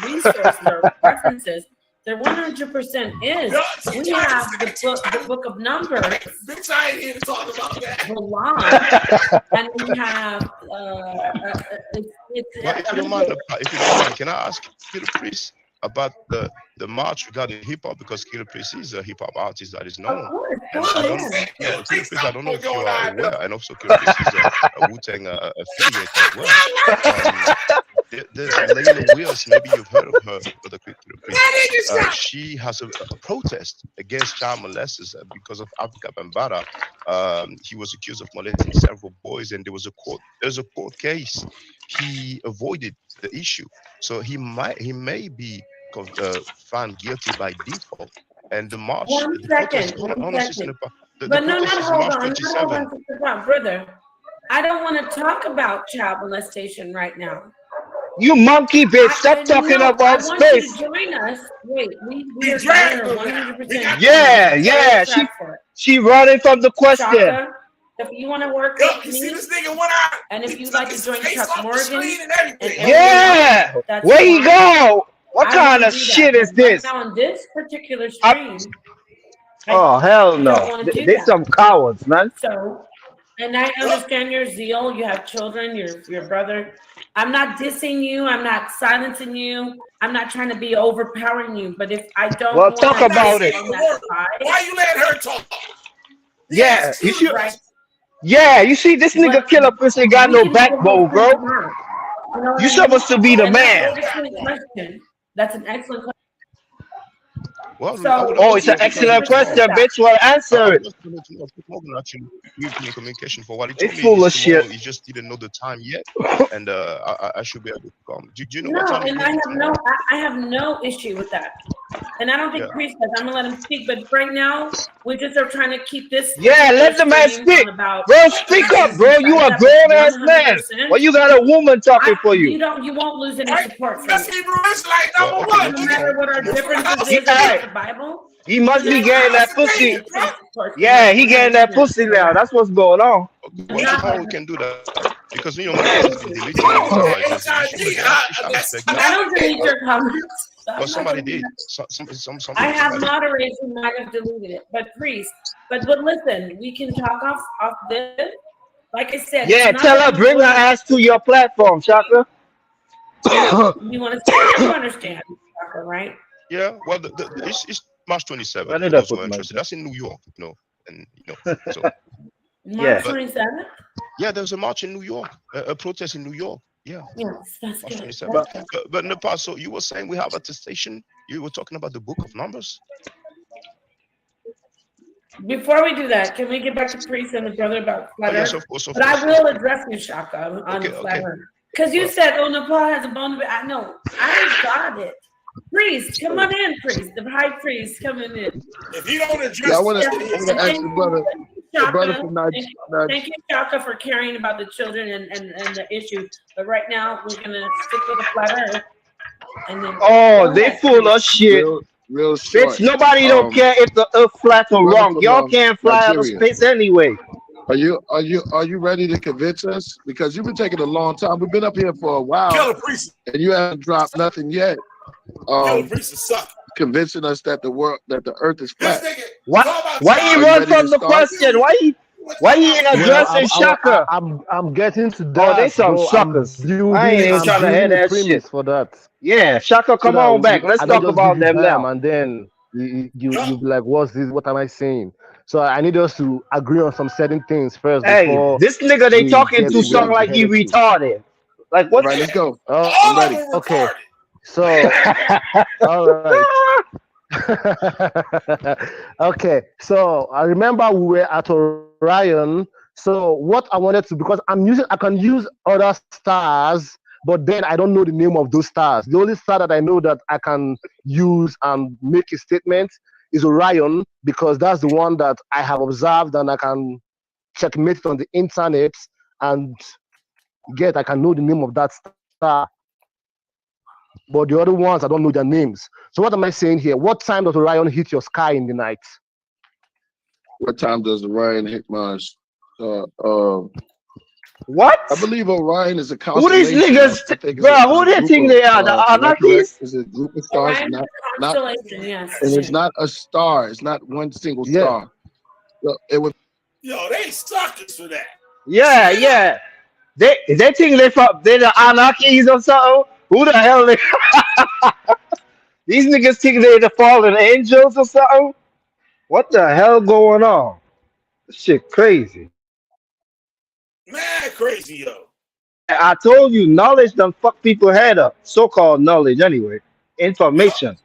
resources or references. There 100% is. We have the book of Numbers. Bitch, I ain't here to talk about that. The law, and we have. Well, if you don't mind, can I ask Killer Priest about the march regarding hip hop, because Killer Priest is a hip hop artist that is known. Killer Priest, I don't know if you are aware, and also Killer Priest is a Wu-Tang affiliate as well. There's Layla Wills, maybe you've heard of her, for the Killer Priest. She has a protest against child molesters because of Africa Bambaataa. He was accused of molesting several boys, and there's a court case. He avoided the issue, so he may be found guilty by default. And the march, One second. But no, not hold on, brother. I don't want to talk about child molestation right now. You monkey bitch! Stop talking about space. I want you to join us. Wait, we are 100%. Yeah. She running from the question. Shaka, if you want to work with You me, see this nigga one eye? and if you'd like to join Chuck Morgan, Yeah. Where you go? What kind of shit is this? Now on this particular stream. Oh hell no! They some cowards, man. So, and I understand your zeal. You have children. Your brother. I'm not dissing you. I'm not silencing you. I'm not trying to be overpowering you. But if I don't, well, talk about it. Why you let her talk? Yeah, you should. Yeah, you see, this nigga Killer Priest ain't got no backbone, bro. You supposed to be the man. That's an excellent question. Well, it's an excellent question, bitch. Well, answer it. Actually, we've been in communication for what he told It's me. full of shit. He just didn't know the time yet, and I should be able to come. Do you know No, what time? and I have no issue with that. And I don't think Priest does. I'm gonna let him speak. But right now, we just are trying to keep this. Yeah, let the man speak. Bro, speak up, bro. You a grown ass man. Well, you got a woman talking for you. You won't lose any support from That's me. Hebrew Israelite number one. No matter what our differences is about the Bible. He must be getting that pussy. Yeah, he getting that pussy now. That's what's going on. Well, how we can do that? Because you know, my has been deleting I don't delete your comments. Well, somebody did. I have moderators who might have deleted it, but Priest. But listen, we can talk off this. Like I said. Yeah, tell her bring her ass to your platform, Shaka. You want to understand, Shaka, right? Yeah. Well, it's March 27th. When did For I those who put are my- interested. That's in New York, and so. March 27th. Yeah, there's a march in New York, a protest in New York. Yeah. Yes, that's March good. 27th. But Nepal, so you were saying we have attestation. You were talking about the book of Numbers. Before we do that, can we get back to Priest and the brother about flat Yes, Earth? of course. But I will address you, Shaka, on the flat Earth. Because you said, oh, Nepal has a bone to be. I know. I got it. Priest, come on in, Priest. The high priest coming in. If you don't address, I want to ask the brother from Nigeria. Thank you, Shaka, for caring about the children and the issue. But right now, we're gonna stick with the flat Earth. And then They full of shit. Real short. Bitch, nobody don't care if the earth flat or wrong. Y'all can't fly out of space anyway. Are you ready to convince us? Because you've been taking a long time. We've been up here for a while, Killer Priest. and you haven't dropped nothing yet. Killer Priest suck. Convincing us that the earth is flat. Why you run from the question? Why you ain't addressing Shaka? I'm getting to that. Oh, they some suckers. I ain't even trying to hear that shit for that. Yeah, Shaka, come on back. Let's talk about them now. And then you like, what's this? What am I saying? So I need us to agree on some certain things first. Hey, before this nigga they we talking get to sound like he retarded. Like what? Right, let's go. Oh, I'm ready. Okay. So, all right. Okay. So I remember we were at Orion. So what I wanted to, because I can use other stars, but then I don't know the name of those stars. The only star that I know that I can use and make a statement is Orion, because that's the one that I have observed and I can checkmate it on the internet and I can know the name of that star. but the other ones I don't know their names. So what am I saying here? What time does Orion hit your sky in the night? What time does Orion hit mine? What? I believe Orion is a Who these constellation. niggas, bro? Who they think they are? The Anarchists? It's a group of stars, Orion is not, a constellation, yes. and it's not a star. It's not one single star. So it would. Yo, they suckers for that. Yeah, yeah. They think they're the Anarchies or something. Who the hell they? These niggas think they're the fallen angels or something. What the hell going on? This shit crazy. Mad crazy, yo. I told you, knowledge done fuck people head up. So-called knowledge, anyway. Information.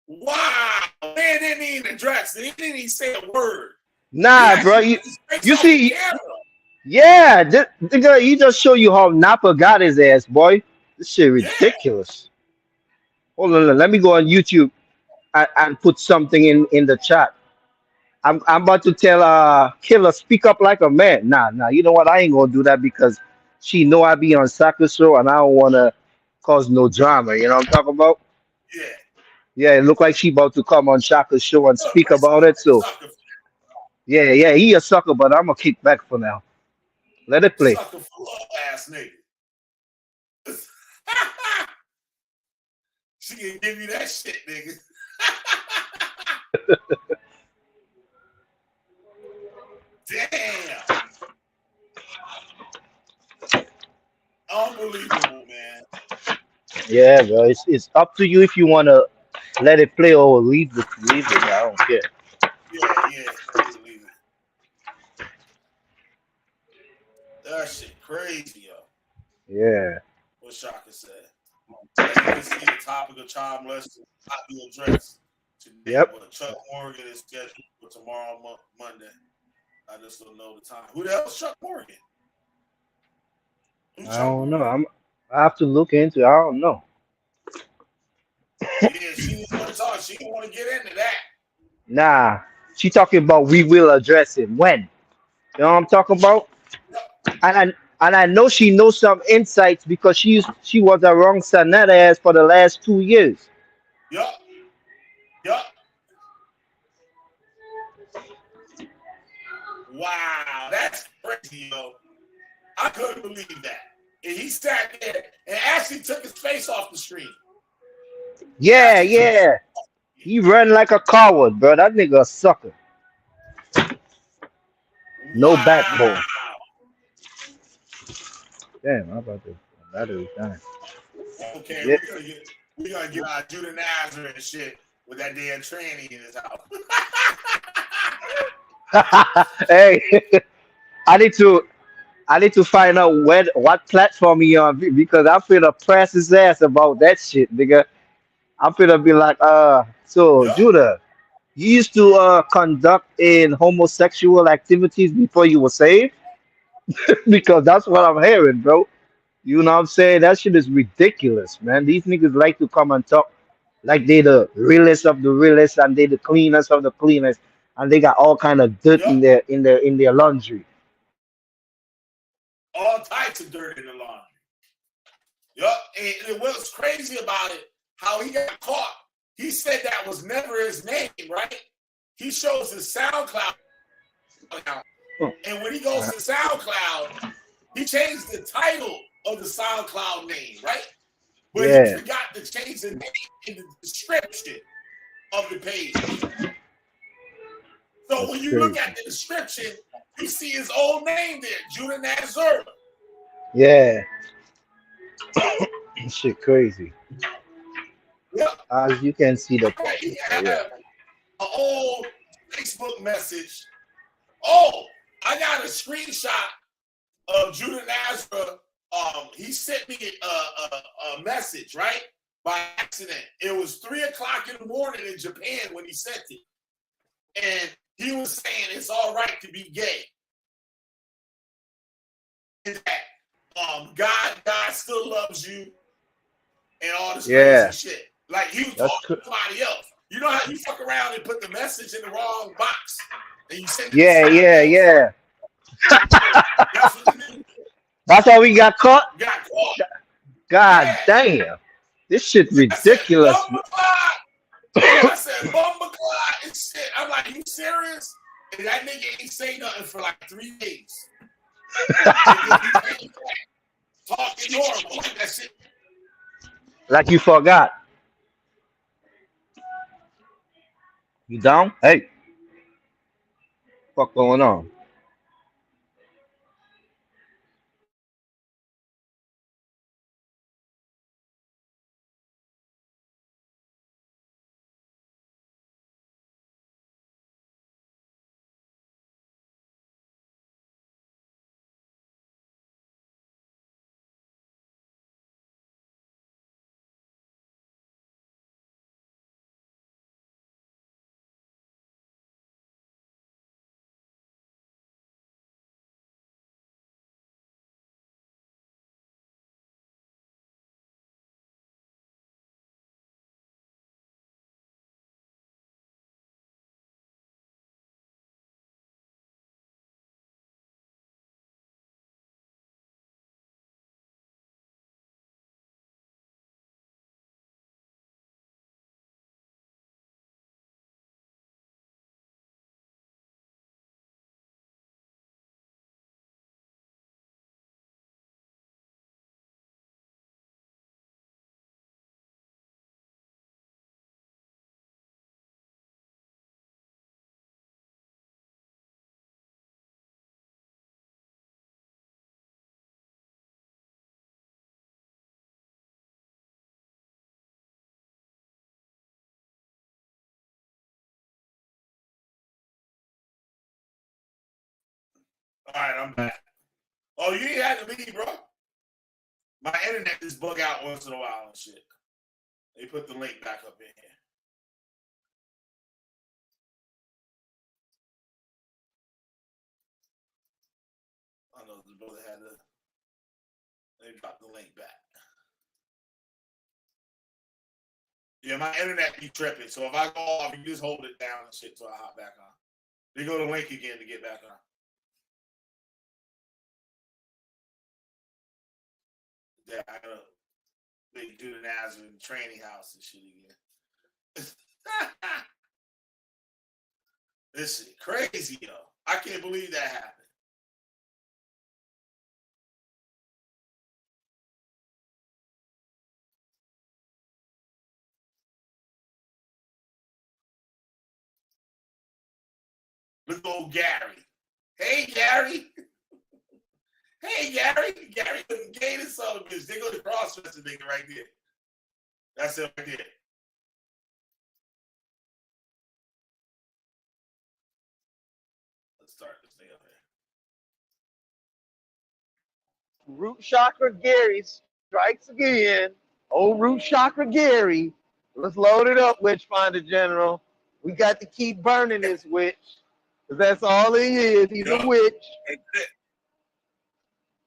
Wow. Man didn't even address it. He didn't even say a word. Nah, bro. You see, yeah, he just show you how Napa got his ass, boy. This shit ridiculous. Hold on, let me go on YouTube and put something in the chat. I'm about to tell Killer speak up like a man. Nah. You know what? I ain't gonna do that because she know I be on Soccer Show and I don't wanna cause no drama. You know what I'm talking about? Yeah. Yeah, it look like she about to come on Shaka Show and speak about it. So yeah, he a sucker, but I'm gonna kick back for now. Let it play. Sucker for ass nigga. She can give you that shit, nigga. Damn. Unbelievable, man. Yeah, bro. It's up to you if you wanna let it play or leave it. I don't care. Yeah. Leave it. That shit crazy, yo. Yeah. What Shaka said. Let's see the topic of child molestation not be addressed today. Yep. But Chuck Morgan is scheduled for tomorrow, Monday. I just don't know the time. Who the hell is Chuck Morgan? I don't know. I have to look into it. I don't know. Yeah, she didn't want to talk. She didn't want to get into that. Nah. She talking about we will address it. When? You know what I'm talking about? And I know she knows some insights because she was around Sanetta ass for the last 2 years. Yup. Wow, that's crazy, yo. I couldn't believe that. And he sat there and actually took his face off the screen. Yeah. He run like a coward, bro. That nigga a sucker. No backbone. Damn, how about the battery time? Okay, Yeah. we're gonna get our Judah Nazareth and shit with that damn tranny in his house. Hey, I need to find out what platform he on because I'm finna press his ass about that shit, nigga. I'm finna be like, so Judah, you used to conduct in homosexual activities before you were saved? Because that's what I'm hearing, bro. You know what I'm saying? That shit is ridiculous, man. These niggas like to come and talk like they the realest of the realest and they the cleanest of the cleanest, and they got all kind of dirt in their laundry. All types of dirt in the laundry. Yup. And what's crazy about it, how he got caught, he said that was never his name, right? He shows his SoundCloud account. And when he goes to SoundCloud, he changed the title of the SoundCloud name, right? But he forgot to change the name in the description of the page. So when you look at the description, you see his old name there, Judah Nazareth. Yeah. Shit crazy. Yep. As you can see the He had an old Facebook message. Oh, I got a screenshot of Judah Nazareth. He sent me a message, right? By accident. It was 3:00 in the morning in Japan when he sent it. And he was saying it's all right to be gay. And that God still loves you and all this crazy shit. Like he was talking to somebody else. You know how you fuck around and put the message in the wrong box and you send it Yeah. That's how we got caught. God damn. This shit ridiculous. I said, Bumba Clyde and shit. I'm like, you serious? And that nigga ain't say nothing for like 3 days. Talking normal. Like that shit. Like you forgot. You down? Hey. What going on? All right, I'm back. Oh, you ain't had to leave, bro. My internet just bug out once in a while and shit. They put the link back up in here. I know the brother had to. They dropped the link back. Yeah, my internet be tripping. So if I go off, you just hold it down and shit till I hop back on. They go to link again to get back on. Yeah, I gotta do the Nazarene training house and shit again. This shit crazy, yo. I can't believe that happened. Look at old Gary. Hey, Gary. Hey, Gary. Gary looking gay this son of a bitch. They go to cross-dressing nigga right there. That's it right there. Let's start this thing up here. Root Chakra Gary strikes again. Old Root Chakra Gary. Let's load it up, Witchfinder General. We got to keep burning this witch. Because that's all he is. He's a witch.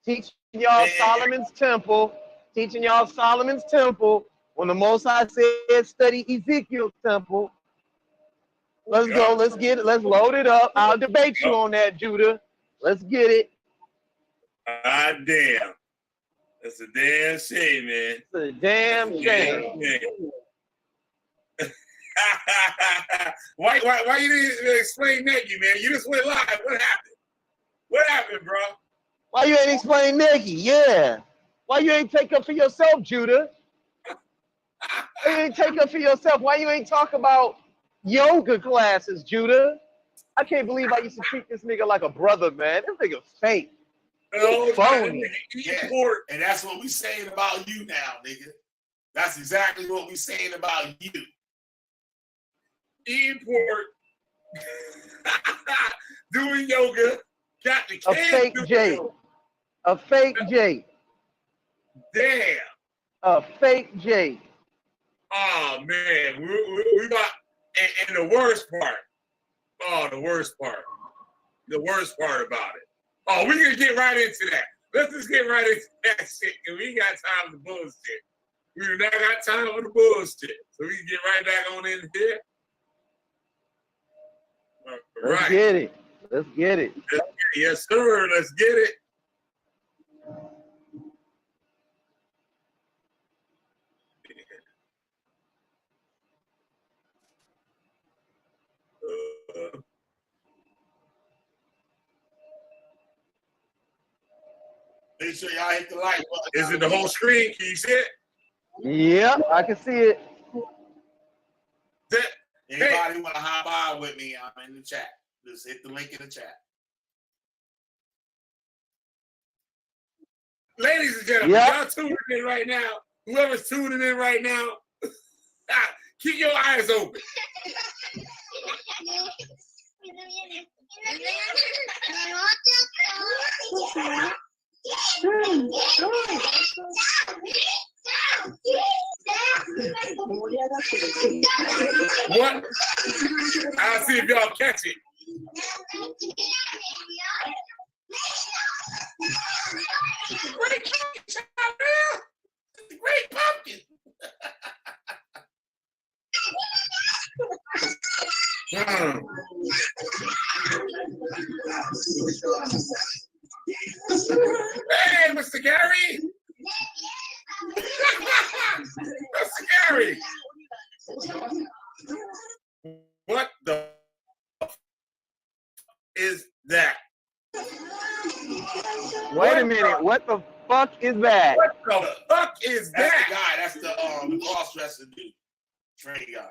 Teaching y'all Solomon's Temple. Teaching y'all Solomon's Temple. When the Most High said study Ezekiel's Temple. Let's go. Let's get it. Let's load it up. I'll debate you on that, Judah. Let's get it. Ah, damn. That's a damn shame, man. It's a damn shame. Why you didn't explain Nikki, man? You just went live. What happened? What happened, bro? Why you ain't explain Nikki? Yeah. Why you ain't take up for yourself, Judah? Why you ain't take up for yourself? Why you ain't talk about yoga classes, Judah? I can't believe I used to treat this nigga like a brother, man. This nigga's fake. Oh, phony. Yeah. And that's what we saying about you now, nigga. That's exactly what we saying about you. Import. Doing yoga. Got the A fake Jake. A fake Jake. Damn. A fake Jake. Oh, man. We got, and the worst part. Oh, the worst part. The worst part about it. Oh, we're going to get right into that. Let's just get right into that shit, because we ain't got time for the bullshit. We do not got time for the bullshit. So we can get right back on in here. Let's get it. Let's get it. Yes, sir. Let's get it. Make sure y'all hit the like button. Is it the whole screen? Can you see it? Yep, I can see it. Anybody want to hop on with me? I'm in the chat. Just hit the link in the chat. Ladies and gentlemen, y'all tuning in right now. Whoever's tuning in right now, keep your eyes open. What? I'll see if y'all catch it. Great pumpkin, great pumpkin. Hey, Mr. Gary. Mr. Gary. What the is that? Wait a minute. What the fuck is that? What the fuck is that? That's the guy. That's the cross-dressing dude. Train guy.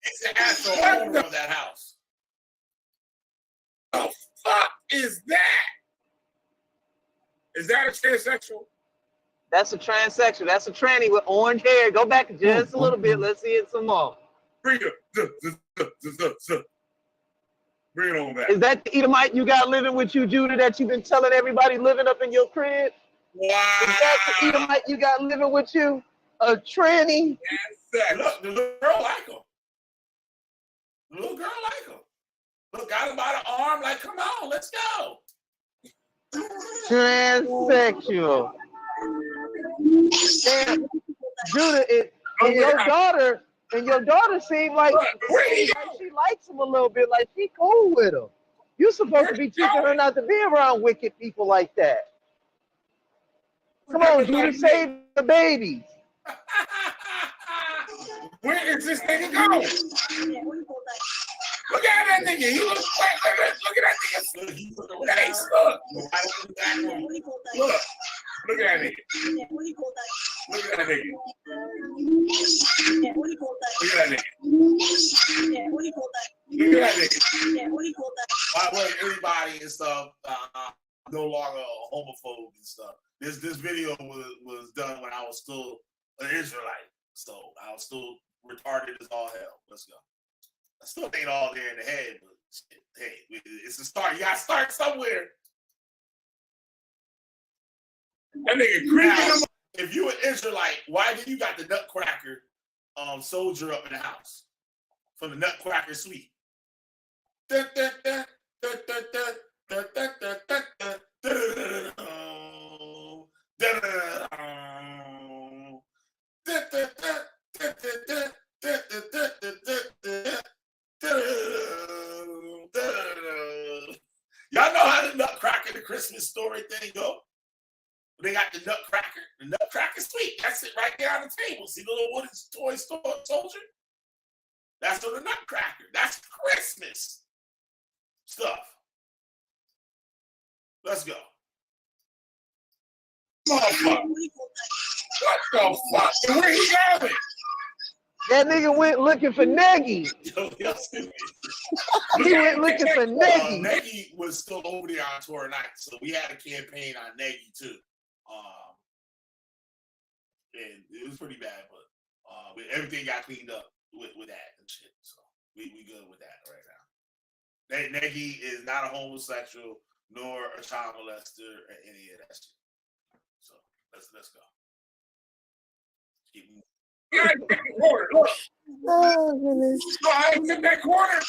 He's the actual owner of that house. The fuck is that? Is that a transsexual? That's a transsexual. That's a tranny with orange hair. Go back just a little bit. Let's see it some more. Bring it. Bring it on back. Is that the Edomite you got living with you, Judah, that you've been telling everybody living up in your crib? Wow. Is that the Edomite you got living with you? A tranny? Yes, look, the little girl like him. The little girl like him. Look, got him by the arm, like, come on, let's go. Transsexual. And Judah, and your daughter seemed like she likes him a little bit, like she cool with him. You're supposed to be teaching her not to be around wicked people like that. Come on, Judah, save the babies. Where is this nigga going? Look at that nigga. He looks like, look at that nigga. Look. Look at that nigga. Look at that nigga. Look at that nigga. Look at that nigga. By the way, everybody and stuff, no longer a homophobe and stuff. This video was done when I was still an Israelite. So I was still retarded as all hell. Let's go. I still ain't all there in the head, but hey, it's a start. You gotta start somewhere. That nigga creeping. If you an Israelite, why do you got the Nutcracker soldier up in the house from the Nutcracker suite? Y'all know how the Nutcracker, the Christmas story thing go? They got the Nutcracker suite. That's it right there on the table. See the little wooden toy store soldier? That's for the Nutcracker. That's Christmas stuff. Let's go. Motherfucker. What the fuck? Where he going? That nigga went looking for Nagy. He went looking for Nagy. Nagy was still over there on tour night, so we had a campaign on Nagy too. And it was pretty bad, but everything got cleaned up with that and shit. So we good with that right now. Nagy is not a homosexual nor a child molester or any of that shit. So let's go. Keep moving. Yeah, take the corner. Look. Oh, goodness. Go ahead and take that corner.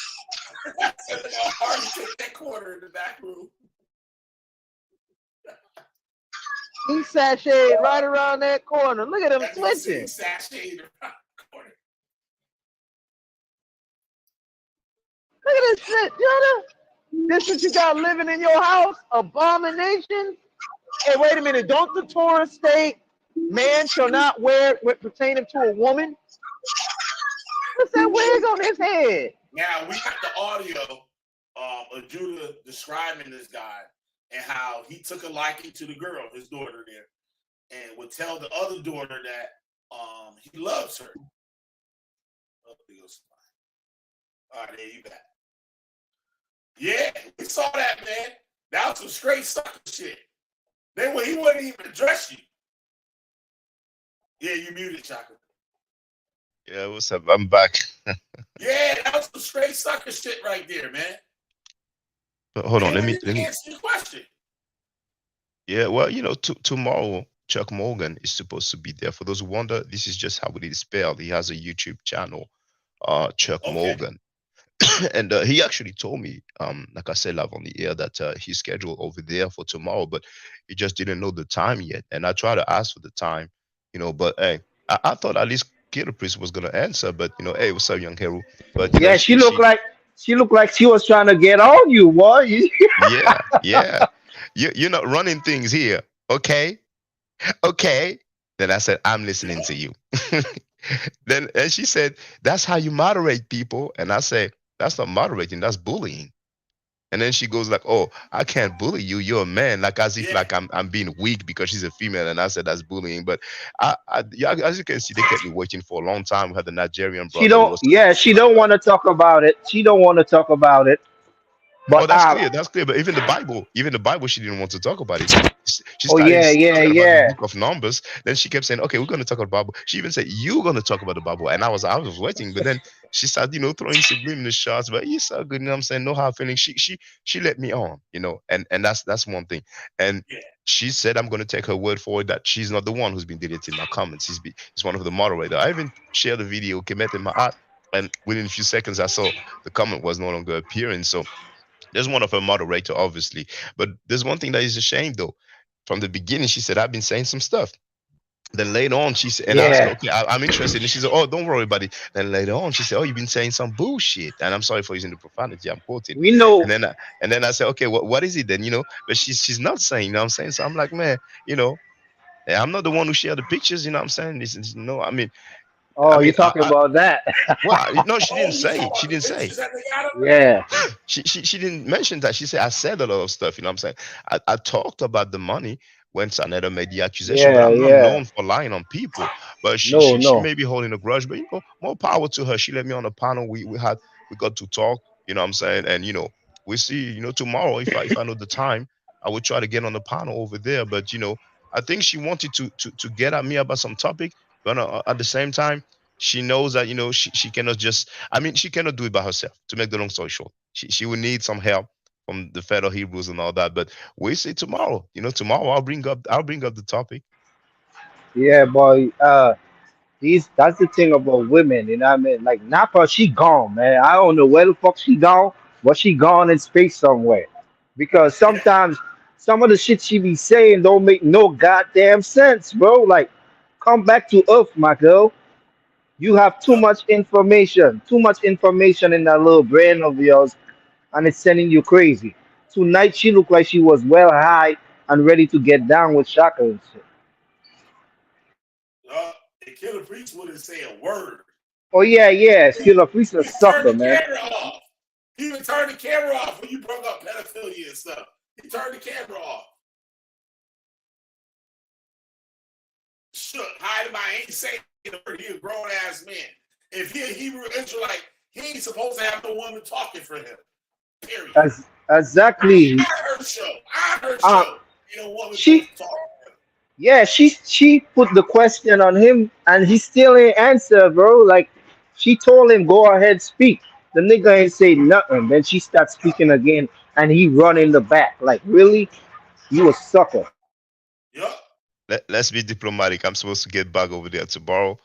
Hard to take that corner in the back room. He sashayed right around that corner. Look at him twitching. Sashayed around the corner. Look at this shit, Jonah. This what you got living in your house? Abomination? Hey, wait a minute. Don't the Torah state man shall not wear what pertaining to a woman? What's that wig on his head? Now we got the audio of Judah describing this guy, and how he took a liking to the girl, his daughter there, and would tell the other daughter that he loves her. Oh, there goes somebody. All right, there you back. Yeah, we saw that, man. That was some straight sucker shit. Then when he wouldn't even address you. Yeah, you muted, Chaka. Yeah, what's up? I'm back. Yeah, that was some straight sucker shit right there, man. But hold on, They let me wouldn't even answer your question. Yeah, well, tomorrow Chuck Morgan is supposed to be there. For those who wonder, this is just how it is spelled. He has a YouTube channel, Chuck Morgan. And he actually told me, like I said live on the air, that he's scheduled over there for tomorrow, but he just didn't know the time yet. And I tried to ask for the time, but hey, I thought at least Killer Priest was gonna answer, but hey, what's up, young hero? But Yeah, she looked like she was trying to get on you, boy. yeah. You're not running things here, okay? Then I said, I'm listening to you. And she said, that's how you moderate people. And I said, that's not moderating, that's bullying. And then she goes like, oh, I can't bully you. You're a man, like as if like I'm being weak because she's a female. And I said that's bullying. But yeah, as you can see, they kept me waiting for a long time. We had the Nigerian brother. She don't want to talk about it. She don't want to talk about it. But that's clear. But even the Bible, she didn't want to talk about it. She started talking about the book of Numbers. Then she kept saying, okay, we're going to talk about the Bible. She even said, you're going to talk about the Bible. And I was waiting. But then she started, throwing subliminal shots. But you're so good, I'm saying? No hard feelings. She let me on, and that's one thing. And she said, I'm going to take her word for it that she's not the one who's been deleting my comments. He's one of the moderators. I even shared the video, Kemet in my art. And within a few seconds, I saw the comment was no longer appearing. So there's one of her moderator, obviously. But there's one thing that is a shame, though. From the beginning, she said, I've been saying some stuff. Then later on, she said, and I said, okay, I'm interested. And she said, oh, don't worry about it. Then later on, she said, oh, you've been saying some bullshit. And I'm sorry for using the profanity. I'm quoting. We know. And then I said, okay, what is it then? But she's not saying, I'm saying? So I'm like, man, I'm not the one who shared the pictures, I'm saying? You're talking about that. Well, no, she didn't say. She didn't say. Yeah. She didn't mention that. She said, I said a lot of stuff, I'm saying? I talked about the money when Sanetta made the accusation, but I'm not known for lying on people. But she may be holding a grudge, but more power to her. She let me on the panel. We got to talk, I'm saying? And we see, tomorrow, if I know the time, I would try to get on the panel over there. But I think she wanted to get at me about some topic. But at the same time, she knows that, she cannot just, she cannot do it by herself. To make the long story short, she will need some help from the fellow Hebrews and all that. But we'll see tomorrow. Tomorrow I'll bring up the topic. Yeah, boy. That's the thing about women, Like Napa, she gone, man. I don't know where the fuck she gone, but she gone in space somewhere. Because sometimes some of the shit she be saying don't make no goddamn sense, bro. Like, come back to earth, my girl. You have too much information in that little brain of yours, and it's sending you crazy. Tonight, she looked like she was well high and ready to get down with Shaka and shit. And Killer Priest wouldn't say a word. Oh, yeah. Killer Priest a sucker, man. He even turned the camera off when you broke up pedophilia and stuff. He turned the camera off. Shook, hide my ain't saying a word. He a grown ass man. If he a Hebrew Israelite, he ain't supposed to have no woman talking for him. Period. Exactly. I heard show. You know, woman she put the question on him and he still ain't answer, bro. Like, she told him, go ahead, speak. The nigga ain't say nothing. Then she starts speaking again and he run in the back. Like, really? You a sucker. Let's be diplomatic. I'm supposed to get back over there tomorrow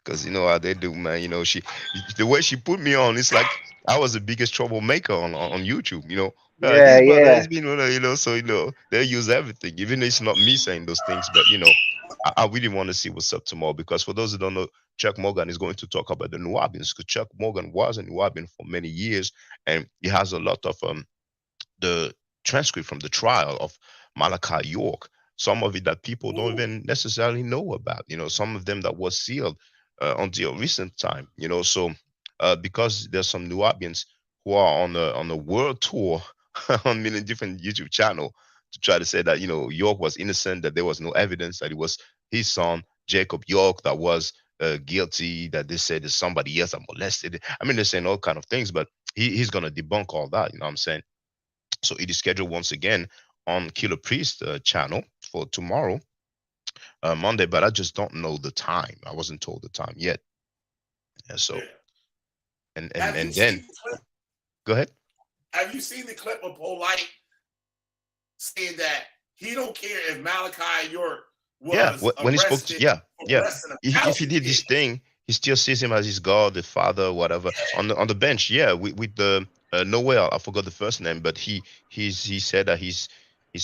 because you know how they do, man. The way she put me on, it's like I was the biggest troublemaker on YouTube. He's been, so they use everything, even though it's not me saying those things. But I really want to see what's up tomorrow because for those who don't know, Chuck Morgan is going to talk about the Nubians because Chuck Morgan was a Nubian for many years, and he has a lot of the transcript from the trial of Malachi York. Some of it that people don't even necessarily know about, some of them that was sealed until recent time, so because there's some Nubians who are on the world tour on many different YouTube channel, to try to say that York was innocent, that there was no evidence, that it was his son Jacob York that was guilty, that they said there's somebody else that molested. I mean, they're saying all kind of things, but he's gonna debunk all that. You know what I'm saying? So it is scheduled once again on Killer Priest channel for tomorrow, Monday, but I just don't know the time. I wasn't told the time yet. Yeah, so and then go ahead. Have you seen the clip of Polite saying that he don't care if Malachi York was when he spoke to, if he did kid? this thing, he still sees him as his God, the father, whatever. On the bench, with the Noel, I forgot the first name, but he said that he's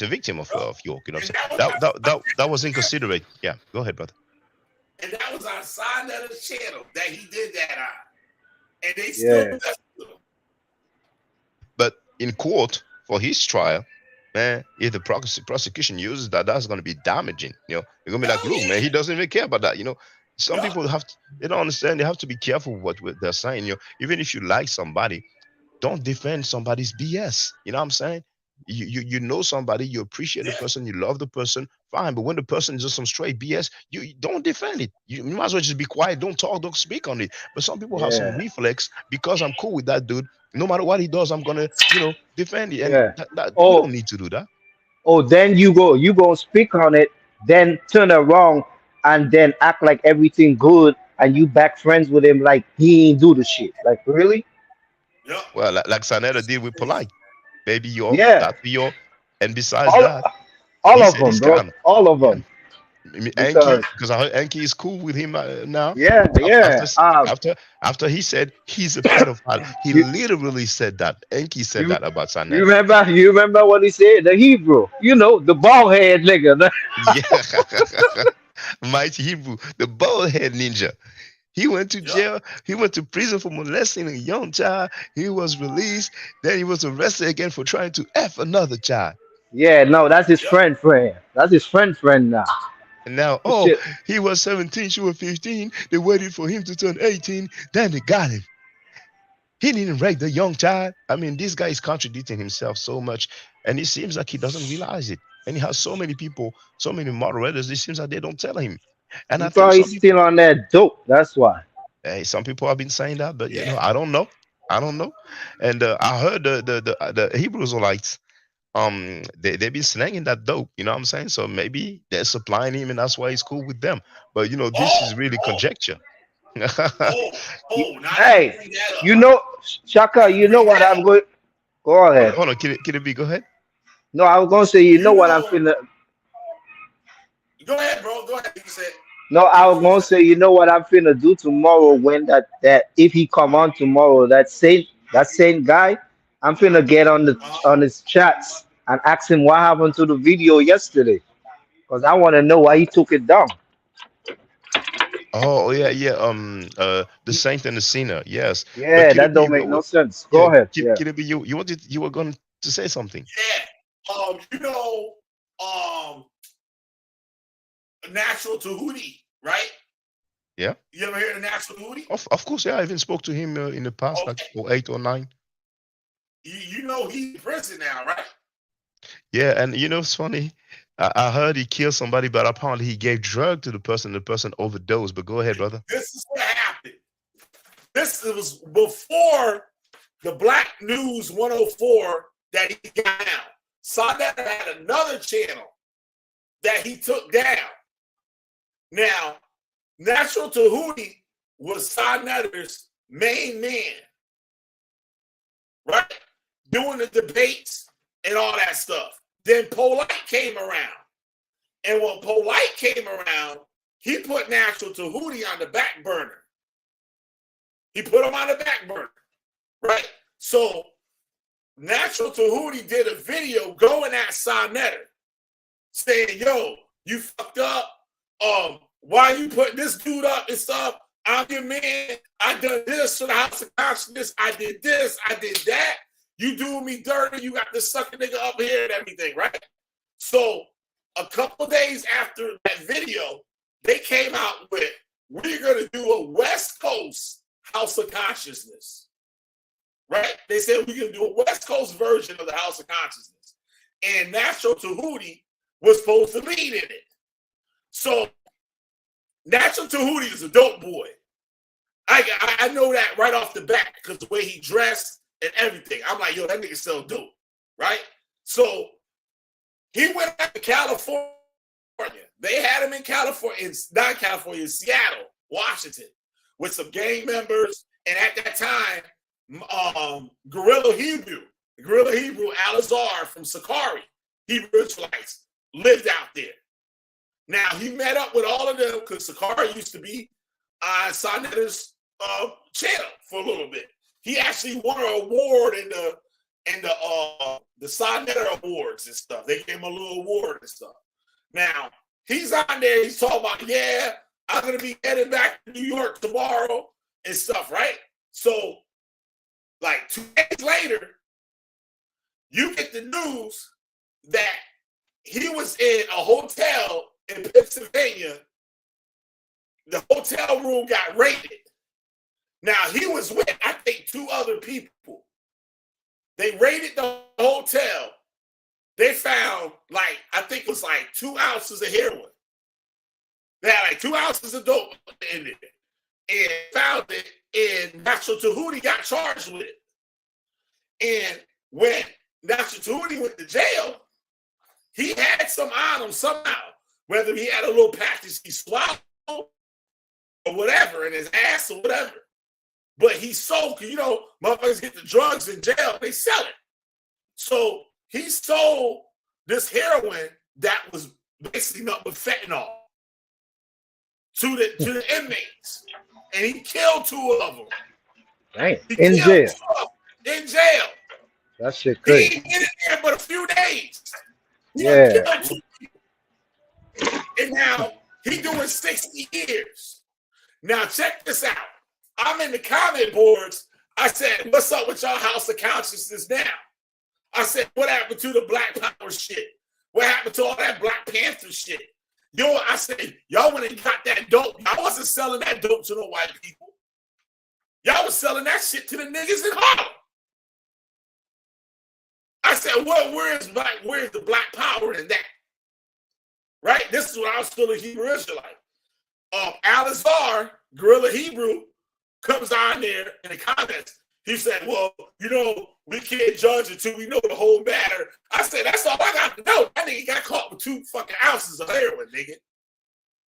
a victim of York. You know what I'm saying? That was inconsiderate. Yeah, go ahead, brother. And that was on Sign Netter's channel that he did that on. And they still messed with him. But in court for his trial, man, if the prosecution uses that, that's going to be damaging. You're going to be like, look, man, he doesn't even care about that. Some people they don't understand. They have to be careful what they're saying. Even if you like somebody, don't defend somebody's BS. You know what I'm saying? You know somebody, you appreciate the person, you love the person, fine. But when the person is just some straight BS, you don't defend it. You might as well just be quiet, don't talk, don't speak on it. But some people have some reflex. Because I'm cool with that dude, no matter what he does, I'm gonna defend it. And you don't need to do that. Then you go speak on it, then turn around and then act like everything good, and you back friends with him like he ain't do the shit. Like, really? Yeah. Well, like Sanetta did with Polite. Baby York, that York, and besides all of them, bro. All of them. Because I heard Enki is cool with him now. Yeah. After he said he's a pedophile, he literally said that. Enki said that about Sanetta. You remember what he said? The Hebrew, the bald head nigga. Yeah, Mighty Hebrew, the bald head ninja. He went to jail. He went to prison for molesting a young child. He was released. Then he was arrested again for trying to F another child. Yeah, no, that's his friend. That's his friend now. And now, he was 17, she was 15. They waited for him to turn 18. Then they got him. He didn't rape the young child. I mean, this guy is contradicting himself so much. And it seems like he doesn't realize it. And he has so many people, so many moderators, it seems like they don't tell him. And I think he's still on that dope. That's why. Hey, some people have been saying that, but I don't know. And I heard the Hebrew Israelites, they've been slanging that dope. You know what I'm saying? So maybe they're supplying him, and that's why he's cool with them. But this is really conjecture. Hey, Shaka, you know what I'm going. Go ahead. Hold on, Kid B, go ahead. No, I was gonna say, what I'm feeling. Go ahead, bro. Go ahead. You said. No, I was gonna say, what I'm finna do tomorrow when that if he come on tomorrow, that same guy, I'm finna get on his chats and ask him what happened to the video yesterday, because I want to know why he took it down. Oh yeah. The Saint and the Sinner. Yes. Yeah, that don't make no sense. Go ahead. Kid B, you were going to say something. Yeah. Natural Tahuti, right? Yeah. You ever heard of Natural Tahuti? Of course, yeah. I even spoke to him in the past, like 08 or 09. He's in prison now, right? Yeah, and it's funny. I heard he killed somebody, but apparently he gave drug to the person overdosed. But go ahead, brother. This is what happened. This was before the Black News 104 that he got out. Sanetta had another channel that he took down. Now, Natural Tahuti was Sanetter's main man, right? Doing the debates and all that stuff. Then Polite came around. And when Polite came around, he put Natural Tahuti on the back burner. He put him on the back burner, right? So Natural Tahuti did a video going at Sanetta, saying, yo, you fucked up. Why you putting this dude up and stuff? I'm your man. I done this for the House of Consciousness. I did this. I did that. You doing me dirty. You got this sucker nigga up here and everything, right? So a couple days after that video, they came out with, we're going to do a West Coast House of Consciousness, right? They said we're going to do a West Coast version of the House of Consciousness. and Natural Tahuti was supposed to lead in it. So Natural Tahuti is a dope boy. I know that right off the bat because the way he dressed and everything. I'm like, yo, that nigga so dope, right? So he went out to California. They had him in California, not California, in Seattle, Washington, with some gang members. And at that time, Gorilla Hebrew, Al-Azhar from Sakari, Hebrew Israelites, lived out there. Now, he met up with all of them because Sakari used to be on Sa Netter's channel for a little bit. He actually won an award in the Sa Netter Awards and stuff. They gave him a little award and stuff. Now, he's on there. He's talking about, yeah, I'm going to be heading back to New York tomorrow and stuff, right? So, like 2 days later, you get the news that he was in a hotel in Pennsylvania. The hotel room got raided. Now, he was with, I think, 2 other people. They raided the hotel. They found, like, I think it was like 2 ounces of heroin. They had like 2 ounces of dope in it. And found it, and Natural Tahuti got charged with it. And when Natural Tahuti went to jail, he had some on him somehow. Whether he had a little package he swallowed or whatever in his ass or whatever. But he sold, because, you know, motherfuckers get the drugs in jail, they sell it. So he sold this heroin that was basically nothing but fentanyl to the inmates. And he killed 2 of them. Dang. In jail. In jail. That shit He crazy. ain't been in there but a few days. He Yeah. killed 2 people. And now he doing 60 years. Now check this out. I'm in the comment boards. I said, what's up with y'all House of Consciousness now? I said, what happened to the Black Power shit? What happened to all that Black Panther shit? Yo, I said, y'all went and got that dope. Y'all wasn't selling that dope to no white people. Y'all was selling that shit to the niggas in Harlem. I said, well, where's the Black Power in that? Right? This is when I was still a Hebrew Israelite. Al-Azhar, Gorilla Hebrew, comes on there in the comments. He said, well, you know, we can't judge until we know the whole matter. I said, that's all I got to know. That nigga got caught with 2 fucking ounces of heroin, nigga.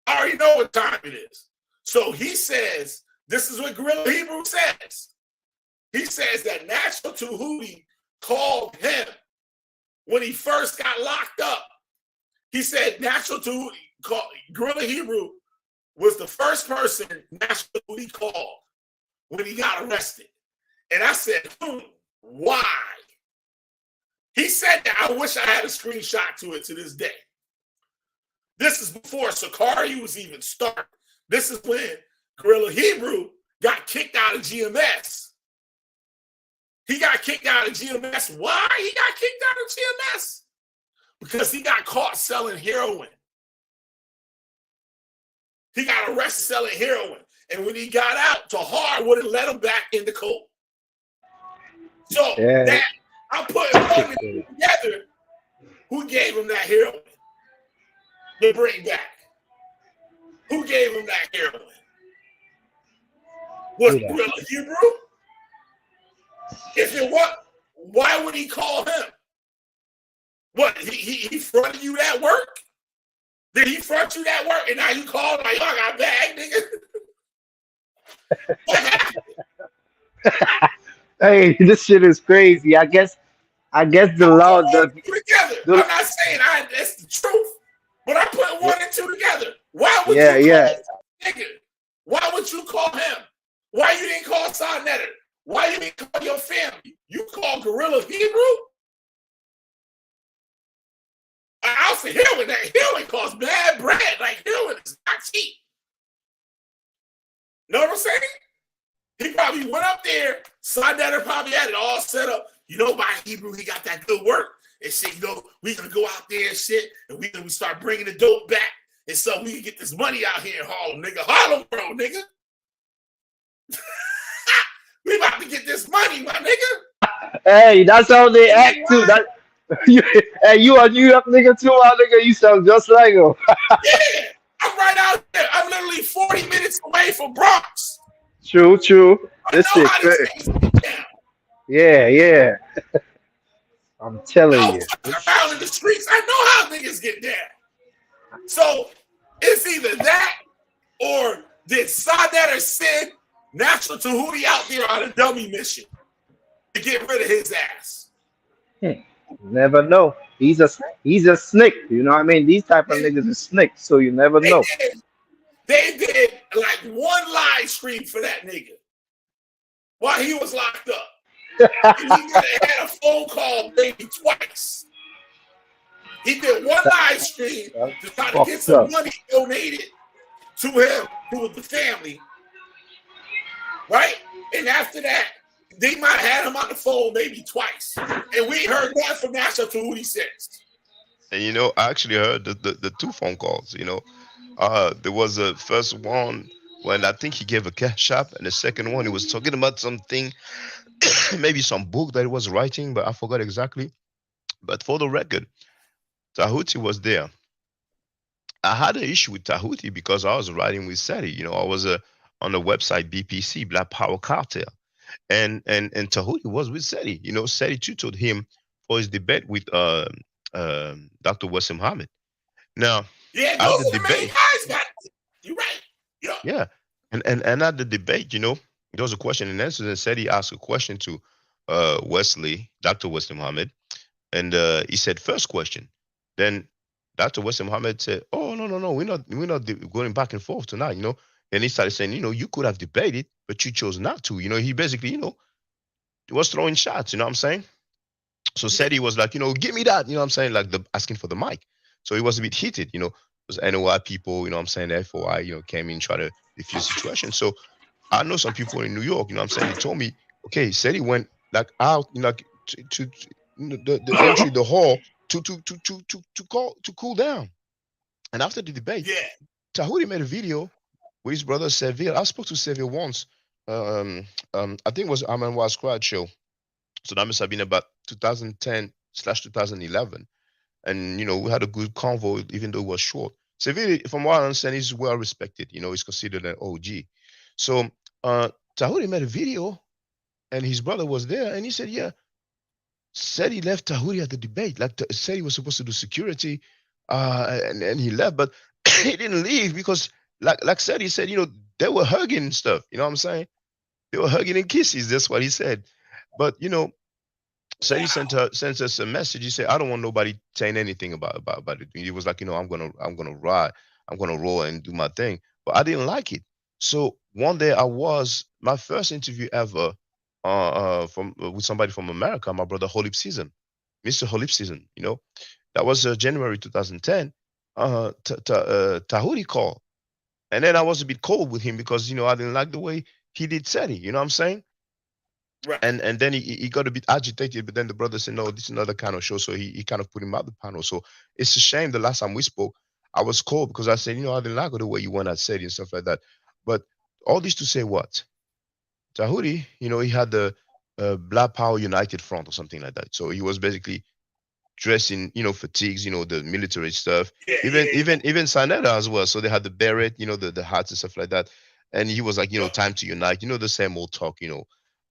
I already know what time it is. So he says, this is what Gorilla Hebrew says. He says that Natural Tahuti called him when he first got locked up. He said Natural Tahuti called, Gorilla Hebrew was the first person Natural Tahuti called when he got arrested. And I said, why? He said that. I wish I had a screenshot to it to this day. This is before Sakari was even started. This is when Gorilla Hebrew got kicked out of GMS. He got kicked out of GMS. Why he got kicked out of GMS? Because he got caught selling heroin. He got arrested selling heroin. And when he got out, Tahar wouldn't let him back in the cold. So that I'm putting one and two together. Who gave him that heroin to bring back? Who gave him that heroin? Was Gorilla Hebrew? If it was, why would he call him? What, he fronted you that work? Did he front you that work? And now you call him like, y'all got bag, nigga? What happened? Hey, this shit is crazy. I guess the law does together. I'm not saying that's the truth, but I put 1 and 2 together. Why would you call him, nigga? Why would you call him? Why you didn't call Sa Netter? Why you didn't call your family? You call Gorilla Hebrew? I also heroin. That heroin costs bad bread. Like heroin is not cheap. Know what I'm saying? He probably went up there. Sa Netter probably had it all set up. You know, by Hebrew, he got that good work. And shit, you know, we gonna go out there and shit, and we start bringing the dope back, and so we can get this money out here in Harlem, nigga. Harlem, bro, nigga. We about to get this money, my nigga. Hey, that's how they act too. Hey, you a New York nigga too, my nigga? You sound just like him. Yeah, I'm right out there. I'm literally 40 minutes away from Bronx. True, true. I This know shit how these crazy. things get down. Yeah. I'm telling I you. was walking around in the streets. I know how niggas get down. So it's either that or did Sadat or Sid National Tahuti out there on a dummy mission to get rid of his ass. Never know. He's a snake. You know what I mean? These type of niggas are snakes, so you never know. They did like one live stream for that nigga while he was locked up. And he had a phone call maybe twice. He did one live stream to try to get some money donated to him, to the family. Right? And after that, they might have had him on the phone maybe twice. And we heard that from National Tahuti since. And you know, I actually heard the two phone calls, you know. There was a first one when I think he gave a cash app, and the second one he was talking about something, maybe some book that he was writing, but I forgot exactly. But for the record, Tahuti was there. I had an issue with Tahuti because I was writing with Seti. You know, I was on the website BPC, Black Power Cartel, and Tahuti was with Seti. You know, Seti tutored him for his debate with Dr. Wasim Muhammad. Now, yeah, at those the are the main debate, guys. You're right. yeah, and at the debate, you know, there was a question and answer, and Seti asked a question to Wesley, Dr. Wesley Muhammad, and he said first question. Then Dr. Wesley Muhammad said, "Oh no, we're not going back and forth tonight," you know. And he started saying, you know, you could have debated, but you chose not to. You know, he basically, you know, was throwing shots. You know what I'm saying? So Seti was like, you know, give me that. You know what I'm saying? Like asking for the mic. So he was a bit heated. You know, those NOI people, you know what I'm saying? The FOI, you know, came in, try to diffuse the situation. So I know some people in New York, you know what I'm saying? They told me, okay, Seti went like out, you know, to the entry, the hall to cool down. And after the debate, Tahuti made a video with his brother Seville. I spoke to Seville once. I think it was Aman Was Squad show. So that must have been about 2010/2011. And you know, we had a good convo, even though it was short. Seville, from what I understand, is well respected. You know, he's considered an OG. So Tahuti made a video, and his brother was there, and he said, yeah, said he left Tahuti at the debate. Like said he was supposed to do security, and he left, but he didn't leave because like said, he said, you know, they were hugging and stuff. You know what I'm saying? They were hugging and kisses. That's what he said. But you know, said he sent us a message. He said, I don't want nobody saying anything about it. He was like, you know, I'm gonna ride, I'm gonna roll and do my thing. But I didn't like it. So one day my first interview ever with somebody from America, my brother Holip Season, Mr. Holip Season, you know, that was January 2010. Tahuti called. And then I was a bit cold with him because, you know, I didn't like the way he did Seti, you know what I'm saying? Right. And then he got a bit agitated, but then the brother said, no, this is another kind of show. So he kind of put him out the panel. So it's a shame the last time we spoke, I was cold because I said, you know, I didn't like the way you went at Seti and stuff like that. But all this to say what? Tahuti, you know, he had the Black Power United Front or something like that. So he was basically dressed in, you know, fatigues, you know, the military stuff, even Saneda as well. So they had the beret, you know, the hats and stuff like that. And he was like, you know, time to unite, you know, the same old talk, you know,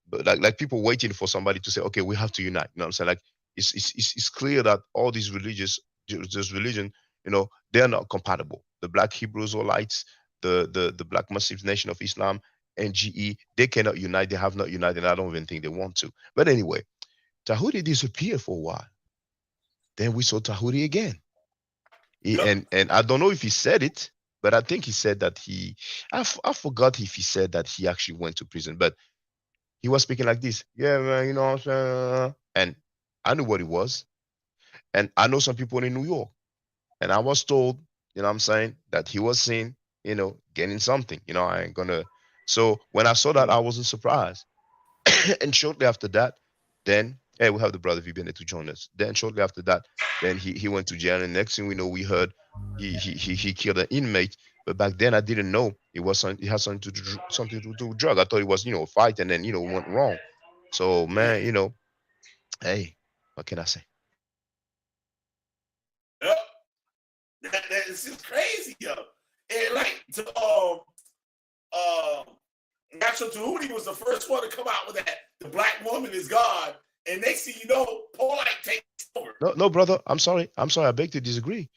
but like people waiting for somebody to say, okay, we have to unite. You know what I'm saying? Like it's clear that all these religion, you know, they're not compatible. The Black Hebrew Israelites, the Black Muslim Nation of Islam, NGE, they cannot unite. They have not united. And I don't even think they want to. But anyway, Tahuti disappeared for a while. Then we saw Tahuti again. And I don't know if he said it, but I think he said that I forgot if he said that he actually went to prison, but he was speaking like this. Yeah, man, you know what I'm saying? And I knew what it was. And I know some people in New York. And I was told, you know what I'm saying, that he was seen, you know, getting something. You know, I ain't gonna. So when I saw that, I wasn't surprised. And shortly after that, then, hey, we have the brother Vivian to join us. Then shortly after that, then he went to jail. And next thing we know, we heard he killed an inmate. But back then I didn't know it had something to do with drug. I thought it was, you know, a fight and then, you know, went wrong. So man, you know, hey, what can I say? This is crazy, yo. And like Natural Tahuti was the first one to come out with that. The black woman is God, and next thing you know, Polite takes over. No, brother. I'm sorry. I beg to disagree.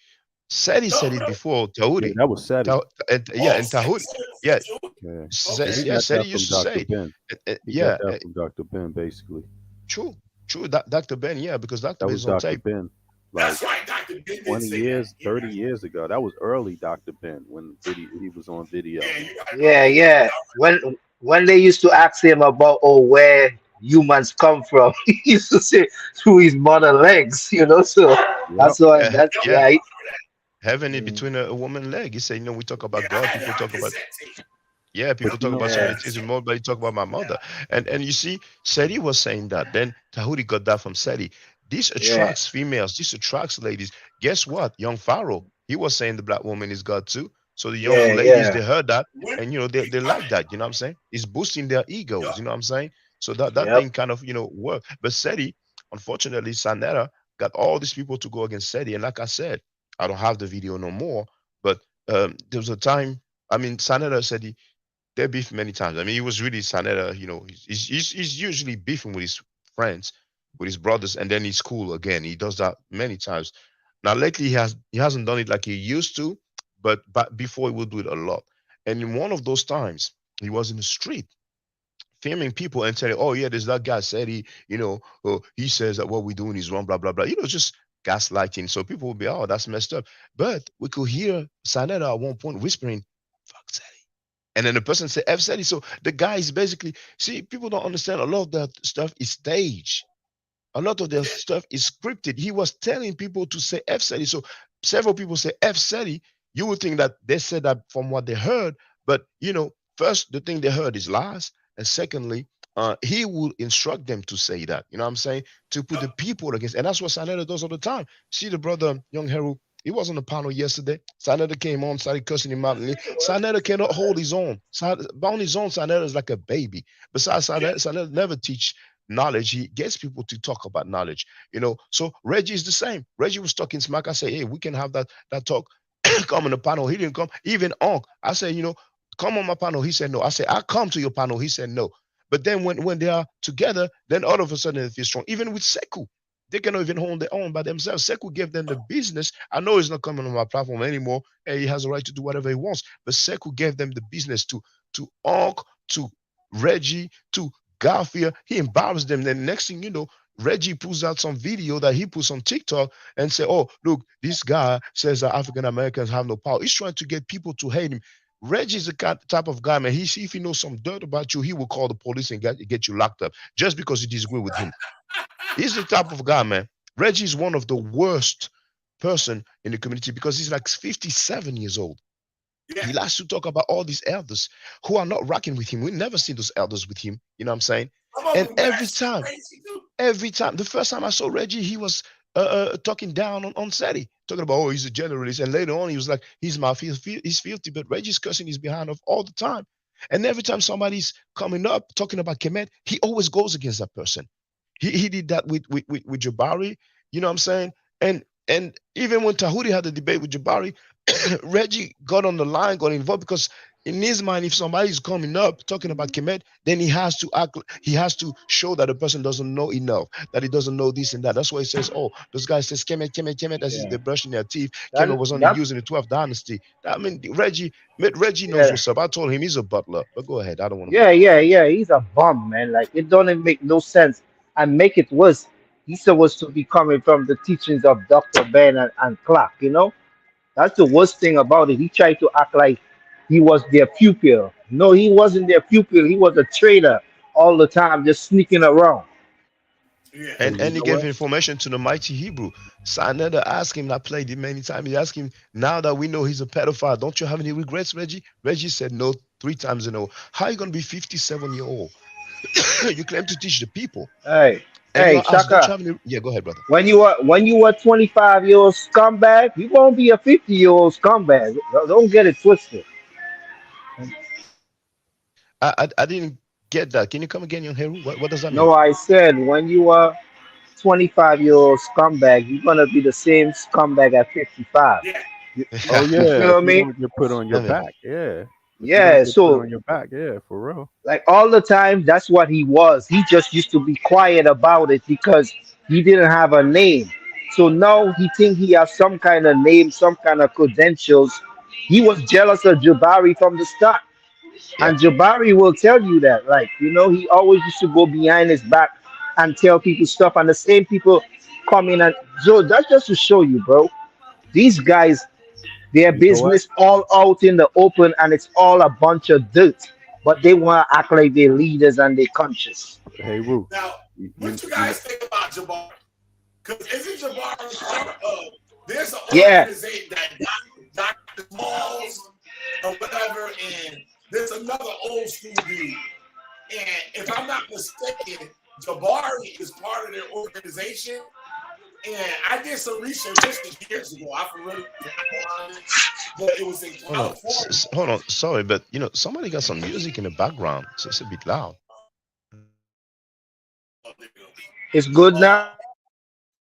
Seti said it before Tahuti. Yeah, that was Seti. And Tahuti. Yeah. Seti used to say. He got that from Dr. Ben, basically. True. Dr. Ben, yeah, because Dr. That Ben was is on Dr. tape. Ben. That's right, Dr. Ben. 20 years, 30 years ago. That was early Dr. Ben when he was on video. Yeah. When they used to ask him about where humans come from, he used to say through his mother legs, So that's why that's right. Having it between a woman's leg. You say, we talk about God, people talk about people talk about Semitism more, but you talk about my mother. And you see, Seti was saying that. Then Tahuti got that from Seti. This attracts females, this attracts ladies. Guess what? Young Pharaoh, he was saying the black woman is God too. So the young ladies, they heard that, and they like that. You know what I'm saying? It's boosting their egos. You know what I'm saying? So that thing kind of work. But Seti, unfortunately, Sanera got all these people to go against Seti. And like I said, I don't have the video no more. But there was a time. I mean, Sanera said they beefed many times. I mean, he was really Sanera. He's usually beefing with his friends, with his brothers, and then he's cool again. He does that many times. Now lately he hasn't done it like he used to, but before he would do it a lot. And in one of those times, he was in the street filming people and telling, "Oh yeah, there's that guy said he says that what we're doing is wrong, blah blah blah." Just gaslighting. So people will be, "Oh, that's messed up." But we could hear Sanera at one point whispering, "Fuck Seti," and then the person said, "F Seti." So the guy is basically, people don't understand. A lot of that stuff is staged. A lot of their stuff is scripted. He was telling people to say F Seti. So several people say F Seti. You would think that they said that from what they heard, but first the thing they heard is lies, and secondly, he will instruct them to say that. You know what I'm saying? To put the people against, and that's what Saneda does all the time. See the brother Young Heru. He was on the panel yesterday. Saneda came on, started cussing him out. Saneda cannot hold his own. On his own, Saneda is like a baby. Besides, Saneda never teach knowledge. He gets people to talk about knowledge. So Reggie is the same. Reggie was talking smack. I say, hey, we can have that talk. Come on the panel. He didn't come. Even Onk, I said, come on my panel. He said no. I said, I'll come to your panel. He said no. But then when they are together, then all of a sudden they feel strong. Even with Sekou, they cannot even hold their own by themselves. Sekou gave them the business. I know he's not coming on my platform anymore. Hey, he has a right to do whatever he wants. But Sekou gave them the business to Onk, to Reggie, to Garfield. He embarrassed them. Then next thing you know, Reggie pulls out some video that he puts on TikTok and say, "Oh, look, this guy says that African Americans have no power." He's trying to get people to hate him. Reggie's the type of guy, man. If he knows some dirt about you, he will call the police and get you locked up just because you disagree with him. He's the type of guy, man. Reggie is one of the worst person in the community because he's like 57 years old. Yeah. He likes to talk about all these elders who are not rocking with him. We never see those elders with him. You know what I'm saying? And every time, the first time I saw Reggie, he was talking down on Seti, talking about, oh, he's a generalist. And later on, he was like, he's filthy, but Reggie's cussing his behind off all the time. And every time somebody's coming up talking about Kemet, he always goes against that person. He did that with Jabari, you know what I'm saying? And even when Tahuti had the debate with Jabari, Reggie got on the line, got involved, because in his mind, if somebody's coming up talking about Kemet, then he has to show that the person doesn't know enough, that he doesn't know this and that. That's why he says, oh, those guys says Kemet, as if they're brushing their teeth. Kemet was only using the 12th dynasty. I mean, Reggie knows what's up. I told him he's a butler, but go ahead. I don't want to. Yeah. He's a bum, man. Like, it doesn't make no sense. And make it worse, he's supposed to be coming from the teachings of Dr. Ben and Clark, That's the worst thing about it. He tried to act like he was their pupil. No, he wasn't their pupil. He was a traitor all the time, just sneaking around. Yeah. And he gave information to the mighty Hebrew. Saneda asked him, I played it many times. He asked him, now that we know he's a pedophile, don't you have any regrets, Reggie? Reggie said no 3 times in a row. How are you going to be 57-year-old? You claim to teach the people. Hey, Shaka. Yeah, go ahead, brother. When you were 25-year-old scumbag, you won't be a 50-year-old scumbag. Don't get it twisted. I didn't get that. Can you come again, Young Heru? What does that mean? No, I said when you are 25-year-old scumbag, you're gonna be the same scumbag at 55. Yeah. Oh You yeah, feel me? you're put on your Yeah, back. Yeah, Yeah, get put so on your back. Yeah, for real. like all the time, that's what he was. He just used to be quiet about it because he didn't have a name. So now he think he has some kind of name, some kind of credentials. He was jealous of Jabari from the start. yeah. And Jabari will tell you that. Like, he always used to go behind his back and tell people stuff. And the same people come in and Joe, that's just to show you, bro. These guys, their You know what? business all out in the open and it's all a bunch of dirt. But they want to act like they're leaders and they're conscious. Hey, Roo. Now, what you guys think about Jabari? Because isn't Jabari part of? There's an Yeah. organization that Dr. Smalls or whatever, and there's another old school dude. And if I'm not mistaken, Jabari is part of their organization. And I did some research just years ago. I really, but it was in Hold on, California. hold on. Sorry, but somebody got some music in the background, so it's a bit loud. It's good now.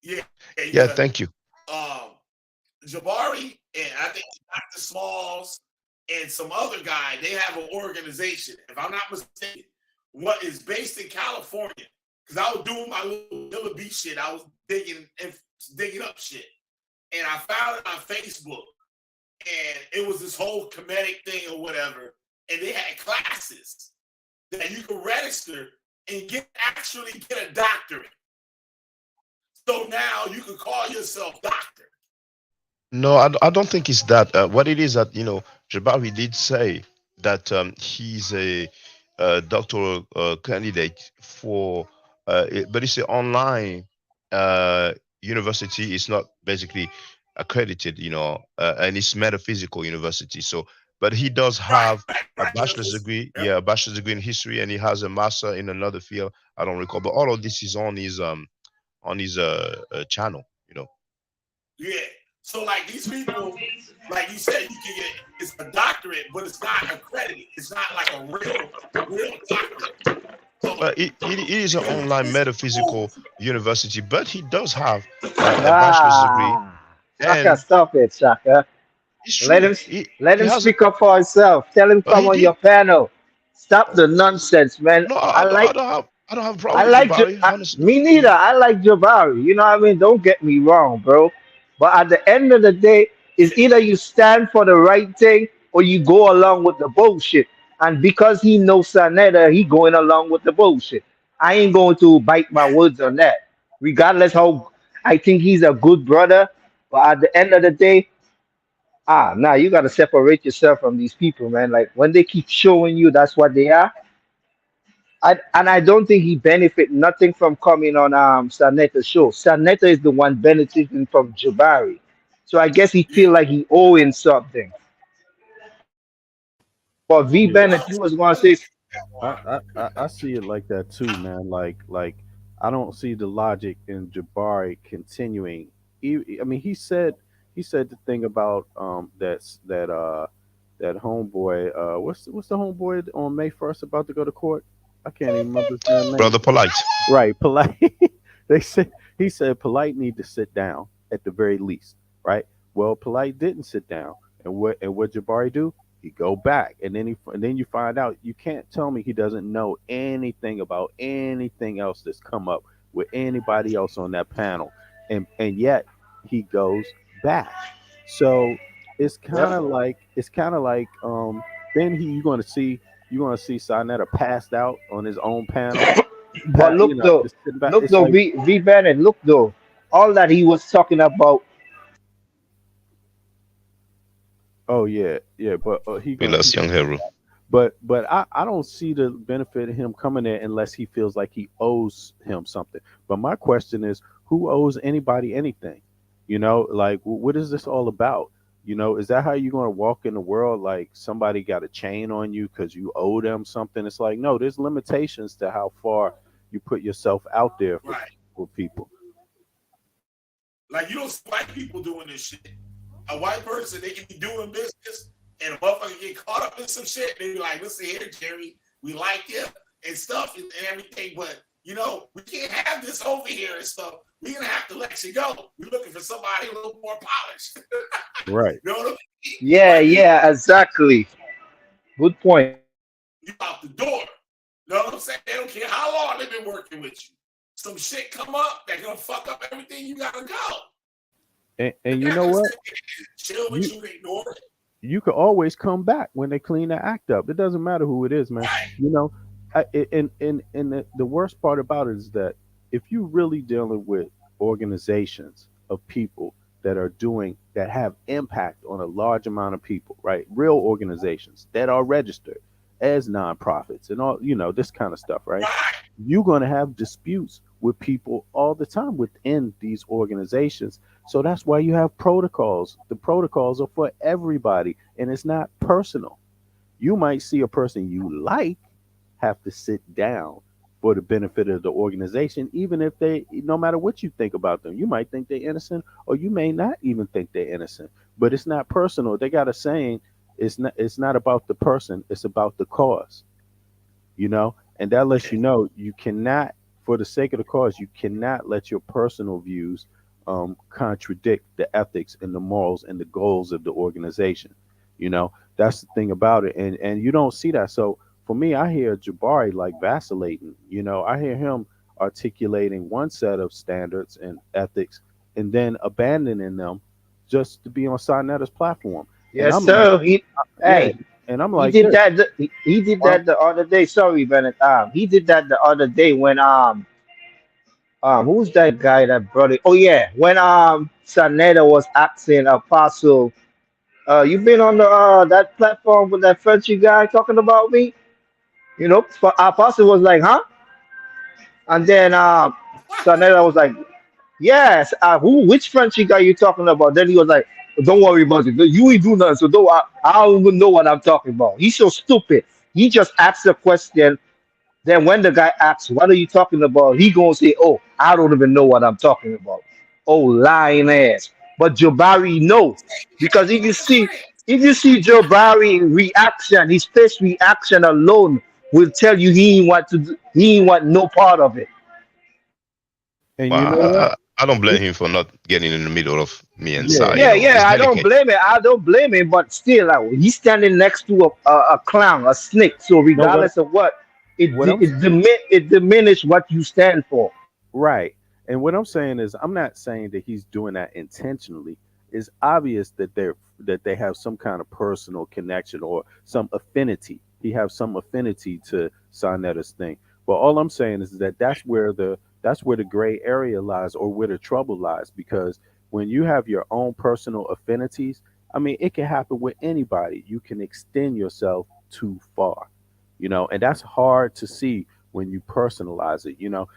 Yeah. Yeah, thank you. Jabari and I think Dr. Smalls and some other guy, they have an organization, if I'm not mistaken, what is based in California. Because I was doing my little Villa Beach shit. I was digging up shit. And I found it on Facebook. And it was this whole Kemetic thing or whatever. And they had classes that you could register and actually get a doctorate. So now you can call yourself doctor. No, I don't think it's that. What it is that Jabari did say that he's a doctoral candidate for, but it's an online university. It's not basically accredited, and it's metaphysical university. So, but he does have a bachelor's degree, a bachelor's degree in history, and he has a master in another field. I don't recall, but all of this is on his channel. Yeah. So like these people, like you said, you can get it's a doctorate, but it's not accredited. It's not like a real doctorate. But it is an online metaphysical university, but he does have a bachelor's degree. Shaka, stop it, Shaka. Let him speak up for himself. Tell him come on your panel. Stop the nonsense, man. No, I don't have a problem. I like with Jabari, me neither. I like Jabari. You know what I mean? Don't get me wrong, bro. But at the end of the day, it's either you stand for the right thing or you go along with the bullshit. And because he knows Sanetta, he going along with the bullshit. I ain't going to bite my words on that. Regardless how I think he's a good brother, but at the end of the day, you got to separate yourself from these people, man. Like when they keep showing you that's what they are. I don't think he benefit nothing from coming on Sanetta's show. Sanetta is the one benefiting from Jabari. So I guess he feel like he owing something. But V Bennett, you was gonna say I see it like that too, man. Like I don't see the logic in Jabari continuing. I mean, he said the thing about that homeboy. What's the homeboy on May 1st about to go to court? I can't even remember his damn name. Brother Polite. Right, Polite. He said Polite need to sit down at the very least, right? Well, Polite didn't sit down, and what Jabari do? He go back, and then you find out you can't tell me he doesn't know anything about anything else that's come up with anybody else on that panel, and yet he goes back. So it's kind of like then you're gonna see Sanetta passed out on his own panel. But look though, V Bennett, look though, all that he was talking about. Oh yeah, but We lost Young Hero. But I don't see the benefit of him coming there unless he feels like he owes him something. But my question is, who owes anybody anything? Like what is this all about? Is that how you're going to walk in the world? Like somebody got a chain on you because you owe them something? It's like, no, there's limitations to how far you put yourself out there for people. Like you don't see white people doing this shit. A white person, they can be doing business and a motherfucker get caught up in some shit. They be like, listen here, Jerry, we like you and stuff and everything, but we can't have this over here and stuff. we're gonna have to let you go. We're looking for somebody a little more polished. Right. You know what I mean? Yeah, yeah, exactly. Good point. You out the door. You know what I'm saying? They don't care how long they've been working with you. Some shit come up, they're gonna fuck up everything. You gotta go. And you know what? Chill with you, ignore it. You could always come back when they clean the act up. It doesn't matter who it is, man. You know, the worst part about it is that if you're really dealing with organizations of people that have impact on a large amount of people, right? Real organizations that are registered as nonprofits and all, you know, this kind of stuff, right? You're going to have disputes with people all the time within these organizations. So that's why you have protocols. The protocols are for everybody, and it's not personal. You might see a person you like have to sit down for the benefit of the organization, even if no matter what you think about them, you might think they're innocent, or you may not even think they're innocent. But it's not personal. They got a saying, it's not about the person, it's about the cause. You know, and that lets you know you cannot, for the sake of the cause, you cannot let your personal views contradict the ethics and the morals and the goals of the organization. You know, that's the thing about it. And you don't see that. So for me, I hear Jabari like vacillating. You know, I hear him articulating one set of standards and ethics and then abandoning them just to be on Sarnetta's platform. Yes, sir. And I'm like, he did that. He did that the other day. Sorry, Bennett. He did that the other day when who's that guy that brought it? Oh yeah, when Sarnetta was asking Apostle, you've been on the that platform with that Frenchy guy talking about me. You know, Apostle was like, huh? And then Sarnetta was like, yes. Which Frenchy guy you talking about? Then he was like, don't worry about it. You ain't do nothing, so I don't even know what I'm talking about. He's so stupid. He just asked a question. Then when the guy asks, what are you talking about? He gonna say, oh, I don't even know what I'm talking about. Oh, lying ass. But Jabari knows. Because if you see Jabari reaction, his face reaction alone will tell you he ain't want no part of it. And Well, you know what? I don't blame him for not getting in the middle of me and Yeah. Sai. Yeah, You know, yeah, it's I don't delicate. blame it. I don't blame it, but still, like, he's standing next to a clown, a snake. So regardless of what, it diminishes what you stand for. Right. And what I'm saying is, I'm not saying that he's doing that intentionally. It's obvious that they have some kind of personal connection or some affinity. He has some affinity to Sarnetta's thing. But all I'm saying is that that's where the gray area lies, or where the trouble lies, because when you have your own personal affinities, I mean, it can happen with anybody. You can extend yourself too far, you know, and that's hard to see when you personalize it. You know,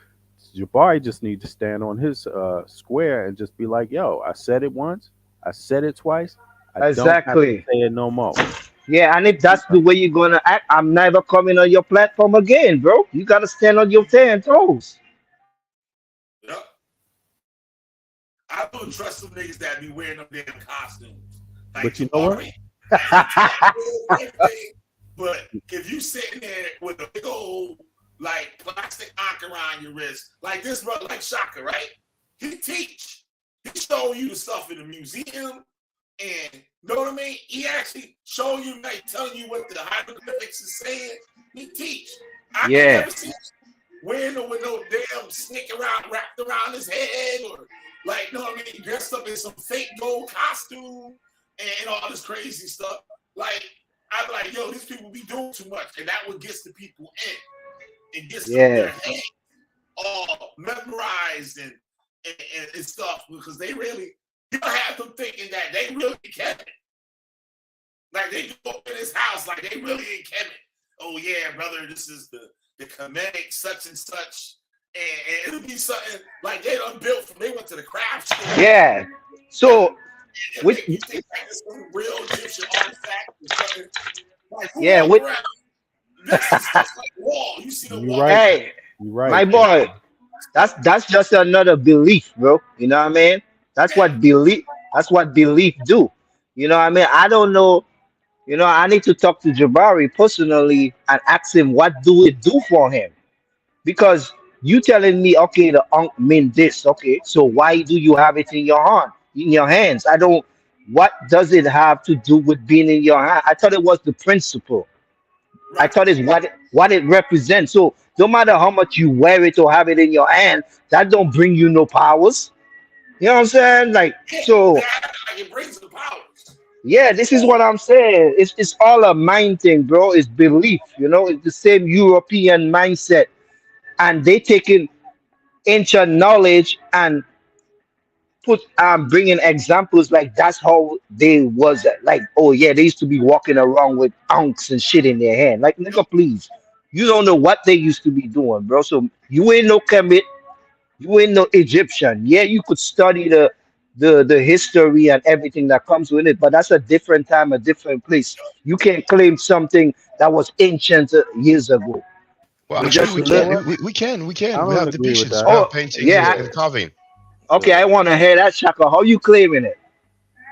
Jabari just needs to stand on his square and just be like, yo, I said it once, I said it twice, I don't have Exactly. to say it no more. Yeah, and if that's the way you're gonna act, I'm never coming on your platform again, bro. You gotta stand on your 10 toes. Yep. I don't trust some niggas that be wearing them damn costumes. Like, But you know what? But if you sitting there with a big old like plastic anchor around your wrist, like this brother, like Shaka, right? He teach. He show you the stuff in the museum, and know what I mean? He actually show you, like telling you what the hieroglyphics is saying. He teach. I Yeah. can never see wearing no with no damn snake wrapped around his head, or like, you know what I mean, dressed up in some fake gold costume and all this crazy stuff. Like, I'm like, yo, these people be doing too much, and that what gets the people in. It gets Yeah. their head all memorized and stuff, because they really, you have them thinking that they really Kevin. Like, they go up in his house like they really ain't Kevin. Oh yeah, brother, this is the Kemetic such and such, and it'll be something like they done built from. They went to the craft store. Yeah. So which You think like this some real Egyptian artifact or something. Like, who yeah, walk with around? This is just like wall. You see the You wall. right. hey, You right. my boy, that's just another belief, bro. You know what I mean? That's what belief do. You know what I mean? I don't know. You know, I need to talk to Jabari personally and ask him what do it do for him, because You telling me, okay, the Ankh mean this, okay? So why do you have it in your hand, in your hands? I don't. What does it have to do with being in your hand? I thought it was the principle. I thought it's what it represents. So no matter how much you wear it or have it in your hand, that don't bring you no powers. You know what I'm saying? Like so. It brings the powers. Yeah, this is what I'm saying. It's all a mind thing, bro. It's belief. You know, it's the same European mindset, and they taking ancient knowledge and put bringing examples like that's how they was like. Oh yeah, they used to be walking around with ankhs and shit in their hand. Like nigga, please, you don't know what they used to be doing, bro. So you ain't no Kemet, you ain't no Egyptian. Yeah, you could study the history and everything that comes with it, but that's a different time, a different place. You can't claim something that was ancient years ago. Well, You actually, just we live. can. We can. We can. I We don't have agree with depictions. that. We have Oh paintings yeah. and carving. Okay, I want to hear that, Shaka. How you claiming it?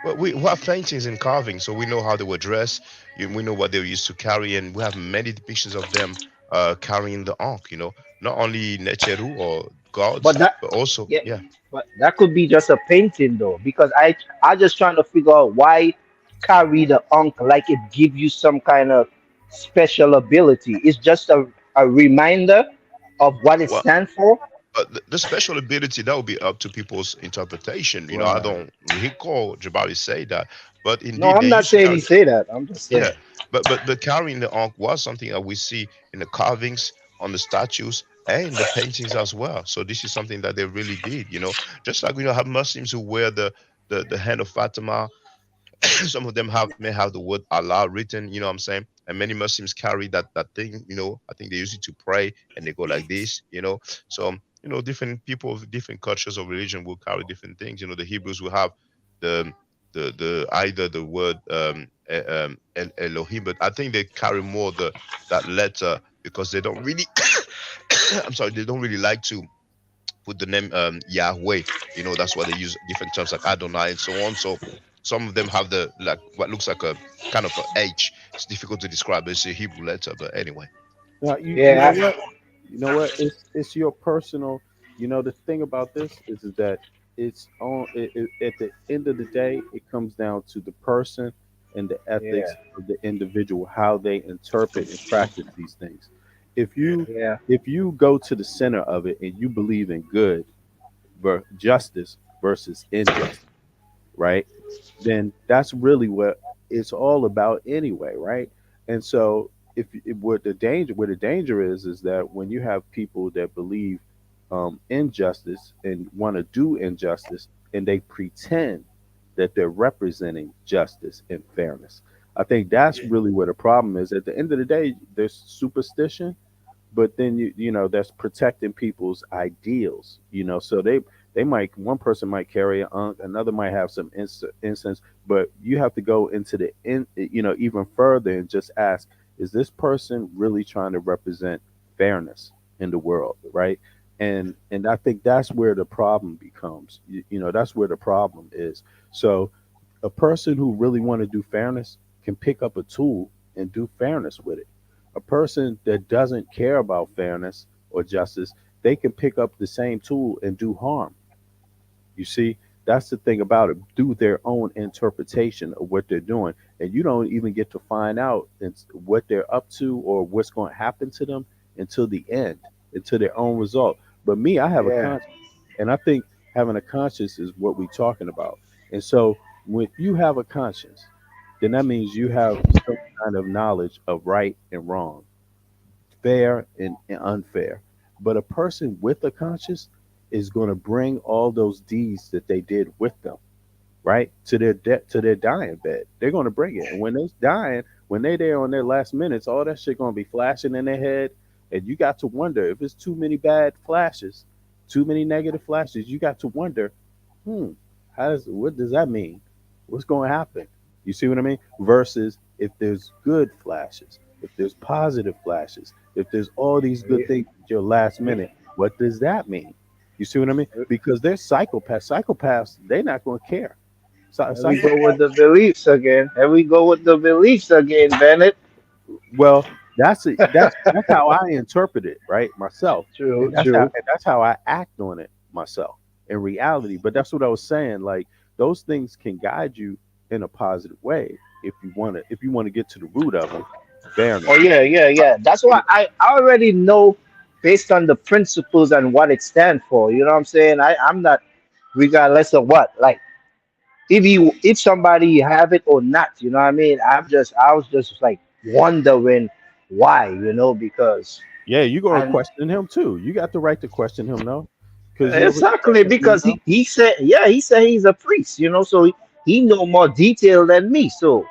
Well, we have paintings and carving, so we know how they were dressed. We know what they used to carry, and we have many depictions of them carrying the Ankh. You know, not only Necheru or But gods, that but also yeah, yeah. but that could be just a painting though, because I just trying to figure out why carry the Ankh like it give you some kind of special ability. It's just a reminder of what it Well, stands for. the special ability that will be up to people's interpretation. You know, I Right. don't recall Jabari say that, but No, indeed I'm they not used to saying he carry. say that. I'm just Yeah, saying. but carrying the Ankh was something that we see in the carvings, on the statues, and in the paintings as well. So this is something that they really did. You know, just like we have Muslims who wear the hand of Fatima. Some of them may have the word Allah written. You know what I'm saying? And many Muslims carry that thing. You know, I think they use it to pray, and they go like this. You know, so different people of different cultures of religion will carry different things. You know, the Hebrews will have the the either the word Elohim, but I think they carry more that letter because they don't really I'm sorry, they don't really like to put the name Yahweh. You know, that's why they use different terms like Adonai and so on. So some of them have the like what looks like a kind of a H. It's difficult to describe. It's a Hebrew letter, but anyway. Now, you Yeah. know what? You know what? It's your personal. You know, the thing about this is that it's on. At the end of the day, it comes down to the person and the ethics Yeah. of the individual, how they interpret and practice these things. If you Yeah. if you go to the center of it and you believe in good, justice versus injustice, right? Then that's really what it's all about anyway, right? And so if where the danger is that when you have people that believe injustice and want to do injustice and they pretend that they're representing justice and fairness. I think that's really where the problem is. At the end of the day, there's superstition, but then you know that's protecting people's ideals. So they might, one person might carry an unk, another might have some incense, but you have to go into even further and just ask, is this person really trying to represent fairness in the world, right? And I think that's where the problem becomes. That's where the problem is. So a person who really want to do fairness can pick up a tool and do fairness with it. A person that doesn't care about fairness or justice, they can pick up the same tool and do harm. You see, that's the thing about it. Do their own interpretation of what they're doing, and you don't even get to find out what they're up to or what's going to happen to them until the end, until their own result. But me, I have a Yeah. conscience, and I think having a conscience is what we're talking about. And so, when you have a conscience, then that means you have some kind of knowledge of right and wrong, fair and unfair. But a person with a conscience is going to bring all those deeds that they did with them, right, to their dying bed. They're going to bring it, and when they're dying, when they're there on their last minutes, all that shit going to be flashing in their head, and you got to wonder if it's too many bad flashes, too many negative flashes. You got to wonder, what does that mean? What's going to happen? You see what I mean? Versus if there's good flashes, if there's positive flashes, if there's all these good things at your last minute, what does that mean? You see what I mean? Because they're psychopaths. Psychopaths, they're not going to care. Here we go with the beliefs again. Here we go with the beliefs again, Bennett. Well, That's how I interpret it, right? Myself. True, And that's how I act on it myself in reality. But that's what I was saying. Like those things can guide you in a positive way if you want to get to the root of them. Fair enough. Oh yeah. That's why I already know based on the principles and what it stands for. You know what I'm saying? I'm not regardless of what. Like if somebody have it or not, you know what I mean? I was just like wondering why, because Yeah, you're gonna question him too. You got the right to question him, no? exactly because he said he's a priest, so he know more detail than me. So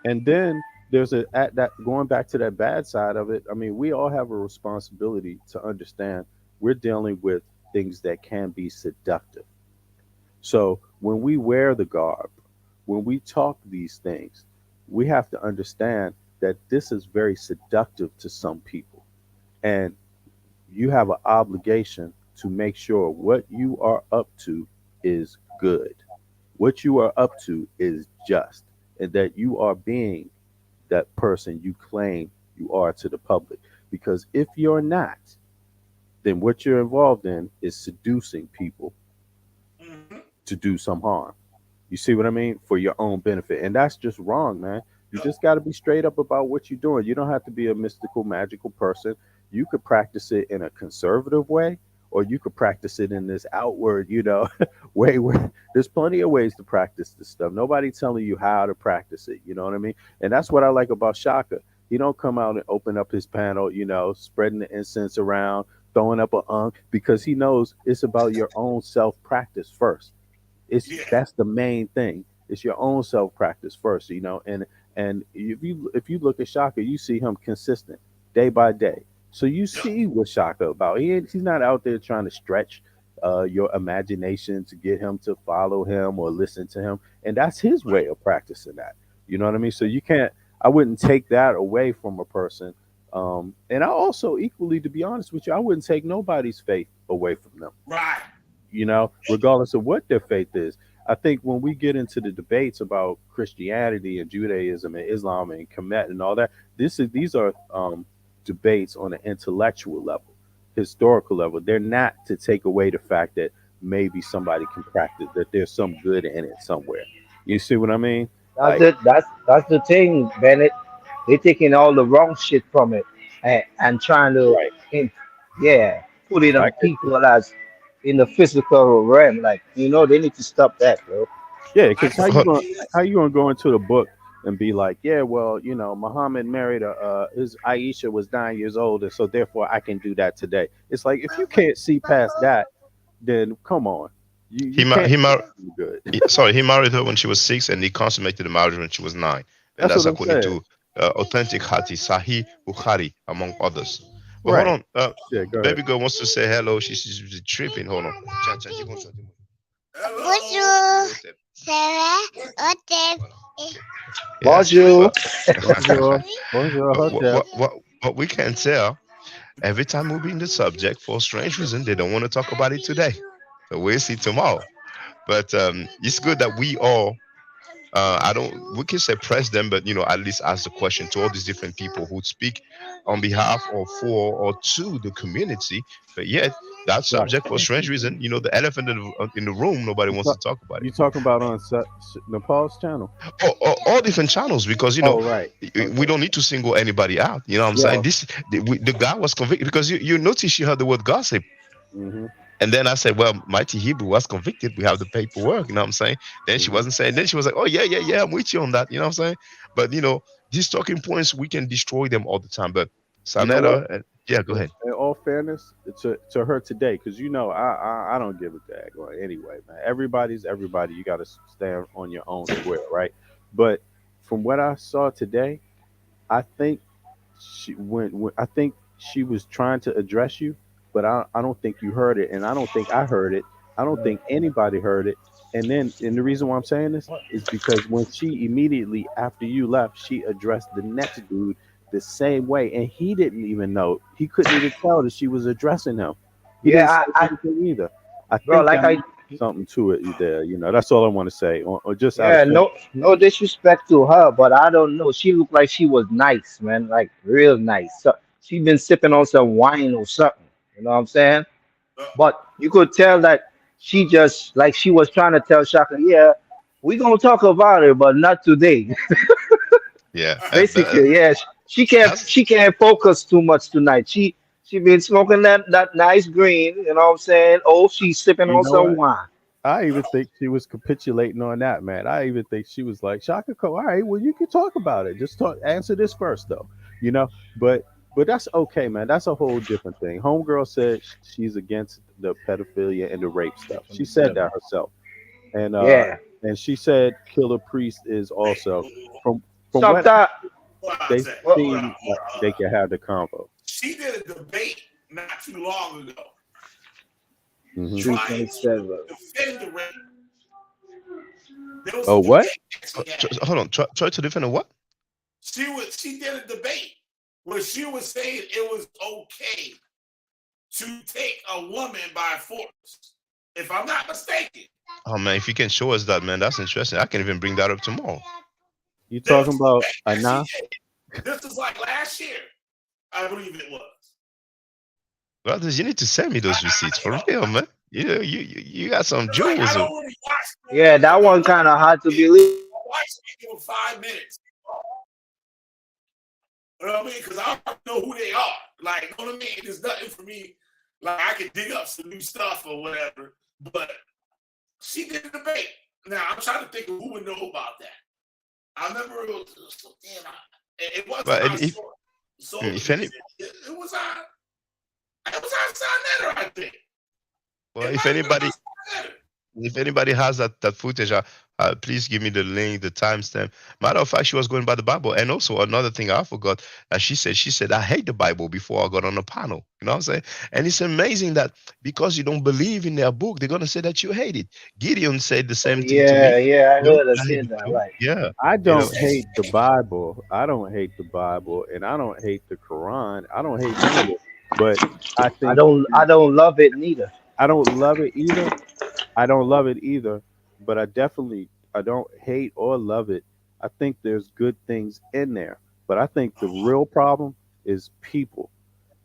and then there's that going back to that bad side of it. I mean, we all have a responsibility to understand we're dealing with things that can be seductive. So when we wear the garb, when we talk these things, we have to understand that this is very seductive to some people. And you have an obligation to make sure what you are up to is good. What you are up to is just, and that you are being that person you claim you are to the public. Because if you're not, then what you're involved in is seducing people to do some harm. You see what I mean? For your own benefit. And that's just wrong, man. You just got to be straight up about what you're doing. You don't have to be a mystical, magical person. You could practice it in a conservative way, or you could practice it in this outward, way where there's plenty of ways to practice this stuff. Nobody telling you how to practice it. You know what I mean? And that's what I like about Shaka. He don't come out and open up his panel, spreading the incense around, throwing up a because he knows it's about your own self-practice first. That's the main thing. It's your own self-practice first, and if you look at Shaka, you see him consistent day by day. So you see what Shaka about. He's not out there trying to stretch your imagination to get him to follow him or listen to him. And that's his way of practicing that. You know what I mean? So I wouldn't take that away from a person. And I also equally, to be honest with you, I wouldn't take nobody's faith away from them. Right. Regardless of what their faith is. I think when we get into the debates about Christianity and Judaism and Islam and Kemet and all that, these are debates on an intellectual level, historical level. They're not to take away the fact that maybe somebody can practice, that there's some good in it somewhere. You see what I mean? That's the thing, Bennett. They're taking all the wrong shit from it and trying to put it on people as in the physical realm. Like, they need to stop that, bro. Yeah, because how you gonna go into the book and be like, yeah, well, Muhammad married his Aisha was 9 years old, and so therefore I can do that today. It's like, if you can't see past that, then come on. He married her when she was 6, and he consummated the marriage when she was 9. And that's according to authentic hadith, Sahih Bukhari, among others. But hold on, baby girl wants to say hello. She's tripping. Hold on. Bonjour. What we can tell, every time we bring the subject, for a strange reason, they don't want to talk about it today. So we'll see tomorrow. But it's good that we all, we can say press them, but at least ask the question to all these different people who speak on behalf or for or to the community. But yet, that subject, for a strange reason, the elephant in the room, nobody wants to talk about it. You talking about on Nepal's channel? All different channels, because we don't need to single anybody out. You know what I'm saying? The guy was convicted because you notice you heard the word gossip. Mm-hmm. And then I said, well, Mighty Hebrew was convicted. We have the paperwork, you know what I'm saying? Then she wasn't saying, then she was like, oh, yeah, I'm with you on that, you know what I'm saying? But, these talking points, we can destroy them all the time. But Sanetta, go ahead. In all fairness, to her today, because I don't give a dag anyway, man. Everybody's everybody. You got to stand on your own square, right? But from what I saw today, I think she was trying to address you, but I don't think you heard it, and I don't think I heard it. I don't think anybody heard it. And the reason why I'm saying this is because when she immediately after you left, she addressed the next dude the same way, and he didn't even know. He couldn't even tell that she was addressing him. He didn't say anything either. something to it there. You know, that's all I want to say. Or just out Yeah, of no disrespect to her, but I don't know. She looked like she was nice, man, like real nice. So she been sipping on some wine or something. You know what I'm saying? But you could tell that she just like she was trying to tell Shaka, yeah, we gonna talk about it, but not today. Yeah, Basically, yeah, she can't focus too much tonight. She been smoking that nice green. You know what I'm saying? Oh, she's sipping you on know some what? wine. I even think she was capitulating on that, man. I even think she was like, Shaka Ko, all right, well, you can talk about it. Just answer this first, though. You know, but that's okay, man. That's a whole different thing. Homegirl said she's against the pedophilia and the rape stuff. She said that herself, and Yeah. and she said Killer Priest is also from what Sometimes they seem like they can have the convo. She did a debate not too long ago. Mhm. Trying to defend the rape. There was Oh, a what? debate. Hold on. Try to defend a what? She did a debate where she was saying it was okay to take a woman by force. If I'm not mistaken. Oh man, if you can show us that, man, that's interesting. I can even bring that up tomorrow. You talking about Anna? This was like last year, I believe it was. Brothers, you need to send me those receipts for real, man. You got some jewels. yeah, that one kind of hard to believe. Watch it for 5 minutes. You know what I mean? Because I don't know who they are. Like, you know what I mean? There's nothing for me. Like, I can dig up some new stuff or whatever. But she did a debate. Now, I'm trying to think of who would know about that. I remember it was it wasn't But on if any, it was on Sonetta, I think. well, if anybody has that footage, please give me the link, the timestamp. Matter of fact, she was going by the Bible, and also another thing I forgot. She said, I hate the Bible before I got on the panel. You know what I'm saying? And it's amazing that because you don't believe in their book, they're gonna say that you hate it. Gideon said the same thing to me. Yeah, I You know, heard her say that. Right. Yeah. I don't hate the Bible. I don't hate the Bible, and I don't hate the Quran. I don't hate none of it. But I think I don't love it neither. I don't love it either. I don't love it either. But I don't hate or love it. I think there's good things in there. But I think the real problem is people.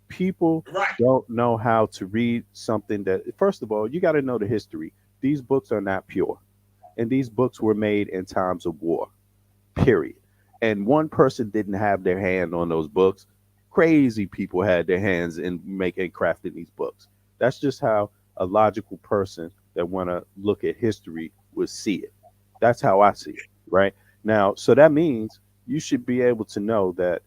People don't know how to read something that, first of all, you got to know the history. These books are not pure. And these books were made in times of war, period. And one person didn't have their hand on those books. Crazy people had their hands in crafting these books. That's just how a logical person that want to look at history would see it. That's how I see it, right? Now, so that means you should be able to know that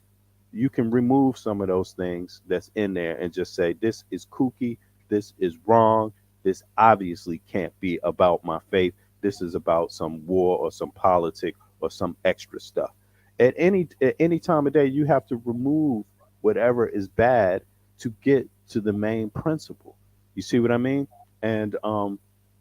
you can remove some of those things that's in there and just say, this is kooky, this is wrong, this obviously can't be about my faith. This is about some war or some politic or some extra stuff. At any time of day, you have to remove whatever is bad to get to the main principle. You see what I mean? And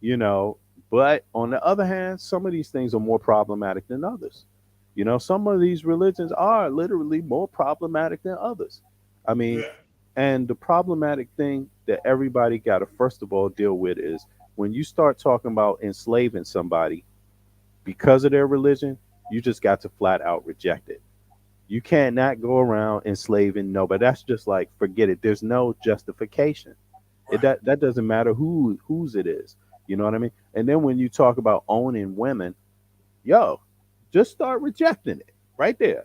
you know, but on the other hand, some of these things are more problematic than others. You know, some of these religions are literally more problematic than others. I mean, and the problematic thing that everybody got to first of all deal with is when you start talking about enslaving somebody because of their religion, you just got to flat out reject it. You cannot go around enslaving nobody. That's just like, forget it. There's no justification. That doesn't matter whose it is. You know what I mean? And then when you talk about owning women, just start rejecting it right there.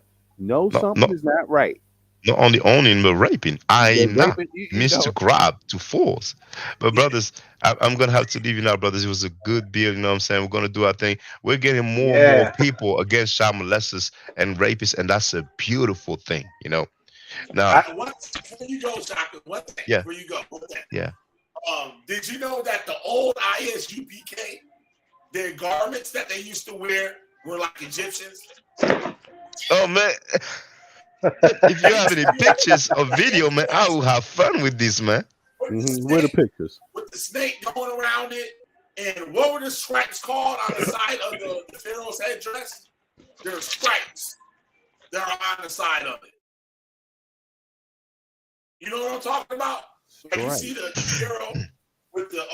Something is not right. Not only owning but raping. I raping, means to grab, to force. But brothers, I'm gonna have to leave you now, brothers. It was a good bill, you know what I'm saying? We're gonna do our thing. We're getting more and more people against child molesters and rapists, and that's a beautiful thing, you know. Now, Before you go, Shaka, one thing yeah, before you go. yeah. Did you know that the old ISUPK, their garments that they used to wear were like Egyptians? Oh man. If you have any pictures or video, man, I will have fun with this, man. Where the pictures? With the snake going around it, and what were the stripes called on the side of the pharaoh's headdress? There are stripes that are on the side of it. You know what I'm talking about? Like you see the pharaoh with the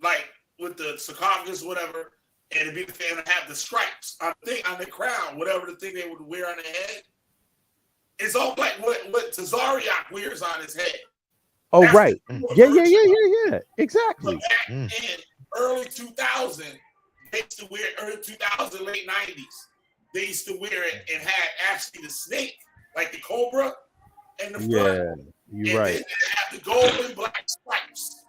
like with the sarcophagus, whatever, and it'd be the thing and have the stripes on the crown, whatever the thing they would wear on their head. It's all like what Tazariak wears on his head. Oh, That's right. the Yeah. Exactly. Back in early 2000, they used to wear early 2000, late 90s. They used to wear it and had actually the snake, like the cobra, in the front. Yeah, you're right. They have the gold and black stripes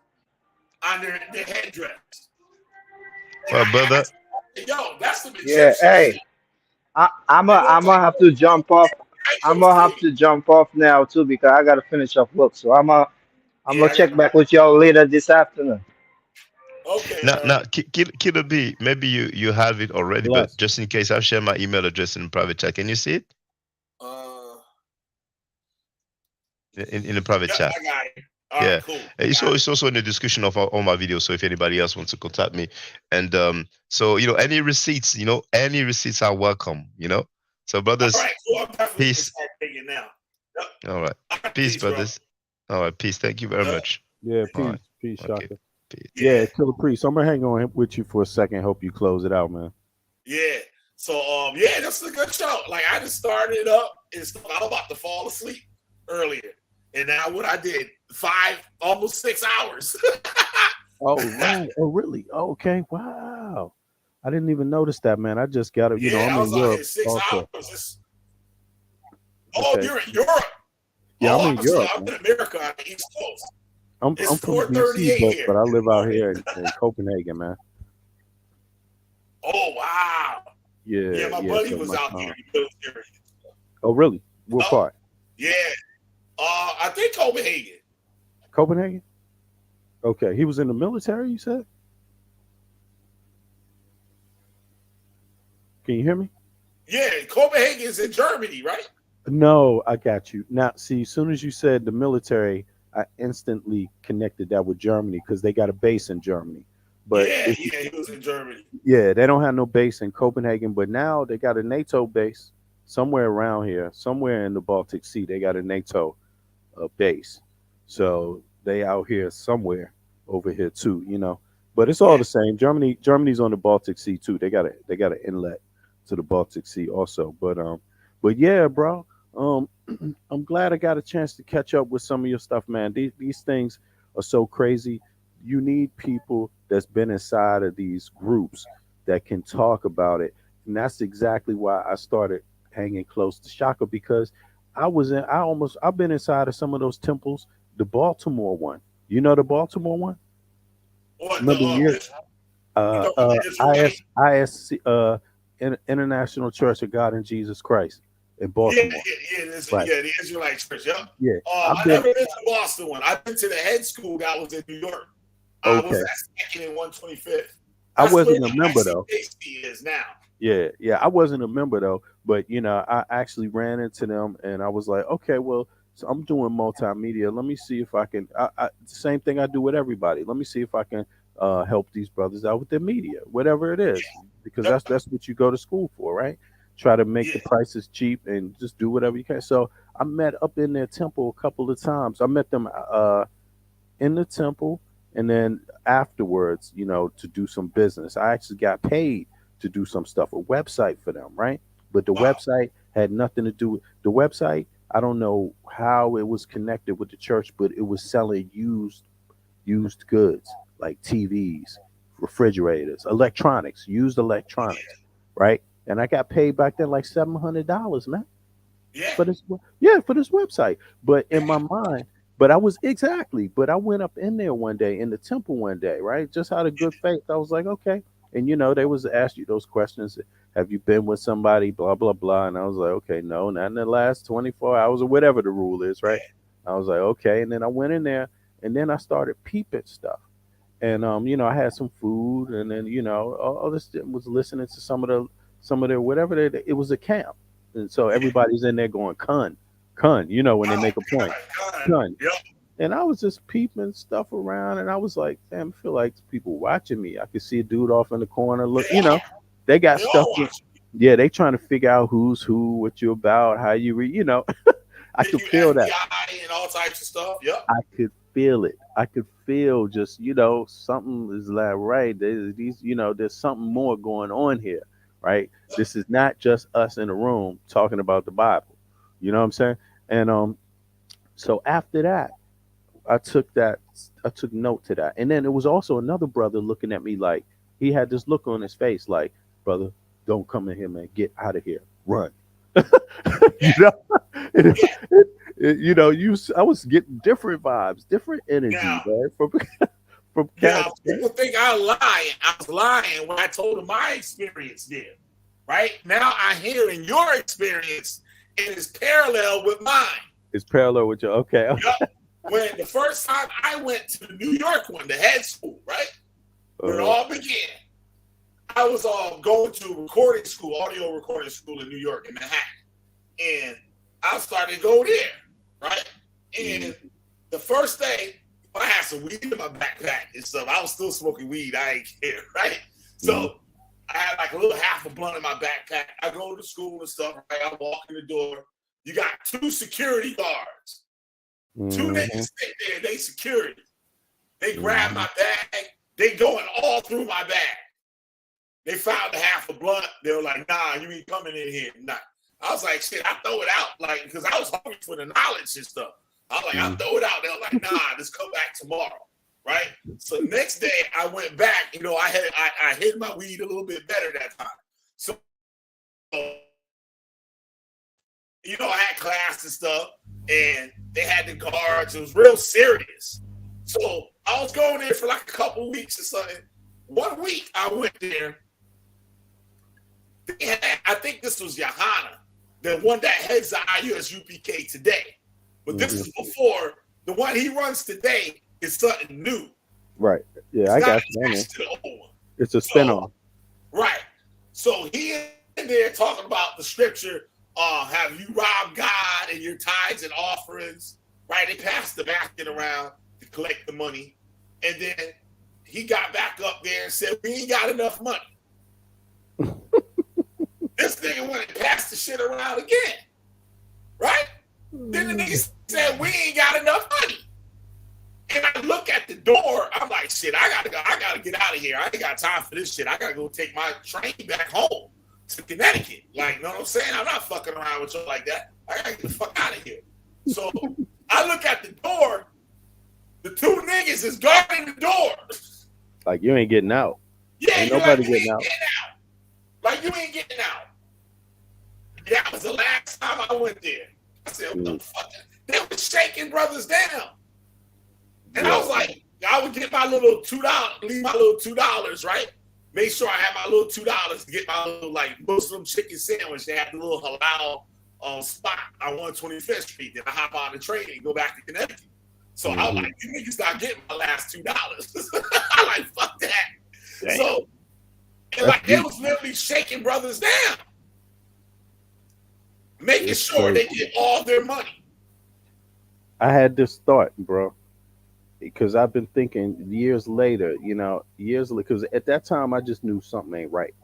on their headdress. Well, brother. Yo, that's the Yeah, hey, I'm gonna have to jump off. I'm gonna have to jump off now too because I gotta finish up work. So I'm gonna check back with y'all later this afternoon. Okay. Now, Killer B, maybe you have it already, but just in case, I'll share my email address in private chat. Can you see it? In the private chat. I got it. All right, cool. It's also in the description of all my videos. So if anybody else wants to contact me, and so any receipts, any receipts are welcome. So brothers, all right, cool. I'm definitely peace. Now. Yep. All right, peace, brothers. All right, peace. Thank you very much. Yeah, peace, All right. peace, Okay. Shaka. Yeah, Killer Priest. I'm gonna hang on with you for a second. Help you close it out, man. Yeah. So that's a good show. Like I just started up and stuff. I was about to fall asleep earlier, and now what I did 5, almost 6 hours. Oh, right. Oh, really? Oh, okay. Wow. I didn't even notice that, man. I just got it. Yeah, I'm I was in out Europe here 6 also. hours. Okay. You're in Europe. Yeah, I'm in obviously, Europe. I'm in America on the East Coast. I'm It's from 4:38 DC, here. but I live out here in Copenhagen, man. Oh wow. Yeah. Yeah, my buddy so was my out time. here. He was there. Oh, really? What part? Yeah. I think Copenhagen. Copenhagen? Okay. He was in the military, you said? Can you hear me? Yeah, Copenhagen's in Germany, right? No, I got you. Now, see, as soon as you said the military, I instantly connected that with Germany because they got a base in Germany. But he was in Germany. yeah, they don't have no base in Copenhagen, but now they got a NATO base somewhere around here, somewhere in the Baltic Sea. They got a NATO base, so they out here somewhere over here too, But it's all the same. Germany's on the Baltic Sea too. They got an inlet to the Baltic Sea also. But yeah, bro. I'm glad I got a chance to catch up with some of your stuff, man. These things are so crazy. You need people that's been inside of these groups that can talk about it. And that's exactly why I started hanging close to Shaka, because I've been inside of some of those temples. The Baltimore one. You know the Baltimore one? Remember years? ISC, International Church of God in Jesus Christ in Baltimore. The Israelite Church. Yeah. Yeah. I've never been to the Boston one. I've been to the head school that was in New York. I was at 2nd and 125th. I wasn't a member though. Is now. Yeah. I wasn't a member though, but I actually ran into them and I was like, okay, well, so I'm doing multimedia. Let me see if I can. Same thing I do with everybody. Let me see if I can help these brothers out with their media, whatever it is, because that's what you go to school for, right? Try to make the prices cheap and just do whatever you can. So I met up in their temple a couple of times. I met them in the temple. And then afterwards, to do some business. I actually got paid to do some stuff, a website for them, right? But the website had nothing to do with the website. I don't know how it was connected with the church, but it was selling used goods like TVs, refrigerators, electronics, used electronics, right? And I got paid back then like $700, man. For this website. But in my mind, but I went up in there one day in the temple one day, right? Just out of good faith. I was like, okay. And they was asked you those questions. Have you been with somebody, blah, blah, blah. And I was like, okay, no, not in the last 24 hours or whatever the rule is, right? I was like, okay. And then I went in there and then I started peeping stuff. And, I had some food and then, all this was listening to some of their, whatever, it was a camp. And so everybody's in there going, kun, when they make a point. Kun. And I was just peeping stuff around and I was like, damn, I feel like people watching me. I could see a dude off in the corner. Look, they got stuff. They trying to figure out who's who, what you about, how you read, I could feel that. all types of stuff. Yep. I could feel it. I could feel just, something is like, right. There's something more going on here, right? This is not just us in a room talking about the Bible. You know what I'm saying? And so after that, I took note to that. And then there was also another brother looking at me like, he had this look on his face like, brother, don't come in here, man. Get out of here. Run. I was getting different vibes, different energy, man, from cats. People think I was lying when I told them my experience there. Right? Now I hear in your experience, it is parallel with mine. It's parallel with your okay. Yep. When the first time I went to the New York one, the head school, right? Where it all began. I was going to recording school, audio recording school in New York, in Manhattan. And I started to go there, right? And the first day, I had some weed in my backpack and stuff. I was still smoking weed. I ain't care, right? So I had like a little half a blunt in my backpack. I go to school and stuff, right? I walk in the door. You got 2 security guards. 2 niggas sit there, they security. They grab my bag. They going all through my bag. They found a half a blunt. They were like, nah, you ain't coming in here. Nah. I was like, shit, I throw it out, like, because I was hungry for the knowledge and stuff. I was like, I'll throw it out. They were like, nah, just come back tomorrow, right? So next day I went back. I hid my weed a little bit better that time. So, I had class and stuff, and they had the guards. It was real serious. So I was going there for like a couple weeks or something. 1 week I went there. I think this was Johanna, the one that heads the IUSUPK today. But this is before the one he runs today is something new. Right. Yeah, I got you. It's a spinoff. Right. So he in there talking about the scripture, have you robbed God and your tithes and offerings? Right. They passed the basket around to collect the money. And then he got back up there and said, we ain't got enough money. This nigga went and passed the shit around again. Right? Then the nigga said, we ain't got enough money. And I look at the door, I'm like, shit, I gotta get out of here. I ain't got time for this shit. I gotta go take my train back home to Connecticut. Like, you know what I'm saying? I'm not fucking around with you like that. I gotta get the fuck out of here. So I look at the door, the 2 niggas is guarding the door. Like, you ain't getting out. Yeah, ain't nobody getting out. Like, you ain't getting out. That was the last time I went there. I said, what the fuck? They were shaking brothers down. And I was like, I would get my little $2, leave my little $2, right? Make sure I have my little $2 to get my little like Muslim chicken sandwich. They had the little halal spot on 125th Street. Then I hop on the train and go back to Connecticut. So I was like, you niggas not getting my last $2. I'm like, fuck that. Dang. So, and like, they was literally shaking brothers down. Making sure they get all their money. I had this thought, bro, because I've been thinking years later, because at that time I just knew something ain't right.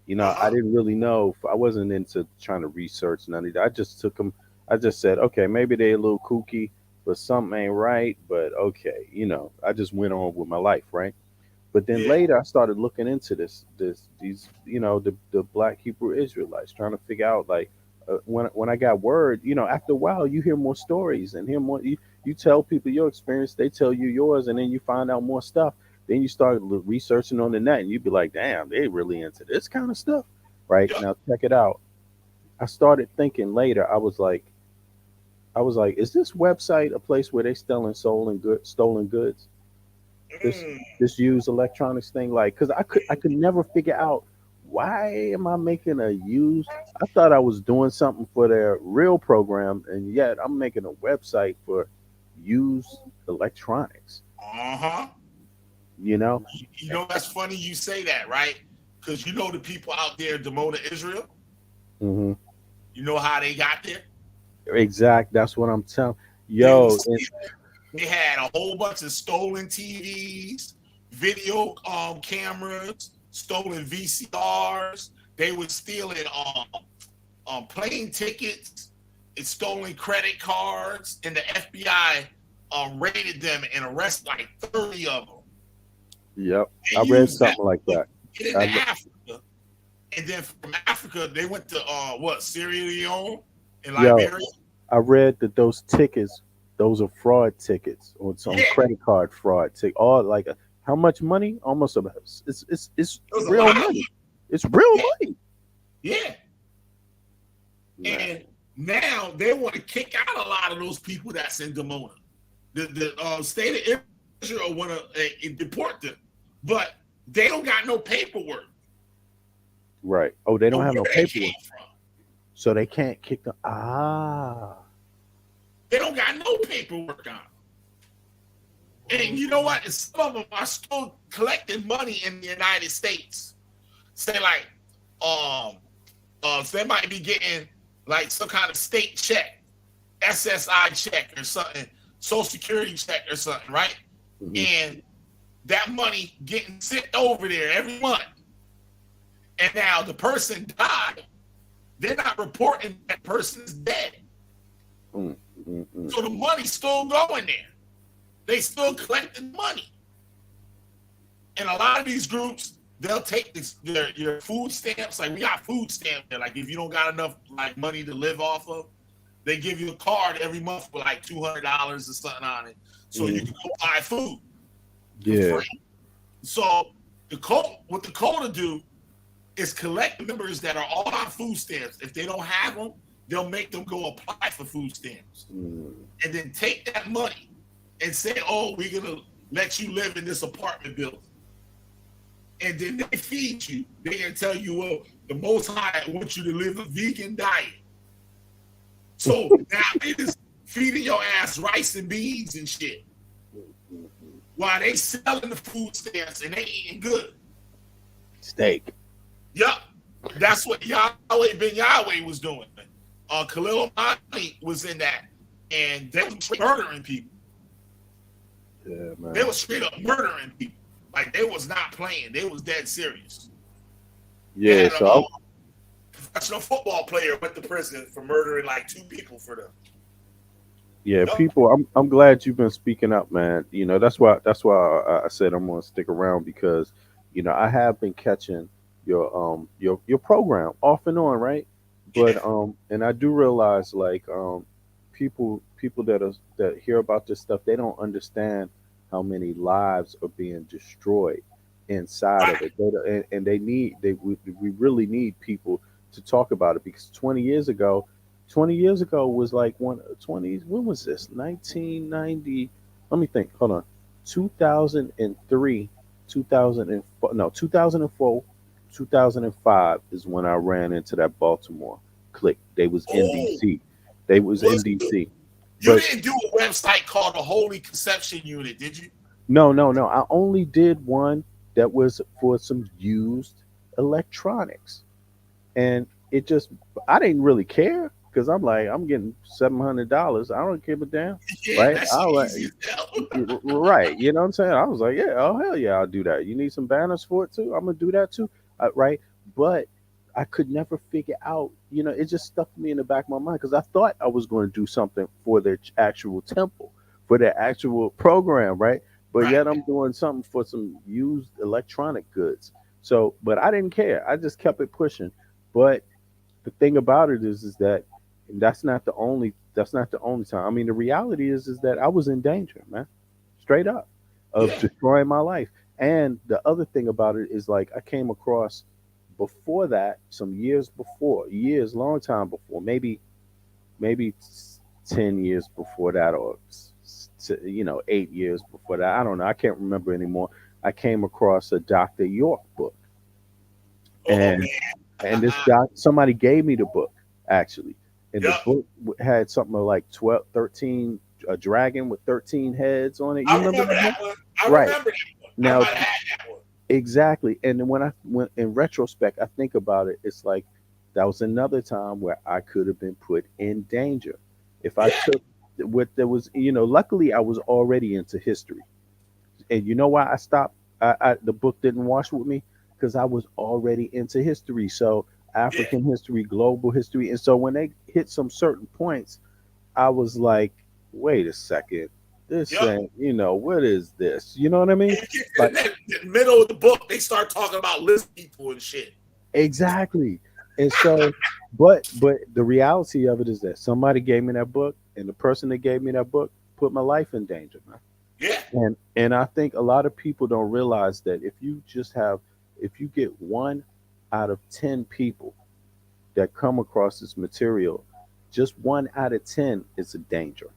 I didn't really know. I wasn't into trying to research none of that. I just took them. I just said, okay, maybe they're a little kooky, but something ain't right. But okay, I just went on with my life, right? But then later I started looking into these, the Black Hebrew Israelites, trying to figure out like. When I got word, after a while you hear more stories and hear more. You tell people your experience, they tell you yours, and then you find out more stuff. Then you start researching on the net, and you'd be like, "Damn, they really into this kind of stuff." Right now, check it out. I started thinking later. I was like, "Is this website a place where they selling stolen goods? This used electronics thing, like, because I could never figure out." Why am I making a used? I thought I was doing something for their real program, and yet I'm making a website for used electronics. That's funny you say that, right? Because the people out there, Dimona, Israel. Mm-hmm. You know how they got there? Exact. That's what I'm telling. Yo, they had a whole bunch of stolen TVs, video cameras. Stolen VCRs. They were stealing plane tickets. and stolen credit cards, and the FBI raided them and arrested like 30 of them. Yep, They I read used that something like that. to get into I, Africa, and then from Africa they went to Sierra Leone and yo, Liberia. I read that those tickets, those are fraud tickets or some Yeah. credit card fraud ticket. All like how much money? Almost about it's It was a real lot. money. It's real Yeah. money. Yeah. And now they want to kick out a lot of those people that's in Dimona. The state of Israel want to deport them, but they don't got no paperwork. Right. Oh, they don't have no Where they paperwork, came from. so they can't kick them. They don't got no paperwork on them. And you know what? And some of them are still collecting money in the United States. Say like, so they might be getting like some kind of state check, SSI check or something, Social Security check or something, right? And that money getting sent over there every month. And now the person died. They're not reporting that person's dead. So the money's still going there. They still collecting money. And a lot of these groups, they'll take your food stamps. Like we got food stamps there. Like if you don't got enough like money to live off of, they give you a card every month with like $200 or something on it, so you can go buy food. Yeah. So what the code do is collect members that are all on food stamps. If they don't have them, they'll make them go apply for food stamps, and then take that money and say, "Oh, we're gonna let you live in this apartment building." And then they feed you. They can tell you, well, the Most High wants you to live a vegan diet. So now they just feeding your ass rice and beans and shit, while they selling the food stamps and they eating good. Steak. Yup, that's what Yahweh Ben Yahweh was doing. Khalil Mani was in that, and they were murdering people. Yeah, man. They were straight up murdering people. Like they was not playing. They was dead serious. Yeah. And, So professional football player went to prison for murdering like 2 people for them. yeah, people. I'm glad you've been speaking up, man. You know that's why I said I'm gonna stick around because I have been catching your program off and on, right? But and I do realize like people that hear about this stuff, they don't understand how many lives are being destroyed inside of it. We really need people to talk about it because 20 years ago was like when was this? 1990. Let me think. Hold on. 2003, 2004, 2005 is when I ran into that Baltimore clique. They was in DC. They was in DC. You didn't do a website called the Holy Conception Unit, did you? No. I only did one that was for some used electronics. And I didn't really care because I'm like, I'm getting $700. I don't give a damn. Right? Right. You know what I'm saying? I was like, yeah, oh, hell yeah, I'll do that. You need some banners for it too? I'm going to do that too. Right. But I could never figure out, it just stuck me in the back of my mind because I thought I was going to do something for their actual temple, for their actual program, right? But yet I'm doing something for some used electronic goods. So, but I didn't care. I just kept it pushing. But the thing about it is that that's not the only time. I mean, the reality is that I was in danger, man, straight up, of destroying my life. And the other thing about it is like I came across before that, some long time before, maybe 10 years before that, or 8 years before that. I don't know. I can't remember anymore. I came across a Dr. York book, and this guy, somebody gave me the book actually, and the book had something like 13, a dragon with 13 heads on it. You remember that one? I remember that one. Now, I might have had that one. Exactly. And then when in retrospect, I think about it, it's like that was another time where I could have been put in danger. If I took what there was, luckily I was already into history. And you know why I stopped? The book didn't wash with me because I was already into history. So African history, global history. And so when they hit some certain points, I was like, wait a second. This ain't, what is this? You know what I mean? Like, in the middle of the book, they start talking about list people and shit. Exactly. And so, but the reality of it is that somebody gave me that book, and the person that gave me that book put my life in danger, man. Yeah. And I think a lot of people don't realize that if you get 1 out of 10 people that come across this material, just 1 out of 10 is a danger.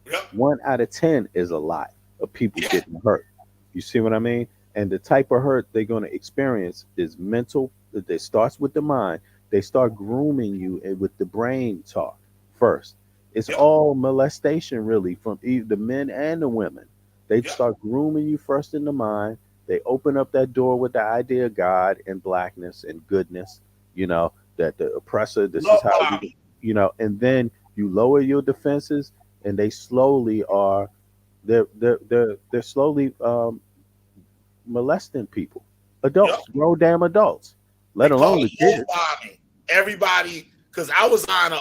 Yep. 1 out of 10 is a lot of people getting hurt. You see what I mean? And the type of hurt they're going to experience is mental. It starts with the mind. They start grooming you with the brain talk first. It's all molestation, really, from the men and the women. They start grooming you first in the mind. They open up that door with the idea of God and blackness and goodness, that the oppressor, this is how and then you lower your defenses, and they slowly they're slowly molesting people, adults, grown damn adults, let alone the kids. Everybody, because I was on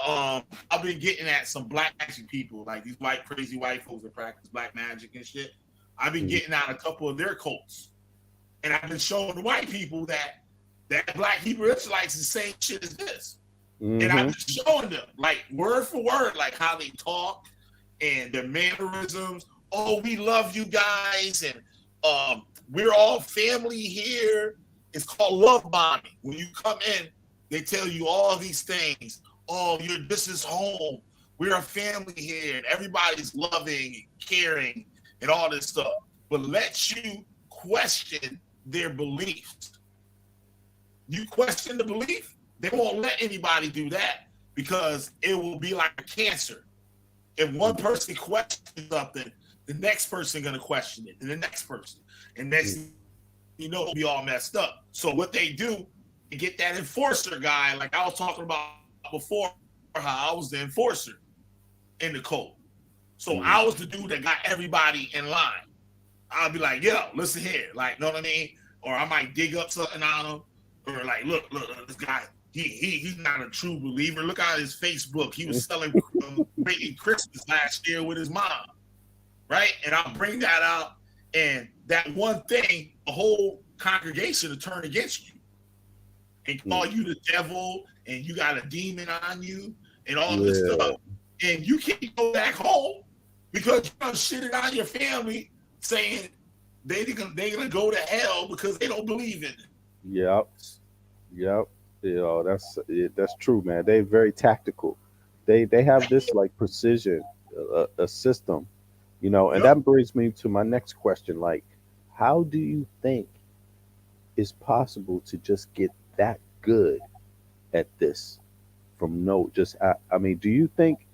I've been getting at some black magic people, like these crazy white folks that practice black magic and shit. I've been getting out a couple of their cults, and I've been showing the white people that black Hebrew Israelites is the same shit as this. And I've been showing them, like, word for word, like how they talk and their mannerisms. Oh, we love you guys, and we're all family here. It's called love bombing. When you come in, they tell you all these things. Oh, this is home. We're a family here, and everybody's loving and caring and all this stuff. But let you question their beliefs. You question the belief, they won't let anybody do that, because it will be like a cancer. If one person questions something, the next person going to question it, and the next person, and next it'll be all messed up. So what they do, they get that enforcer guy, like I was talking about before, how I was the enforcer in the code. So I was the dude that got everybody in line. I'll be like, yo, listen here, like, know what I mean? Or I might dig up something on him, or like, look, this guy, he's not a true believer. Look at his Facebook. He was selling Christmas last year with his mom, right? And I'll bring that out, and that one thing, the whole congregation will turn against you and call you the devil, and you got a demon on you, and all this stuff. And you can't go back home because you done shitted on your family, saying they're gonna go to hell because they don't believe in it. Yep. That's true, man. They're very tactical. They have this like precision, a system, and that brings me to my next question. Like, how do you think it's possible to just get that good at this from I mean, do you think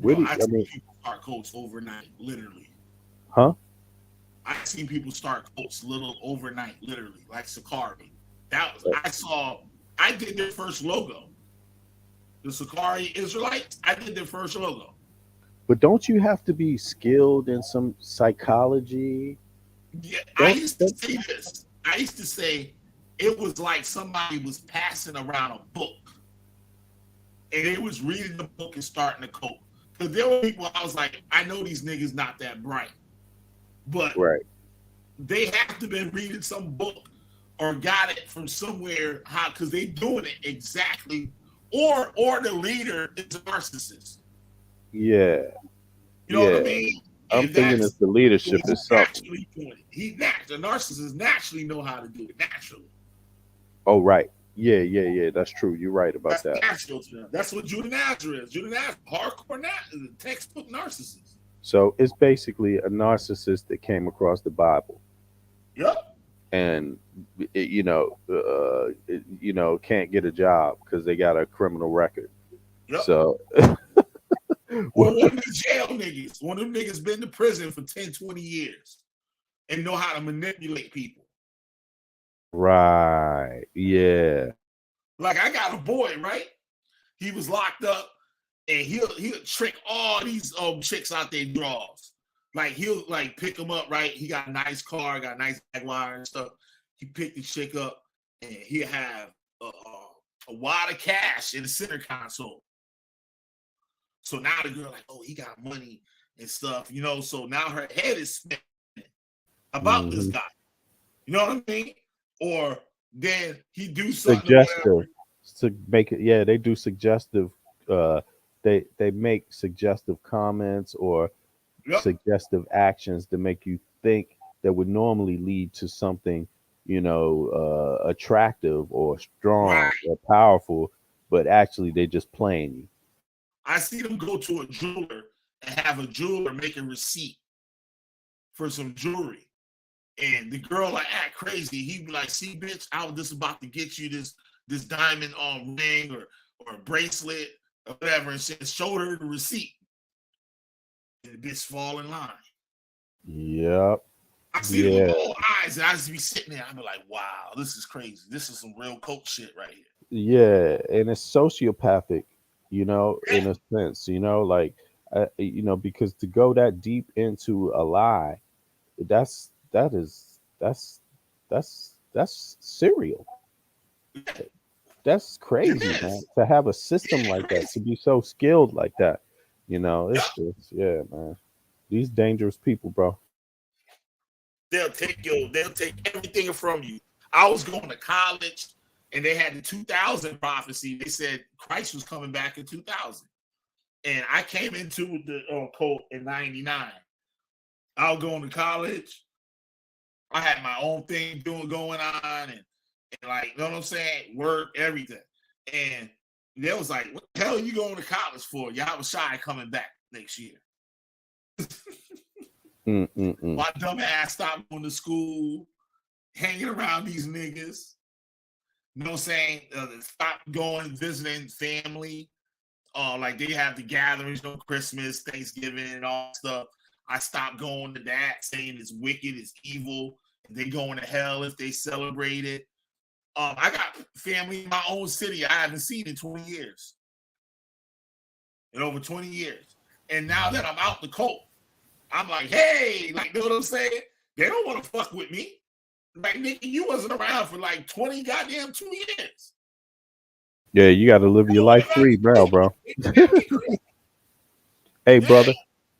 I've seen people start cults overnight, literally. Huh? I've seen people start cults overnight, literally, like Sakari. I did their first logo. The Sakari Israelites, I did their first logo. But don't you have to be skilled in some psychology? Yeah, I used to say this. I used to say it was like somebody was passing around a book, and they was reading the book and starting to cult. Because there were people I was like, I know these niggas not that bright, but they have to have been reading some book or got it from somewhere, because they doing it exactly, or the leader is a narcissist. Yeah. You know what I mean? I'm thinking it's the leadership is something. The narcissists naturally know how to do it, naturally. Oh, right. Yeah. That's true. You're right about that. Natural to them. That's what Judah Nazareth is. Judah Nazareth, hardcore textbook narcissist. So it's basically a narcissist that came across the Bible. Yep. And can't get a job because they got a criminal record. Yep. So one of the jail niggas. One of them niggas been to prison for 10, 20 years and know how to manipulate people. Right. Yeah. Like, I got a boy, right? He was locked up, and he'll trick all these chicks out their drawers. Like, he'll like pick them up, right? He got a nice car, got a nice Jaguar and stuff. He picked the chick up, and he'll have a wad of cash in the center console. So now the girl like, oh, he got money and stuff, you know. So now her head is spinning about this guy. You know what I mean? Or then he do something Suggestive to make it. Yeah, they do suggestive. They make suggestive comments or suggestive actions to make you think that would normally lead to something, you know, attractive or strong or powerful, but actually they just playing you. I see them go to a jeweler and have a jeweler make a receipt for some jewelry. And the girl like act crazy. He be like, see, bitch, I was just about to get you this diamond ring or a bracelet or whatever, and showed her the receipt. And the bitch fall in line. Yep. I see them all eyes, and I just be sitting there. I be like, wow, this is crazy. This is some real coach shit right here. Yeah, and it's sociopathic, you know, in a sense, you know, like, you know, because to go that deep into a lie, that's serial. That's crazy, man. To have a system like that, to be so skilled like that, you know, it's yeah, man. These dangerous people, bro. They'll take everything from you. I was going to college and they had the 2000 prophecy. They said Christ was coming back in 2000. And I came into the cult in 99. I was going to college. I had my own thing going on and like, you know what I'm saying? Work, everything. And they was like, what the hell are you going to college for? Y'all was shy coming back next year. My dumb ass stopped going to school, hanging around these niggas. You know what I'm saying? Stop going, visiting family. Like they have the gatherings, you know, Christmas, Thanksgiving, and all stuff. I stopped going to that, saying it's wicked, it's evil, and they going to hell if they celebrate it. I got family in my own city I haven't seen in 20 years. In over 20 years. And now that I'm out the cult, I'm like, hey, like, you know what I'm saying? They don't want to fuck with me. Like, nigga, you wasn't around for like 2 years. Yeah, you got to live your life free, bro. Hey, brother,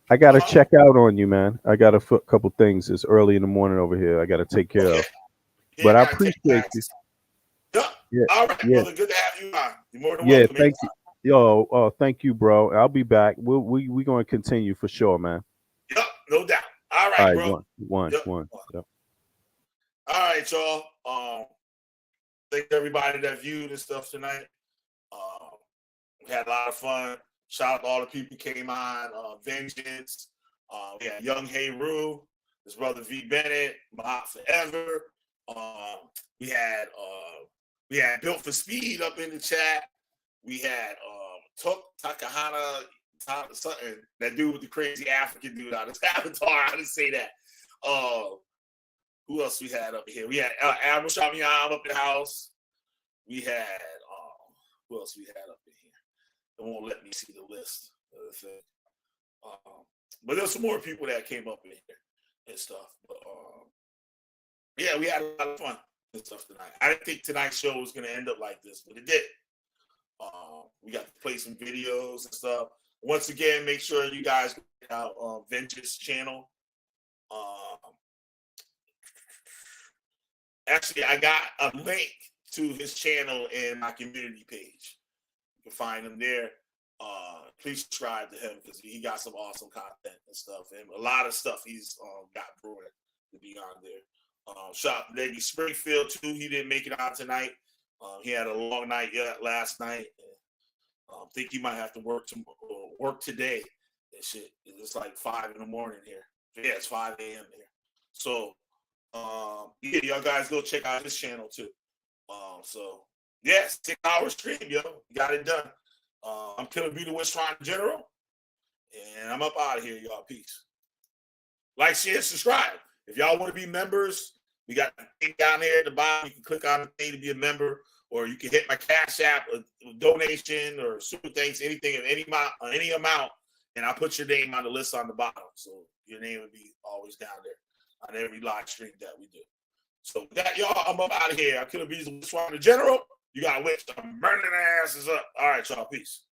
I got to check out on you, man. I got a couple things. It's early in the morning over here. I got to take care of. But I appreciate you. Yeah. All right, brother. Good to have you on. You're more than welcome. Thank you. Yo, thank you, bro. I'll be back. We're going to continue for sure, man. Yep, no doubt. All right, bro. One. Yep. All right, y'all. Thank everybody that viewed and stuff tonight. We had a lot of fun. Shout out to all the people who came on. Vengeance. We had Young Heru, his brother V Bennett, Mahat Forever. We had Built for Speed up in the chat. We had Takahana, something, that dude with the crazy African dude on his avatar. I didn't say that. Who else we had up here? We had Admiral Shamiam up in the house. We had who else we had up in here? It won't let me see the list of the thing. But there's some more people that came up in here and stuff. But yeah, we had a lot of fun and stuff tonight. I didn't think tonight's show was gonna end up like this, but it did. We got to play some videos and stuff. Once again, make sure you guys check out Vengeance channel. Actually, I got a link to his channel in my community page. You can find him there. Please subscribe to him because he got some awesome content and stuff, and a lot of stuff he's got brewing to be on there. Shout out to Lady Springfield too. He didn't make it on tonight. He had a long night last night. Think he might have to work today. And shit, it's like 5 in the morning here. Yeah, it's 5 a.m. here. So, yeah, y'all guys go check out his channel too. So, yeah, 6-hour stream, yo. Got it done. I'm Killer B, the West Shrine General, and I'm up out of here, y'all. Peace. Like, share, subscribe. If y'all want to be members, we got the thing down there at the bottom. You can click on the thing to be a member, or you can hit my Cash App, a donation, or super thanks, anything of any amount, and I'll put your name on the list on the bottom. So your name will be always down there on every live stream that we do. So that, y'all, I'm up out of here. I'm Killer B's the West Shrine General. You got witch burning their asses up. All right, y'all. Peace.